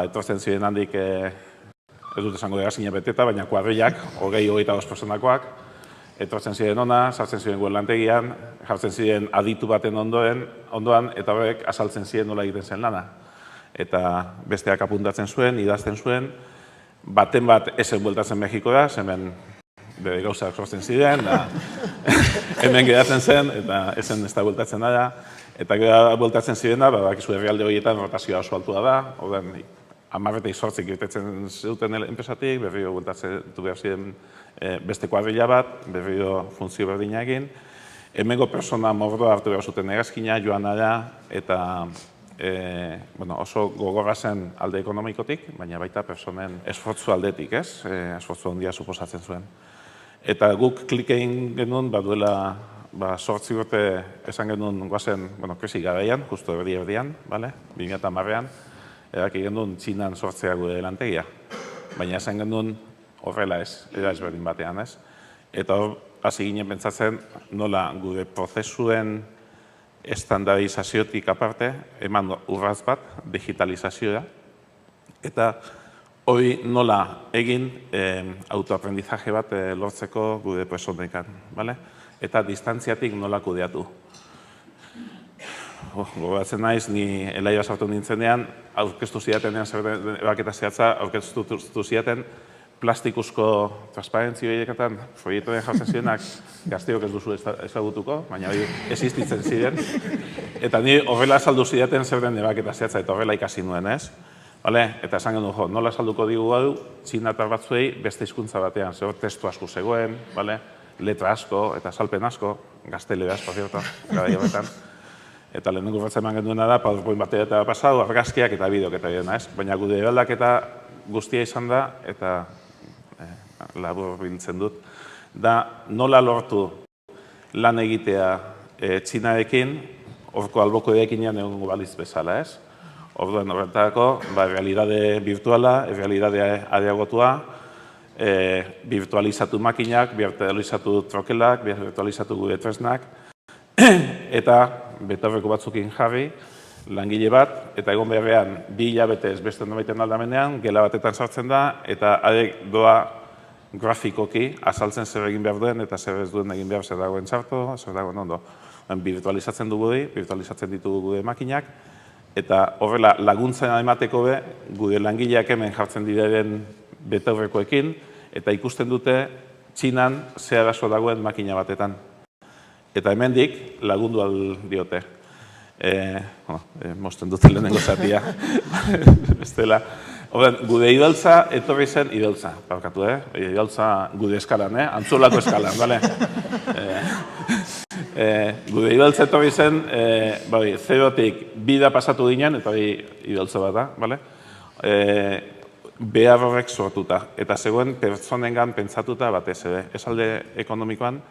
Speaker 17: etortzen ziren handik, ez dut esango dira zine beteta, baina kuadrillak, 20-25 personakoak, etortzen ziren ona, sartzen ziren guen lantegian, jartzen ziren aditu baten ondoan, eta horrek azaltzen ziren nola egiten zen lana. Eta besteak apuntatzen zuen, idazten zuen, baten bat ezen bueltatzen Mexikora, hemen bere gauzak sortzen ziren, hemen geratzen zen, eta ezen ez da bueltatzen dara, eta gara bueltatzen zirena, bakizu herrialde horietan rotazioa oso altua da, horren 18 irtetzen zuten enpresatik, berriro bueltatzen du behar ziren beste kuadrilla bat, berriro funtzio berdina egin. Hemengo persona mordoa hartu behar zuten erazkina, joan ara, eta oso gogorra zen alde ekonomikotik, baina baita personen esfortzu aldetik, ez? Esfortzu handia suposatzen zuen. Eta guk klik egin genuen, duela 8 urte esan genuen guazen, krisi garaian, justu erdian, 2010an, eraki genuen Txinan sortzea gure lantegia. Baina esan genuen horrela ez, berdin batean, ez? Eta hor, hasi ginen pentsatzen, nola gure prozesuen estandarizaziotik aparte, eman urraz bat, digitalizazioa, eta hori nola egin autoaprendizaje bat lortzeko gure personekan, eta distantziatik nola kudeatu. Gogoratzen naiz, ni elaia sartu nintzenean, aurkeztu zidatenean zer ebaketa zehatza, aurkeztu zidaten plastikuzko transparentzio horieketan proiektuaren jartzen zirenak gazteok ez duzu ezagutuko, baina hori existitzen ziren. Eta ni horrela saldu zidaten zer den ebaketa zehatza eta horrela ikasi nuen, ez? Eta esan genuen, nola salduko digu gau, txinatar batzuei beste hizkuntza batean, zer testu asko zegoen, letra asko eta salpen asko, gaztele asko zirta, gara horretan. Eta lehenengo urratzen eman genuena da, PowerPoint batera eta pasau, argazkiak eta bideok eta dena, ez? Baina gude eraldaketa guztia izan da, eta labur biltzen dut, da nola lortu lan egitea Txinarekin, horko alboko edekinean egongo baliz bezala, ez? Orduan horretako, realitate virtuala, realitate areagotua, virtualizatu makinak, virtualizatu trokelak, virtualizatu gure tresnak, eta betaurreko batzukin jarri, langile bat, eta egon beharrean 2 hilabetez beste nobaiten aldamenean, gela batetan sartzen da, eta arek doa grafikoki azaltzen zer egin behar duen, eta zer ez duen egin behar zer dagoen txarto, zer dagoen ondo. Virtualizatzen dugu virtualizatzen ditugu gure makinak, eta horrela laguntzen emateko be, gure langileak hemen jartzen direren betaurrekoekin, eta ikusten dute Txinan ze arazo dagoen makina batetan. Eta hemendik lagundu diote. Mosten dute lehenengo zatia. Bestela. Gude idoltza, etorri zen idoltza. Barkatu, idoltza gude eskalan, antzolako eskalan, bale? Gude idoltza etorri zen, zerotik bida pasatu ginen, eta idoltza bat da, bale? Behar horrek sortuta. Eta zegoen pertsonengan pentsatuta batez, ez alde ekonomikoan,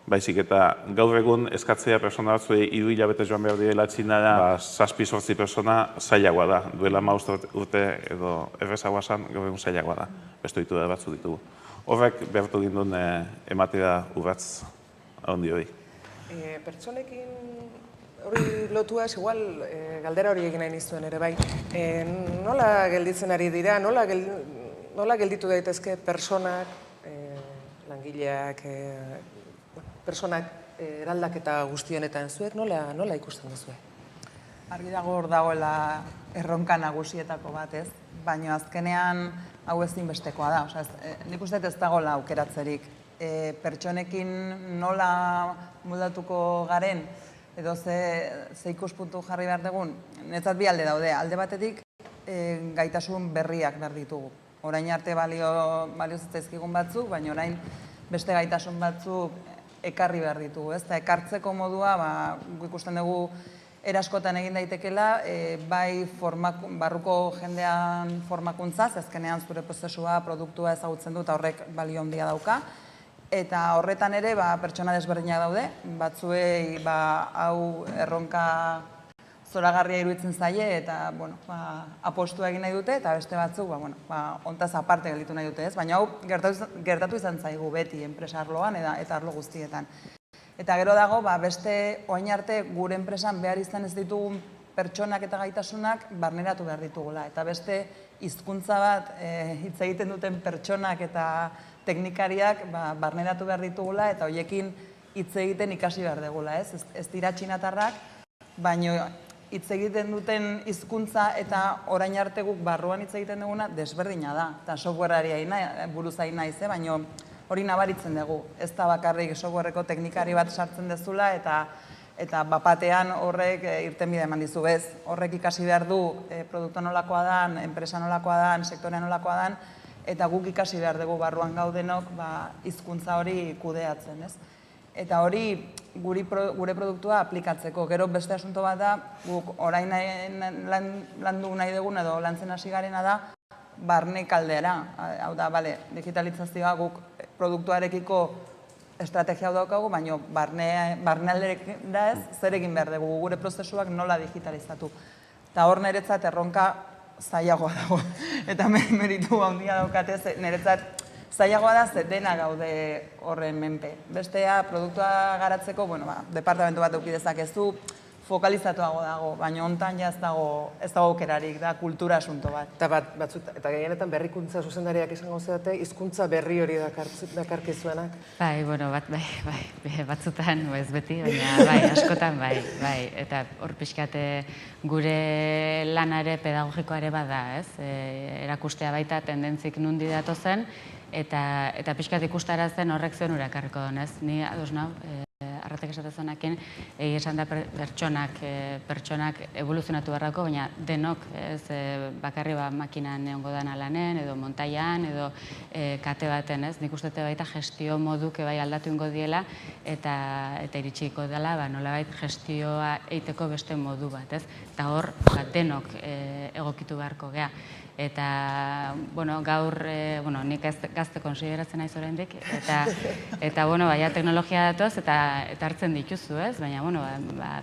Speaker 17: baizik eta gaur egun eskatzea persona batzuei 3 hilabete joan behar direla Txinara, 7-8 persona zailagoa da. Duela 15 urte edo errezagoa zen, gaur egun zailagoa da. Beste ditu da batzu ditugu. Horrek behartu ginduen ematea urratz handi hori.
Speaker 14: Pertsonekin hori lotuaz, igual galdera hori egin nahi nizuen ere bai. Nola gelditzen ari dira, nola gelditu daitezke personak, langileak, personak eraldaketa guztionetan zuek, nola ikusten duzue?
Speaker 16: Argi dago hor dagoela erronka nagusietako bat, ez? Baina azkenean hau ezinbestekoa da. Nik uste ez dagoela aukeratzerik. pertsonekin nola moldatuko garen, edo ze ikuspuntu jarri behar dugun, netzat bi alde daude. Alde batetik, gaitasun berriak behar ditugu. Orain arte balio zitzaizkigun batzuk, baina orain beste gaitasun batzuk ekarri behar ditugu. Eta ekartzeko modua, ikusten dugu eraskotan egin daitekela, bai barruko jendean formakuntzaz, azkenean zure prozesua, produktua ezagutzen du, eta horrek balio handia dauka. Eta horretan ere, pertsona desberdinak daude, batzuei hau erronka zoragarria iruditzen zaie, eta apostua egin nahi dute, eta beste batzuk, hontaz aparte gelditu nahi dute, ez? Baina hau gertatu izan zaigu beti, enpresa arloan eta arlo guztietan. Eta gero dago, beste oain arte gure enpresan behar izan ez ditugun pertsonak eta gaitasunak barneratu behar ditugula. Eta beste hizkuntza bat hitz egiten duten pertsonak eta teknikariak barneratu behar ditugula, eta horiekin hitz egiten ikasi behar dugula, ez? Ez dira txinatarrak, baina hitz egiten duten hizkuntza eta orain arte guk barruan hitz egiten duguna desberdina da. Eta softwareari buruz ari naiz, baina hori nabaritzen dugu. Ez da bakarrik softwareko teknikari bat sartzen dezula eta bapatean horrek irtenbide eman dizu ez. Horrek ikasi behar du produktu nolakoa dan, enpresa nolakoa dan, sektorea nolakoa dan, eta guk ikasi behar dugu barruan gaudenok hizkuntza hori kudeatzen, ez? Eta hori gure produktua aplikatzeko. Gero beste asunto bat da, guk orain landu nahi dugun edo lantzen hasi garena da, barne kaldera. Hau da, digitalizazioa guk produktuarekiko estrategia hau daukagu, baina barne aldera ez, zer egin behar dugu, gure prozesuak nola digitalizatu. Eta hor niretzat erronka zailagoa dago. Eta meritu handia daukatez, niretzat zailagoa da ze dena gaude horren menpe. Bestea, produktua garatzeko, departamentu bat eduki dezakezu, fokalizatuago dago, baina hontan ja ez dago aukerarik, da kultura asunto bat.
Speaker 14: Eta gehienetan berrikuntza zuzendariak izango zeate, hizkuntza berri hori dakarkizuenak?
Speaker 15: Batzutan, ez beti, baina askotan, bai. Eta hor pixkate gure lanare pedagogikoare bada, ez? Erakustea baita tendentzik nundi datozen, eta pixkat ikustarazten horrek zen urakarriko donez. Ni ados nau, arratek esatezonakin, esan da pertsonak evoluzionatu beharrako, baina denok, bakarri makinan egongo dana lanen, edo montaian, edo kate baten, ez? Nik ustete baita gestio moduke bai aldatu ingo diela, eta iritsiko dela, nolabait gestioa eiteko beste modu bat, ez? Eta hor, denok egokitu beharko gea. Eta, gaur, nik gazte konsideratzen naiz oraindik, eta, baina teknologia datoz, eta hartzen dituzu, ez? Baina,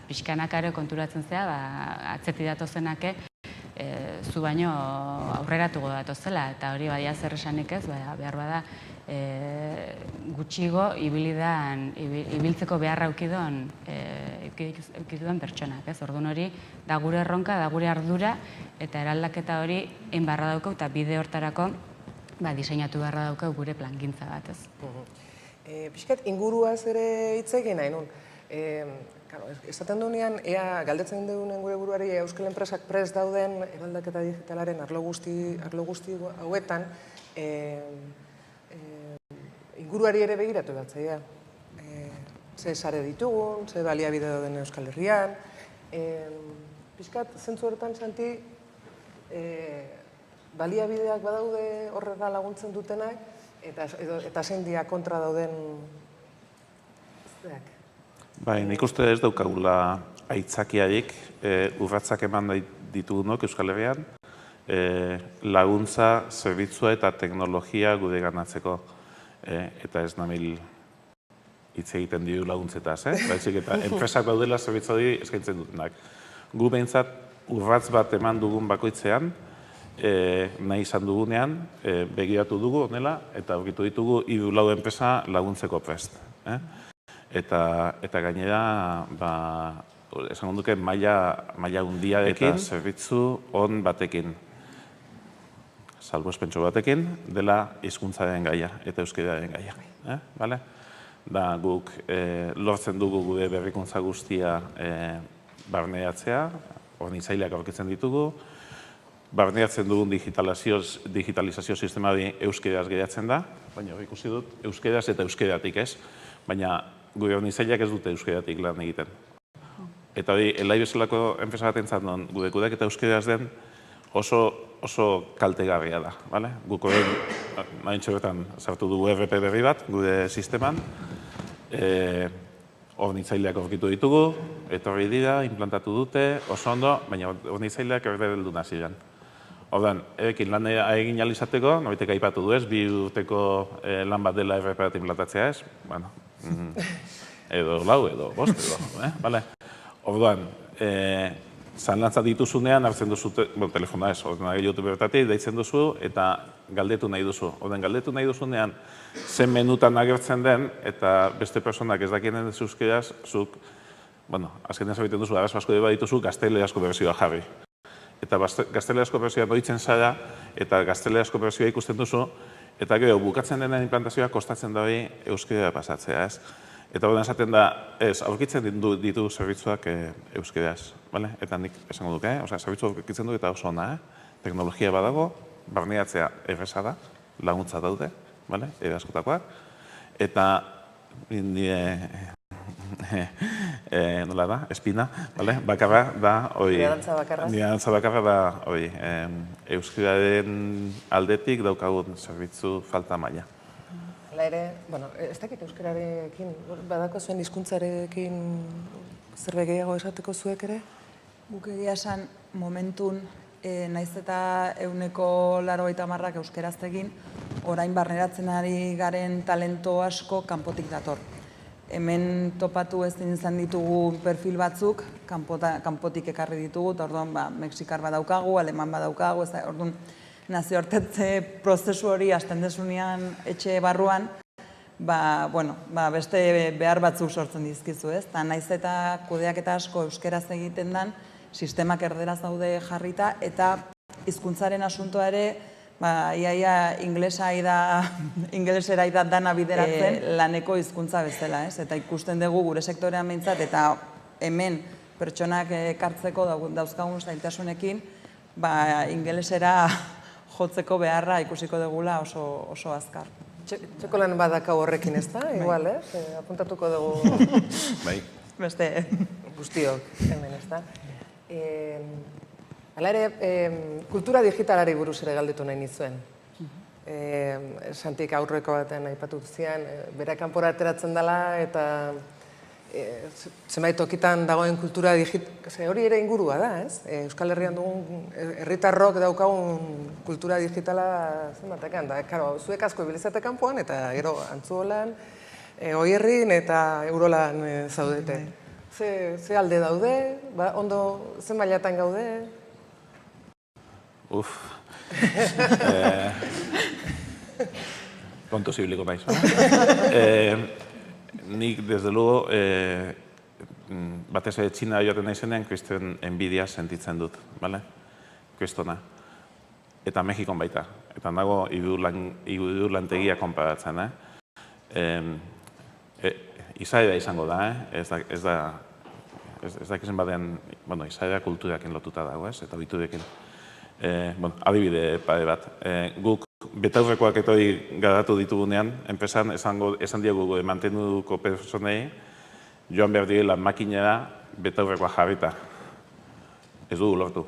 Speaker 15: pixkanakare konturatzen zea, atzeti datozenake, zu baino aurreratuko datozela, eta hori badia zer esanik ez, behar bada, gutxigo ibiltzeko beharra eukiduen pertsonak, ez? Orduan hori, da gure erronka, da gure ardura, eta eraldaketa hori egin beharra daukau, eta bide hortarako diseinatu beharra daukau gure plangintza bat, ez?
Speaker 14: Piskat, inguruaz ere hitz egin nahi nun. Esaten duenean, galdetzen dugunen gure buruari euskal enpresak prest dauden eraldaketa digitalaren arlo guzti hauetan, inguruari ere begiratu batzaia. Ze sare ditugun, ze baliabide dauden Euskal Herrian. Piskat, zentzu horretan, Santi, baliabideak badaude horrela laguntzen dutenak, eta zein dia kontra dauden zeak.
Speaker 17: Bai, nik uste ez daukagula aitzakiarik urratzak eman ditugunok Euskal Herrian, laguntza, zerbitzua eta teknologia gude ganatzeko. Eta ez namil hitz egiten diru laguntzetaz, baizik eta enpresak daudela zerbitzu hori eskaintzen dutenak. Gu behintzat urratz bat eman dugun bakoitzean, nahi izan dugunean, begiratu dugu honela, eta aurkitu ditugu 3-4 enpresa laguntzeko prest. Eta gainera, esan duke maila hundiarekin, zerbitzu on batekin. Salbuespentso batekin, dela hizkuntzaren gaia eta euskararen gaia. Da guk lortzen dugu gure berrikuntza guztia barneatzea, hornitzaileak aurkitzen ditugu, barneatzen dugun digitalizazio sistema hori euskaraz geratzen da, baina ikusi dut euskeraz eta euskeratik ez, baina gure hornitzaileak ez dute euskeratik lan egiten. Eta hori, elai bezalako enpresa bat entzat non, gure kudeak eta euskeraz den oso kaltegarria da. Guk horrein, nahin txoretan, sartu dugu RP berri bat, gure sisteman, hornitzaileak aurkitu ditugu, etorri dira, implantatu dute, oso ondo, baina hornitzaileak erdeldu naziren. Ordan, erekin lan egin alizateko, nobitek aipatu du ez, 2 urteko lan bat dela RP bat implantatzea ez, edo 4, edo 5, edo, Orduan, zanlantzat dituzunean, hartzen duzu, telefona ez, ordenagailu YouTube bertatik, deitzen duzu, eta galdetu nahi duzu. Orduan, galdetu nahi duzunean, zen menutan agertzen den, eta beste personak ez dakienen ez euskeraz, zuk, azkenean zabiten duzu, arazo asko dira dituzu, gaztelerazko bersioa jarri. Eta gaztelerazko bersioa noitzen zara, eta gaztelerazko bersioa ikusten duzu, eta gero, bukatzen denen implantazioa kostatzen da hori euskera pasatzea, ez? Eta horren esaten da, aurkitzen ditu zerbitzuak euskeraz, eta nik esango duke, zerbitzu aurkitzen du eta oso ona, teknologia badago, barneatzea erresa da, laguntza daude, eraskotakoak, eta nola da, espina, bakarra da, nire arantza bakarra da, euskeraren aldetik daukagun zerbitzu falta maila.
Speaker 14: Hala ere, ez dakit euskararekin, badako zuen hizkuntzarekin zerbait gehiago esateko zuek ere?
Speaker 16: Guk egia esan momentun, naiz eta 80% euskaraz egin, orain barneratzen ari garen talento asko kanpotik dator. Hemen topatu ezin izan ditugu perfil batzuk, kanpotik ekarri ditugu, eta orduan mexikar badaukagu, aleman badaukagu, orduan nazioartetze prozesu hori hasten desunean etxe barruan, beste behar batzuk sortzen dizkizu, ez? Eta naiz eta kudeaketa asko euskeraz egiten den, sistemak erderaz daude jarrita, eta hizkuntzaren asuntoa ere, iaia ingelesera da dana bideratzen laneko hizkuntza bezala, ez? Eta ikusten dugu gure sektorean behintzat, eta hemen pertsonak ekartzeko dauzkagun zailtasunekin, ingelesera jotzeko beharra ikusiko dugula oso azkar.
Speaker 14: Txoko lan badakau horrekin ez da, igual, ez? Apuntatuko dugu beste guztiok hemen ez da. Hala ere, kultura digitalari buruz ere galdetu nahi nizuen. Santik aurreko baten aipatu zian, bera kanpora ateratzen dela eta zenbait tokitan dagoen kultura digital, hori ere ingurua da, ez? Euskal Herrian dugun, herritarrok daukagun kultura digitala zenbatekan, da, karo, zuek asko ibilizate kanpoan eta gero Antzuolan, Oierrin eta Eurolan zaudete. Ze alde daude, ondo zen mailatan gaude?
Speaker 17: Kontuz ibiliko naiz. Nik, desde luego, batez ere Txina joaten naizenean, kriston enbidia sentitzen dut, kristona. Eta Mexikon baita. Eta nago irulantegia konparatzen, izaera izango da, ez dakizen badean, izaera kulturakin lotuta dago, eta biturekin. Adibide pare bat. Guk betaurrekoak eta hori garatu ditugunean, enpresan esan diogu mantenuko personei, joan behar direla makinera betaurrekoa jarrita. Ez dugu lortu.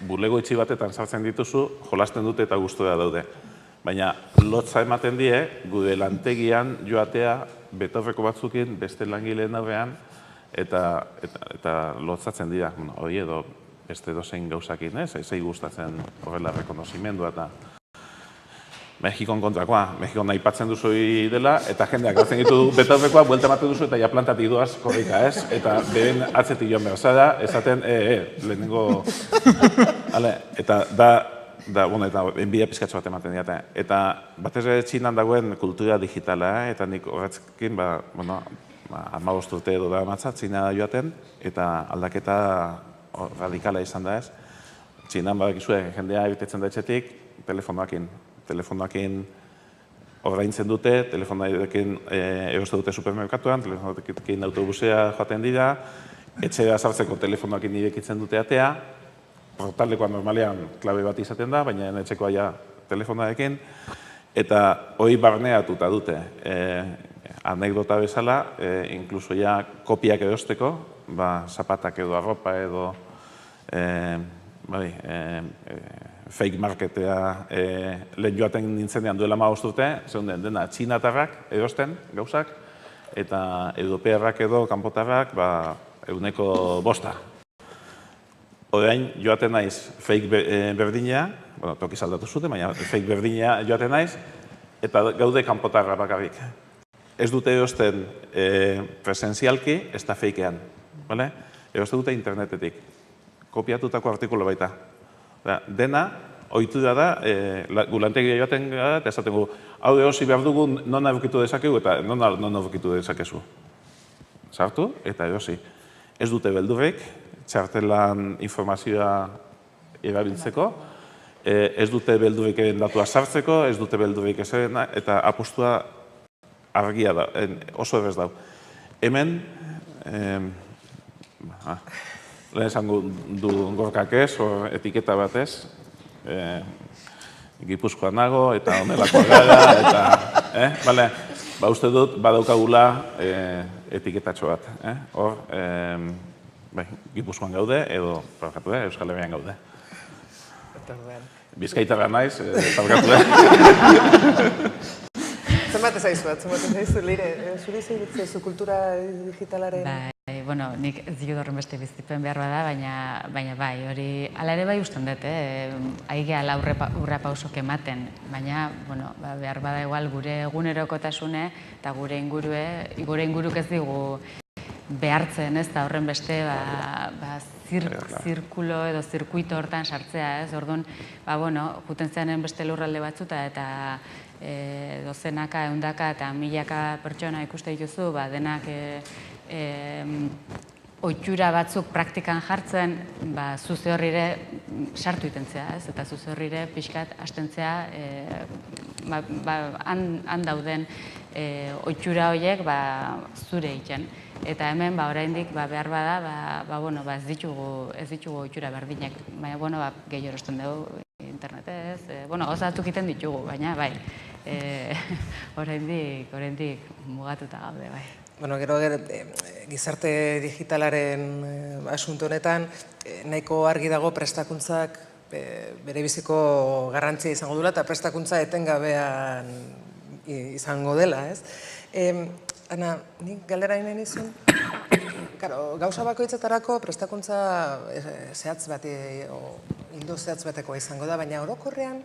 Speaker 17: Bulego itxi batetan sartzen dituzu, jolasten dute eta gustora daude. Baina lotza ematen die, gure lantegian joatea betaurreko batzukin beste langileen aurrean eta lotzatzen dira. Hori edo beste dozein gauzakin, zei gustatzen horrela rekonozimendua eta Mexikon kontrakoa. Mexikon nahi patzen duzu dela, eta jendeak hartzen ditu betaurrekoa, buelta ematen duzu eta ja plantatik doaz korrika, ez? Eta beren atzetik joan behar zara, esaten, lehenengo... Eta eta enbidia pizkatxo bat ematen dira. Eta batez ere Txinan dagoen kultura digitala, eta nik horretzekin, 15 urte edo da matza, Txina joaten, eta aldaketa radikala izan da ez. Txinan badakizue, jendea ebitetzen da etxetik, telefonoakin ordaintzen dute, telefonoakin eroste dute supermerkatuan, telefonoakin autobusea joaten dira, etxera sartzeko telefonoakin irekitzen dute atea, portalekoa normalean klabe bat izaten da, baina etxekoa ja telefonoarekin, Eta hori barneatuta dute. Anekdota bezala, inkluso ja kopiak erosteko, zapatak edo arropa edo fake marketea lehen joaten nintzenean duela 15 urte, zeunden dena txinatarrak erosten gauzak, eta europearrak edo kanpotarrak 100%. Orain joaten naiz fake berdina, tokiz aldatu zuten, baina fake berdina joaten naiz, eta gaude kanpotarra bakarrik. Ez dute erosten presenzialki, ez da fakean. Erosten dute internetetik. Kopiatutako artikulu baita. Dena, ohitura da, gulantegia joaten gara, eta esaten gu, hau erosi behar dugu non aurkitu dezakegu, eta non aurkitu dezakezu. Sartu, eta erosi. Ez dute beldurrik, txartelan informazioa erabiltzeko, ez dute beldurrik datua sartzeko, ez dute beldurrik ezerena, eta apostua argia da, oso errez dau. Hemen, lehen esango du Gorkak ez, etiketa batez, Gipuzkoan nago, eta honelakoa gara, eta uste dut badaukagula etiketatxo bat. Hor, Gipuzkoan gaude, edo Euskal Herrian gaude. Bizkaitarra naiz, barkatu.
Speaker 14: Zenbat ezaizu, Leire, zuri zeiritzezu kultura digitalaren?
Speaker 15: Bueno, nik ez dut horren beste bizipen behar bada, baina bai, hori, ala ere bai usten dut, aigea urra pausok ematen, baina, behar bada igual gure egunerokotasune eta gure inguruk ez digu behartzen, ez da horren beste, zirkulo edo zirkuito hortan sartzea, ez, orduan, juten zeanen beste lurralde batzuta eta dozenaka, ehundaka eta milaka pertsona ikuste dituzu, denak ohitura batzuk praktikan jartzen, zuze horrire sartu itentzea, ez, eta zuze horrire pixkat hastentzea han dauden ohitura horiek zure egiten. Eta hemen, oraindik behar bada, ez ditugu ohitura berdinak, baina, gehi erosten dugu internetez, gauza batzuk egiten ditugu, baina, bai, oraindik mugatuta gaude, bai.
Speaker 14: Gero gizarte digitalaren asunto honetan, nahiko argi dago prestakuntzak bere biziko garrantzia izango duela, eta prestakuntza etengabean izango dela, ez? Ana, nik galdera inen izun, gauza bakoitzetarako prestakuntza zehatz bat, hildo zehatz batekoa izango da, baina orokorrean,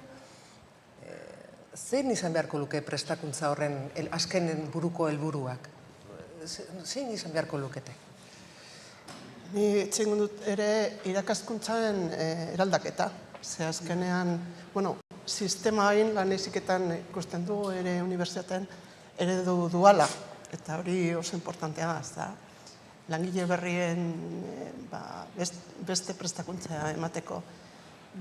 Speaker 14: zein izan beharko luke prestakuntza horren azken buruko helburuak? Zein izan beharko lukete?
Speaker 3: Ni txingun dut ere irakaskuntzaren eraldaketa. Ze azkenean, sistema hain lan eziketan ikusten du ere unibertsitatean eredu duala. Eta hori oso importantea da, ez da. Langile berrien beste prestakuntza emateko.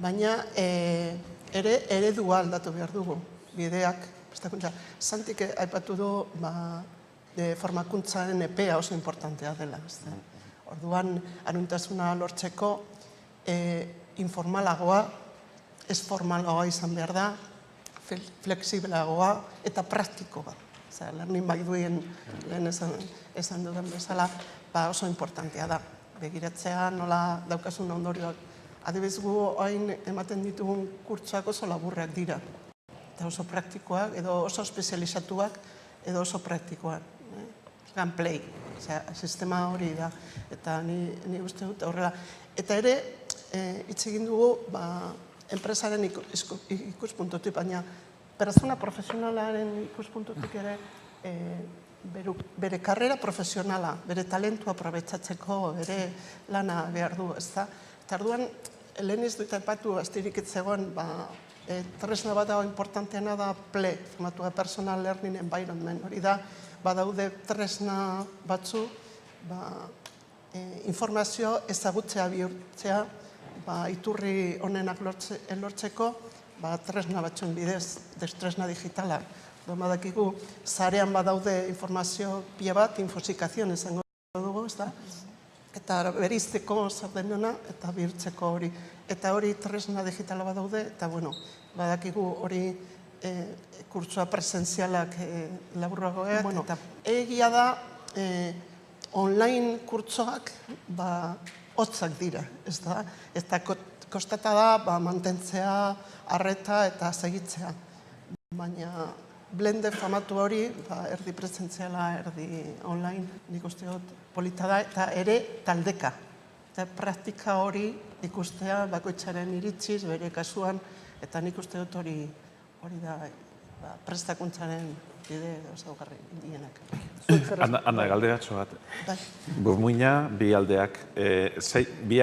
Speaker 3: Baina ere eredua aldatu behar dugu, bideak prestakuntza. Santik aipatu du formakuntzaren epea oso importantea dela. Orduan, aruntasuna lortzeko informalagoa, ez formalagoa izan behar da, fleksibelagoa eta praktikoa. Learning by doing, lehen esan dudan bezala, oso importantea da. Begiratzea nola daukasun ondorioak. Adibidez gu hain ematen ditugun kurtsoak oso laburrak dira. Eta oso praktikoak, edo oso espezializatuak, edo oso praktikoak. Gan play, sistema hori da. Eta ni uste dut horrela. Eta ere, hitz egin dugu, enpresaren ikuspuntutik, baina pertsona profesionalaren ikuspuntutik ere bere karrera profesionala, bere talentua aprobetxatzeko ere lana behar du, ez da? Eta orduan, lehen ez dut aipatu astirik itzegoen, tresna bat dago importanteena da PLE, formatua Personal Learning Environment, hori da, badaude tresna batzu, informazio ezagutzea bihurtzea, iturri honenak lortzeko, tresna batzuen bidez, tresna digitala. Badakigu, zarean badaude informazio pila bat, infosikazion izango dugu, ez da? Eta berizteko zer denena, eta bihurtzeko hori. Eta hori tresna digitala badaude, eta bueno, badakigu hori kurtsua presentzialak laburragoak. Eta egia da, online kurtsoak hotzak dira, ez da? Eta kostata da mantentzea, arreta eta segitzea. Baina blende famatu hori, erdi presentziala, erdi online, nik uste dut polita da, eta ere taldeka. Eta praktika hori ikustea bakoitzaren iritziz, bere kasuan, eta nik uste dut hori da prestakuntzaren bide osaugarri indienak.
Speaker 17: Ana, galderatxo bat. Burmuina, bi aldeak, bi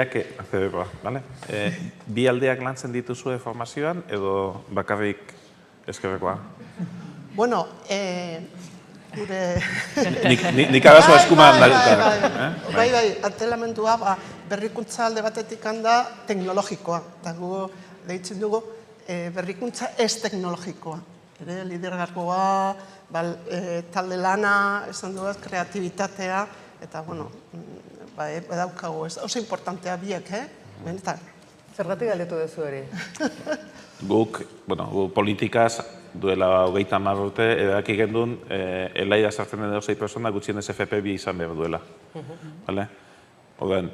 Speaker 17: aldeak lantzen dituzue formazioan edo bakarrik eskerrekoa?
Speaker 3: Bueno, gure...
Speaker 17: Nik arazoa eskuman da.
Speaker 3: Bai, antelamendua berrikuntza alde batetik handa teknologikoa. Eta gu deitzen dugu berrikuntza ez teknologikoa. Lidergargoa, talde lana, esan duaz, kreatibitatea, eta, bueno, badaukagu, oso importantea biek, benetan.
Speaker 14: Zergatik galdetu duzu hori?
Speaker 17: Guk politikaz duela 30 urte edaki gendun, elaia sartzen den 6 persona gutxienez FP2 izan behar duela. Horren,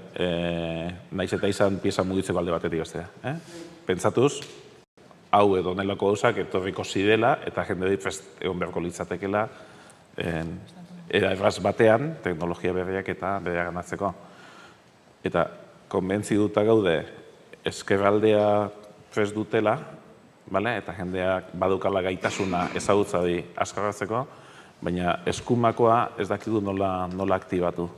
Speaker 17: nahiz eta izan pieza mugitzeko alde batetik bestea. Pentsatuz, hau edo nelako gauzak etorriko zirela eta jende hori prest egon beharko litzatekela erraz batean teknologia berriak eta berea ganatzeko. Eta konbentziduta gaude ezkerraldea prest dutela, eta jendeak badukala gaitasuna ezagutzari askarratzeko, baina eskumakoa ez dakidu nola aktibatu.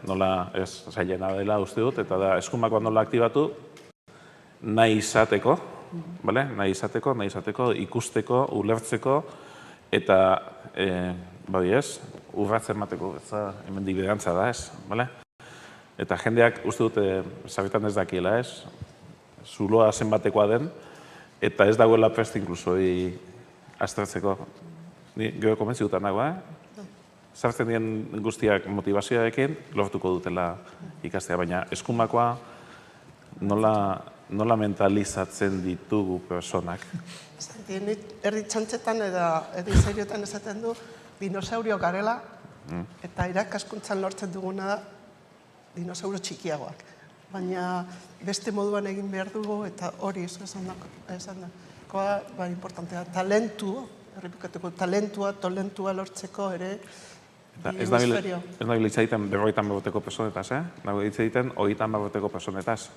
Speaker 17: Nola ez zailena dela uste dut, eta da eskumakoa nola aktibatu nahi izateko, nahi izateko, ikusteko, ulertzeko, eta urratzen mateko, hemen dibidantza da ez. Eta jendeak uste dute sarritan ez dakiela ez, zuloa zenbatekoa den, eta ez dagoela prest inkluso aztertzeko. Gero komentzituta nago, sartzen dien guztiak motivazioarekin, lortuko dutela ikastea, baina eskumakoa nola mentalizatzen ditugu personak?
Speaker 3: Erdi txantxetan edo seriotan esaten du dinosaurio garela, eta irakaskuntzan lortzen duguna da dinosauro txikiagoak. Baina beste moduan egin behar dugu, eta hori esan dakoa importantea. Talentua lortzeko ere hemisferio.
Speaker 17: Ez nahi litzaiten 50 urteko personetaz, nahi litzaiten 30 urteko personetaz.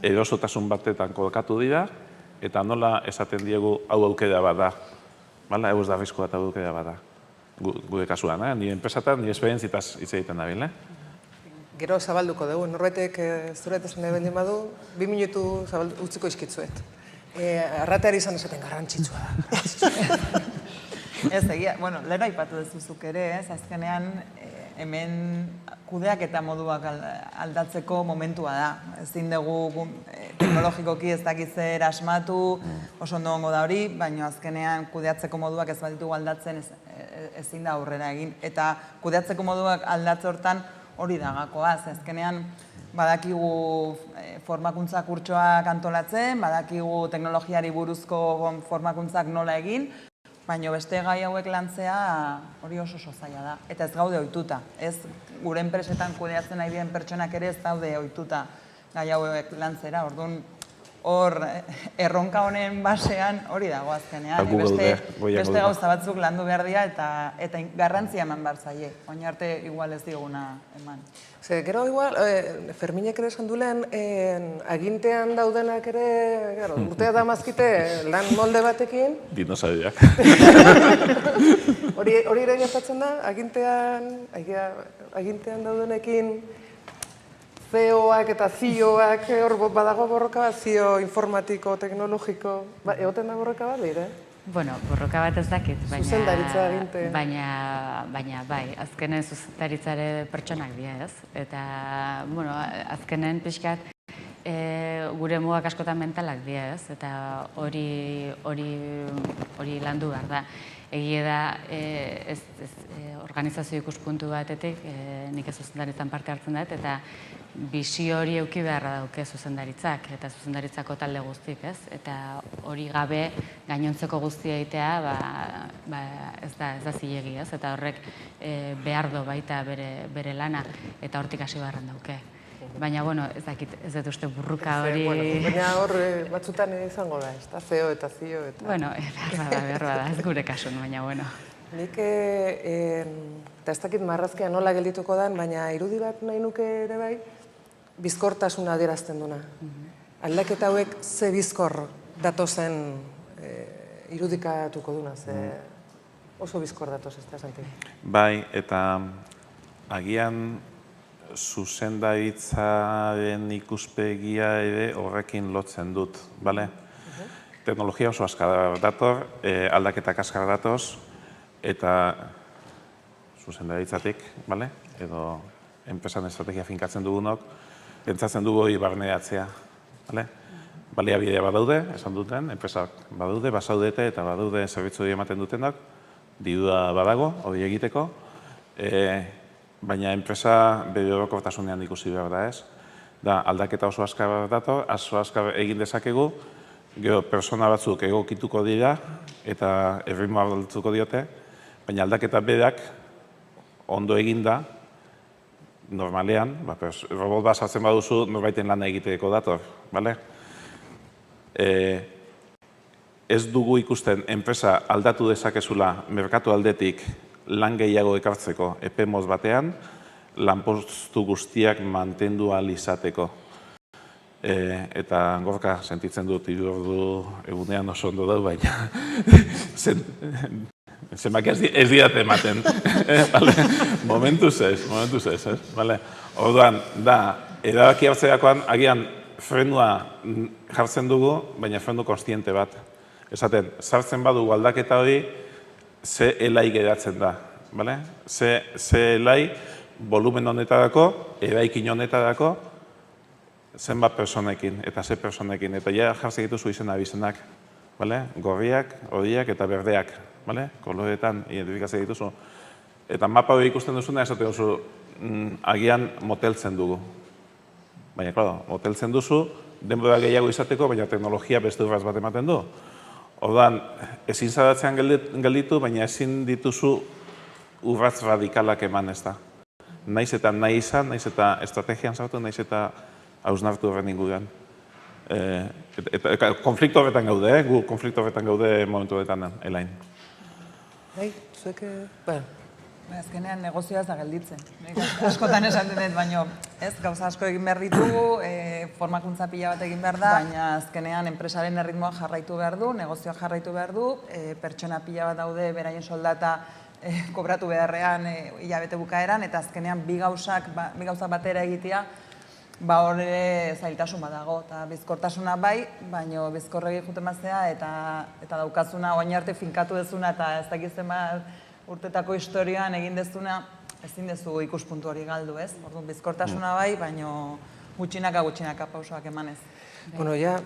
Speaker 17: Erosotasun batetan kolokatu dira, eta nola esaten diegu hau aukera bat da. Hau ez da arriskua eta aukera bat da. Gure kasuan, nire enpresatan, nire esperientzitaz hitz egiten dabil.
Speaker 14: Gero zabalduko dugu, norbaitek zuretezen ebendin badu, 2 minutu utziko izkitzuet. Arrateari izan esaten garrantzitsua da.
Speaker 16: Ez, egia, bueno, lehen aipatu dezuzuk ere, azkenean hemen kudeak eta moduak aldatzeko momentua da. Ezin dugu teknologikoki ez dakitzer asmatu, oso ondo ongo da hori, baina azkenean kudeatzeko moduak ez baditugu aldatzen ezin da aurrera egin. Eta kudeatzeko moduak aldatze hortan hori da gakoa. Azkenean badakigu formakuntza kurtsoak antolatzen, badakigu teknologiari buruzko formakuntzak nola egin, baina beste gai hauek lantzea hori oso zaila da. Eta ez gaude ohituta. Ez gure enpresetan kudeatzen nahi diren pertsonak ere ez daude ohituta gai hauek lantzera. Orduan, hor erronka honen basean hori dago azkenean. Beste gauza batzuk landu behar dira eta garrantzia eman behar zaie. Oin arte igual ez diguna eman.
Speaker 14: Gero igual, Ferminek ere esan dulen, agintean daudenak ere, urtea da mazkite lan molde batekin.
Speaker 17: Dinosauriak.
Speaker 14: Hori ere gertatzen da, agintean daudenekin CEO-ak eta CEO-ak hor badago borroka bat, CEO informatiko, teknologiko, egoten da borroka bat, dire?
Speaker 15: Bueno, borroka bat ez dakit,
Speaker 14: zuzendaritza aginte.
Speaker 15: Baina bai, azkenen zuzendaritzare pertsonak dira ez. Eta, bueno, azkenen pixkat gure mugak askotan mentalak dira ez. Eta hori landu behar da. egia da organizazio ikuspuntu batetik, nik ez zuzendaritzan parte hartzen dut, eta bisio hori eduki beharra dauke zuzendaritzak, eta zuzendaritzako talde guztik, ez? Eta hori gabe gainontzeko guztia egitea, ez da zilegi, ez? Eta horrek behar do baita bere lana, eta hortik hasi beharran dauke. Baina, bueno, ez dakit, ez dut uste burruka hori...
Speaker 14: Baina hor batzutan izango da, ez da, zeo eta zio eta...
Speaker 15: Bueno, behar da, ez gure kasun, baina, bueno.
Speaker 14: Nik, eta ez dakit marrazkia nola geldituko den, baina irudi bat nahi nuke ere bai, bizkortasuna adierazten duna. Aldaketa hauek ze bizkor datozen irudikatuko duna, ze oso bizkor datoz, ez da, Santi?
Speaker 17: Bai, eta agian zuzendaritzaren ikuspegia ere horrekin lotzen dut, bale? Teknologia oso azkar dator, aldaketak azkar datoz, eta zuzendaritzatik, bale? Edo enpresan estrategia finkatzen dugunok, pentsatzen dugu hori barneratzea, bale? Baliabidea badaude, esan duten, enpresak badaude, basaudete eta badaude zerbitzu hori ematen dutenak, dirua badago, hori egiteko, baina enpresa bere orokortasunean ikusi behar da ez. Da, aldaketa oso azkar dator, oso azkar egin dezakegu, gero persona batzuk egokituko dira eta erritmoa aldatuko diote, baina aldaketa berak ondo eginda, normalean, robot bat sartzen baduzu, norbaiten lana egiteko dator, bale? Ez dugu ikusten enpresa aldatu dezakezula merkatu aldetik lan gehiago ekartzeko epe motz batean, lanpostu guztiak mantendu ahal izateko. Eta gorka sentitzen dut, 3 ordu egunean oso ondo dau, baina zenbaki ez diat ematen. Momentuz ez. Orduan, da, erabaki hartzerakoan, agian frenua jartzen dugu, baina frenu konstiente bat. Esaten, sartzen badugu aldaketa hori, ze elai geratzen da, bale? Ze elai volumen honetarako, eraikin honetarako, zenbat personekin, eta ze personekin, eta ja jartzen dituzu izena abizenak, bale? Gorriak, horiak eta berdeak, bale? Koloretan identifikatzen dituzu. Eta mapa hori ikusten duzuna, esaten duzu, agian moteltzen dugu. Baina, klaro, moteltzen duzu, denbora gehiago izateko, baina teknologia beste urraz bat ematen du. Orduan, ezin zaratzean gelditu, baina ezin dituzu urratz radikalak eman ez da. Naiz eta nahi izan, naiz eta estrategian sartu, naiz eta hausnartu horren inguruan. Konflikto horretan gaude, gu konflikto horretan gaude momentu horretan, Elain.
Speaker 14: Bai, zuek,
Speaker 16: Azkenean negozioa ez da gelditzen. Askotan esan dut, baina ez, gauza asko egin behar ditugu, formakuntza pila bat egin behar da, baina azkenean enpresaren erritmoa jarraitu behar du, negozioa jarraitu behar du, pertsona pila bat daude beraien soldata kobratu beharrean hilabete bukaeran, eta azkenean bi gauza batera egitea, hor zailtasun bat dago, eta bizkortasuna bai, baina bizkorregi juten bazea, eta daukazuna oain arte finkatu dezuna, eta ez dakitzen bat, urtetako historioan egin dezuna, ezin dezu ikuspuntu hori galdu, ez? Orduan, bizkortasuna bai, baina gutxinaka pausoak emanez.
Speaker 14: Bueno, ja...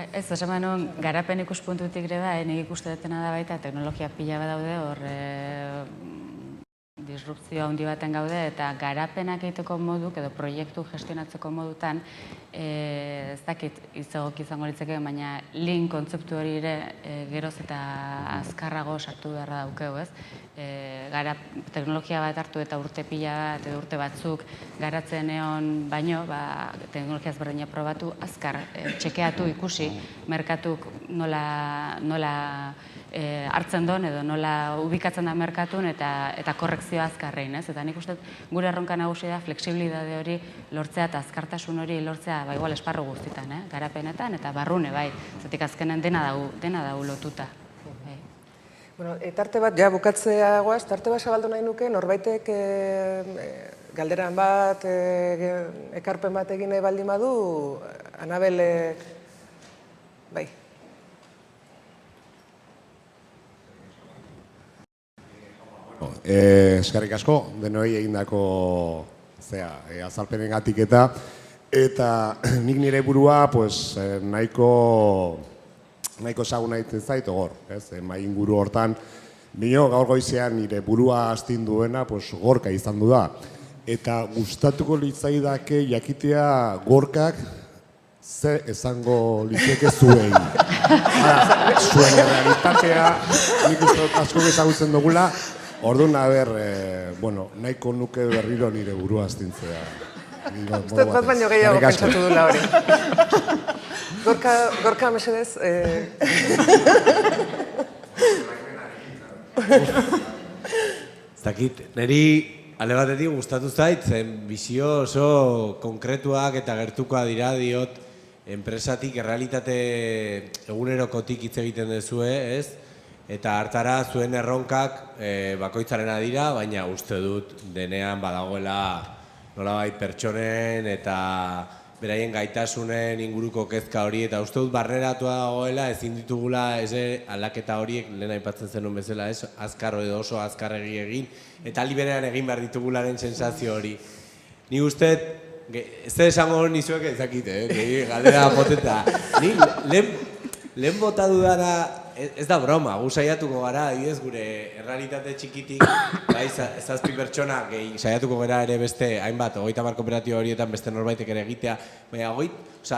Speaker 15: Ez, esan behar garapen ikuspuntutik ere bai, nik ikuste dutena da baita, teknologia pila bat daude, hor disrupzio handi baten gaude, eta garapenak egiteko moduk, edo proiektu gestionatzeko modutan, ez dakit izagok izango litzeke, baina lean kontzeptu hori ere geroz eta azkarrago sartu beharra daukeu, ez? Teknologia bat hartu eta urte pila bat, edo urte batzuk garatzen egon baino, teknologia ezberdina probatu, azkar txekeatu ikusi, merkatuk nola hartzen duen, edo nola ubikatzen da merkatun, eta korrekzioa azkarrein, ez? Eta nik uste gure erronka nagusi da fleksibilitate hori lortzea eta azkartasun hori lortzea, igual esparru guztitan, garapenetan, eta barrune, bai, zetik azkenen dena dago lotuta.
Speaker 14: Bueno, tarte bat, ja, bukatzea goaz, tarte bat zabaldu nahi nuke, norbaitek galderan bat, ekarpen bat egin baldin badu, Anabel, bai.
Speaker 18: Eskerrik asko, denoi egindako azalpenengatik eta nik nire burua nahiko ezagun egiten zait, mahai inguru hortan Bino, gaur goizean nire burua astin duena, Gorka izan du da. Eta gustatuko litzaidake jakitea Gorkak zer esango litzeke zuei. Zuen realitatea, nik uste asko ezagutzen dugula, orduan, nahiko nuke berriro nire burua astintzea.
Speaker 14: Uste bat baino gehiago pentsatu dula hori. Gorka, mesedez...
Speaker 19: Ez dakit, niri ale batetik gustatu zait, zen bizio oso konkretuak eta gertukoa dira diot enpresatik, errealitate egunerokotik hitz egiten duzue, ez? Eta hartara zuen erronkak bakoitzarena dira, baina uste dut denean badagoela nolabait pertsonen eta beraien gaitasunen inguruko kezka hori, eta uste dut barneratua dagoela, ezin ditugula aldaketa horiek, lehen aipatzen zenun bezala, azkar edo oso azkarregi egin, eta liberean egin behar ditugularen sensazio hori. Ni uste, ez da esango nizuek ezakit, galdera poteta. Ni lehen bota dudana, ez da broma, gu saiatuko gara, adibidez gure errealitate txikitik, zazpi pertsona, saiatuko gara ere beste, hainbat, 30 kooperatiba horietan beste norbaitek ere egitea, baina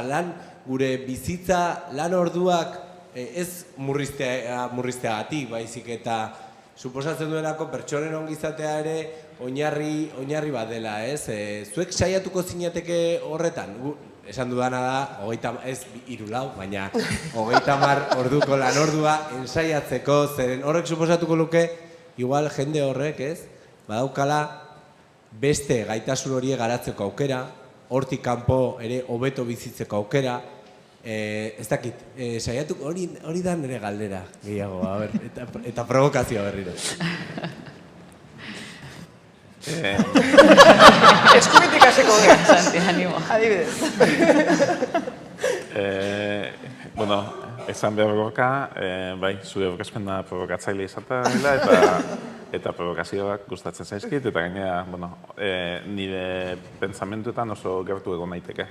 Speaker 19: lan, gure bizitza, lan orduak ez murrizteagatik, baizik eta suposatzen duenako pertsonen ongizatea ere oinarri bat dela, ez? Zuek saiatuko zinateke horretan? Esan dudana da, ez 3 baina 30 orduko lan ordua ensaiatzeko, zeren horrek suposatuko luke, igual jende horrek, ez? Badaukala beste gaitasun horiek garatzeko aukera, hortik kanpo ere hobeto bizitzeko aukera, ez dakit, saiatuko hori da nire galdera, gehiago, eta provokazioa berriro.
Speaker 14: Eskubitik hasiko gara.
Speaker 15: Santi, animo.
Speaker 14: Adibidez.
Speaker 17: Esan behar Gorka, bai, zure aurkezpena provokatzaile izatea dela, eta provokazioak gustatzen zaizkit, eta gainera, nire pentsamentuetan oso gertu egon naiteke,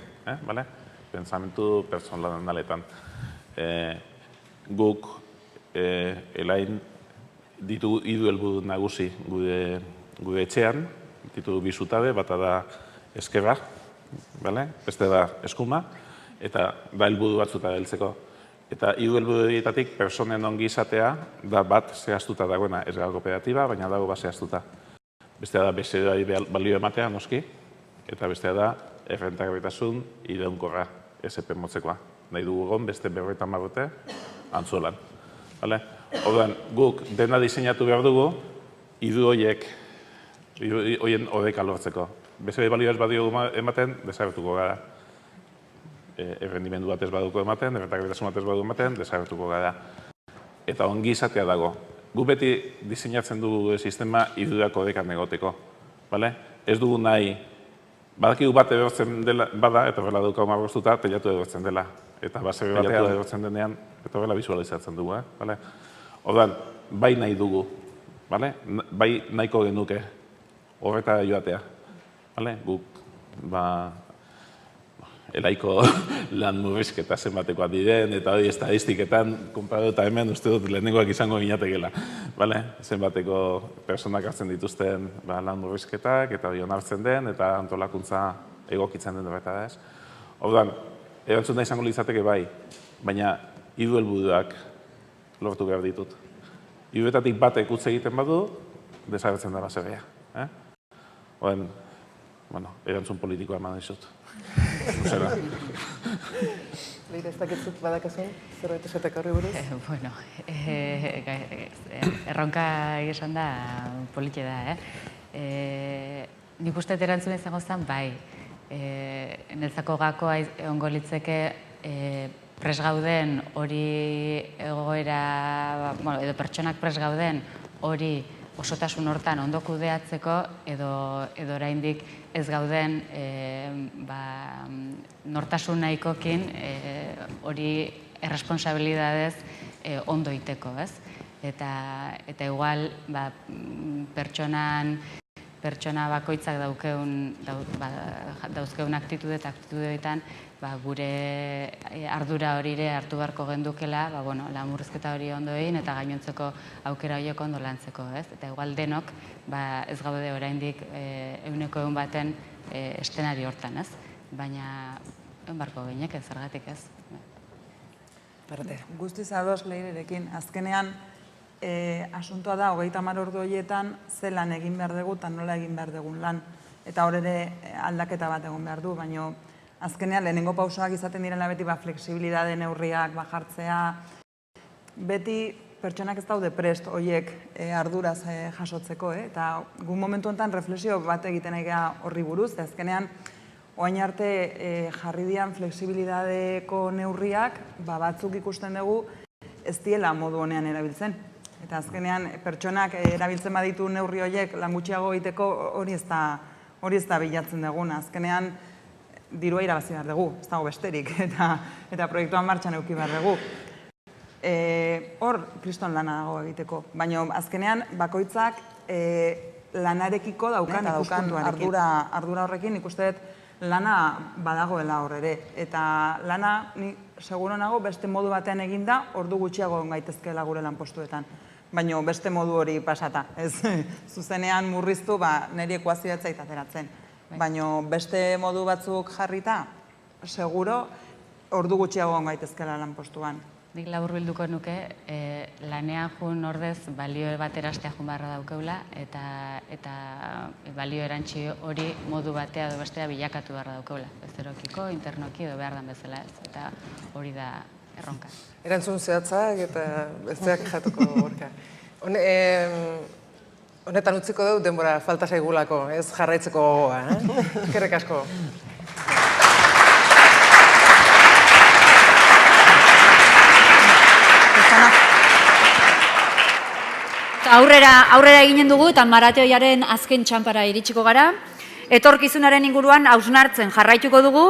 Speaker 17: pentsamentu personaletan. Guk, elain, ditu hiru helburu nagusi gure etxean, ditu bi zutabe, bata da eskerra, beste da eskuma, eta da helburu batzuta heltzeko. Eta hiru helburu horietatik personen ongizatea da bat zehaztuta dagoena, ez gara kooperatiba, baina dago bat zehaztuta. Bestea da bezerari balio ematea, noski, eta bestea da errentagarritasun iraunkorra, SP motzekoa. Nahi dugu egon beste 50 urte antzuelan. Orduan, guk dena diseinatu behar dugu, hiru horiek horien horreka lortzeko. Bezerari balio ez badio ematen, desagertuko gara. Errendimendu bat ez baduko ematen, errentagarritasun bat ez baduko ematen, desagertuko gara. Eta ongi izatea dago. Gu beti diseinatzen dugu sistema hirurak horrekan egoteko. Ez dugu nahi, badakigu bat erortzen dela, bada, eta horrela duka omagoztuta, telatu erortzen dela. Eta basere batean erortzen denean, eta horrela visualizatzen dugu. Orduan, bai nahi dugu, bai nahiko genuke horretara joatea. Guk, elaiko lan murrizketa zenbatekoa diren, eta hori estadistiketan, konparatu eta hemen uste dut lehenengoak izango ginatekela. Zenbateko personak hartzen dituzten lan murrizketak, eta hori onartzen den, eta antolakuntza egokitzen den horretara ez. Orduan, erantzuna izango litzateke bai, baina hiru helburuak lortu behar ditut. Hiruetatik batek utz egiten badu, desagertzen da baserria. Oen, erantzun politikoa eman dizut.
Speaker 14: Leire, ez dakitzut badakazun, zerbait esatek horri buruz?
Speaker 15: Bueno, erronka esan da politia da, Nik uste erantzuna izango zen, bai. Netzako gakoa ongo litzeke pres gauden hori egoera, edo pertsonak pres gauden hori osotasun hortan ondo kudeatzeko edo oraindik ez gauden nortasun nahikokin hori erresponsabilidadez ondo iteko, ez? Eta igual pertsonan pertsona bakoitzak dauzkeun aktitude eta aktitudeetan gure ardura hori ere hartu beharko gendukela, lan murrizketa hori ondo egin eta gainontzeko aukera horiek ondo lantzeko, ez? Eta igual denok ez gaude oraindik 100% baten estenari hortan, ez? Baina egon barko ginek ez, zergatik ez.
Speaker 16: Guztiz ados Leirerekin, azkenean asuntoa da 30 ordu horietan ze lan egin behar dugu eta nola egin behar dugun lan. Eta hor ere aldaketa bat egon behar du, baina azkenean lehenengo pausoak izaten direla beti flexibilidade neurriak jartzea. Beti pertsonak ez daude prest horiek arduraz jasotzeko, eta gu momentu honetan reflexio bat egiten egea horri buruz, azkenean orain arte jarri dian flexibilidadeko neurriak batzuk ikusten dugu ez diela modu honean erabiltzen. Eta azkenean pertsonak erabiltzen baditu neurri horiek lan gutxiago egiteko hori ez da bilatzen duguna. Azkenean dirua irabazi behar dugu, ez dago besterik, eta proiektuan martxan eduki behar dugu. Hor, kriston lana dago egiteko, baina azkenean bakoitzak lanarekiko daukan ardura horrekin ikuste dut lana badagoela hor ere. Eta lana, ni seguro nago, beste modu batean eginda, ordu gutxiago gaitezkeela gure lanpostuetan. Baina beste modu hori pasata. Zuzenean murriztu, niri ekuazioa ez zait ateratzen. Baina beste modu batzuk jarrita, seguro, ordu gutxiago gaitezkeela lanpostuan.
Speaker 15: Nik labur bilduko nuke, lanean jun ordez balio bat erastea jun barra daukeula, eta balio erantzi hori modu batea edo bestea bilakatu barra daukeula. Bezerokiko, internoki edo behar dan bezala ez, eta hori da erronka.
Speaker 14: Erantzun zehatzak eta besteak jatuko gorka. Honetan utziko dut denbora falta zaigulako, ez jarraitzeko gogoa. Eskerrik asko.
Speaker 12: Aurrera eginen dugu eta marateoiaren azken txanpara iritsiko gara. Etorkizunaren inguruan hausnartzen jarraituko dugu,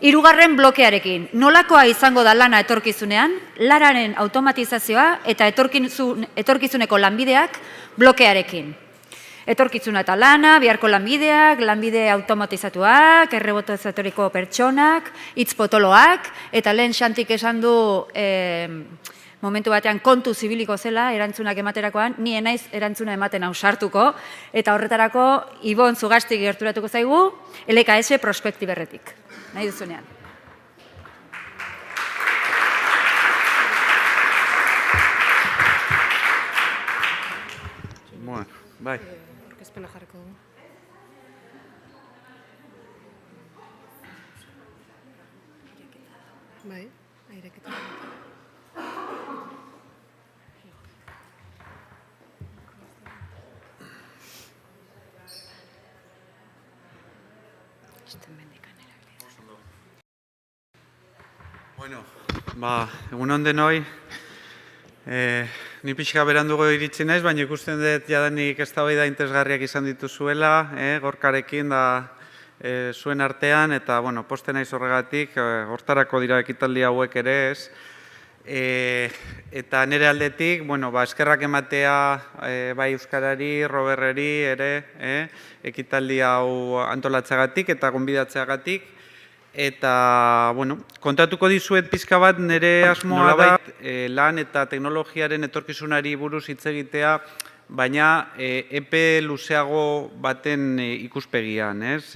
Speaker 12: 3. blokearekin. Nolakoa izango da lana etorkizunean, lanaren automatizazioa eta etorkizuneko lanbideak blokearekin. Etorkizuna eta lana, biharko lanbideak, lanbide automatizatuak, errebotizatoriko pertsonak, hitz potoloak, eta lehen Xantik esan du momentu batean kontu zibiliko zela erantzunak ematerakoan, ni enaiz erantzuna ematen ausartuko, eta horretarako Ibon Zugastik gerturatuko zaigu, LKS Prospektiberretik. Nahi duzunean.
Speaker 20: Bueno, bai.
Speaker 14: Aurkezpena jarriko dugu. Bai, aireketa.
Speaker 20: Bueno, egunon denoi, ni pixka berandugo iritsi naiz, baina ikusten dut jadanik eztabaida interesgarriak izan dituzuela, gorkarekin da zuen artean, eta poste naiz horregatik, hortarako dira ekitaldi hauek ere ez. Eta nire aldetik, eskerrak ematea bai Euskarari, Roberreri ere, ekitaldi hau antolatzagatik eta gonbidatzeagatik. Eta, kontatuko dizuet pizka bat nire asmoa da lan eta teknologiaren etorkizunari buruz hitz egitea, baina epe luzeago baten ikuspegian, ez?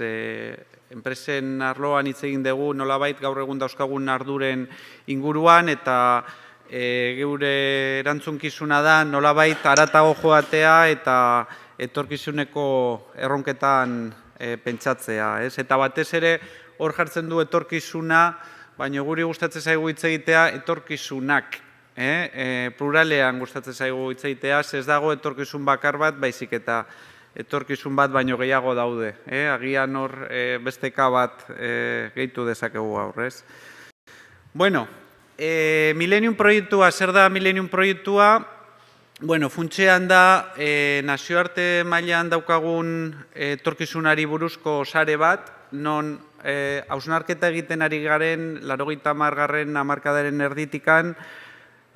Speaker 20: Enpresen arloan hitz egin dugu nolabait gaur egun dauzkagun arduren inguruan, eta geure erantzunkizuna da nolabait haratago joatea eta etorkizuneko erronketan pentsatzea, ez? Eta batez ere, hor jartzen du etorkizuna, baina guri gustatzen zaigu hitz egitea etorkizunak. Pluralean gustatzen zaigu hitz egitea, ez dago etorkizun bakar bat, baizik eta etorkizun bat baino gehiago daude. Agian hor besteka bat gehitu dezakegu aurrez. Bueno, Millennium proiektua, zer da Millennium proiektua? Funtsean da nazioarte mailan daukagun etorkizunari buruzko sare bat, non hausnarketa egiten ari garen 80. hamarkadaren erditikan,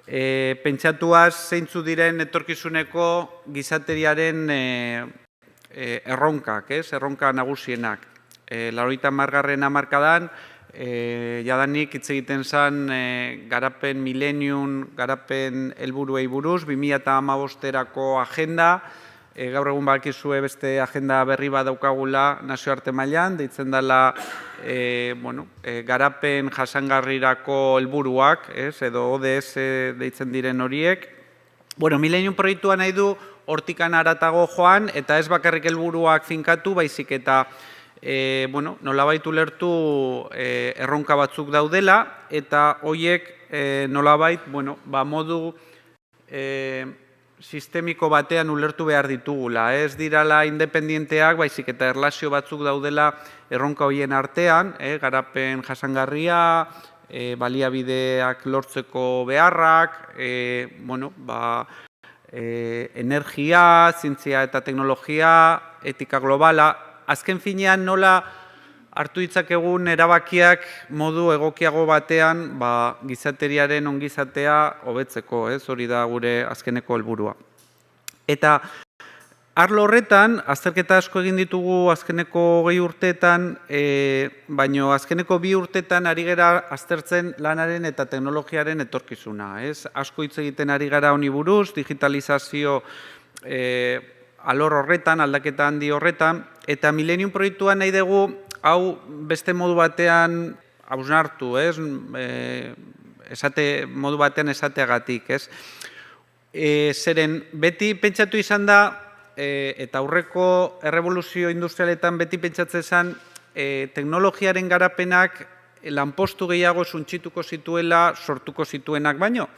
Speaker 20: pentsatuaz zeintzu diren etorkizuneko gizateriaren erronkak, erronka nagusienak. 80. hamarkadan, jadanik hitz egiten zen garapen millennium, garapen helburuei buruz, 2015erako agenda, gaur egun bakizue beste agenda berri bat daukagula nazioarte mailan, deitzen dela garapen jasangarrirako helburuak, edo ODS deitzen diren horiek. Millennium proiektua nahi du hortikan haratago joan, eta ez bakarrik helburuak finkatu, baizik eta nolabait ulertu erronka batzuk daudela, eta horiek nolabait modu sistemiko batean ulertu behar ditugula. Ez dirala independienteak, baizik eta erlazio batzuk daudela erronka horien artean, garapen jasangarria, baliabideak lortzeko beharrak, energia, zientzia eta teknologia, etika globala. Azken finean nola hartu ditzakegun erabakiak modu egokiago batean gizateriaren ongizatea hobetzeko, hori da gure azkeneko helburua. Eta arlo horretan, azterketa asko egin ditugu azkeneko 20 urteetan, baino azkeneko 2 urteetan ari gara aztertzen lanaren eta teknologiaren etorkizuna. Asko hitz egiten ari gara honi buruz, digitalizazio alor horretan, aldaketa handi horretan, eta Millennium proiektua nahi dugu hau beste modu batean hausnartu, modu batean esateagatik. Zeren beti pentsatu izan da, eta aurreko errevoluzio industrialetan beti pentsatzen zen, teknologiaren garapenak lanpostu gehiago suntsituko zituela sortuko zituenak baino.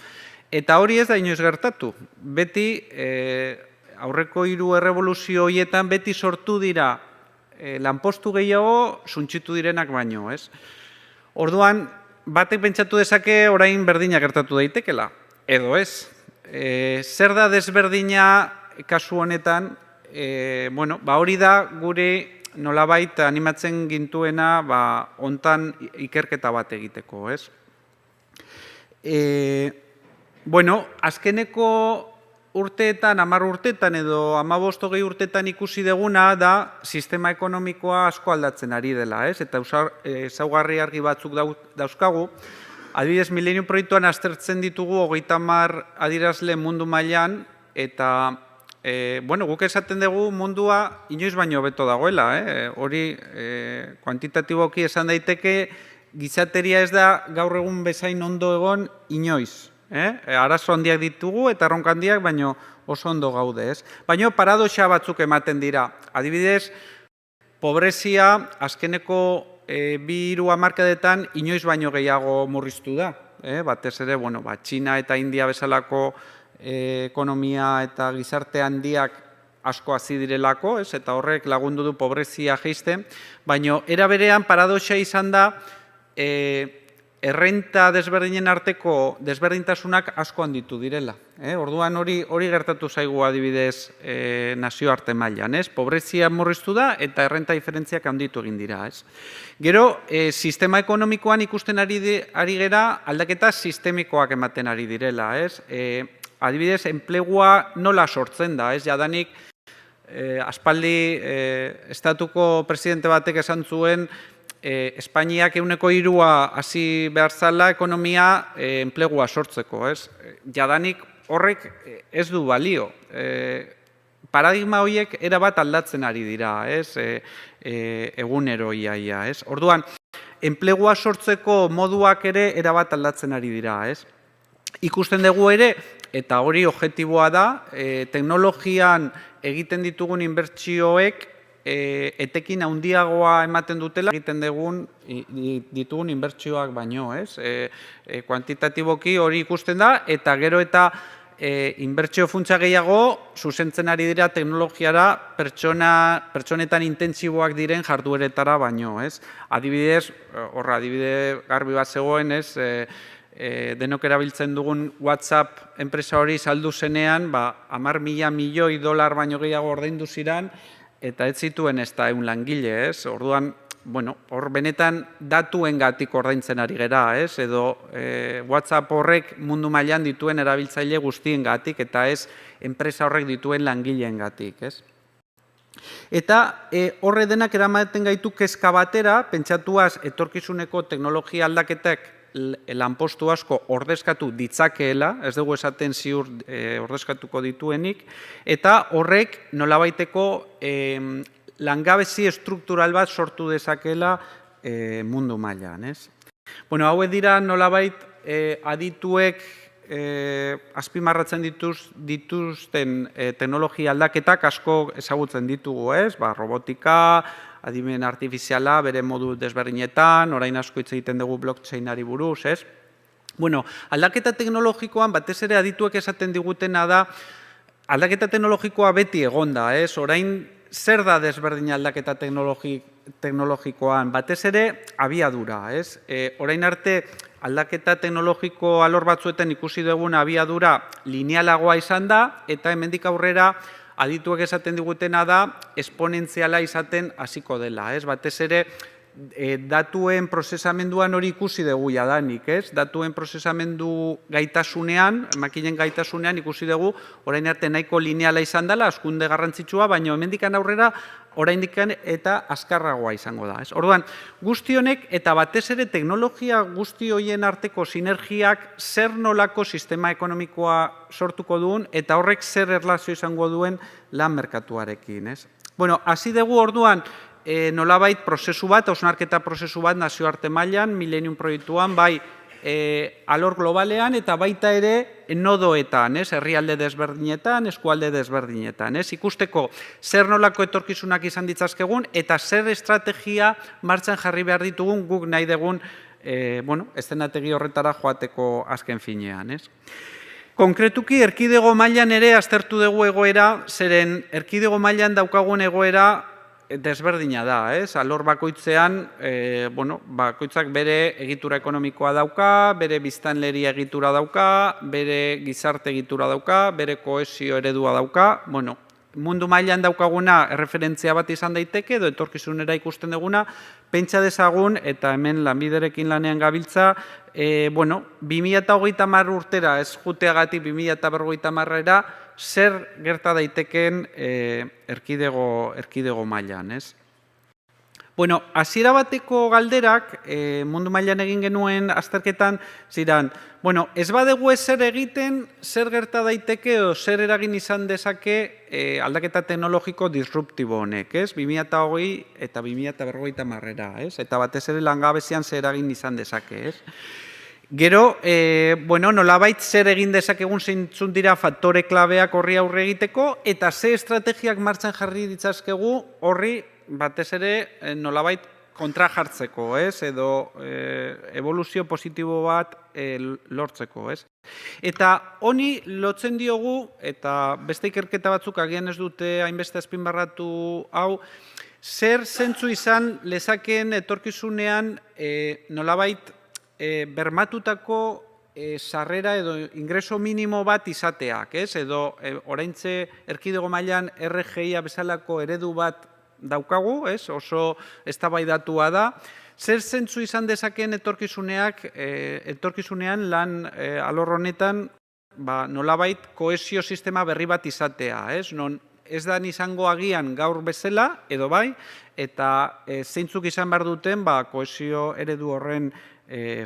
Speaker 20: Eta hori ez da inoiz gertatu. Beti aurreko 3 errevoluzio horietan beti sortu dira lanpostu gehiago suntsitu direnak baino, Orduan, batek pentsatu dezake orain berdina gertatu daitekela, edo ez. Zer da desberdina kasu honetan, hori da gure nolabait animatzen gintuena hontan ikerketa bat egiteko, azkeneko urteetan, 10 urteetan edo 15-20 urteetan ikusi deguna da sistema ekonomikoa asko aldatzen ari dela, eta ezaugarri argi batzuk dauzkagu. Adibidez, Millennium proiektuan aztertzen ditugu 30 adierazle mundu mailan, eta guk esaten dugu mundua inoiz baino hobeto dagoela. Hori kuantitatiboki esan daiteke, gizateria ez da gaur egun bezain ondo egon inoiz. Arazo handiak ditugu eta erronka handiak, baino oso ondo gaude. Baina paradoxa batzuk ematen dira. Adibidez, pobrezia azkeneko 2-3 hamarkadetan inoiz baino gehiago murriztu da. Batez ere, Txina eta India bezalako ekonomia eta gizarte handiak asko hazi direlako, eta horrek lagundu du pobrezia jaisten, baina era berean paradoxa izan da errenta desberdinen arteko desberdintasunak asko handitu direla. Orduan hori gertatu zaigu adibidez nazioarte mailan. Pobrezia murriztu da eta errenta diferentziak handitu egin dira. Gero, sistema ekonomikoan ikusten ari gera aldaketa sistemikoak ematen ari direla. Adibidez, enplegua nola sortzen da. Jadanik, aspaldi estatuko presidente batek esan zuen Espainiak 3% hasi behar zala ekonomia enplegua sortzeko. Jadanik horrek ez du balio. Paradigma horiek erabat aldatzen ari dira, egunero iaia. Orduan, enplegua sortzeko moduak ere erabat aldatzen ari dira. Ikusten dugu ere, eta hori objektiboa da, teknologian egiten ditugun inbertsioek etekin handiagoa ematen dutela egiten ditugun inbertsioak baino, kuantitatiboki hori ikusten da, eta gero eta inbertsio funtsa gehiago zuzentzen ari dira teknologiara pertsonetan intentsiboak diren jardueretara baino. Adibidez, adibide garbi bat zegoen, denok erabiltzen dugun WhatsApp enpresa hori saldu zenean, $10.000 milioi baino gehiago ordaindu ziren, eta ez zituen ez da 100 langile, Orduan, hor benetan datuengatik ordaintzen ari gera, edo WhatsApp horrek mundu mailan dituen erabiltzaile guztiengatik eta ez enpresa horrek dituen langileengatik, Eta horre denak eramaten gaitu kezka batera, pentsatuaz etorkizuneko teknologia aldaketak lanpostu asko ordezkatu ditzakeela, ez dugu esaten ziur ordezkatuko dituenik, eta horrek nolabaiteko langabezi estruktural bat sortu dezakeela mundu mailan. Bueno, hauek dira nolabait adituek azpimarratzen dituzten teknologia aldaketak asko ezagutzen ditugu, robotika, adimen artifiziala, bere modu desberdinetan, orain asko hitz egiten dugu blockchainari buruz, Bueno, aldaketa teknologikoan batez ere adituek esaten digutena da, aldaketa teknologikoa beti egonda, orain zer da desberdina aldaketa teknologikoan, batez ere abiadura, orain arte aldaketa teknologiko alor batzuetan ikusi dugun abiadura linealagoa izan da, eta hemendik aurrera adituek esaten digutena da esponentziala izaten hasiko dela. Batez ere datuen prozesamenduan hori ikusi dugu jadanik. Datuen prozesamendu gaitasunean, makinen gaitasunean ikusi dugu orain arte nahiko lineala izan dela, hazkunde garrantzitsua, baina hemendik aurrera oraindik eta azkarragoa izango da. Orduan, guzti honek eta batez ere teknologia guzti horien arteko sinergiak zer nolako sistema ekonomikoa sortuko duen eta horrek zer erlazio izango duen lan merkatuarekin. Bueno, hasi dugu orduan nolabait prozesu bat, hausnarketa prozesu bat nazioarte mailan, Millennium proiektuan, bai alor globalean eta baita ere nodoetan, herrialde desberdinetan, eskualde desberdinetan. Ikusteko zer nolako etorkizunak izan ditzazkegun eta zer estrategia martxan jarri behar ditugun guk nahi dugun eszenategi horretara joateko azken finean. Konkretuki, erkidego mailan ere aztertu dugu egoera, zeren erkidego mailan daukagun egoera desberdina da, alor bakoitzean, bakoitzak bere egitura ekonomikoa dauka, bere biztanleria egitura dauka, bere gizarte egitura dauka, bere kohesio eredua dauka, mundu mailan daukaguna erreferentzia bat izan daiteke, edo etorkizunera ikusten duguna, pentsa dezagun, eta hemen lanbiderekin lanean gabiltza, 2030 urtera, ez juteagatik 2050era, zer gerta daitekeen erkidego mailan, Bueno, hasiera bateko galderak, mundu mailan egin genuen azterketan, ziren, ez badegu ezer egiten, zer gerta daiteke edo zer eragin izan dezake aldaketa teknologiko disruptibo honek, 2020 eta 2050era, eta batez ere langabezian zer eragin izan dezake, Gero, nolabait zer egin dezakegun zeintzun dira faktore klabeak horri aurre egiteko, eta ze estrategiak martxan jarri ditzazkegu horri batez ere nolabait kontra jartzeko, edo evoluzio positibo bat lortzeko. Eta honi lotzen diogu, eta beste ikerketa batzuk agian ez dute hainbeste azpimarratu hau, zer zentzu izan lezakeen etorkizunean nolabait bermatutako sarrera edo ingreso minimo bat izateak, edo oraintze erkidego mailan RGI-a bezalako eredu bat daukagu, oso eztabaidatua da, zer zentzu izan dezakeen etorkizunean lan alor honetan nolabait kohesio sistema berri bat izatea, non ez da izango agian gaur bezala, edo bai, eta zeintzuk izan behar duten kohesio eredu horren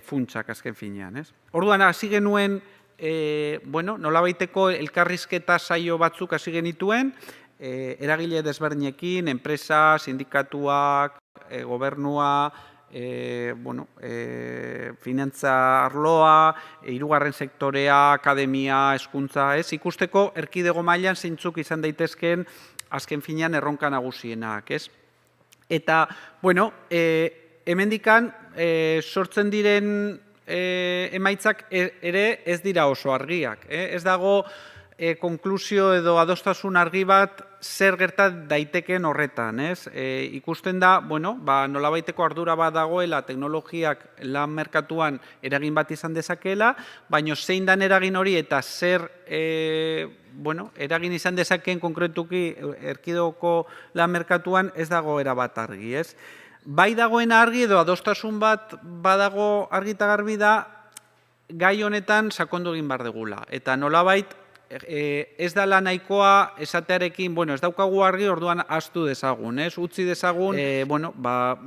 Speaker 20: funtsak azken finean. Orduan, hasi genuen, nolabaiteko elkarrizketa saio batzuk hasi genituen, eragile desberdinekin, enpresa, sindikatuak, gobernua, finantza arloa, hirugarren sektorea, akademia, hezkuntza, ikusteko erkidego mailan zeintzuk izan daitezkeen azken finean erronka nagusienak. Eta, hemendikan sortzen diren emaitzak ere ez dira oso argiak. Ez dago konklusio edo adostasun argi bat zer gerta daiteken horretan. Ikusten da, nolabaiteko ardura bat dagoela teknologiak lan merkatuan eragin bat izan dezakeela, baina zein dan eragin hori eta zer eragin izan dezakeen konkretuki erkidegoko lan merkatuan ez dago erabat argi. Bai dagoen argi edo adostasun bat badago argi eta garbi da gai honetan sakondu egin behar dugula. Eta nolabait ez dela nahikoa esatearekin, bueno, ez daukagu argi, orduan ahaztu dezagun, ez? Utzi dezagun, bueno,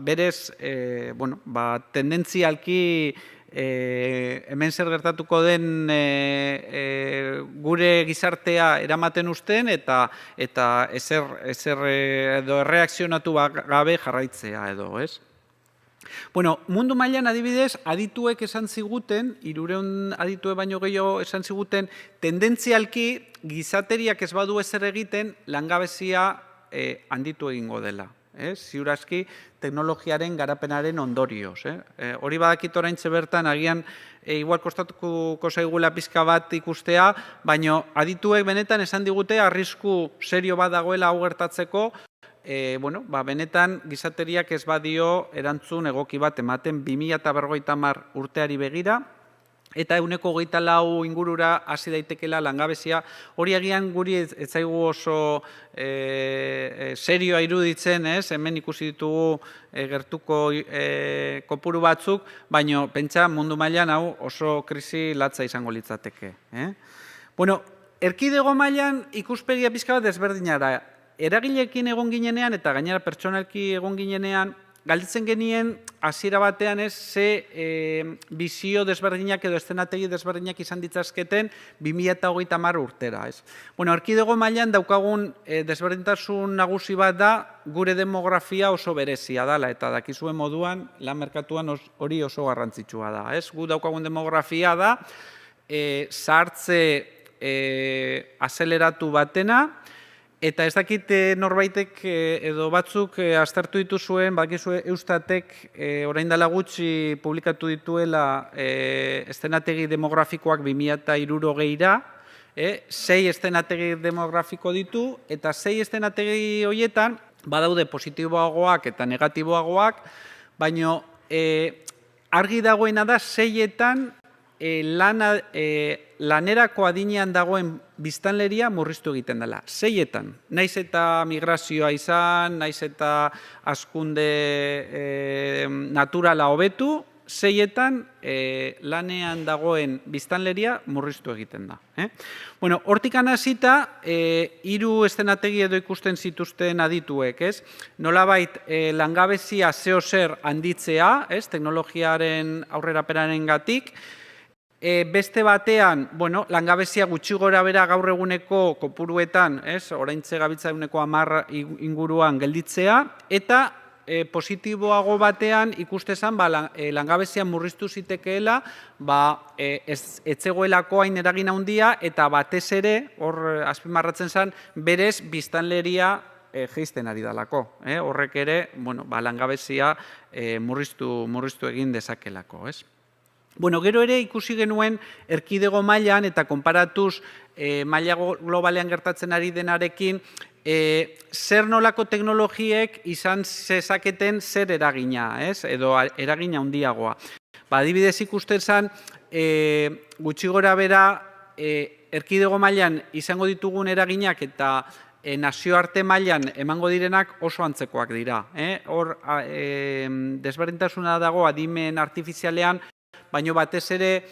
Speaker 20: berez, bueno, tendentzialki hemen zer gertatuko den gure gizartea eramaten usten eta ezer edo erreakzionatu gabe jarraitzea edo, ez? Bueno, mundu mailan adibidez, adituek esan ziguten, 300 aditue baino gehiago esan ziguten, tendentzialki gizateriak ez badu ezer egiten, langabezia handitu egingo dela. Ziur aski, teknologiaren garapenaren ondorioz. Hori badakit oraintxe bertan, agian, igual kostatuko zaigula pizka bat ikustea, baina adituek benetan esan digute arrisku serio bat dagoela hau gertatzeko, benetan gizateriak ez badio erantzun egoki bat ematen 2050 urteari begira, eta 124 ingurura hasi daitekela langabezia, hori agian guri ez zaigu oso serioa iruditzen, hemen ikusi ditugu gertuko kopuru batzuk, baina pentsa mundu mailan hau oso krisi latza izango litzateke. Bueno, erkidego mailan ikuspegia pizka bat desberdinara, eragileekin egon ginenean eta gainera pertsonalki egon ginenean, galditzen genien hasiera batean ze bizio desberdinak edo eszenategi desberdinak izan ditzazketen 2030 urtera. Bueno, erkidego mailan daukagun desberdintasun nagusi bat da gure demografia oso berezia dela eta dakizuen moduan lan merkatuan hori oso garrantzitsua da. Gu daukagun demografia da zahartze azeleratu batena, eta ez dakit norbaitek edo batzuk aztertu dituzuen, bakizue Eustatek orain dela gutxi publikatu dituela eszenategi demografikoak 2060ra, 6 eszenategi demografiko ditu, eta 6 eszenategi horietan badaude positiboagoak eta negatiboagoak, baina argi dagoena da 6etan lanerako adinean dagoen biztanleria murriztu egiten dela. 6etan. Naiz eta migrazioa izan, naiz eta hazkunde naturala hobetu, 6etan lanean dagoen biztanleria murriztu egiten da. Bueno, hortikan hasita, 3 eszenategi edo ikusten zituzten adituek, nolabait langabezia zeo zer handitzea, teknologiaren aurrerapenarengatik, beste batean, langabezia gutxi gora bera gaur eguneko kopuruetan, oraintxe gabiltza 10 inguruan gelditzea, eta positiboago batean ikustezan langabezia murriztu zitekeela, ez zegoelako hain eragin handia, eta batez ere, hor azpimarratzen zen, berez biztanleria jeisten ari dalako. Horrek ere, langabezia murriztu egin dezakelako, Bueno, gero ere ikusi genuen erkidego mailan eta konparatuz maila globalean gertatzen ari denarekin zer nolako teknologiek izan zezaketen zer eragina, edo eragina handiagoa. Adibidez ikusten zen, gutxi gora bera erkidego mailan izango ditugun eraginak eta nazioarte mailan emango direnak oso antzekoak dira. Hor, desberdintasuna dago adimen artifizialean, baina batez ere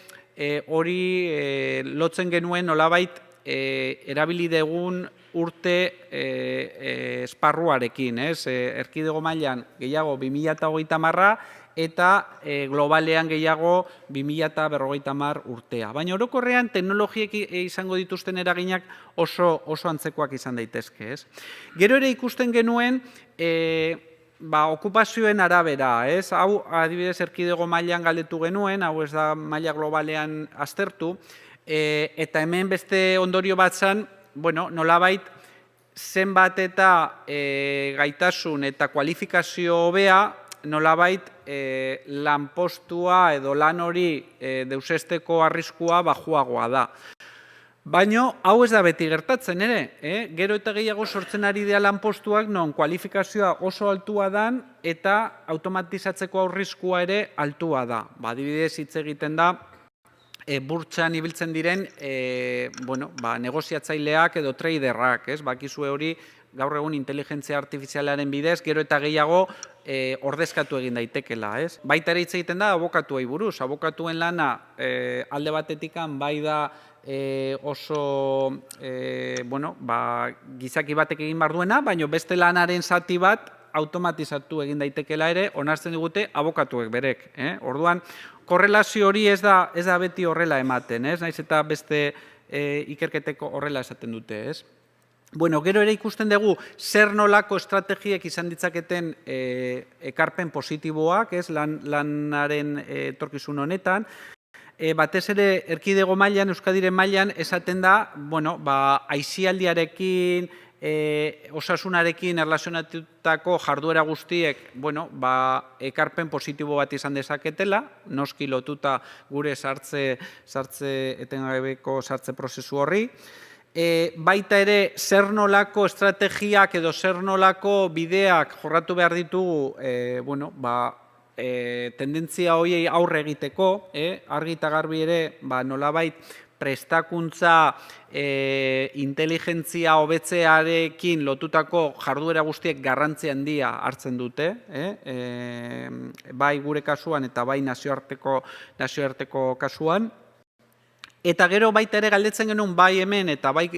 Speaker 20: hori lotzen genuen nolabait erabili dugun urte esparruarekin. Erkidego mailan gehiago 2030 eta globalean gehiago 2050 urtea. Baina orokorrean teknologiek izango dituzten eraginak oso antzekoak izan daitezke. Gero ere ikusten genuen okupazioen arabera, hau adibidez erkidego mailan galdetu genuen, hau ez da maila globalean aztertu, eta hemen beste ondorio bat zen, nolabait zenbat eta gaitasun eta kualifikazio hobea, nolabait lanpostua edo lan hori deusesteko arriskua bajuagoa da. Baina, hau ez da beti gertatzen ere, gero eta gehiago sortzen ari dira lanpostuak non kualifikazioa oso altua dan eta automatizatzeko arriskua ere altua da. Adibidez hitz egiten da, burtsan ibiltzen diren negoziatzaileak edo traderrak, bakizue hori gaur egun inteligentzia artifizialaren bidez, gero eta gehiago ordezkatu egin daitekela. Baita ere hitz egiten da abokatuei buruz, abokatuen lana alde batetikan bai da oso gizaki batek egin behar duena, baina beste lanaren zati bat automatizatu egin daitekela ere, onartzen digute abokatuek berek. Orduan, korrelazio hori ez da beti horrela ematen, naiz eta beste ikerketeko horrela esaten dute, ez? Bueno, gero ere ikusten dugu zer nolako estrategiek izan ditzaketen ekarpen positiboak, lanaren etorkizun honetan. Batez ere erkidego mailan, Euskadiren mailan, esaten da, aisialdiarekin, osasunarekin erlazionatutako jarduera guztiek, ekarpen positibo bat izan dezaketela, noski lotuta gure etengabeko sartze prozesu horri. Baita ere, zer nolako estrategiak edo zer nolako bideak jorratu behar ditugu, tendentzia horiei aurre egiteko, argi eta garbi ere, nolabait prestakuntza, inteligentzia hobetzearekin lotutako jarduera guztiek garrantzi handia hartzen dute, bai gure kasuan eta bai nazioarteko kasuan. Eta gero baita ere galdetzen genuen bai hemen eta bai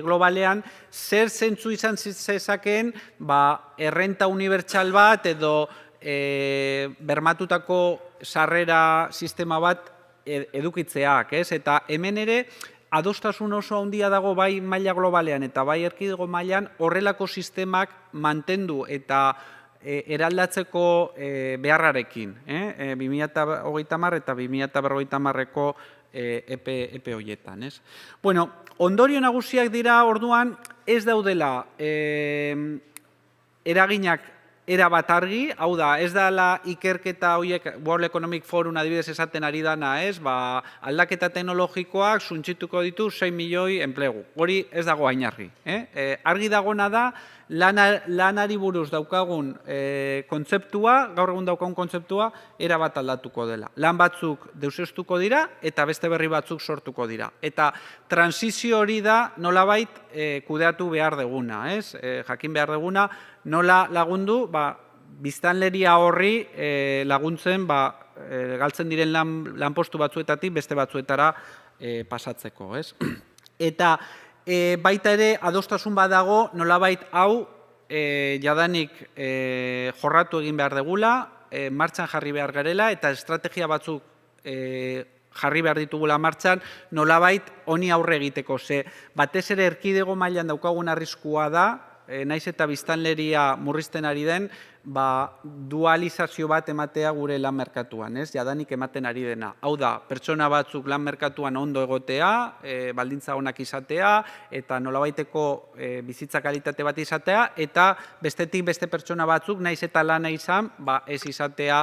Speaker 20: globalean, zer zentzu izan zezakeen errenta unibertsal bat edo bermatutako sarrera sistema bat edukitzeak, eta hemen ere adostasun oso handia dago bai maila globalean eta bai erkidego mailan horrelako sistemak mantendu eta eraldatzeko beharrarekin, 2030 eta 2050eko epe horietan. Ondorio nagusiak dira orduan ez daudela eraginak erabat argi, hau da, ez dela ikerketa horiek World Economic Forum adibidez esaten ari dana, aldaketa teknologikoak suntsituko ditu 6 milioi enplegu. Hori ez dago hain argi. Argi dagona da, lanari buruz daukagun kontzeptua, gaur egun daukagun kontzeptua, erabat aldatuko dela. Lan batzuk deuseztuko dira eta beste berri batzuk sortuko dira. Eta transizio hori da nolabait kudeatu behar deguna, jakin behar deguna, nola lagundu, biztanleria horri laguntzen galtzen diren lanpostu batzuetatik beste batzuetara pasatzeko. Eta baita ere adostasun badago nolabait hau jadanik jorratu egin behar degula, martxan jarri behar garela eta estrategia batzuk jarri behar ditugula martxan nolabait honi aurre egiteko. Batez ere erkidego mailan daukagun arriskua da, naiz eta biztanleria murrizten ari den, dualizazio bat ematea gure lan merkatuan, jadanik ematen ari dena. Hau da, pertsona batzuk lan merkatuan ondo egotea, baldintza onak izatea, eta nolabaiteko bizitza kalitate bat izatea, eta bestetik beste pertsona batzuk, naiz eta lana izan, ez izatea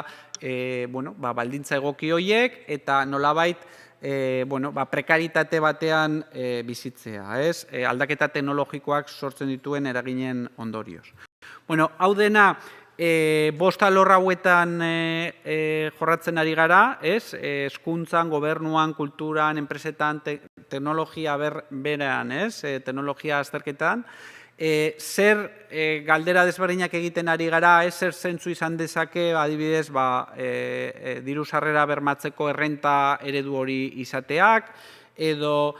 Speaker 20: baldintza egoki horiek, eta nolabait prekaritate batean bizitzea, aldaketa teknologikoak sortzen dituen eraginen ondorioz. Hau dena, 5 alor hauetan jorratzen ari gara, hezkuntzan, gobernuan, kulturan, enpresetan, teknologia berean, teknologia azterketan, zer galdera desberdinak egiten ari gara, zer zentzu izan dezake, adibidez, diru sarrera bermatzeko errenta eredu hori izateak, edo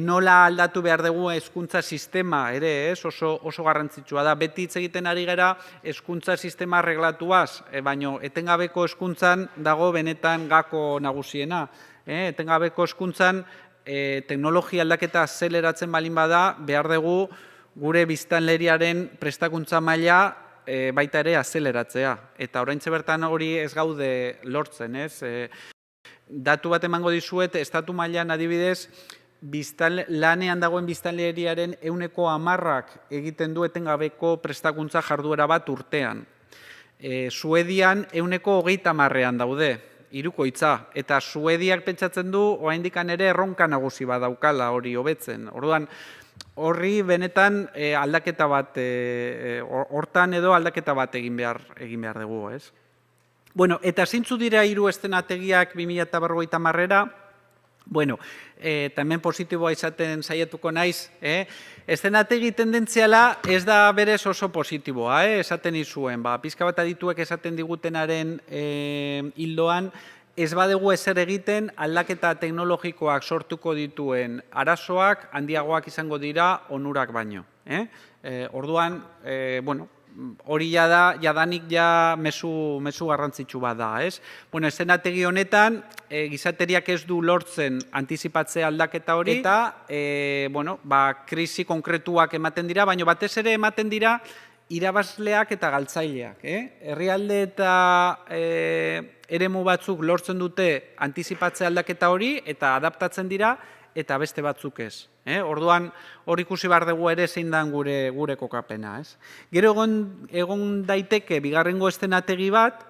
Speaker 20: nola aldatu behar dugu hezkuntza sistema ere, oso garrantzitsua da. Beti hitz egiten ari gara hezkuntza sistema arreglatuaz, baina etengabeko hezkuntzan dago benetan gako nagusiena. Etengabeko hezkuntzan teknologia aldaketa azeleratzen balin bada, behar dugu gure biztanleriaren prestakuntza maila baita ere azeleratzea. Eta oraintxe bertan hori ez gaude lortzen, Datu bat emango dizuet, estatu mailan adibidez, lanean dagoen biztanleriaren 10% egiten du etengabeko prestakuntza jarduera bat urtean. Suedian 30%an daude, hirukoitza, eta Suediak pentsatzen du oraindik ere erronka nagusi bat daukala hori hobetzen. Orduan, horri benetan aldaketa bat, hortan edo aldaketa bat egin behar dugu, Eta zintzu dira 3 eszenategiak 2050-era, eta hemen positiboa izaten saiatuko naiz, eszenategi tendentziala ez da berez oso positiboa, esaten izuen, pizka bat adituek esaten digutenaren hildoan, ez badugu ezer egiten aldaketa teknologikoak sortuko dituen arazoak handiagoak izango dira onurak baino. Orduan, hori jadanik mezu garrantzitsu bat da, ez? Eszenategi honetan, gizateriak ez du lortzen antizipatzea aldaketa hori, eta krisi konkretuak ematen dira, baina batez ere ematen dira irabazleak eta galtzaileak. Herrialde eta eremu batzuk lortzen dute antizipatzea aldaketa hori, eta adaptatzen dira, eta beste batzuk ez. Orduan, hor ikusi behar dugu ere zein dan gure kokapena. Gero egon daiteke bigarrengo eszenategi bat,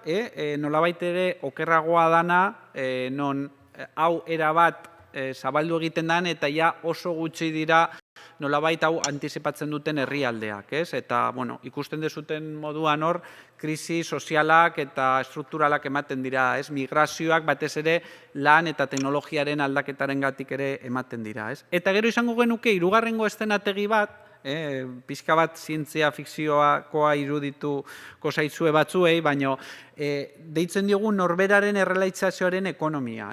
Speaker 20: nolabait ere okerragoa dana, non hau erabat zabaldu egiten den, eta ja oso gutxi dira nolabait hau antizipatzen duten herrialdeak. Eta ikusten dezuten moduan hor, krisi sozialak eta strukturalak ematen dira. Migrazioak batez ere lan eta teknologiaren aldaketaren gatik ere ematen dira. Eta gero izango genuke hirugarrengo eszenategi bat, pixka bat zientzia fikzioakoa irudituko zaizue batzuei, baina deitzen diogu norberaren errealizazioaren ekonomia.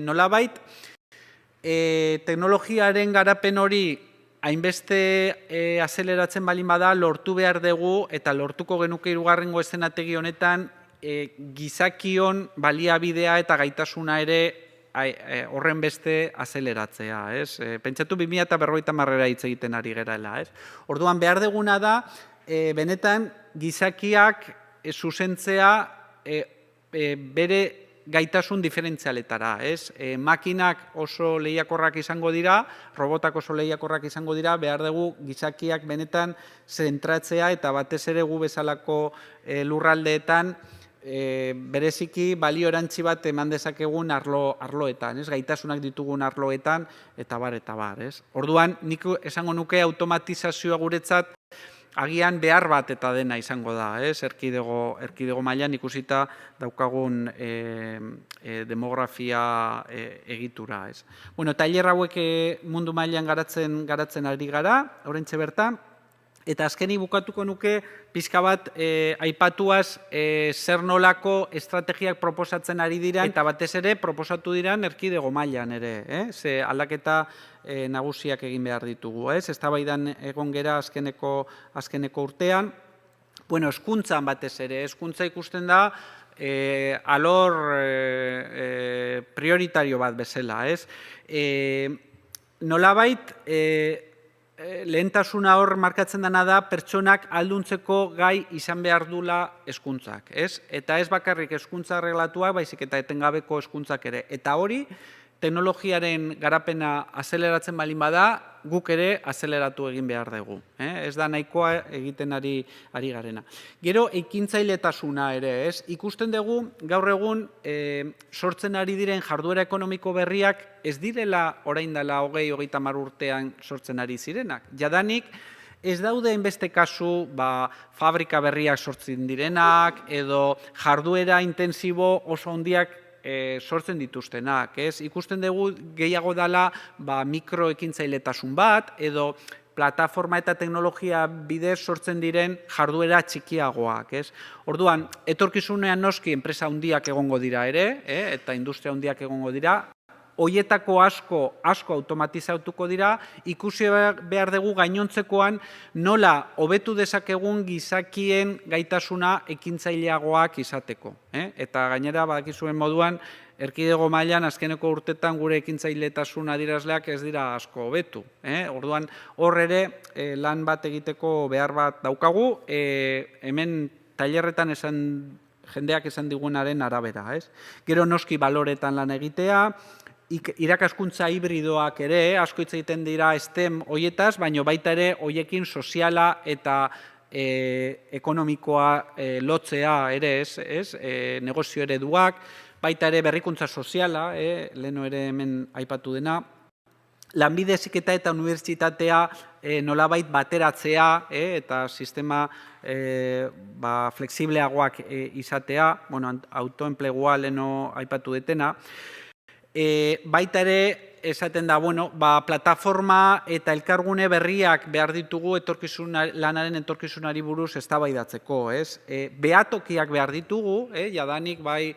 Speaker 20: Nolabait, teknologiaren garapen hori hainbeste azeleratzen balin bada lortu behar dugu eta lortuko genuke hirugarrengo eszenategi honetan gizakion baliabidea eta gaitasuna ere horren beste azeleratzea. Pentsatu 2050 hitz egiten ari gerala. Orduan behar duguna da benetan gizakiak zuzentzea bere gaitasun diferentzialetara. Makinak oso lehiakorrak izango dira, robotak oso lehiakorrak izango dira, behar dugu gizakiak benetan zentratzea eta batez ere gu bezalako lurraldeetan bereziki balio erantzi bat eman dezakegun arloetan, gaitasunak ditugun arloetan, eta bar. Orduan, nik esango nuke automatizazioa guretzat agian behar bat eta dena izango da, erkidego mailan ikusita daukagun demografia egitura. Tailer hauek mundu mailan garatzen ari gara, oraintxe bertan, eta azkeni bukatuko nuke pixka bat aipatuaz zer nolako estrategiak proposatzen ari dira, eta batez ere proposatu diran erkidego mailan ere, ze aldaketa nagusiak egin behar ditugu. Eztabaidan egon gera azkeneko urtean. Hezkuntzan batez ere, hezkuntza ikusten da alor prioritario bat bezala. Nolabait, lehentasuna hor markatzen dena da pertsonak alduntzeko gai izan behar dula hezkuntzak. Eta ez bakarrik hezkuntza arreglatuak, baizik eta etengabeko hezkuntzak ere. Eta hori, teknologiaren garapena azeleratzen balin bada, guk ere azeleratu egin behar dugu. Ez da nahikoa egiten ari garena. Gero, ekintzailetasuna ere, ikusten dugu gaur egun sortzen ari diren jarduera ekonomiko berriak ez direla orain dela 20-30 urtean sortzen ari zirenak. Jadanik, ez daude hainbeste kasu fabrika berriak sortzen direnak, edo jarduera intensibo oso handiak sortzen dituztenak. Ikusten dugu gehiago dela mikroekintzailetasun bat, edo plataforma eta teknologia bidez sortzen diren jarduera txikiagoak. Orduan, etorkizunean noski enpresa handiak egongo dira ere, eta industria handiak egongo dira, hoietako asko automatizatuko dira, ikusi behar dugu gainontzekoan nola hobetu dezakegun gizakien gaitasuna ekintzaileagoak izateko. Eta gainera, badakizuen moduan, erkidego mailan azkeneko urtetan gure ekintzailetasun adierazleak ez dira asko hobetu. Orduan, hor ere lan bat egiteko behar bat daukagu, hemen tailerretan jendeak esan digunaren arabera. Gero noski baloretan lan egitea, irakaskuntza hibridoak ere, asko hitz egiten dira STEM hoietaz, baina baita ere hoiekin soziala eta ekonomikoa lotzea ere, negozio ereduak, baita ere berrikuntza soziala, leheno ere hemen aipatu dena, lanbide heziketa eta unibertsitatea nolabait bateratzea eta sistema flexibleagoak izatea, autoenplegua leheno aipatu detena, baita ere, esaten da, plataforma eta elkargune berriak behar ditugu lanaren etorkizunari buruz eztabaidatzeko. Behatokiak behar ditugu, jadanik bai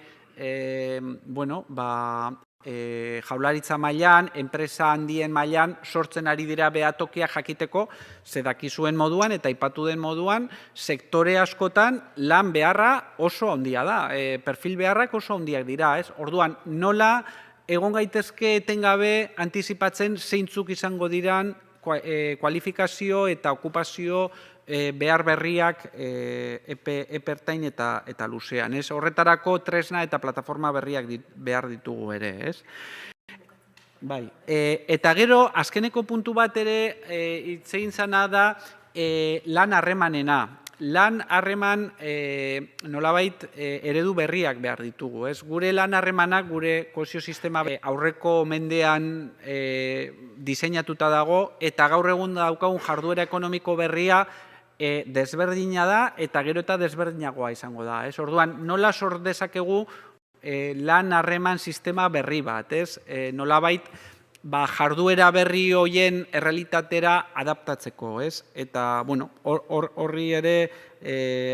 Speaker 20: jaularitza mailan, enpresa handien mailan sortzen ari dira behatokiak jakiteko, zedakizuen moduan eta aipatu den moduan, sektore askotan lan beharra oso handia da, perfil beharrak oso handiak dira, ez? Orduan, nola egon gaitezke etengabe antizipatzen zeintzuk izango diran kualifikazio eta okupazio behar berriak epertain eta luzean. Horretarako tresna eta plataforma berriak behar ditugu ere. Eta gero, azkeneko puntu bat ere hitz egin zana da lan harremanena. Lan harreman nolabait eredu berriak behar ditugu. Gure lan harremanak, gure kohesio sistema aurreko mendean diseinatuta dago eta gaur egun daukagun jarduera ekonomiko berria desberdina da eta gero eta desberdinagoa izango da. Orduan, nola sor dezakegu lan harreman sistema berri bat, nolabait jarduera berri hoien errealitatera adaptatzeko, eta horri ere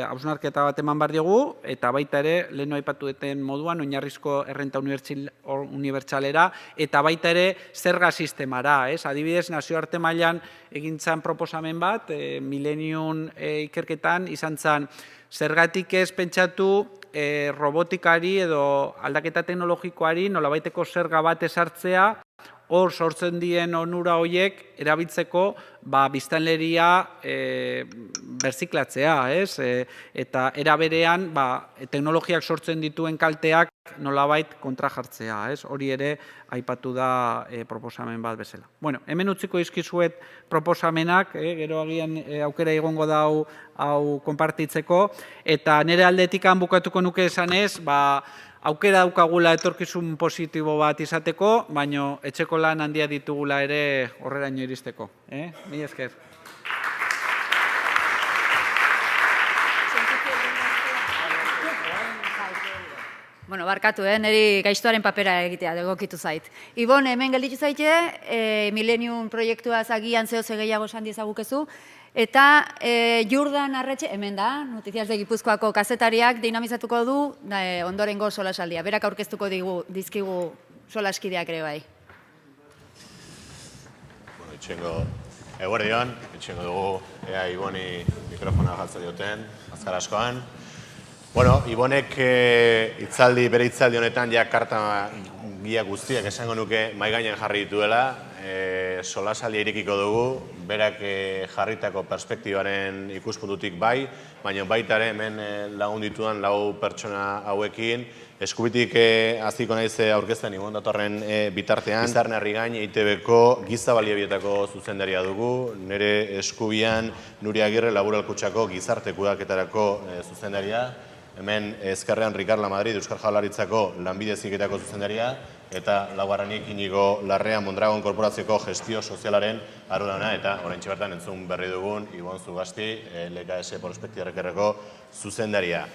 Speaker 20: hausnarketa bat eman behar diogu, eta baita ere, lehen aipatu duten moduan, oinarrizko errenta unibertsalera, eta baita ere, zerga sistemara, adibidez, nazioarte mailan egintzan proposamen bat, Millennium ikerketan izan zen, zergatik ez pentsatu robotikari edo aldaketa teknologikoari nolabaiteko zerga bat ezartzea, hor sortzen dien onura horiek erabiltzeko biztanleria berziklatzea, eta era berean teknologiak sortzen dituen kalteak nolabait kontra jartzea, hori ere aipatu da proposamen bat bezala. Hemen utziko dizkizuet proposamenak, gero agian aukera egongo da hau konpartitzeko, eta nire aldetikan bukatuko nuke esanez, aukera daukagula etorkizun positibo bat izateko, baina etxeko lan handia ditugula ere horreraino iristeko. Mila esker.
Speaker 12: Barkatu, niri gaiztuaren papera egitea, egokitu zait. Ibon, hemen gelditu zaite, Millennium proiektuaz agian zehose gehiago esan diezagukezu, eta Jordan Arretxe, hemen da, Noticias de Gipuzkoako kazetariak dinamizatuko du ondorengo solasaldia. Berak aurkeztuko dizkigu solaskideak ere bai.
Speaker 21: Itxengo eguerdion, itxengo dugu ea Iboni mikrofona jartzen dioten, azkar askoan. Ibonek bere hitzaldi honetan ja karta gila guztiak esango nuke mahai gainean jarri dituela, solasaldia irekiko dugu, berak jarritako perspektibaren ikuspuntutik bai, baina baita ere hemen lagun ditudan 4 pertsona hauekin, eskubitik hasiko naiz aurkezten Ibon datorren bitartean. Izarne Arrigain, EITB-ko giza baliabietako zuzendaria dugu, nire eskubian Nuria Agirre Laboral Kutxako gizarte kudeaketarako zuzendaria, hemen ezkerrean Ricard Lamadrid Euskal Jaurlaritzako lanbide heziketako zuzendaria, eta laugarrenik Inigo Larrea Mondragon Korporazioko gestio sozialaren arduraduna, eta oraintxe bertan entzun berri dugun Ibon Zugasti, LKS Prospektiarrekerreko zuzendaria.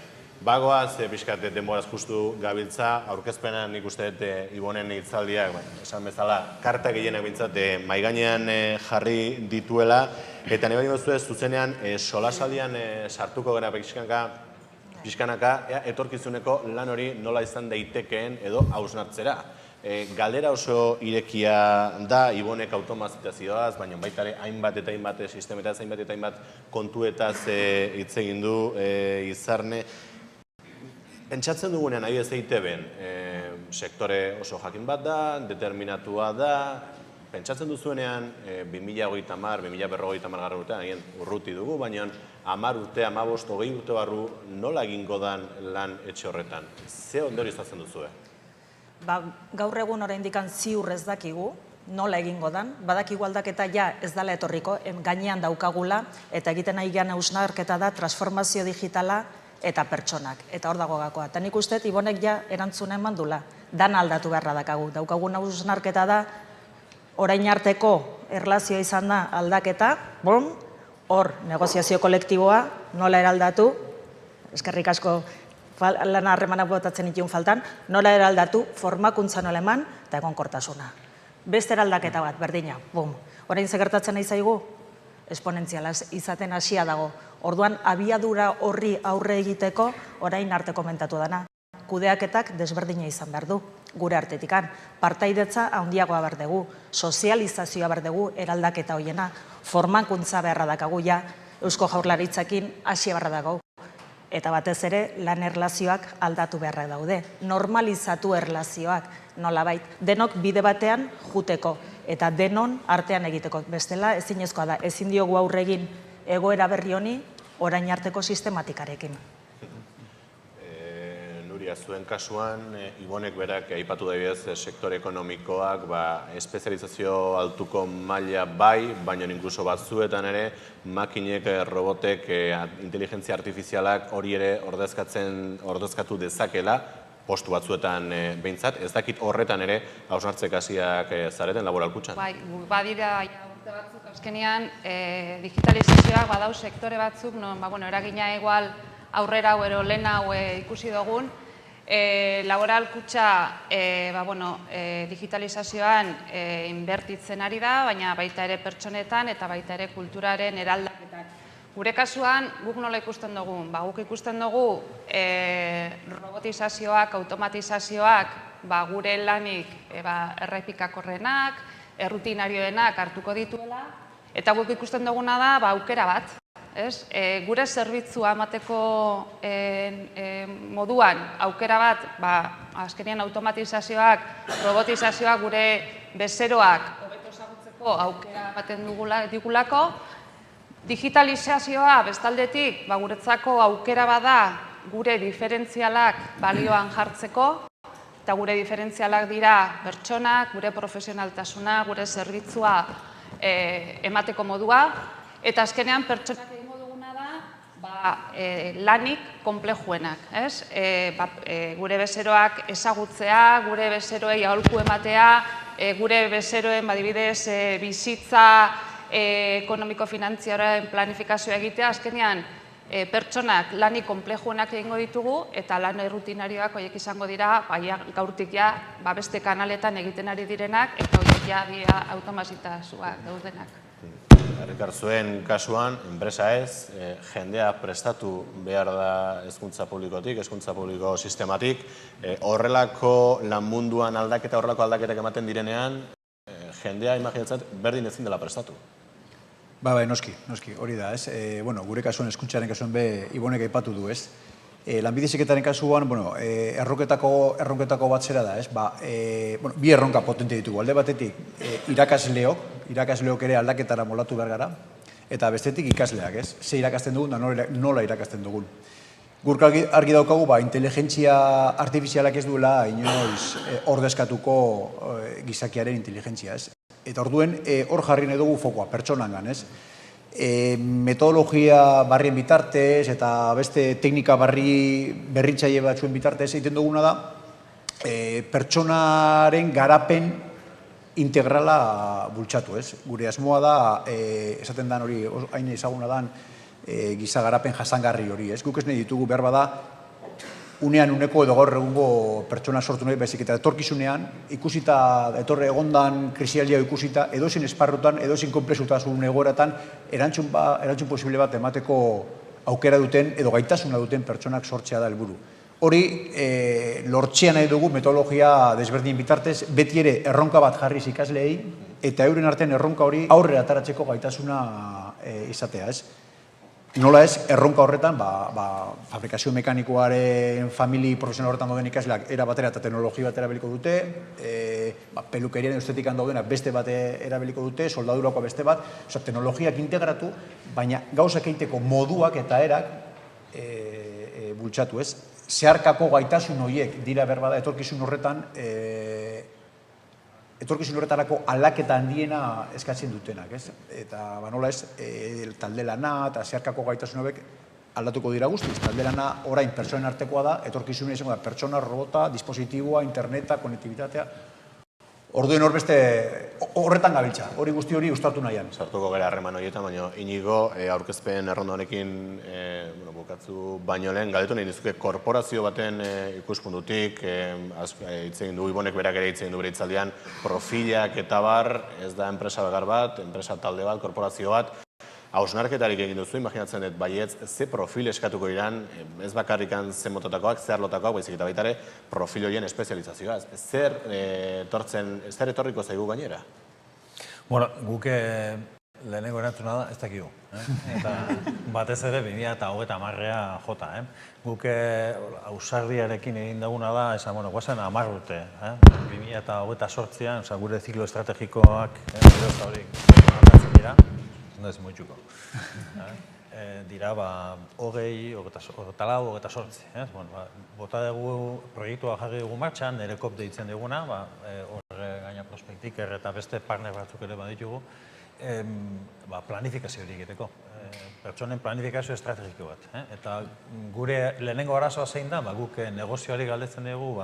Speaker 21: Bagoaz, pixkat denboraz justu gabiltza, aurkezpenan nik uste Ibonen hitzaldiak, esan bezala, karta gehienak bintzat mahai gainean jarri dituela, eta nahi baino zuen zuzenean solasaldian sartuko gara pixkanaka, etorkizuneko lan hori nola izan daitekeen edo hausnartzera. Galdera oso irekia da, Ibonek automazitazioaz, baina baita ere hainbat eta hainbat sistemetaz, hainbat eta hainbat kontuetaz hitz egin du Izarne. Pentsatzen dugunean, nahi ez EITB-en, sektore oso jakin bat da, determinatua da, pentsatzen duzuenean 2030-2050 garra urtean, urruti dugu, baina 10 urte, 15, 20 urte barru nola egingo dan lan etxe horretan? Ze ondorio izatzen duzue?
Speaker 22: Gaur egun oraindik ziur ez dakigu, nola egingo dan, badakigu aldaketa ja ez dela etorriko, gainean daukagula, eta egiten nahi gehan hausnarketa da transformazio digitala eta pertsonak, eta hor dago gakoa. Eta nik uste, Ibonek ja erantzuna eman dula, dana aldatu beharra dakagu. Daukagun hausnarketa da, orain arteko erlazioa izan da aldaketa, hor negoziazio kolektiboa nola eraldatu, eskerrik asko lan harremanak botatzen itun faltan, nola eraldatu, formakuntza nola eman, eta egonkortasuna. Beste eraldaketa bat, berdina, orain zegertatzen nahi zaigu, esponentziala izaten hasia dago. Orduan, abiadura horri aurre egiteko, orain arte komentatu dana. kudeaketak desberdina izan behar du, gure artetikan. Partaidetza handiagoa behar dugu, sozializazioa behar dugu eraldaketa hoiena, formakuntza beharra dakagu ja, Eusko Jaurlaritzakin hasi beharra dago. Eta batez ere, lan erlazioak aldatu beharra daude. Normalizatu erlazioak, nolabait. Denok bide batean juteko, eta denon artean egiteko. Bestela, ezinezkoa da, ezin diogu aurregin egoera berri honi orain arteko sistematikarekin.
Speaker 21: Nuria, zuen kasuan, Ibonek berak aipatu daibidez sektore ekonomikoak espezializazio altuko maila bai, baina inkluso batzuetan ere makinek, robotek, inteligentzia artifizialak hori ere ordezkatu dezakela, postu batzuetan behintzat, ez dakit horretan ere hausnartzek hasiak zareten laboralkutxan?
Speaker 5: Bai, badira urte batzuk azkenean digitalizazioak badau sektore batzuk, eragina egual aurrera hau ero lehen hau ikusi dugun, laboralkutxa digitalizazioan inbertitzen ari da, baina baita ere pertsonetan eta baita ere kulturaren eraldaketan. Gure kasuan, guk nola ikusten dugu? Guk ikusten dugu robotizazioak, automatizazioak gure lanik errepikakorrenak, errutinarioenak hartuko dituela, eta guk ikusten duguna da aukera bat. Gure zerbitzua emateko moduan aukera bat, azkenean automatizazioak, robotizazioak gure bezeroak hobeto ezagutzeko aukera ematen digulako. Digitalizazioa bestaldetik guretzako aukera bada gure diferentzialak balioan jartzeko, eta gure diferentzialak dira pertsonak, gure profesionaltasuna, gure zerbitzua emateko modua, eta azkenean pertsonak egingo duguna da lanik konplejuenak. Gure bezeroak ezagutzea, gure bezeroei aholku ematea, gure bezeroen adibidez bizitza ekonomiko-finantziaren planifikazioa egitea, azkenean pertsonak lanik konplejuenak egingo ditugu, eta lan errutinarioak horiek izango dira, gaurtik ja beste kanaletan egiten ari direnak, eta horiek ja dira automatizazioak daudenak.
Speaker 21: Herrikar, zuen kasuan, enpresa ez, jendea prestatu behar da hezkuntza publikotik, hezkuntza publiko sistematik, horrelako lan munduan aldaketa, horrelako aldaketak ematen direnean, jendea imaginatzat berdin ezin dela prestatu.
Speaker 2: Bai, noski, hori da, ez? Gure kasuan, hezkuntzaren kasuan Ibonek aipatu du, ez? Lanbide Heziketaren kasuan, erronketako bat zera da, ez? Bi erronka potente ditugu, alde batetik irakasleok ere aldaketara molatu behar gara, eta bestetik ikasleak, ez? Ze irakasten dugun da nola irakasten dugun. Gurk argi daukagu, inteligentzia artifizialak ez duela inoiz ordezkatuko gizakiaren inteligentzia, ez? Eta orduen, hor jarri nahi dugu fokoa, pertsonangan, ez? Metodologia barrien bitartez eta beste teknika berritzaile batzuen bitartez egiten duguna da, pertsonaren garapen integrala bultzatu, ez? Gure asmoa da, esaten den hori, hain ezaguna den, giza garapen jasangarri hori, ez? Guk ez nahi ditugu behar bada, unean uneko edo gaur egungo pertsona sortu nahi, baizik eta etorkizunean, ikusita, etorre egondan krisialdia ikusita, edozein esparrutan, edozein konplexutasun egoeratan, erantzun posible bat emateko aukera duten, edo gaitasuna duten pertsonak sortzea da helburu. Hori, lortzea nahi dugu metodologia desberdin bitartez, beti ere erronka bat jarriz ikasleei, eta euren artean erronka hori aurre ataratzeko gaitasuna izatea, ez? Nola ez, erronka horretan, fabrikazio mekanikoaren famili profesional horretan dauden ikasleak era batera eta teknologia bat erabiliko dute, pelukeriaren estetikan daudenak beste bat erabiliko dute, soldadurako beste bat, teknologiak integratu, baina gauzak egiteko moduak eta erak bultzatu, ez? Zeharkako gaitasun horiek dira berbada etorkizun horretan, etorkizun horretarako aldaketa handiena eskatzen dutenak, ez? Eta, nola ez, talde lana eta zeharkako gaitasun horiek aldatuko dira guztiz. Talde lana orain pertsonen artekoa da, etorkizuna izango da pertsona, robota, dispositiboa, interneta, konektibitatea. Orduen hor beste horretan gabiltza, hori guzti hori ustatu nahian.
Speaker 21: Sartuko gara harreman horietan, baina Inigo, aurkezpen erronda honekin bukatzu baino lehen, galdetu nahi dizuke korporazio baten ikuspuntutik, hitz egin du, Ibonek berak ere hitz egin du bere hitzaldian, profilak eta bar, ez da enpresa bakar bat, enpresa talde bat, korporazio bat, hausnarketarik egin duzu, imaginatzen dut, baietz, ze profil eskatuko iran, ez bakarrikan ze mototakoak, zer lotakoak, baizik eta baitare profil horien espezializazioa. Zer etorriko zaigu gainera?
Speaker 4: Bueno, guk lehenengo erantzuna da, ez dakigu. Eta batez ere 2030 jota. Guk ausardiarekin egin duguna da, esan, bueno, guazen 10 urte. 2028an, gure ziklo estrategikoak, gerozta hori aldatzen dira, no ez moitxuko. Dira, 20, 24, 28. Bota dugu, proiektua jarri dugu martxan, Nerekop deitzen duguna, horre gaina Prospektiker eta beste partner batzuk ere baditugu, planifikazio hori egiteko. Pertsonen planifikazio estrategiko bat. Eta gure lehenengo arazoa zein da, guk negozioari galdetzen dugu,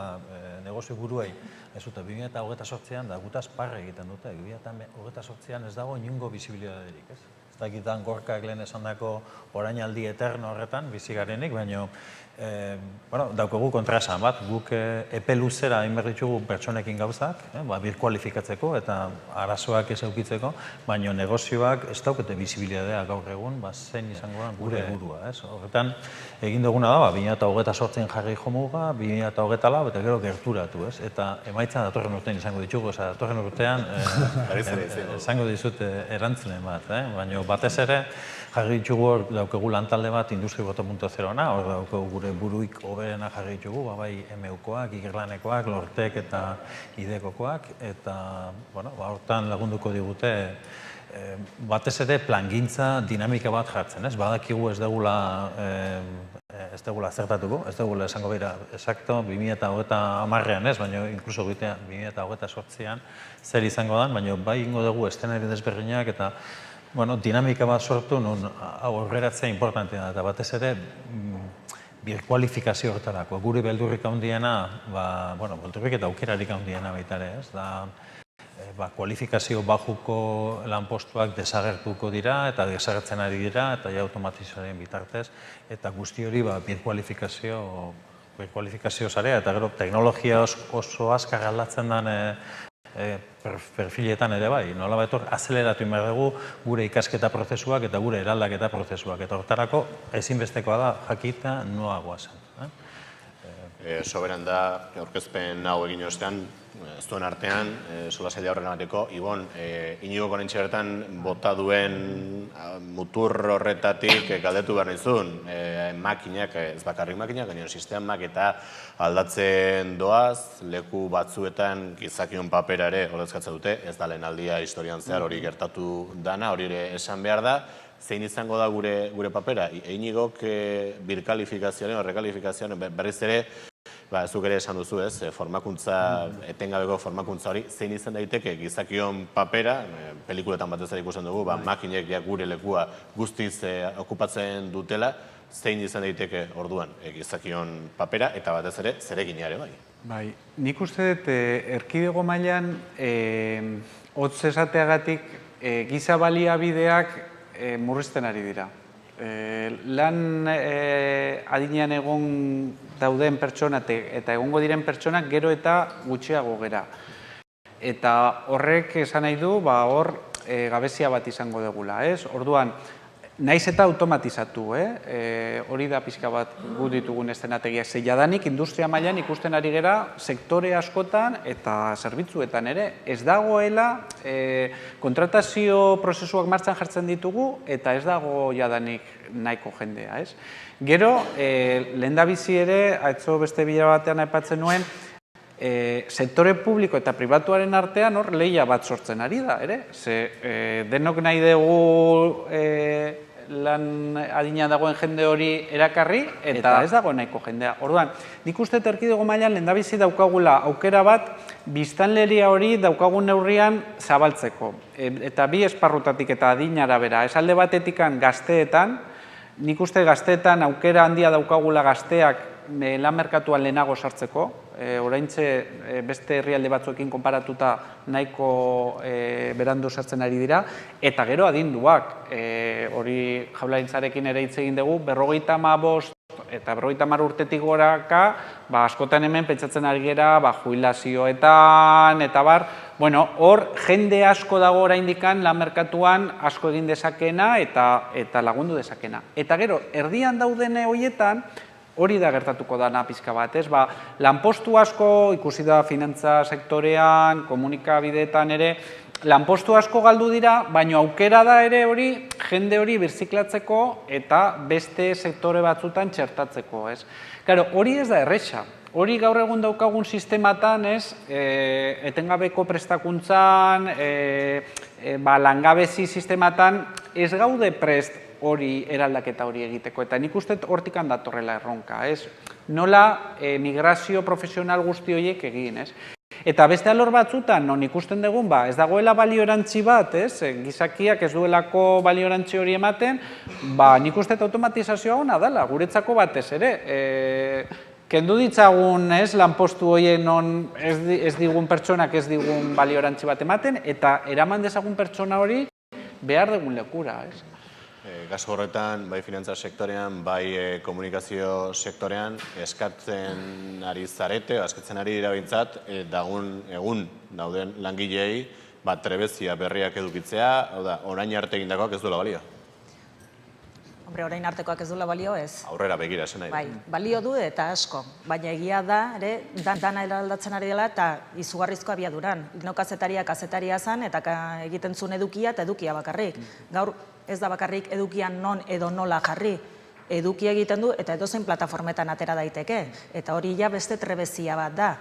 Speaker 4: negozio buruei, ez dute 2028an da gutaz parre egiten dute, 2028an ez dago inungo bizibilidaderik, ez? Ez dakitan Gorkak lehen esan dako orainaldi eterno horretan, bizi garenik, baina daukagu kontraesan bat, guk epe luzera inberditugu pertsonekin gauzak, birkualifikatzeko eta arazoak ez eukitzeko, baina negozioak ez daukete bizibilidadea gaur egun, zein izango da gure burua. Horretan, egin duguna da, 2028 jarri jomuga, 2024 eta gero gerturatu, eta emaitza datorren urtean izango ditugu, datorren urtean izango dizut erantzunen bat, baina batez ere, jarri ditugu hor daukagu lantalde bat Industri 4.0na, hor daukagu gure buruik hoberena jarri ditugu, bai MUkoak, Ikerlanekoak, Lortek eta Idekokoak, eta hortan lagunduko digute batez ere plangintza dinamika bat jartzen, ez? Badakigu ez dugula zertatuko, ez dugula esango behira, exacto, 2030an ez, baina inkluso 2028an zer izango dan, baina bai ingo dugu eszenari desberdinak eta dinamika bat sortu, aurreratzea importantea da, eta batez ere birkualifikazio horretarako. Guri beldurrik handiena, beldurrik eta aukerarik handiena baita ere, ez? Kualifikazio bajuko lanpostuak desagertuko dira, eta desagertzen ari dira, eta automatizaren bitartez, eta guzti hori birkualifikazio zarea, eta gero teknologia oso azkar aldatzen den perfiletan ere bai, nola betor, azeleratu behar dugu gure ikasketa prozesuak eta gure eraldaketa prozesuak, eta hortarako ezinbestekoa da jakita noa guazen.
Speaker 21: Soberan da, aurkezpen hau egin ostean, zuen artean, solasaila horren amateko, Ibon, Inigo Konentxe bertan bota duen mutur horretatik galdetu behar nizun, makinak, ez bakarrik makinak, gainen sistemak eta aldatzen doaz, leku batzuetan gizakion papera ere ordezkatzen dute, ez da lehen aldia historian zehar hori gertatu dana, hori ere esan behar da, zein izango da gure papera? Inigok birkalifikazioaren, horrekalifikazioaren berriz ere, zuk ere esan duzu ez, etengabeko formakuntza hori, zein izan daiteke gizakion papera, pelikuletan batez ere ikusten dugu, makinek gure lekua guztiz okupatzen dutela, zein izan daiteke orduan gizakion papera, eta batez ere zeregineare bai.
Speaker 20: Bai, nik uste dut erkidego mailan hotz esateagatik giza baliabideak murrizten ari dira. Lan adinean egon dauden pertsona eta egongo diren pertsonak gero eta gutxiago gera. Eta horrek esan nahi du, hor gabezia bat izango degula, ez? Orduan, naiz eta automatizatu, hori da pixka bat gu ditugun eszenategiak. Jadanik industria mailan ikusten ari gera sektore askotan eta zerbitzuetan ere. Ez dagoela kontratazio prozesuak martxan jartzen ditugu eta ez dago jadanik nahiko jendea, ez? Gero, lehendabizi ere, atzo beste bila batean aipatzen nuen, sektore publiko eta pribatuaren artean hor lehia bat sortzen ari da, ere? Denok nahi dugu lan adina dagoen jende hori erakarri, eta ez dago nahiko jendea. Orduan, nik uste erkidego mailan lehendabizi daukagula aukera bat, biztanleria hori daukagun neurrian zabaltzeko. Eta bi esparrutatik eta adinara bera. Ez alde batetikan gazteetan, nik uste gazteetan aukera handia daukagula gazteak lan merkatuan lehenago sartzeko, oraintxe beste herrialde batzuekin konparatuta nahiko berandu sartzen ari dira, eta gero adinduak, hori Jaurlaritzarekin ere hitz egin dugu, 55 eta 50 urtetik goraka, askotan hemen pentsatzen ari gera, jubilazioetan, eta
Speaker 6: hor jende asko dago oraindikan lan merkatuan asko egin dezakena eta lagundu dezakena. Eta gero, erdian dauden horietan, hori da gertatuko dana pizka bat, ez? Lanpostu asko, ikusi da finantza sektorean, komunikabideetan ere, lanpostu asko galdu dira, baina aukera da ere hori, jende hori birziklatzeko eta beste sektore batzutan txertatzeko, ez? Claro, hori ez da erresa. Hori gaur egun daukagun sistematan, ez, etengabeko prestakuntzan, langabezi sistematan, ez gaude prest hori eraldaketa hori egiteko. Eta nik uste hortik handatorrela erronka, ez? Nola migrazio profesional guzti horiek egin, ez? Eta beste alor batzutan, non ikusten dugun, ez dagoela balio-erantzi bat, ez? Gizakiak ez duelako balio-erantzi hori ematen, nik uste automatizazioa hona dela, guretzako batez ere. Kendu ditzagun, ez, lanpostu horien non ez digun pertsonak ez digun balio-erantzi bat ematen, eta eraman dezagun pertsona hori behar dugun lekura, ez?
Speaker 21: Kasu horretan, bai finantza sektorean, bai komunikazio sektorean, eskatzen ari zarete, eskatzen ari dira egun dauden langilei, trebezia berriak edukitzea, hau da, orain arte egindakoak ez duela balio.
Speaker 22: Hombre, orain artekoak ez duela balio ez.
Speaker 21: Aurrera begira, esan nahi.
Speaker 22: Bai, balio du eta asko, baina egia da, ere, dana eraldatzen ari dela eta izugarrizko abiaduran. No kazetaria zan eta egiten zuen edukia eta edukia bakarrik. Gaur ez da bakarrik edukian non edo nola jarri. Edukia egiten du eta edozein plataformetan atera daiteke. Eta hori ja beste trebezia bat da.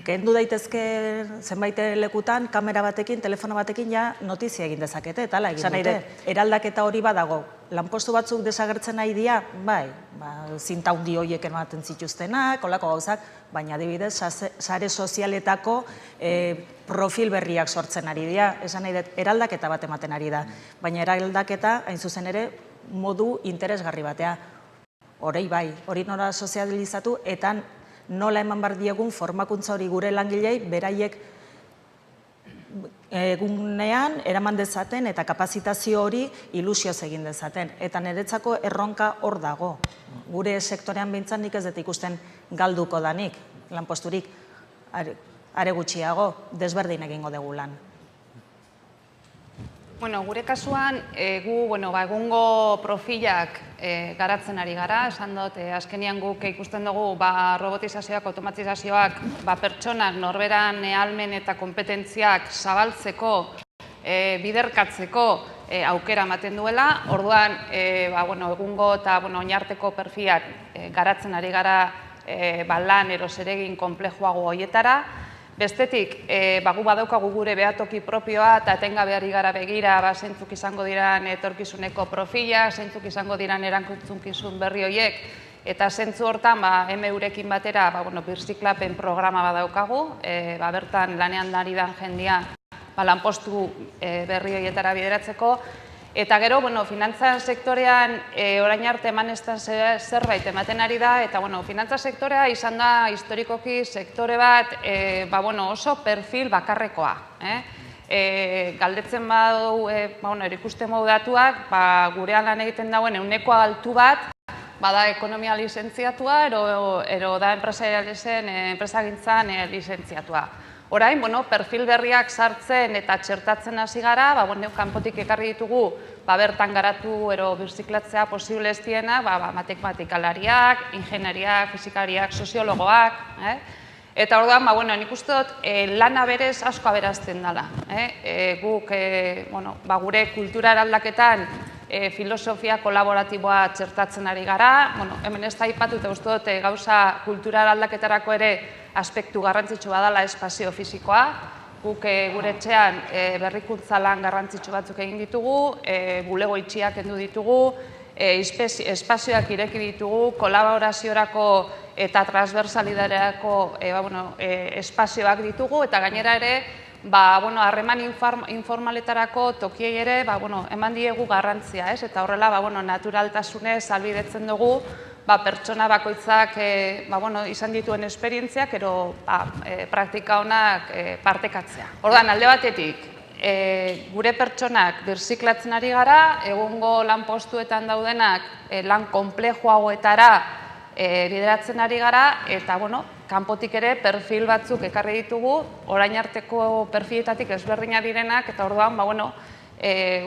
Speaker 22: Kendu daitezke zenbait lekutan, kamera batekin, telefono batekin ja notizia egin dezakete, eta ala egin dute. Eraldaketa hori badago. Lanpostu batzuk desagertzen nahi dira, bai, zinta handi horiek ematen zituztenak, olako gauzak, baina adibidez, sare sozialetako profil berriak sortzen ari dira. Esan nahi dut, eraldaketa bat ematen ari da. Baina eraldaketa, hain zuzen ere, modu interesgarri batea. Horei bai, hori nola sozializatu, eta nola eman behar diegun formakuntza hori gure langilei, beraiek egunean eraman dezaten eta kapazitazio hori ilusioz egin dezaten. Eta niretzako erronka hor dago. Gure sektorean behintzat nik ez dut ikusten galduko danik, lanposturik, are gutxiago, desberdin egingo dugu lan.
Speaker 5: Gure kasuan, egungo profilak garatzen ari gara, esan dut, azkenian guk ikusten dugu robotizazioak, automatizazioak, pertsonak norberan ahalmen eta kompetentziak zabaltzeko, biderkatzeko aukera ematen duela. Orduan, egungo eta oinarteko perfilak garatzen ari gara lan eroseregin konplejoago horietara. Bestetik, gu badaukagu gure behatoki propioa eta etengabe ari gara begira zeintzuk izango diran etorkizuneko profila, zeintzuk izango diran erantzukizun berri horiek, eta zeintzu hortan MUrekin batera birziklapen programa badaukagu, bertan lanean ari dan jendia lanpostu berri horietara bideratzeko. Eta gero, finantza sektorean orain arte emanestan zerbait ematen ari da, eta finantza sektorea izan da historikoki sektore bat oso perfil bakarrekoa. Galdetzen badu, erikusten modu datuak, gurean lan egiten dauen ehuneko altu bat, bada ekonomia lizentziatua, ero da enpresagintzan lizentziatua. Orain, perfil berriak sartzen eta txertatzen hasi gara, kanpotik ekarri ditugu, bertan garatu ero birziklatzea posible ez diena, matematikalariak, ingeniariak, fizikariak, soziologoak. Eta orduan, nik uste dut, lana berez asko aberazten dela. Guk, gure kultura eraldaketan, filosofia kolaboratiboa txertatzen ari gara. Hemen ez da aipatu eta uste dut gauza kultura eraldaketarako ere aspektu garrantzitsu badala espazio fisikoa. Guk gure etxean berrikuntza lan garrantzitsu batzuk egin ditugu, bulego itxiak kendu ditugu, espazioak ireki ditugu, kolaboraziorako eta transversalidaderako espazioak ditugu, eta gainera ere, harreman informaletarako tokiei ere eman diegu garrantzia, eta horrela naturaltasunez albidetzen dugu pertsona bakoitzak izan dituen esperientziak ero praktika honak partekatzea. Orduan, alde batetik, gure pertsonak birziklatzen ari gara, egungo lanpostuetan daudenak lan konplejoagoetara bideratzen ari gara, eta kanpotik ere perfil batzuk ekarri ditugu, orain arteko perfiletatik ezberdina direnak, eta orduan,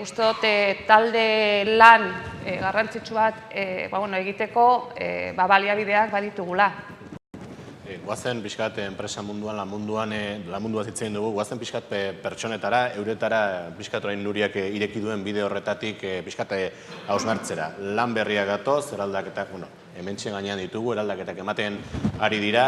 Speaker 5: uste dut talde lan garrantzitsu bat egiteko baliabideak baditugula.
Speaker 21: Guazen pixkat enpresa munduan, lan munduaz hitz egin dugu, guazen pixkat pertsonetara, euretara pixkat orain Nuriak ireki duen bide horretatik pixkat hausnartzera. Lan berriak gatoz, eraldaketak, hementxe gainean ditugu, eraldaketak ematen ari dira,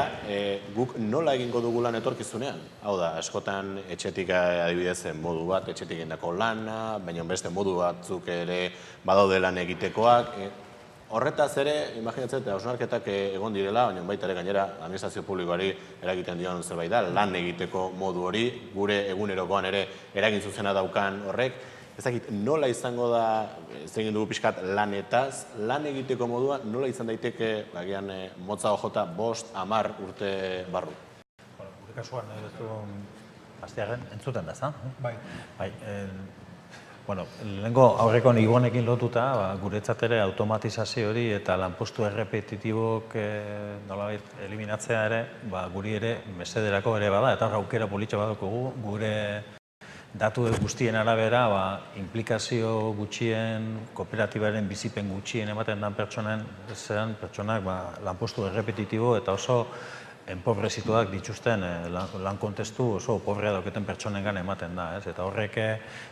Speaker 21: guk nola egingo dugu lan etorkizunean? Hau da, askotan etxetik adibidez modu bat, etxetik egindako lana, baina beste modu batzuk ere badaude lan egitekoak. Horretaz ere, imaginatzen eta hausnarketak egon direla, baina baita ere gainera administrazio publikoari eragiten dion zerbait da, lan egiteko modu hori, gure egunerokoan ere eragin zuzena daukan horrek. Ez dakit, nola izango da, ez egin dugu pixkat lanetaz, lan egiteko modua nola izan daiteke, agian motza ojota, 5, 10 urte barru?
Speaker 4: Gure kasuan, ez du hastearen entzuten da, za? Bai. Lehenko aurreko Ibonekin lotuta, guretzat ere automatizazio hori eta lanpostu errepetitibok nolabait eliminatzea ere, guri ere mesederako ere bada, eta aukera politxo badukogu, gure datu guztien arabera, implikazio gutxien, kooperatibaren bizipen gutxien ematen den pertsonak lanpostu errepetitibo eta oso enpobrezituak dituzten lan kontestu oso pobrea dauketen pertsonengan ematen da. Eta horrek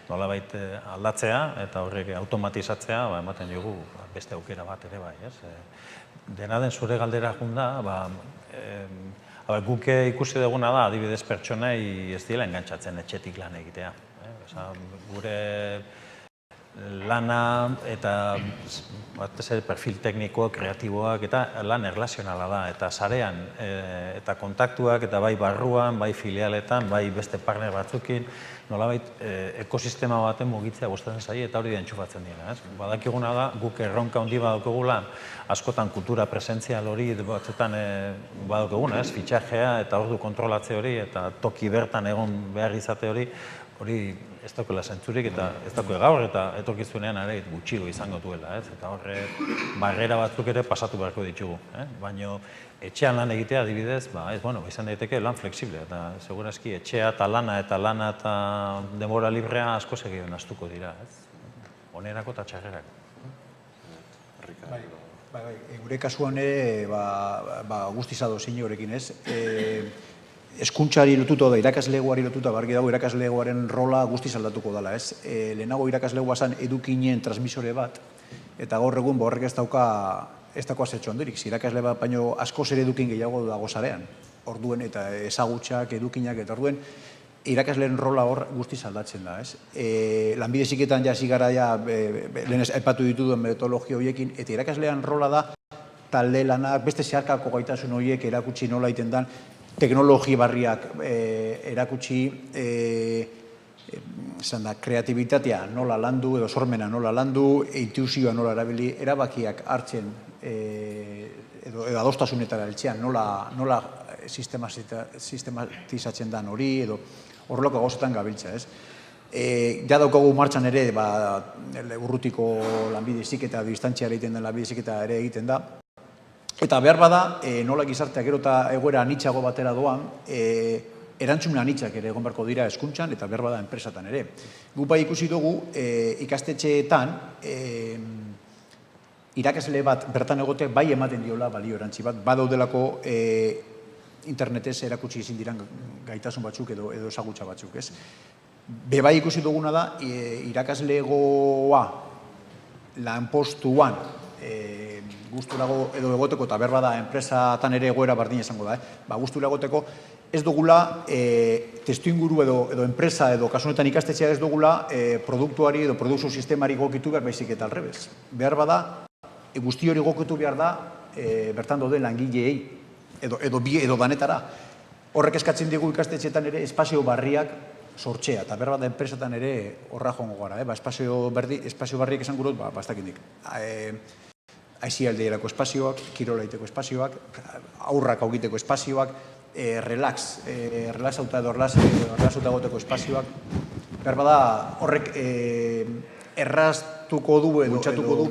Speaker 4: nolabait aldatzea eta horrek automatizatzea ematen dugu beste aukera bat ere bai. Dena den zure galdera junda, guk ikusi duguna da, adibidez pertsonei ez dira engantzatzen etxetik lan egitea. Gure lana eta perfil tekniko, kreatiboak eta lan erlazionala da. Eta sarean eta kontaktuak eta bai barruan, bai filialetan, bai beste partner batzukin, nolabait ekosistema baten mugitzea gustatzen zaie eta hori da entxufatzen dira. Badakiguna da, guk erronka handi badaukagula, askotan kultura presentzial hori batzutan badaukaguna, fitxajea eta ordu kontrolatze hori eta toki bertan egon behar izate hori, hori ez daukela zentzurik eta ez daukela gaur eta etorkizunean ere gutxigo izango duela. Eta horre barrera batzuk ere pasatu beharko ditugu. Baina etxean lan egitea adibidez, izan daiteke lan flexible. Eta segurazki etxea eta lana eta denbora librea asko segioen astuko dira. Onerako eta txarrerako.
Speaker 2: Gure kasuan ere guztizado zein horrekin ez. Eskuntzari lotuta da, irakaslegoari lotuta, bargi dago irakaslegoaren rola guztiz aldatuko dela, ez? Lehenago irakaslegoa zen edukinen transmisore bat, eta gaur egun horrek ez dauka zetxo handirik. Irakasle bat baino askoz ere edukin gehiago dago zarean. Orduen eta ezagutxak, edukinak eta orduen irakasleen rola hor guztiz aldatzen da, ez? Lanbide Heziketan hasi gara lehen aipatu dituduen metodologia horiekin, eta irakaslean rola da talde lanak, beste zeharkako gaitasun horiek erakutsi nola egiten dan, teknologi barriak erakutsi, kreatibitatea nola landu, edo sormena nola landu, intuizioa nola erabili, erabakiak hartzen, edo adostasunetara heltzean nola sistematizatzen dan hori, edo horrelako gauzetan gabiltza, ez? Ja daukagu martxan ere, urrutiko lanbide heziketa, distantziara egiten den lanbide heziketa ere egiten da, eta behar bada, nola gizarteak gero eta egoera anitzago batera doan, erantzun anitzak ere egon beharko dira hezkuntzan eta behar bada enpresatan ere. Guk bai ikusi dugu ikastetxeetan irakasle bat bertan egoteak bai ematen diola balio erantzi bat, badaudelako internetez erakutsi ezin diran gaitasun batzuk edo ezagutza batzuk, ez? Be bai ikusi duguna da irakaslegoa lanpostuan gusturago edo egoteko, eta berbada enpresatan ere egoera bardin izango da, gustura egoteko, ez dugula testuinguru edo enpresa edo kasunetan ikastetxea ez dugula produktuari edo produkzio sistemari gokitu behar baizik eta alrebez. Behar bada, guzti hori gokitu behar da bertan dauden langileei edo danetara. Horrek eskatzen digu ikastetxeetan ere espazio barriak sortzea, eta behar bada enpresatan ere horra joango gara. Espazio barriak esan gurut, bastakindik. Aizialdeerako espazioak, kirolaiteko espazioak, aurrak augiteko espazioak, relaxauta edo relaxauta egoteko espazioak. Behar bada horrek erraztuko du edo txatuko du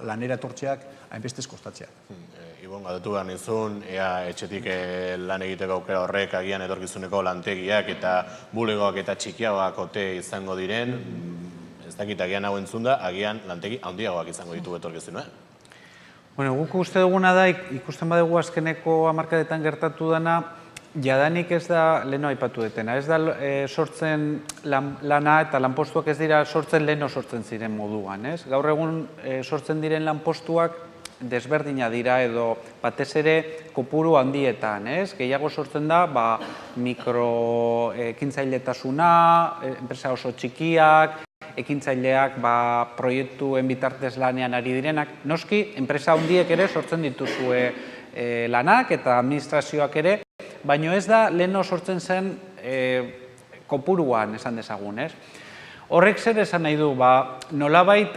Speaker 2: lanera etortzeak hainbestez kostatzea.
Speaker 21: Ibon, galdetu behar nizun, ea etxetik lan egiteko aukera horrek agian etorkizuneko lantegiak eta bulegoak eta txikiagoak ote izango diren, ez dakit agian hau entzun da, agian lantegi handiagoak izango ditu etorkizunea.
Speaker 20: Bueno, guk uste duguna da, ikusten badugu azkeneko hamarkadetan gertatu dana, jadanik ez da, leheno aipatu detena, ez da sortzen lana eta lanpostuak ez dira sortzen leheno sortzen ziren moduan, ez? Gaur egun sortzen diren lanpostuak desberdina dira edo batez ere kopuru handietan, ez? Gehiago sortzen da, mikroekintzailetasuna, enpresa oso txikiak, ekintzaileak proiektuen bitartez lanean ari direnak. Noski, enpresa handiek ere sortzen dituzue lanak eta administrazioak ere, baina ez da leheno sortzen zen kopuruan esan dezagun, ez? Horrek zer esan nahi du, nolabait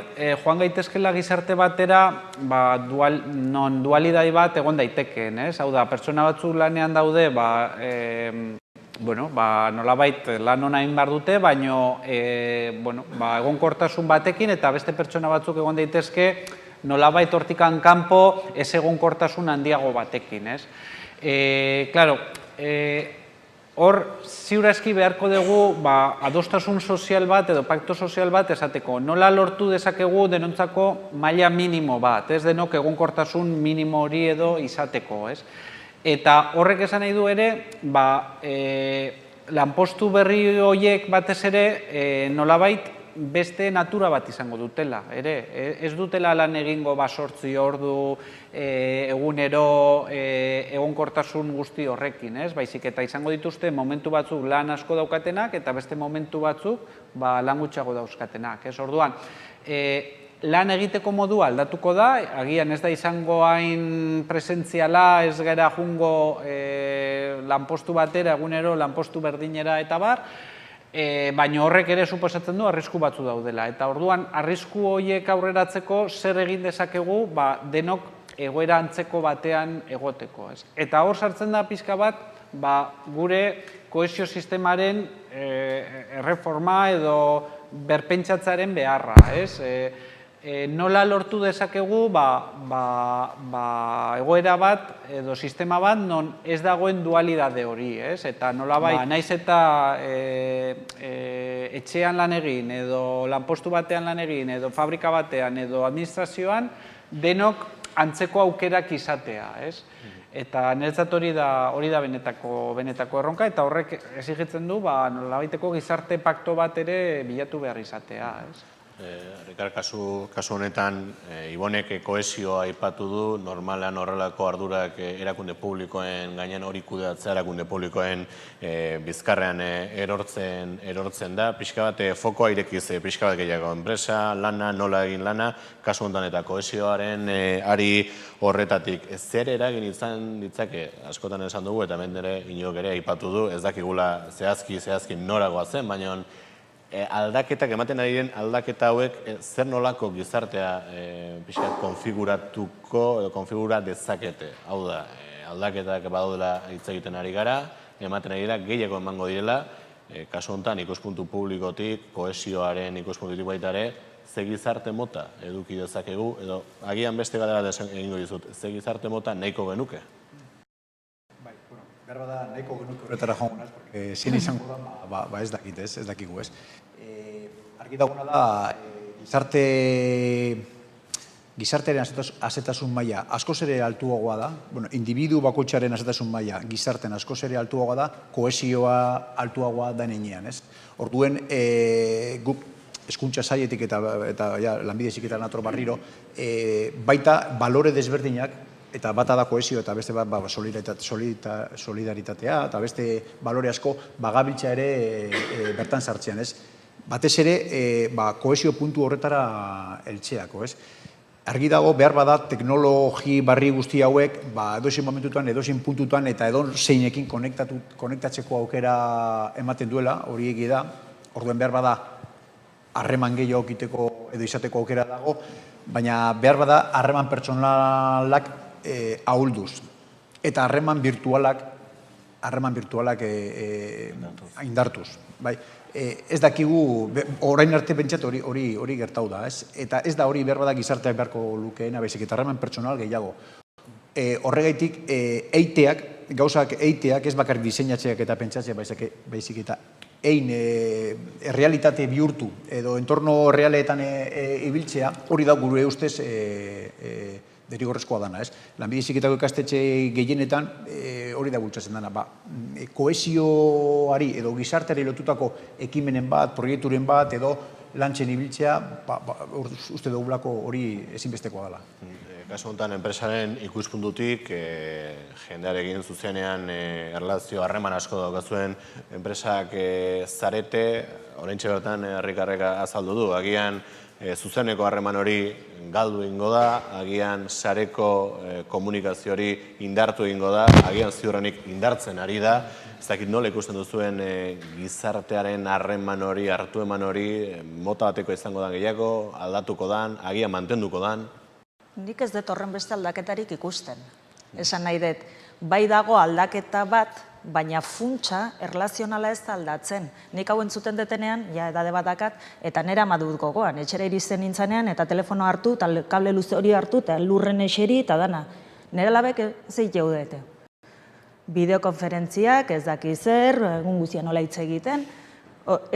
Speaker 20: joan gaitezkela gizarte batera non dualidade bat egon daitekeen, ez? Hau da, pertsona batzuk lanean daude, nolabait lan hona egin behar dute, baina egonkortasun batekin eta beste pertsona batzuk egon daitezke nolabait hortikan kanpo ez egonkortasun handiago batekin, ez? Claro, hor, ziur aski beharko dugu adostasun sozial bat edo pakto sozial bat esateko. Nola lortu dezakegu denontzako maila minimo bat, ez denok egonkortasun minimo hori edo izateko, ez? Eta horrek esan nahi du ere, lanpostu berri horiek batez ere nolabait beste natura bat izango dutela, ere. Ez dutela lan egingo basortzi ordu egunero egonkortasun guzti horrekin, ez? Baizik eta izango dituzte momentu batzuk lan asko daukatenak eta beste momentu batzuk lan gutxiago dauzkatenak, ez? Orduan, lan egiteko modua aldatuko da, agian ez da izango hain presentziala, ez gara jungo lanpostu batera, egunero lanpostu berdinera eta bar, baina horrek ere suposatzen du arrisku batzu daudela. Eta orduan, arrisku horiek aurreratzeko zer egin dezakegu denok egoera antzeko batean egoteko. Eta hor sartzen da pixka bat, gure kohesio sistemaren erreforma edo berpentsatzaren beharra. Nola lortu dezakegu egoera bat edo sistema bat non ez dagoen dualidade hori, eta nolabait naiz eta etxean lan egin edo lanpostu batean lan egin edo fabrika batean edo administrazioan denok antzeko aukerak izatea, eta niretzat hori da benetako erronka eta horrek exigitzen du nolabaiteko gizarte pakto bat ere bilatu behar izatea,
Speaker 21: Rikard, kasu honetan, Ibonek kohesioa aipatu du, normalean horrelako ardurak erakunde publikoen gainean hori kudeatzea, erakunde publikoen bizkarrean erortzen da, pixka bat fokoa irekiz, pixka bat gehiago enpresa, lana, nola egin lana, kasu honetan eta kohesioaren ari horretatik. Zer eragin izan ditzake, askotan esan dugu, eta hemen ere inok ere aipatu du, ez dakigula zehazki noragoa zen, baina aldaketak, ematen ari den aldaketa hauek, zer nolako gizartea pixkat konfiguratuko edo konfigura dezakete. Hau da, aldaketak badaudela hitz egiten ari gara, ematen ari dira, gehiago emango direla, kasu honetan ikuspuntu publikotik, kohesioaren ikuspuntutik baita ere, ze gizarte mota eduki dezakegu, edo agian beste galdera egingo dizut, ze gizarte mota nahiko genuke?
Speaker 2: Berba da, nahiko genuke horretara joan gunaz, porque zin izango da, ez dakit, ez dakigu, ez. Argi daguna da, gizartearen azetasun maila askoz ere altuagoa da, individu bakoitzaren azetasun maila gizarten askoz ere altuagoa da, kohesioa altuagoa da nenean, ez. Orduen, guk hezkuntza sailetik eta lanbide heziketan nator barriro, baita balore desberdinak, eta bata da kohesio eta beste bat solidaritatea, eta beste balore asko bagabiltza ere bertan sartzean, ez? Batez ere, kohesio puntu horretara heltzeako, ez? Argi dago, behar bada, teknologi barri guzti hauek, edozein momentutan, edozein puntutan, eta edozeinekin konektatzeko aukera ematen duela, hori egi da, orduen behar bada, harreman gehiago egiteko edo izateko aukera dago, baina behar bada, harreman pertsonalak ahulduz. Eta harreman virtualak indartuz. Ez dakigu, orain arte pentsat hori gertau da, eta ez da hori behar bada gizarteak beharko lukeena, baizik eta harreman pertsonal gehiago. Horregaitik, eiteak, gauzak eiteak, ez bakar diseinatzeak eta pentsatzeak baizik eta ein errealitate bihurtu edo entorno realetan ibiltzea, hori da gure ustez derigorrezkoa dana, ez? Lanbide Heziketako ikastetxe gehienetan hori da bultzatzen dana, kohesioari edo gizarteari lotutako ekimenen bat, proiekturen bat edo lantzen ibiltzea, uste dugulako hori ezinbestekoa dela.
Speaker 21: Kasu honetan, enpresaren ikuspuntutik, jendearekin zuzenean erlazio harreman asko daukazuen enpresak zarete, oraintxe bertan herrikarrek azaldu du, agian zuzeneko harreman hori galdu egingo da, agian sareko komunikazio hori indartu egingo da, agian ziurrenik indartzen ari da, ez dakit nola ikusten duzuen gizartearen harreman hori, hartu eman hori, mota bateko izango da gehiago, aldatuko dan, agian mantenduko dan.
Speaker 22: Nik ez dut horren beste aldaketarik ikusten. Esan nahi dut, bai dago aldaketa bat, baina funtsa erlazionala ez da aldatzen. Nik hau entzuten detenean, ja edade bat dakat, eta nera madut gogoan. Etxera iristen nintzanean, eta telefono hartu, eta kable luze hori hartu, eta lurren eseri, eta dana. Nera labek zeit jaudete. Bideokonferentziak, ez daki zer, egun guzia nola hitz egiten,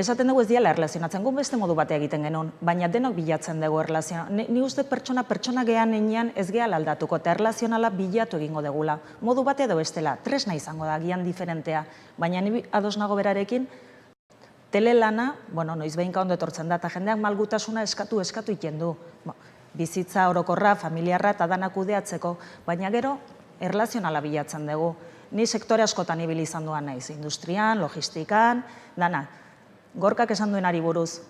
Speaker 22: esaten dugu ez diala erlazionatzen, gu beste modu batea egiten genuen, baina denok bilatzen dugu erlazionala. Ni uste pertsona gehan enean ez gehala aldatuko, eta erlazionala bilatu egingo degula. Modu bate edo bestela, tresna izango da, gian diferentea, baina ni ados nago berarekin, telelana, noiz behinka ondo etortzen da, eta jendeak malgutasuna eskatu iten du. Bizitza orokorra, familiarra eta danak kudeatzeko, baina gero erlazionala bilatzen dugu. Ni sektore askotan ibili izan duan naiz, industrian, logistikan, dana. Gorkak esan duenari buruz.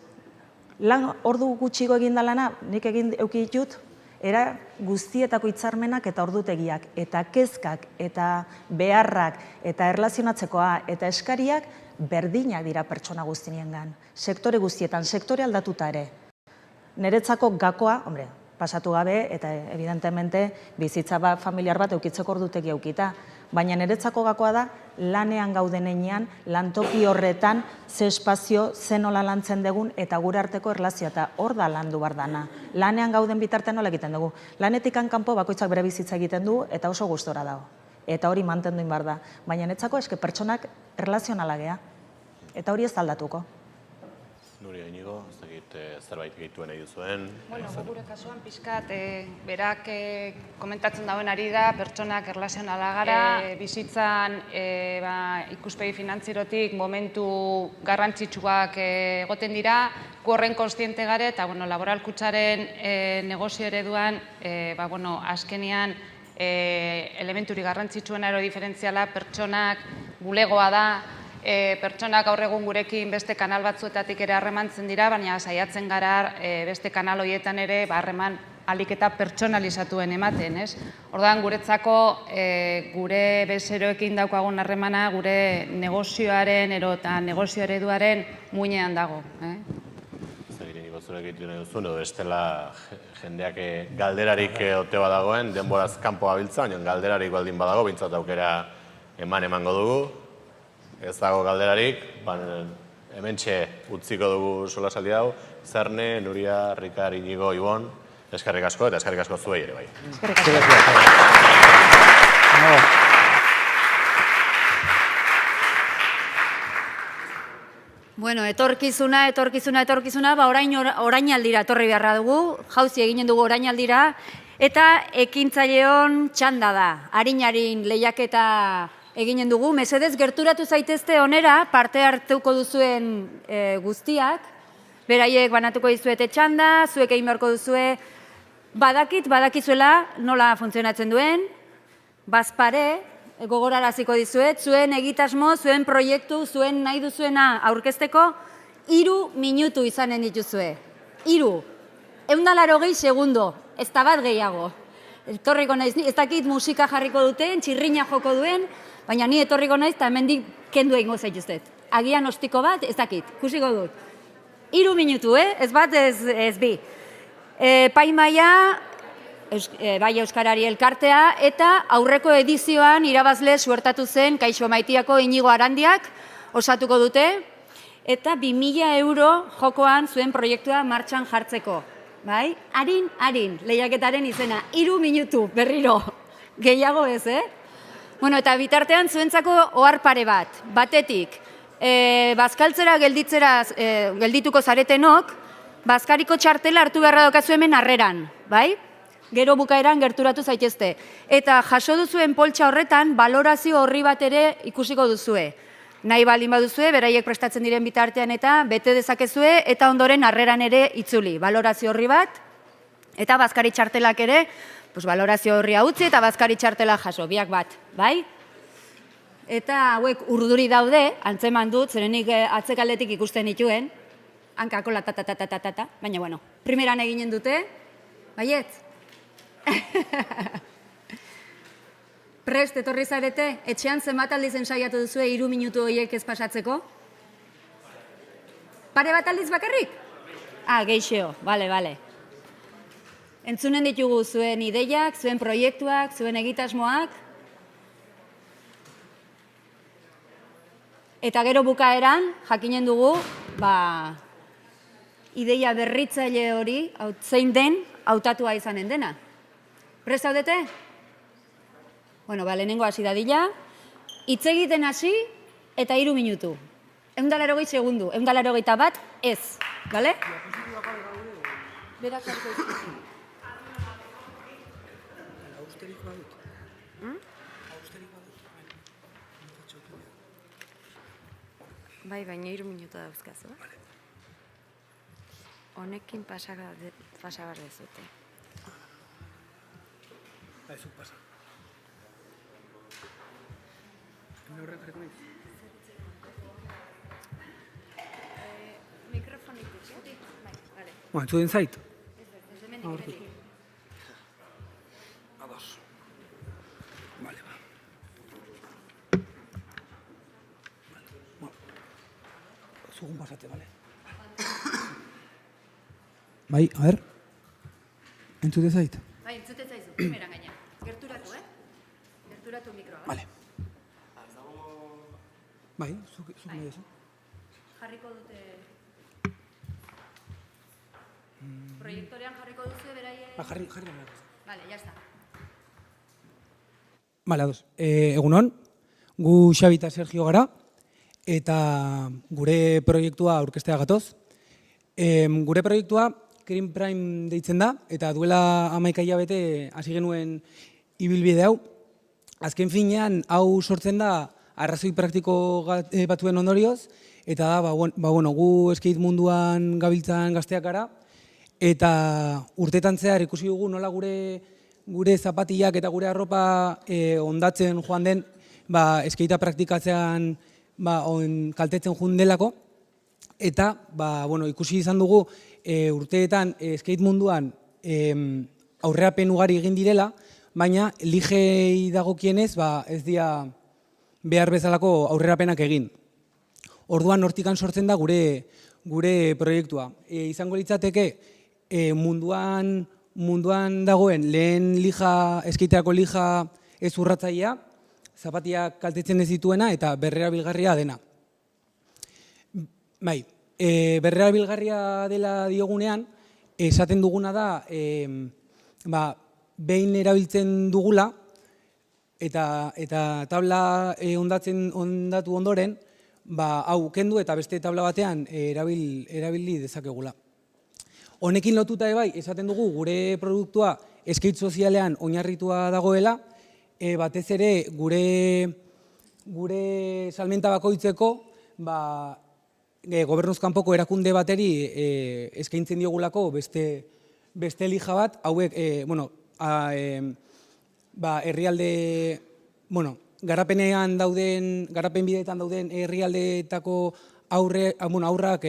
Speaker 22: Lan ordu gutxigo egin da lana, nik egin euki ditut, era guztietako hitzarmenak eta ordutegiak, eta kezkak, eta beharrak, eta erlazionatzekoa, eta eskariak berdinak dira pertsona guztiniengan. Sektore guztietan, sektore aldatuta ere. Niretzako gakoa, pasatu gabe, eta evidentemente bizitza familiar bat eukitzeko ordutegi eukita. Baina niretzako gakoa da, lanean gauden enean, lantoki horretan, ze espazio, ze nola lantzen dugun, eta gure arteko erlazioa, eta hor da landu bar dana. Lanean gauden bitartean nola egiten dugu. Lanetik kanpo bakoitzak bere bizitza egiten du, eta oso gustora dago. Eta hori mantendu inbar da. Baina niretzako eske pertsonak erlazionala gea. Eta hori ez aldatuko.
Speaker 21: Nuria Inigo, ez dakit zerbait gehituen nahi duzuen.
Speaker 7: Gure kasuan pixkat, berak komentatzen dauen ari da, pertsonak erlazionala gara, bizitzan ikuspegi finantzierotik momentu garrantzitsuak egoten dira, gu horren konstiente gare, eta laboral kutsaren negozio ereduan, azkenean elementuri garrantzitsuena ero diferentziala, pertsonak bulegoa da, pertsonak gaur egun gurekin beste kanal batzuetatik ere harremantzen dira, baina saiatzen gara beste kanal horietan ere harreman alik eta pertsonalizatuen ematen, ez? Orduan, guretzako gure bezeroekin daukagun harremana gure negozioaren eta negozio ereduaren muinean dago.
Speaker 21: Zagireni gozurek egiten nahi duzun, edo bestela jendeak galderarik ote badagoen, denboraz kanpo gabiltza, baina galderarik baldin badago, bintzat aukera emango dugu. Ez dago galderarik, hementxe utziko dugu solasaldi hau, Zerne, Nuria, Rikar, Inigo, Ibon, eskerrik asko eta eskerrik asko zuei ere bai.
Speaker 22: Eskerrik asko.
Speaker 12: Bueno, etorkizuna, orainaldira etorri beharra dugu, jauzi eginen dugu orainaldira, eta ekintzaileon txanda da, harin lehiaketa eginen dugu, mesedez gerturatu zaitezte onera, parte hartuko duzuen guztiak, beraiek banatuko dizuete txanda, zuek egin beharko duzue, badakizuela nola funtzionatzen duen, bazpare, gogoraraziko dizuet, zuen egitasmo, zuen proiektu, zuen nahi duzuena aurkezteko, 3 minutu izanen dituzue. 3. 180 segundo, ez da bat gehiago. Etorriko naiz, ez dakit musika jarriko duten, txirrina joko duen, baina ni etorriko naiz eta hemendik kendu egingo zaituztet. Agian ostiko bat, ez dakit, kusiko dut. 3 minutu, ez bat, ez bi. Paimaia, bai Euskarari elkartea, eta aurreko edizioan irabazle suertatu zen Kaixo Maitiako Inigo Arandiak osatuko dute, eta 2.000 euro jokoan zuen proiektua martxan jartzeko. Bai? Harin, lehiaketaren izena, 3 minutu, berriro. Gehiago ez, Bueno, eta bitartean zuentzako ohar pare bat. Batetik, bazkaltzera geldituko zaretenok, bazkariko txartela hartu beharra daukazu hemen harreran, bai? Gero bukaeran gerturatu zaitezte. Eta jaso duzuen poltsa horretan, balorazio horri bat ere ikusiko duzue. Nahi baldin baduzue, beraiek prestatzen diren bitartean eta bete dezakezue, eta ondoren harreran ere itzuli. Balorazio horri bat, eta bazkari txartelak ere, balorazio horria utzi eta bazkari txartela jaso, biak bat, bai? Eta hauek urduri daude, antzeman dut, zerenik atzekaldetik ikusten dituen, hankako latatatatata, baina bueno, primeran eginen dute, baiet? Prest, etorri zarete, etxean zenbat aldiz ensaiatu duzue 3 minutu horiek ez pasatzeko? Pare bat aldiz bakarrik? Geixeo, bale. Entzunen ditugu zuen ideiak, zuen proiektuak, zuen egitasmoak. Eta gero bukaeran, jakinen dugu, ideia berritzaile hori, zein den, hautatua izanen dena. Prest zaudete? Bueno, lehenengo hasi dadila. Hitz egiten hasi eta 3 minutu. 180 segundu, 181 ez. Bale? Berak hartu izan.
Speaker 1: Bai, baina 3 minutu dauzkazu. Honekin pasabar dezute.
Speaker 8: Zuk pasa.
Speaker 1: Mikrofonik dut,
Speaker 8: Bueno, entzuden zait?
Speaker 1: Ez hemendik.
Speaker 8: Ados. Vale, ba. Zugun pasate, vale? Bai, a ver. Entzute zait?
Speaker 12: Bai, entzute zaizu, primeran gaina. Gerturatu, Gerturatu mikroa.
Speaker 8: Vale. Bai, zuk nahi duzu.
Speaker 12: Jarriko dute... Proiektorean jarriko duzu beraien...
Speaker 8: Jarri.
Speaker 12: Vale, ya está.
Speaker 8: Vale, ados. Egunon, gu Xabi eta Sergio gara, eta gure proiektua aurkeztea gatoz. Gure proiektua Green Prime deitzen da, eta duela 11 hilabete hasi genuen ibilbide hau. Azken finean, hau sortzen da arrazoi praktiko batuen ondorioz, eta da, gu skate munduan gabiltzan gazteak gara, eta urtetan zehar ikusi dugu nola gure zapatiak eta gure arropa ondatzen joan den skatea praktikatzean kaltetzen joan delako, eta ikusi izan dugu urteetan skate munduan aurrerapen ugari egin direla, baina ligei dagokienez ez dira behar bezalako aurrerapenak egin. Orduan hortikan sortzen da gure proiektua. Izango litzateke munduan dagoen lehen skateako lija ez urratzailea, zapatiak kaltetzen ez dituena eta berrerabilgarria dena. Bai, berrerabilgarria dela diogunean, esaten duguna da, behin erabiltzen dugula, eta tabla ondatu ondoren, hau kendu eta beste tabla batean erabili dezakegula. Honekin lotuta bai, esaten dugu gure produktua skate sozialean oinarritua dagoela, batez ere gure salmenta bakoitzeko gobernuz kanpoko erakunde bateri eskaintzen diogulako beste lija bat, hauek herrialde, garapen bideetan dauden herrialdeetako aurrak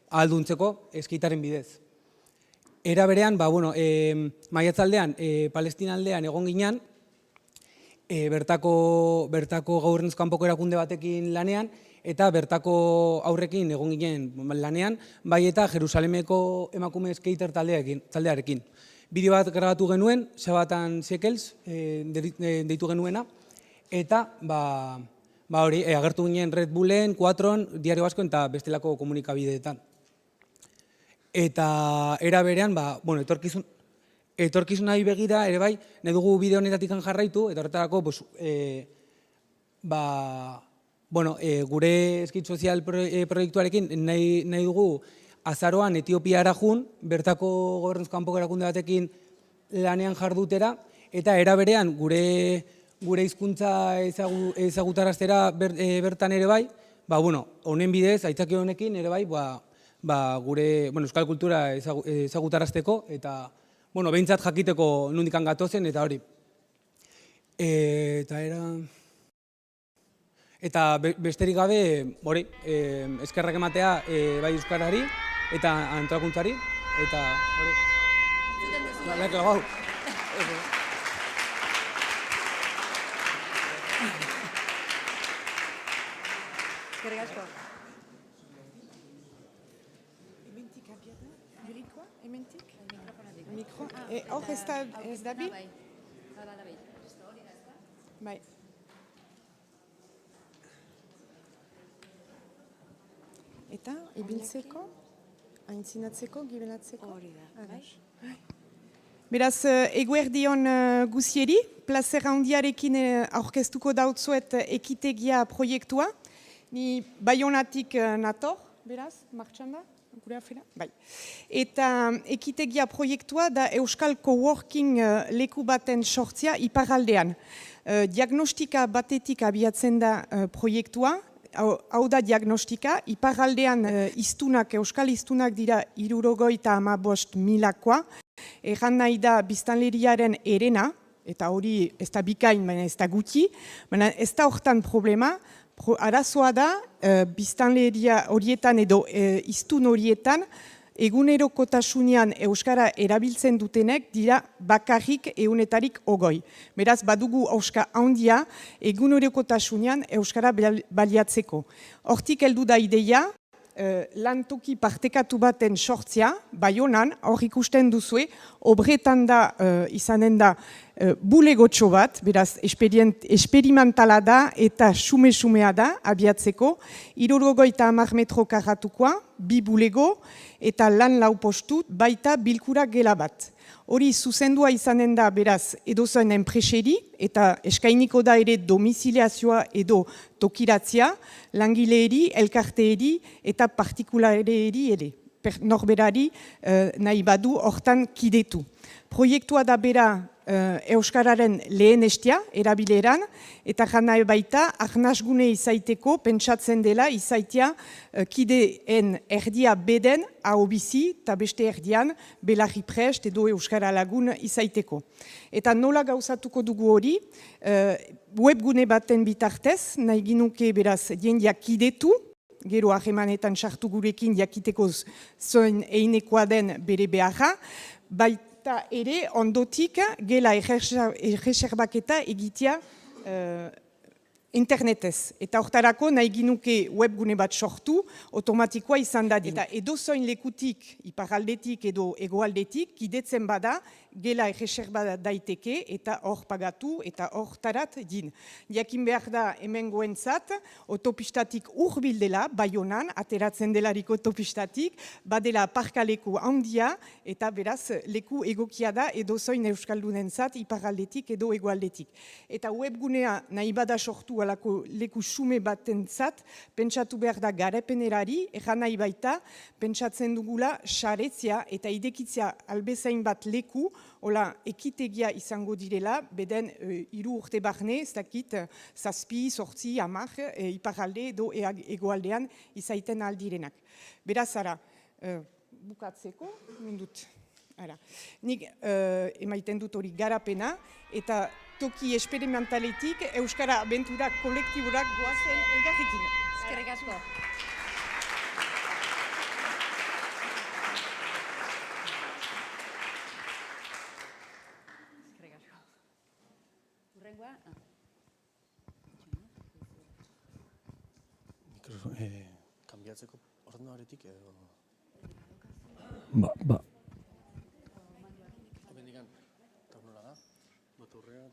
Speaker 8: ahalduntzeko skatearen bidez. Era berean, maiatzaldean, Palestina aldean egon ginen, bertako gobernuz kanpoko erakunde batekin lanean, eta bertako aurrekin egon ginen lanean, bai eta Jerusalemeko emakume skater taldearekin. Bideo bat grabatu genuen, Sabatan Shekels deitu genuena, eta agertu ginen Red Bullen, Quatron, Diario Vasco eta bestelako komunikabideetan. Eta era berean,
Speaker 9: etorkizunari begira ere bai, nahi dugu bide honetatik jarraitu, eta horretarako, gure eskit sozial proiektuarekin nahi dugu azaroan Etiopiara jun, bertako gobernuz kanpoko erakunde batekin lanean jardutera, eta era berean gure hizkuntza ezagutaraztera bertan ere bai, honen bidez, aitzaki honekin ere bai, gure euskal kultura ezagutarazteko, eta behintzat jakiteko nondikan gatozen, eta hori. Eta besterik gabe, eskerrak ematea bai euskarari, eta antolakuntzari, eta hori.
Speaker 12: Eskerrik asko.
Speaker 11: Hor ez da bi? Bai. Eta, ibiltzeko, aintzinatzeko, gibelatzeko? Hori da, bai. Beraz, eguerdion guzieri, plazera handiarekin aurkeztuko dautzuet ekitegia proiektua. Ni Baionatik nator, beraz, martxan da? Gure afera? Bai. Eta ekitegia proiektua da Euskal Coworking leku baten sortzia iparraldean. Diagnostika batetik abiatzen da proiektua, hau da diagnostika, iparraldean euskal iztunak dira 75.000-koa, erran nahi da biztanleriaren erena, eta hori ez da bikain, baina ez da gutxi, baina ez da hortan problema, arazoa da biztanleria horietan edo iztun horietan, egunerokotasunean euskara erabiltzen dutenek dira bakarrik 100%. Beraz, badugu auska handia egunerokotasunean euskara baliatzeko. Hortik heldu da ideia, lantoki partekatu baten sortzia, Baionan, hor ikusten duzue, obretan da izanen da bulegotxo bat, beraz, esperimentala da eta xume-xumea da abiatzeko, 70 metro karratukoa, 2 bulego eta lan lau postu, baita bilkura gela bat. Hori zuzendua izanen da, beraz, edozen enpreseri, eta eskainiko da ere domiziliazioa edo tokiratzia, langileeri, elkarteeri eta partikulareri ere. Norberari nahi badu hortan kidetu. Proiektua da bera euskararen lehen estia, erabileran, eta jana baita, arnasgune izaiteko, pentsatzen dela, izaitia kideen erdia beden, hau bizi, eta beste erdian, belarri prest edo euskara lagun izaiteko. Eta nola gauzatuko dugu hori, webgune baten bitartez, nahi ginuke beraz jendeak kidetu, gero ahemanetan sartu gurekin jakiteko zoin einekoa den bere beharra, baita ere ondotik gela erreserbaketa egitea internetez. Eta hortarako nahi ginuke webgune bat sortu, automatikoa izan da. Eta edozoin lekutik, iparaldetik edo egoaldetik, kidetzen bada, gela erreserba daiteke eta hor pagatu eta hor tarat din. Jakin behar da hemen goentzat, autopistatik urbil dela, Baionan, ateratzen delarik autopistatik, badela parkaleku handia eta beraz leku egokia da edozoin euskaldunentzat, iparaldetik edo egoaldetik. Eta webgunea nahi bada sortu alako leku xume batentzat, pentsatu behar da garepenerari, erran nahi baita, pentsatzen dugula saretzia eta idekitzia albezain bat leku, hola, ekitegia izango direla, beden 3 urte barne, ez dakit, 7, 8, 10, iparalde edo egoaldean izaiten aldirenak. Beraz, ara, bukatzeko, mindut. Nik emaiten dut hori garapena, eta toki esperimentaletik Euskara Abenturak kolektiburak goazen elgarrikin.
Speaker 12: Eskerrik asko.
Speaker 23: Kambiatzeko ordenadoritik edo...
Speaker 24: Ba.
Speaker 23: Obendikan, eta nola da? Motorrean...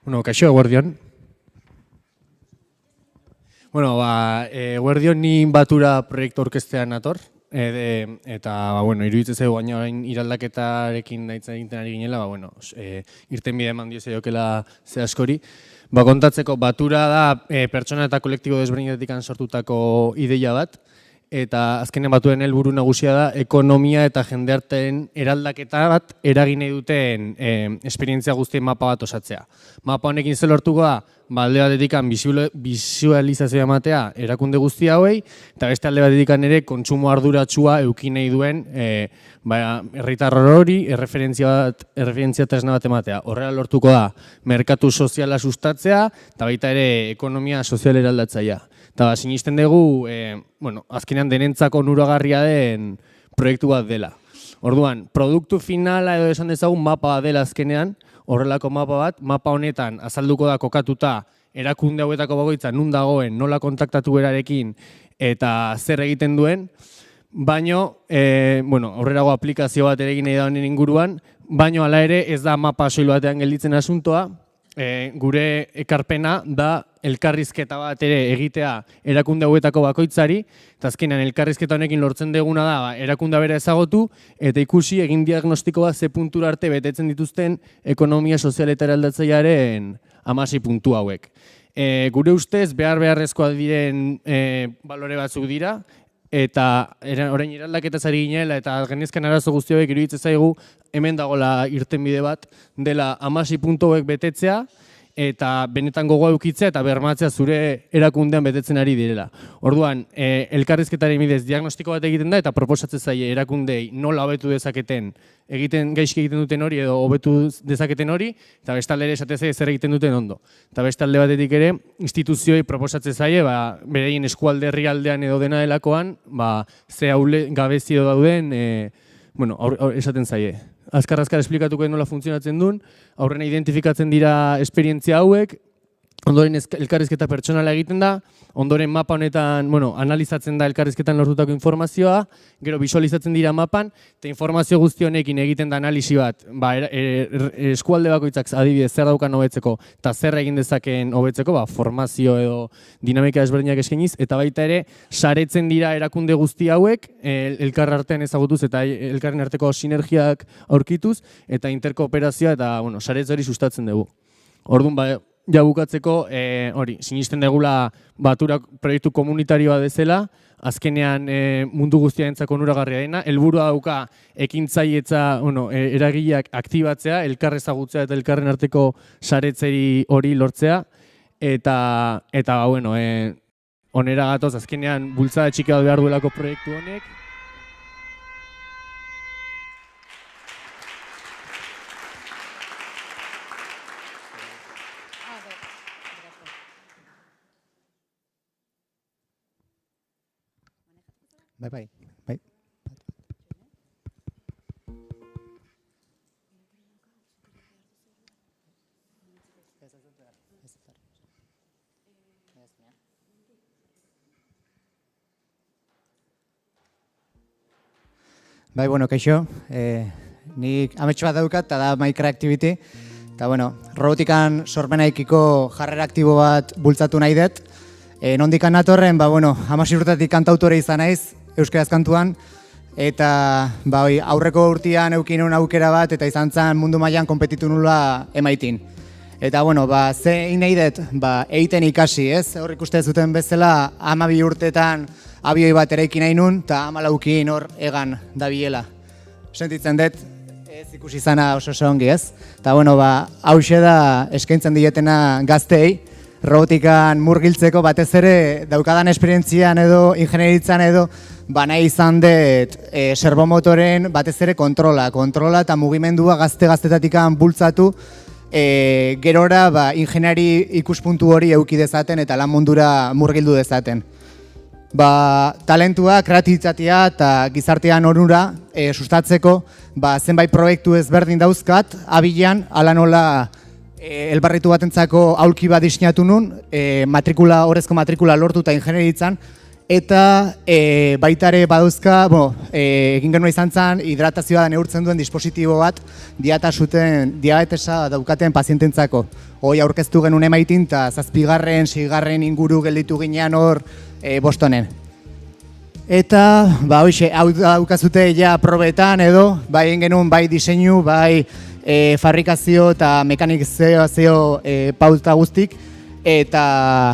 Speaker 23: Bueno, kaixo eguerdion. Bueno, eguerdion ni batura proiektu orkestean nator. eta iruditzen zego baina orain iraldaketarekin nahitzen egiten ari ginela, irten bide eman dio zeiokela ze askori. Kontatzeko, batura da pertsona eta kolektibo desberdinetik sortutako ideia bat, eta azkenen batuen helburu nagusia da ekonomia eta jendearteen eraldaketa bat eragin nahi duten esperientzia guztien mapa bat osatzea. Mapa honekin zer lortuko da, alde batetik bisualizazioa ematea erakunde guzti hauei, eta beste alde batetik ere kontsumo arduratsua eduki nahi duen herritar hori erreferentzia tresna bat ematea. Horrela lortuko da, merkatu soziala sustatzea, eta baita ere ekonomia sozial eraldatzailea. Eta sinisten dugu, azkenean denentzako onuragarria den proiektu bat dela. Orduan, produktu finala edo esan dezagun mapa bat dela azkenean, horrelako mapa honetan azalduko da kokatuta erakunde hauetako bakoitza nun dagoen, nola kontaktatu berarekin eta zer egiten duen, baino, horrelago aplikazio bat ere egin nahi da honen inguruan, baino hala ere ez da mapa soil batean gelditzen asuntoa, gure ekarpena da elkarrizketa bat ere egitea erakunde hauetako bakoitzari, eta azkenean elkarrizketa honekin lortzen duguna da erakundea bera ezagotu, eta ikusi egin diagnostiko bat ze puntura arte betetzen dituzten ekonomia sozial eta eraldatzailearen 16 puntu hauek. Gure ustez beharrezkoa diren balore batzuk dira, eta orain eraldaketaz ari ginela eta genezken arazo guzti hauek iruditzen zaigu hemen dagoela irtenbide bat dela 16 puntu hauek betetzea eta benetan gogoa edukitzea eta bermatzea zure erakundean betetzen ari direla. Orduan, elkarrizketaren bidez diagnostiko bat egiten da eta proposatzen zaie erakundei nola hobetu dezaketen gaizki egiten duten hori edo hobetu dezaketen hori, eta beste alde ere esate zaie zer egiten duten ondo. Eta beste alde batetik ere, instituzioi proposatzen zaie, bereien eskualde herrialdean edo dena delakoan, ze gabezio dauden, esaten zaie. Azkar esplikatuko nola funtzionatzen duen, aurrena identifikatzen dira esperientzia hauek, ondoren elkarrizketa pertsonala egiten da, ondoren mapa honetan, analizatzen da elkarrizketan lortutako informazioa, gero visualizatzen dira mapan, eta informazio guzti honekin egiten da analisi bat, eskualde bakoitzak adibidez zer daukan hobetzeko, eta zer egin dezakeen hobetzeko, formazio edo dinamika ezberdinak eskainiz, eta baita ere, saretzen dira erakunde guzti hauek, elkar artean ezagutuz eta elkarren arteko sinergiak aurkituz, eta interkooperazioa eta saretze hori sustatzen dugu. Orduan, ja bukatzeko, sinisten degula batura proiektu komunitarioa dezela, azkenean mundu guztiarentzako onuragarria dena, helburua dauka ekintzailetza eragileak aktibatzea, elkar ezagutzea eta elkarren arteko saretzeri hori lortzea, eta onera gatoz, azkenean bultzada txiki bat behar duelako proiektu honek.
Speaker 3: Bai. Kaixo, nik amets bat daukat, eta da Microactivity, eta robotikan sormenaikiko jarrera aktibo bat bultzatu nahi dut. Nondikan natorren, 16 urtetik kantautore izan naiz, euskaraz kantuan, eta aurreko urtean eukin un aukera bat, eta izan zen mundu mailan konpetitu nula emaitin. Eta, ze egin nahi dut, egiten ikasi, ez? Hor ikuste zuten bezala, 12 urtetan abioi bat eraiki nahi nun, eta 14 hor egan dabilela. Sentitzen dut, ez ikusi izana oso ongi, ez? Eta, hause da eskaintzen dietena gazteei, robotikan murgiltzeko batez ere daukadan esperientzian edo ingenieritzan edo nahi izan dut servomotoren batez ere kontrola eta mugimendua gaztetatikan bultzatu gerora ingeniari ikuspuntu hori eduki dezaten eta lan mundura murgildu dezaten. Talentua, kreatibitatea eta gizartean onura sustatzeko zenbait proiektu ezberdin dauzkat, abilan, ala nola elbarritu batentzako aulki bat diseinatu nun, horrezko matrikula lortu eta ingenieritzan, eta baitare badauzka, egin genuen izan zen, hidratazioa neurtzen duen dispositibo bat, diabetesa daukaten paziententzako. Hoi aurkeztu genuen emaitin, eta 7., 6. inguru gelditu ginean hor Bostonen. Eta, hoxe, hau daukazute ja probetan edo, bai egin genuen bai diseinu, bai fabrikazio eta mekanikazio pauta guztik, eta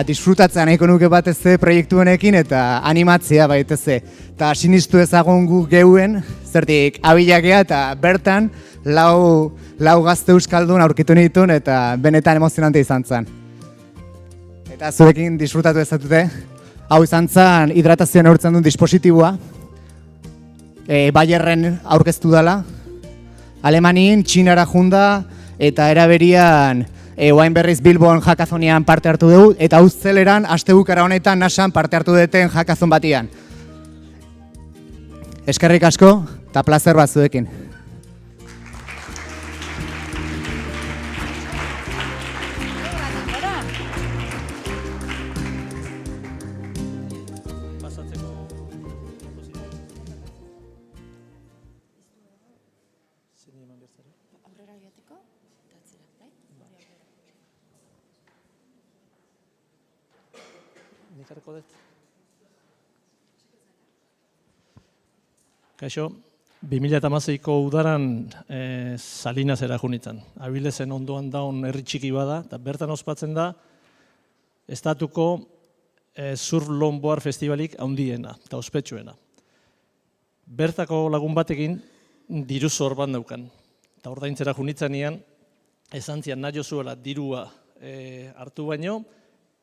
Speaker 3: disfrutatzen nahiko nuke batez proiektu honekin eta animatzea baitez. Eta sinistu ezagun gu geuen, zertik abilakea eta bertan lau gazte euskaldun aurkitu nituen eta benetan emozionante izan zen. Eta zuekin disfrutatu ezatute. Hau izan zen hidratazioa neurtzen duen dispositiboa. Bayerren aurkeztu dela. Alemanin, Txinara junda eta eraberian oain berriz Bilbon hackathonian parte hartu dugu eta Uzteleran astebukara honetan NASAn parte hartu duten hackathon batian. Eskerrik asko eta plazer bat zuekin.
Speaker 10: Kaixo, 2016ko udaran Salinasera junitzen. Abilezen ondoan daun herri txiki bada, eta bertan ospatzen da estatuko surf longboard festivalik handiena eta ospetsuena. Bertako lagun batekin diru zor bat daukan. Eta ordaintzera junitzanean, esan zian nahi zuela dirua hartu baino,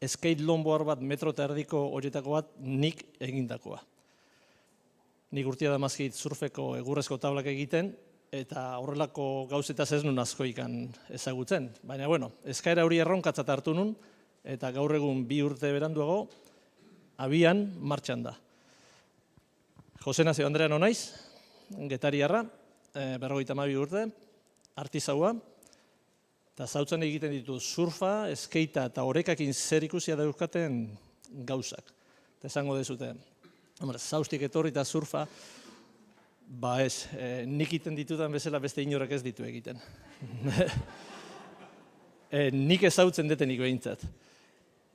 Speaker 10: skate longboard bat metro eta erdiko horietako bat nik egindakoa. Nik urtia da mazkit surfeko egurrezko tablak egiten, eta horrelako gauzetaz ez nun asko ikan ezagutzen. Baina, bueno, eskaera hori erronkatzat hartu nun, eta gaur egun 2 urte beranduago, abian martxan da. Jose Nazio Andrea nonaiz, getariarra, 52 urte, artizaua, eta zautzen egiten ditu surfa, skatea eta orekakin zer ikusia daukaten gauzak. Eta esango dezute, zaustik etorri eta surfa, ez, nik iten ditudan bezala beste inorak ez ditu egiten. Nik ezautzen detenik behintzat.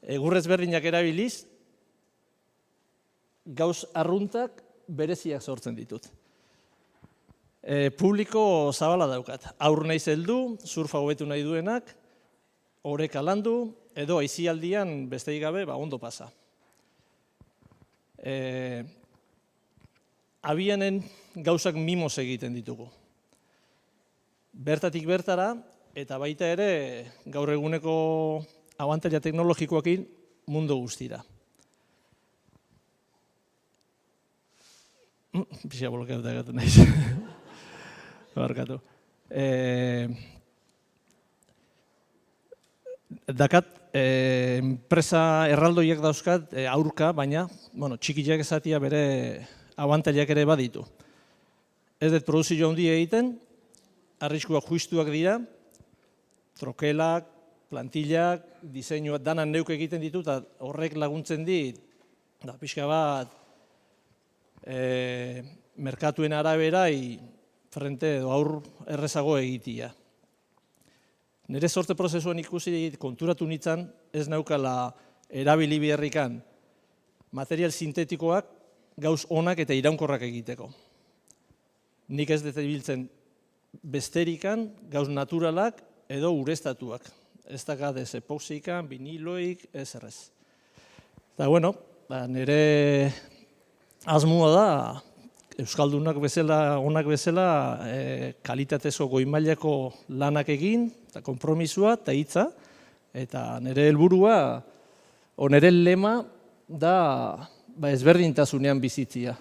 Speaker 10: Egurrez berdinak erabiliz, gauz arruntak bereziak sortzen ditut. Publiko zabala daukat. Aur naiz heldu, surfa hobetu nahi duenak, oreka landu, edo aizialdian besteik gabe ondo pasa. Abianen gauzak mimos egiten ditugu. Bertatik bertara, eta baita ere gaur eguneko abantaila teknologikoakin mundu guztira. Pixia blokeatuta gatu nahiz. Barkatu. Dakat, enpresa erraldoiak dauzkat aurka, baina txikiak ezatia bere abantailak ere baditu. Ez dut produzio handi egiten, arriskuak justuak dira, trokelak, plantillak, diseinuak danan neuk egiten ditu, eta horrek laguntzen dit, pixka bat, merkatuen arabera frente edo aur errezago egitia. Nire sorte prozesuan ikusi konturatu nintzen, ez naukala erabili beharrikan material sintetikoak gauz onak eta iraunkorrak egiteko. Nik ez dut biltzen besterikan gauz naturalak edo ureztatuak. Ez dakat ez epoxikan, viniloik, ez errez. Eta bueno, nire asmoa da, euskaldunak bezala, onak bezala, kalitatezko goi-mailako lanak egin, eta konpromisua, eta hitza, eta nire helburua, nire lema da ezberdintasunean bizitzia.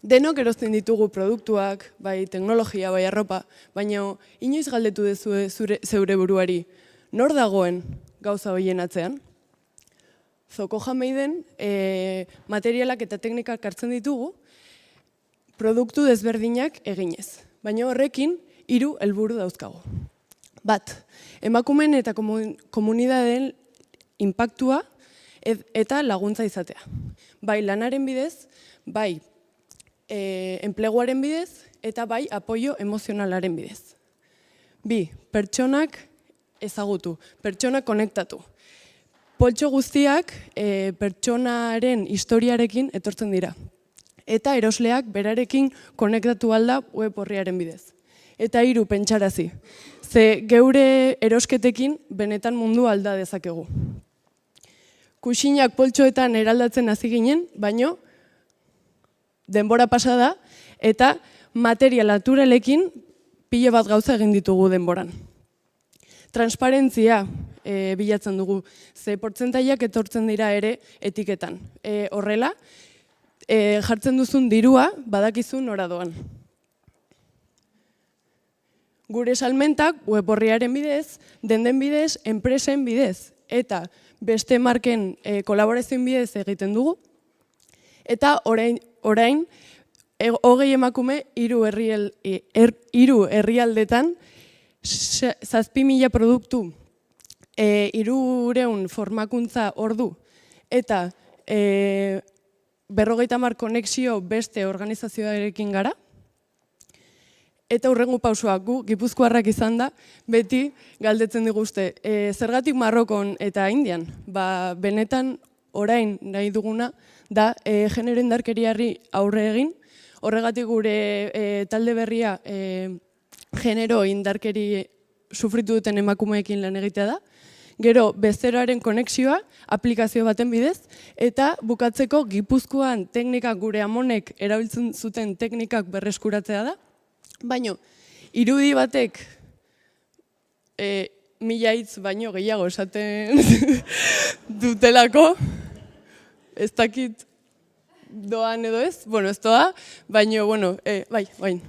Speaker 13: Denok erosten ditugu produktuak, bai teknologia, bai arropa, baina inoiz galdetu duzu zeure buruari, nor dagoen gauza horien atzean? Zoko jameiden materialak eta teknikak hartzen ditugu, produktu desberdinak eginez. Baina horrekin 3 helburu dauzkagu. Bat, emakumeen eta komunitateen inpaktua eta laguntza izatea. Bai lanaren bidez, bai enpleguaren bidez, eta bai apoio emozionalaren bidez. 2, pertsonak ezagutu, pertsonak konektatu. Poltso guztiak pertsonaren historiarekin etortzen dira. Eta erosleak berarekin konektatu alda web horriaren bidez. Eta 3, pentsarazi. Ze geure erosketekin benetan mundu alda dezakegu. Kuxinak poltsoetan eraldatzen hasi ginen, baino denbora pasa da eta material naturalekin pile bat gauza egin ditugu denboran. Transparentzia bilatzen dugu, ze portzentaiak etortzen dira ere etiketan. Horrela, jartzen duzun dirua badakizu nora doan. Gure salmentak web orriaren bidez, denden bidez, enpresen bidez, eta beste marken kolaborazioen bidez egiten dugu. Eta orain 20 emakume 3 herrialdetan 7.000 produktu, 300 formakuntza ordu eta 50 konexio beste organizazioarekin gara. Eta hurrengo pausua gu, gipuzkoarrak izan da, beti galdetzen diguzte, zergatik Marrokon eta Indian? Benetan orain nahi duguna da genero indarkeriari aurre egin, horregatik gure talde berria genero indarkeri sufritu duten emakumeekin lan egitea da, gero bezeroaren konexioa aplikazio baten bidez, eta bukatzeko Gipuzkoan teknikak gure amonek erabiltzen zuten teknikak berreskuratzea da, baina irudi batek 1000 hitz baino gehiago esaten dutelako, ez dakit doan edo ez, bueno, ez doa, baina, bueno, bai.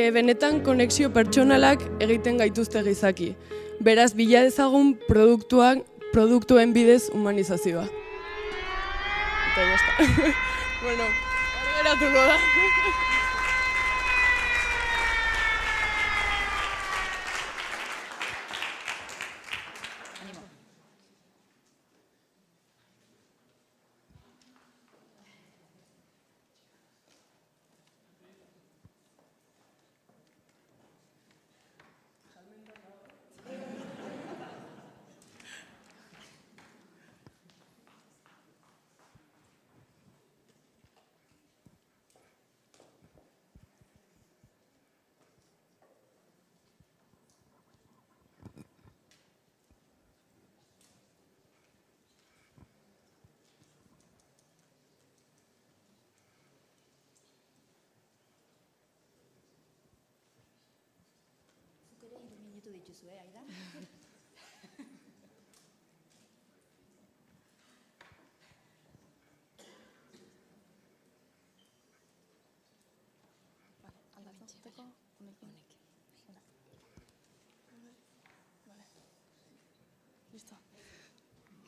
Speaker 13: Benetan konexio pertsonalak egiten gaituzte gizaki. Beraz, bila dezagun produktuen bidez humanizazioa. Eta jazta. Bueno, geratuko da.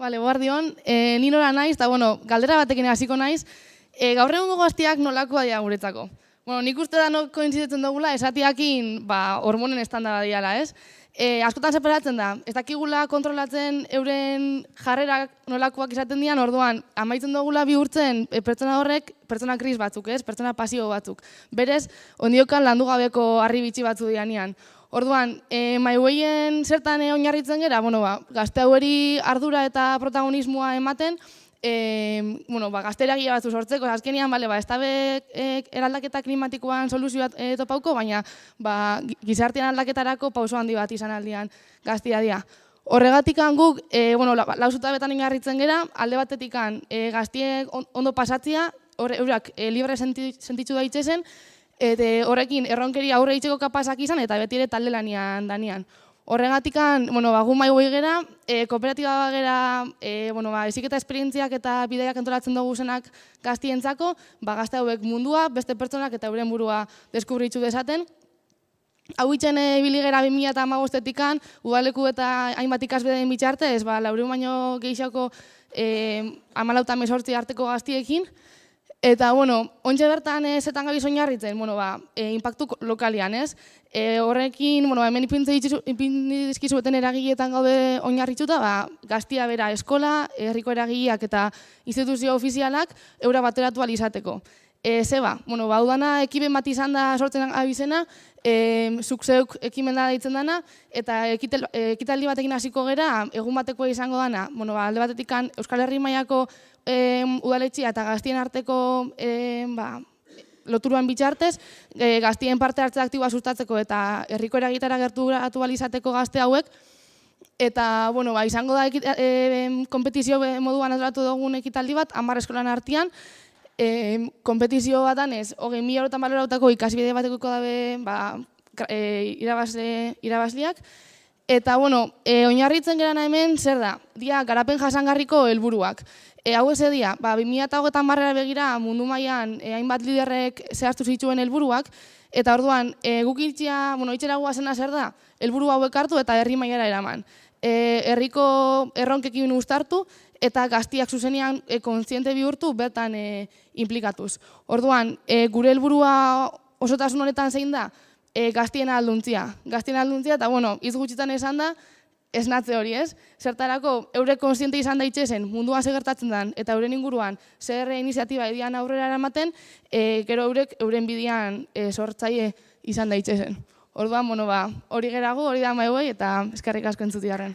Speaker 17: Bale, guardion, ni nola naiz, eta galdera batekin hasiko naiz, gaur egungo gaztiak nolakoa dira guretzako. Nik uste da kointzidetzen dugula, esatiakin hormonen estanda badiala, ez? Askotan separatzen da, ez dakigula kontrolatzen euren jarrerak nolakoak izaten dian, orduan, amaitzen dugula bihurtzen pertsona horrek, pertsona kris batzuk, ez? Pertsona pasio batzuk. Berez, ondiokan landu gabeko harri bitxi batzu dianian. Orduan, maihueien zertan oinarritzen gera, gazte haueri ardura eta protagonismoa ematen, gazteragia batzu sortzeko, azkenean, ez da eraldaketa klimatikoan soluzio bat topauko, baina gizartean aldaketarako pauso handi bat izan aldian gaztia dira. Horregatik guk, lauzuta betan ingarritzen gera, alde batetik gaztiek ondo pasatzia, eurak libre sentitzu daitzezen, eta horrekin erronkeri aurre itxeko kapazak izan eta beti ere talde lanian danean. Horregatikan, gu maigoi gera, kooperatiba gera, heziketa esperientziak eta bidaiak antolatzen dugu zenak gaztientzako, gazte hauek mundua, beste pertsonak eta euren burua deskubritzu dezaten. Hau itxen ibili gera 2015-etikan, udaleku eta hainbat ikasbideen bitxartez, 400 baino gehiago 14-18 arteko gaztiekin. Eta, ontxe bertan zetan gabiz oinarritzen, inpaktu lokalian, ez? Horrekin, hemen ipindizkizueten eragileetan gaude oinarritzuta, gaztia bera eskola, herriko eragileak eta instituzio ofizialak eura bateratu alizateko. Zeba, udana ekimen bat izan da sortzen abizena, zuk zeuk ekimen da ditzen dana, eta ekitaldi batekin hasiko gera, egun batekoa izango dana, alde batetik Euskal Herri mailako udaletxea eta gaztien arteko loturuan bitxartez, gaztien parte hartze aktiboa sustatzeko eta herriko eragitara gerturatu izateko gazte hauek, eta izango da konpetizio moduan antolatu dugun ekitaldi bat, 10 eskolan artean, konpetizio batan ez, 20.000 eurotan balorautako ikasbide bateko dabe irabazliak, eta oinarritzen gerana hemen zer da, dia garapen jasangarriko helburuak. Hau ez edia, 2030 begira mundu mailan hainbat liderrek zehaztu zituen helburuak, eta orduan guk itxera guazena zer da, helburu hauek hartu eta herri mailara eraman. Herriko erronkekin uztartu, eta gaztiak zuzenean kontziente bihurtu bertan implikatuz. Orduan, gure helburua osotasun honetan zein da, gaztien alduntzia. Gaztien alduntzia, eta hitz gutxitan esan da, esnatze hori, ez? Zertarako, eurek kontziente izan daitzezen munduan segertatzen den, eta euren inguruan zer iniziatiba edian aurrera eramaten, gero eurek euren bidean sortzaile izan daitzezen. Orduan, hori gerago, hori da maigoi, eta eskerrik asko entzutiarren.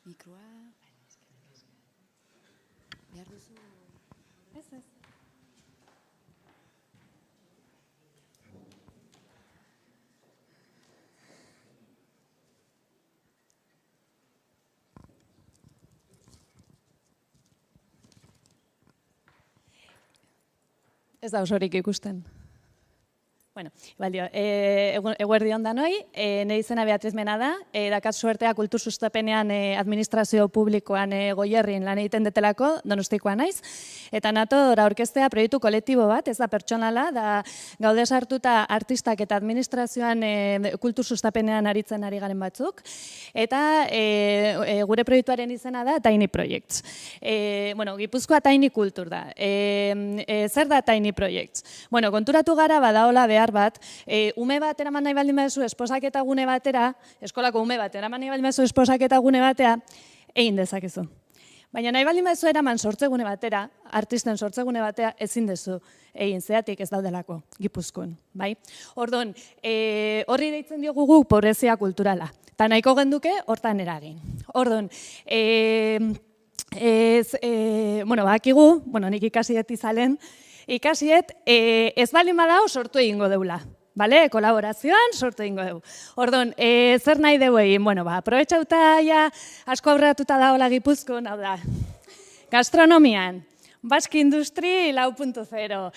Speaker 12: Mikroa... Behar duzu... Ez.
Speaker 16: Ez da osorik ikusten. Bueno, baldio, eguerdi ondanoi, nire izena Beatriz Mena da, dakat suertea kultur sustapenean administrazio publikoan Goierrin lan egiten detelako, Donostikoa naiz, eta nator aurkeztea proiektu kolektibo bat, ez da pertsonala, da gaude sartuta artistak eta administrazioan kultur sustapenean aritzen ari garen batzuk, eta gure proiektuaren izena da Tiny Projects. Gipuzkoa Tiny Kultur da. Zer da Tiny Projects? Konturatu gara badaola behar bat, ume bat eraman nahi baldin baduzu esposaketa gune batera, eskolako ume bat eraman nahi baldin baduzu esposaketa gune batera, egin dezakezu. Baina nahi baldin baduzu eraman sortzegune batera, artisten sortzegune batera, ezin dezu egin zeatik ez daudelako Gipuzkoan, bai? Orduan, horri deitzen diogu guk pobrezia kulturala, eta nahiko genduke hortan eragin. Orduan, bakigu, nik ikasiet izalen, ikasiet, ez baldin badao sortu egingo deula. Kolaborazioan sortu egingo dugu. Orduan, zer nahi dugu egin? Aprobetxauta asko aurreratuta daola Gipuzkoan, hau da, gastronomian, Basque Industry 4.0,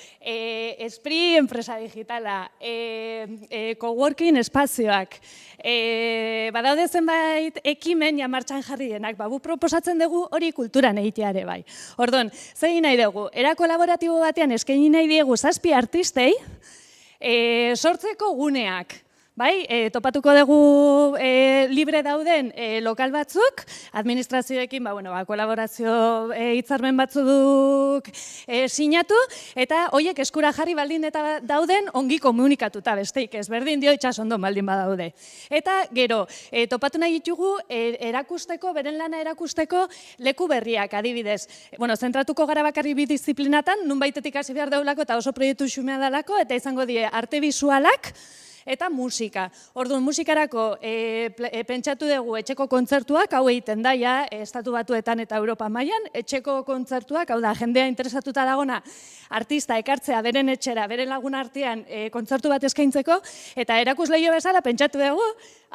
Speaker 16: Esprit enpresa digitala, coworking espazioak, badaude zenbait ekimen martxan jarri denak, gu proposatzen dugu hori kulturan egiteare bai. Orduan, zein nahi dugu, era kolaboratibo batean eskaini nahi diegu 7 artistei, sortzeko guneak. Topatuko dugu libre dauden lokal batzuk, administrazioekin kolaborazio hitzarmen batzuk sinatu, eta horiek eskura jarri baldin eta dauden ongi komunikatuta besteik ez, berdin dio itxasondon baldin badaude. Eta gero, topatu nahi ditugu erakusteko, beren lana erakusteko leku berriak adibidez. Zentratuko gara bakarri bi disiplinatan, nun baitetik hasi behar daulako eta oso proiektu xumea dalako, eta izango die arte bisualak, eta musika. Orduan, musikarako pentsatu dugu etxeko kontzertuak, hau egiten da, ja, Estatu Batuetan eta Europa mailan, etxeko kontzertuak, hau da, jendea interesatuta dagona, artista ekartzea beren etxera, beren lagun artean kontzertu bat eskaintzeko, eta erakusleio bezala pentsatu dugu,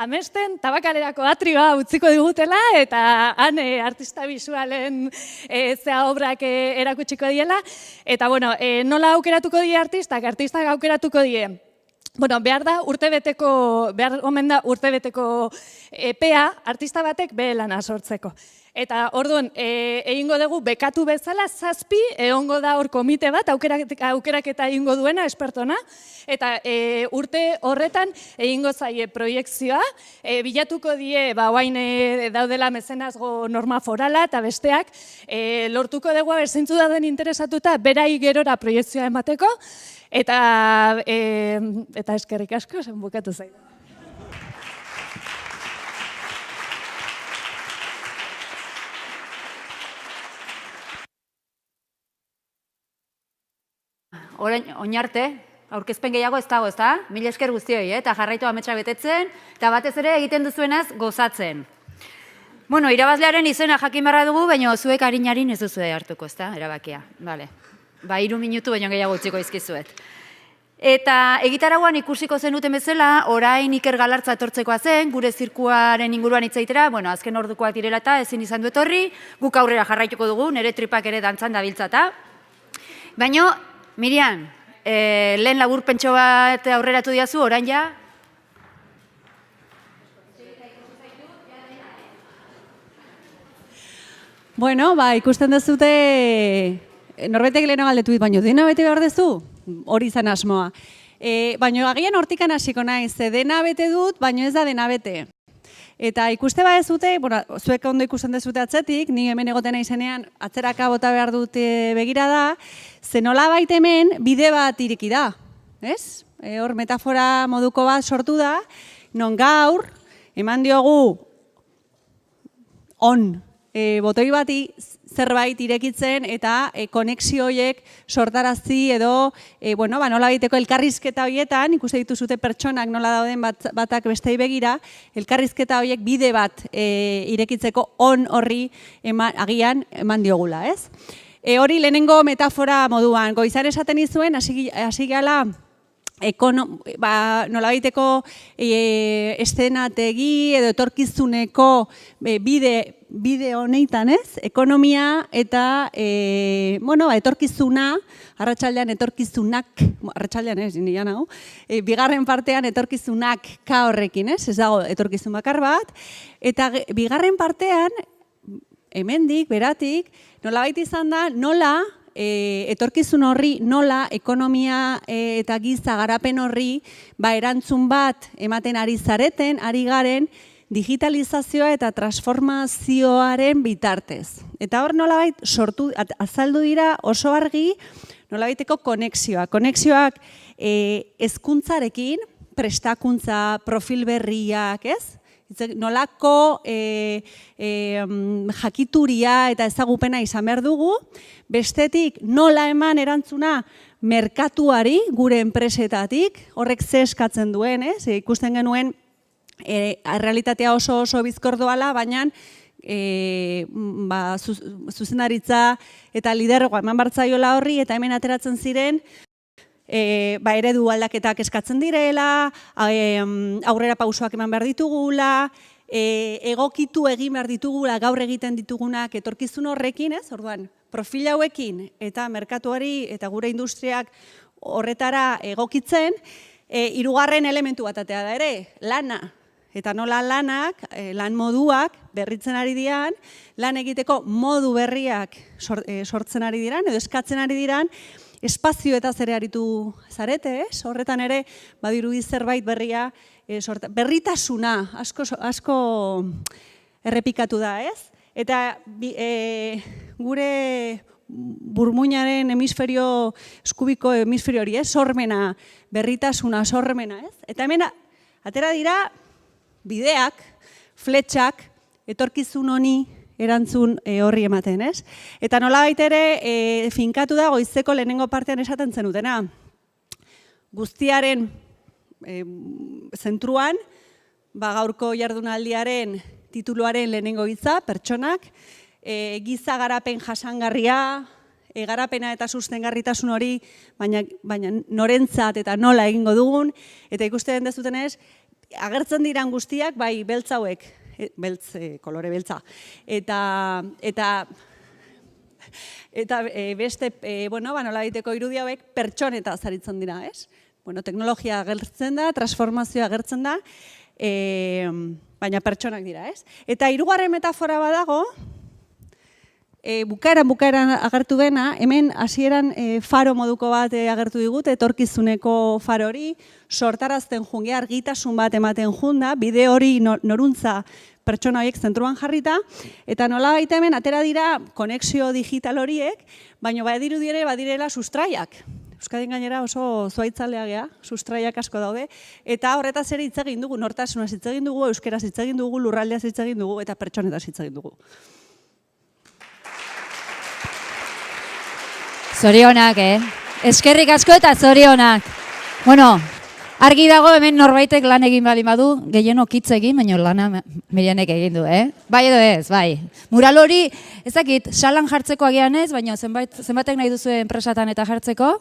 Speaker 16: amesten tabakalerako atrioa utziko digutela, eta han artista bisualen zea obrak erakutsiko diela, eta bueno, nola aukeratuko die artistak aukeratuko die. Bueno, behar omen da urtebeteko epea artista batek behe lana sortzeko. Eta orduan, egingo dugu bekatu bezala 7 egongo da hor komite bat, aukeraketa egingo duena, espertona, eta urte horretan egingo zaie proiektzioa, bilatuko die, oain daudela mezenazgo norma forala eta besteak, lortuko dugu zeintzu dauden interesatuta, berai gerora proiektzioa emateko, eta eskerrik asko, zen bukatu zaitu.
Speaker 12: Oin arte, aurkezpen gehiago ez dago, ezta? Mila esker guztioi, eta jarraitu ametsa betetzen, eta batez ere egiten duzuenaz gozatzen. Bueno, irabazlearen izena jakin barra dugu, baina zuek harin ez duzue hartuko, ezta? Erabakia, bale. 3 minutu baino gehiago utziko izkizuet. Eta egitarauan ikusiko zenuten bezala, orain Iker Galartza etortzekoa zen, gure zirkuaren inguruan hitzaitera, bueno, azken ordukoak direla eta ezin izan du etorri, guk aurrera jarraituko dugu, nire tripak ere dantzan dabiltzata. Baina, Miriam, lehen laburpentxo bat aurreratu diazu, orain ja?
Speaker 15: Bueno, ikusten dezute, norbetek leheno galdetu dit, baina dena bete behar dezu? Hori izan asmoa. Baina agian hortikan hasiko naiz, dena bete dut, baina ez da dena bete. Eta ikuste ba ez dute, zuek ondo ikusten dezute atzetik, ni hemen egoten izenean atzeraka bota behar dute begira da, zenola baita hemen bide bat ireki da, ez? Hor metafora moduko bat sortu da, non gaur, eman diogu botoi bati zerbait irekitzen eta konexio horiek sortarazi edo nola baiteko elkarrizketa horietan, ikuste dituzute pertsonak nola dauden batak bestei begira, elkarrizketa horiek bide bat irekitzeko horri agian eman diogula, ez? Hori lehenengo metafora moduan, goizan esaten izuen, hasi gala nola baiteko estenategi edo etorkizuneko bide honeitan, ez? Ekonomia eta etorkizuna, arratsaldean etorkizunak, arratsaldean ez, nian hau, bigarren partean etorkizunak ka horrekin, ez? Ez dago etorkizun bakar bat, eta bigarren partean, hemendik, beratik, nola baita izan da, nola etorkizun horri, nola ekonomia eta giza garapen horri erantzun bat ematen ari zareten, ari garen, digitalizazioa eta transformazioaren bitartez. Eta hor nolabait azaldu dira oso argi nolabaiteko konexioak. Konexioak hezkuntzarekin, prestakuntza, profil berriak, ez? Nolako jakituria eta ezagupena izan behar dugu, bestetik nola eman erantzuna merkatuari gure enpresetatik, horrek ze eskatzen duen, ez? Ikusten genuen realitatea oso bizkor doala, baina zuzendaritza eta lidergoa eman bartzaiola horri eta hemen ateratzen ziren eredu aldaketak eskatzen direla, aurrera pausoak eman behar ditugula, egokitu egin behar ditugula gaur egiten ditugunak etorkizun horrekin, ez? Orduan, profil hauekin eta merkatuari eta gure industriak horretara egokitzen, hirugarren elementu bat atea da ere, lana. Eta nola lanak, lan moduak berritzen ari diran, lan egiteko modu berriak sortzen ari diran, edo eskatzen ari diran, espazio eta zere aritu zarete, ez? Horretan ere, badirudi zerbait berria, berritasuna, asko errepikatu da, ez? Eta gure burmuinaren hemisferio, eskubiko hemisferio hori, ez? Sormena, berritasuna, sormena, ez? Eta hemen, atera dira, bideak, fletxak, etorkizun honi erantzun horri ematen, ez? Eta nolabait ere finkatu da goizeko lehenengo partean esaten zenutena. Guztiaren zentruan, gaurko jardunaldiaren tituluaren lehenengo hitza, pertsonak, giza garapen jasangarria, garapena eta sustengarritasun hori, baina norentzat eta nola egingo dugun, eta ikusten dezutenez, agertzen diran guztiak, bai beltz hauek, kolore beltza, eta beste, nola egiteko irudi hauek pertsoneta zaritzen dira, ez? Teknologia agertzen da, transformazioa agertzen da, baina pertsonak dira, ez? Eta hirugarren metafora badago, bukaeran agertu dena, hemen hasieran faro moduko bat agertu digut, etorkizuneko faro hori, sortarazten junge argitasun bat ematen junda, bide hori noruntza pertsona horiek zentruan jarrita, eta nola baita hemen atera dira konexio digital horiek, baina badirela sustraiak. Euskadin gainera oso zuaitzalea gea, sustraiak asko daude, eta horretaz ere hitz egin dugu, nortasunaz hitz egin dugu, euskeraz hitz egin dugu, lurraldeaz hitz egin dugu, eta pertsonetaz hitz egin dugu.
Speaker 12: Zorionak, eskerrik asko eta zorionak. Bueno, argi dago hemen norbaitek lan egin bali badu, gehienok hitz egin, baina lana Mirianek egin du, Bai edo ez, bai. Mural hori, ezakit, salan jartzeko agian ez, baina zenbatek nahi duzu enpresatan eta jartzeko?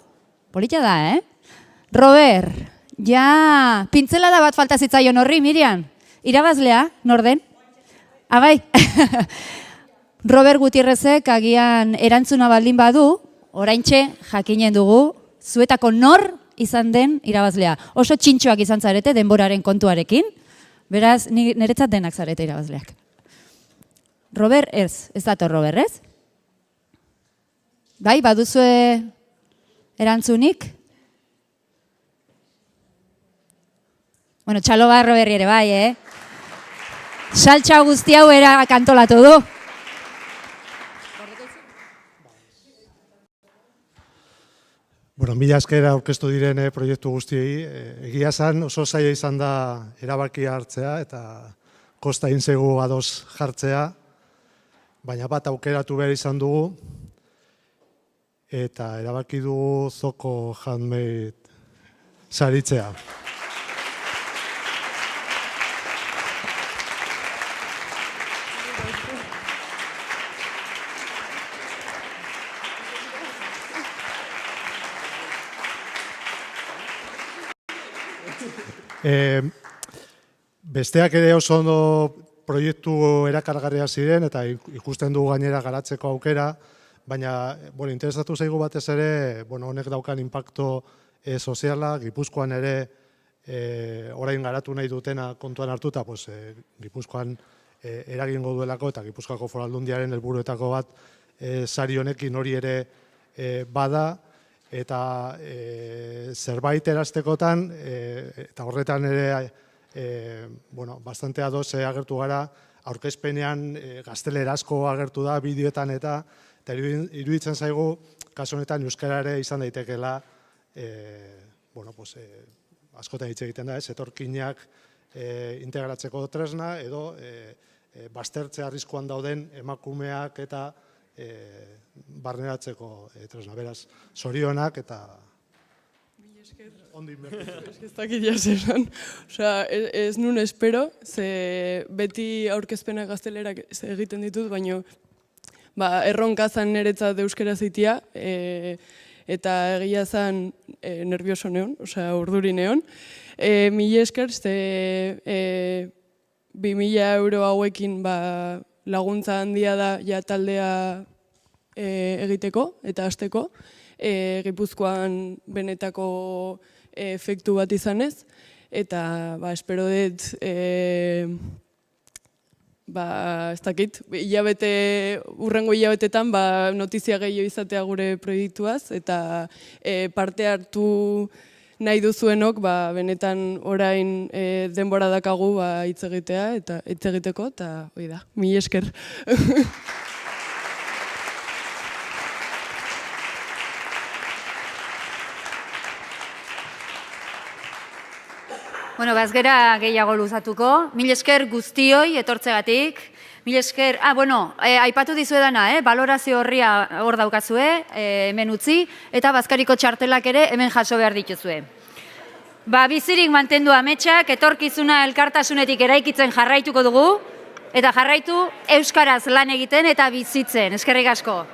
Speaker 12: Polita da, Robert, ja, pintzelada bat falta zitzaion horri, Miriam. Irabazlea, norden? Abai. Robert Gutierrezek agian erantzuna baldin badu, oraintxe jakinen dugu, zuetako nor izan den irabazlea. Oso txintxoak izan zarete denboraren kontuarekin, beraz, niretzat denak zarete irabazleak. Robert, ez dator Robert, ez? Bai, baduzue erantzunik? Bueno, txalo barro berri ere bai, Saltxa guzti hau erak antolatu du.
Speaker 14: Mila esker aurkeztu diren proiektu guztiei, egia zan oso zaila izan da erabakia hartzea eta kosta egin zaigu ados jartzea, baina bat aukeratu behar izan dugu eta erabaki dugu Zoko Handmade saritzea. Besteak ere oso ondo proiektu erakargarria ziren eta ikusten dugu gainera garatzeko aukera, baina interesatu zaigu batez ere honek daukan inpakto soziala, Gipuzkoan ere orain garatu nahi dutena kontuan hartuta, Gipuzkoan eragingo duelako eta Gipuzkoako Foru Aldundiaren helburuetako bat sari honekin hori ere bada, eta zerbait erastekotan, eta horretan ere bastante ados agertu gara, aurkezpenean gaztelerazko agertu da, bideoetan eta iruditzen zaigu, kasu honetan euskara ere izan daitekeela, askotan hitz egiten da, etorkinak integratzeko tresna, edo baztertze arriskuan dauden emakumeak eta barneratzeko tresna. Beraz, zorionak eta ondo inbertitu.
Speaker 13: Ez dakit jaseran. Ez nun espero, ze beti aurkezpenak gaztelerak egiten ditut, baina erronka zan niretzat euskera zeitia, eta egia zan nervioso neon, urduri neon. Mila esker, ze 2.000 euro hauekin laguntza handia da ja taldea egiteko eta hasteko. Gipuzkoan benetako efektu bat izanez, eta espero dut, ez dakit, urrengo hilabetetan notizia gehiago izatea gure proiektuaz, eta parte hartu nahi duzuenok, benetan orain denbora dakagu hitz egitea, eta hitz egiteko, eta hori da, mila esker.
Speaker 12: Bueno, ez gera gehiago luzatuko. Mil esker guztioi etortzegatik. Mil esker, aipatu dizuedana, balorazio horria hor daukazue, hemen utzi, eta Bazkariko txartelak ere hemen jaso behar dituzue. bizirik mantendu ametsak, etorkizuna elkartasunetik eraikitzen jarraituko dugu, eta jarraitu euskaraz lan egiten eta bizitzen. Eskerrik asko.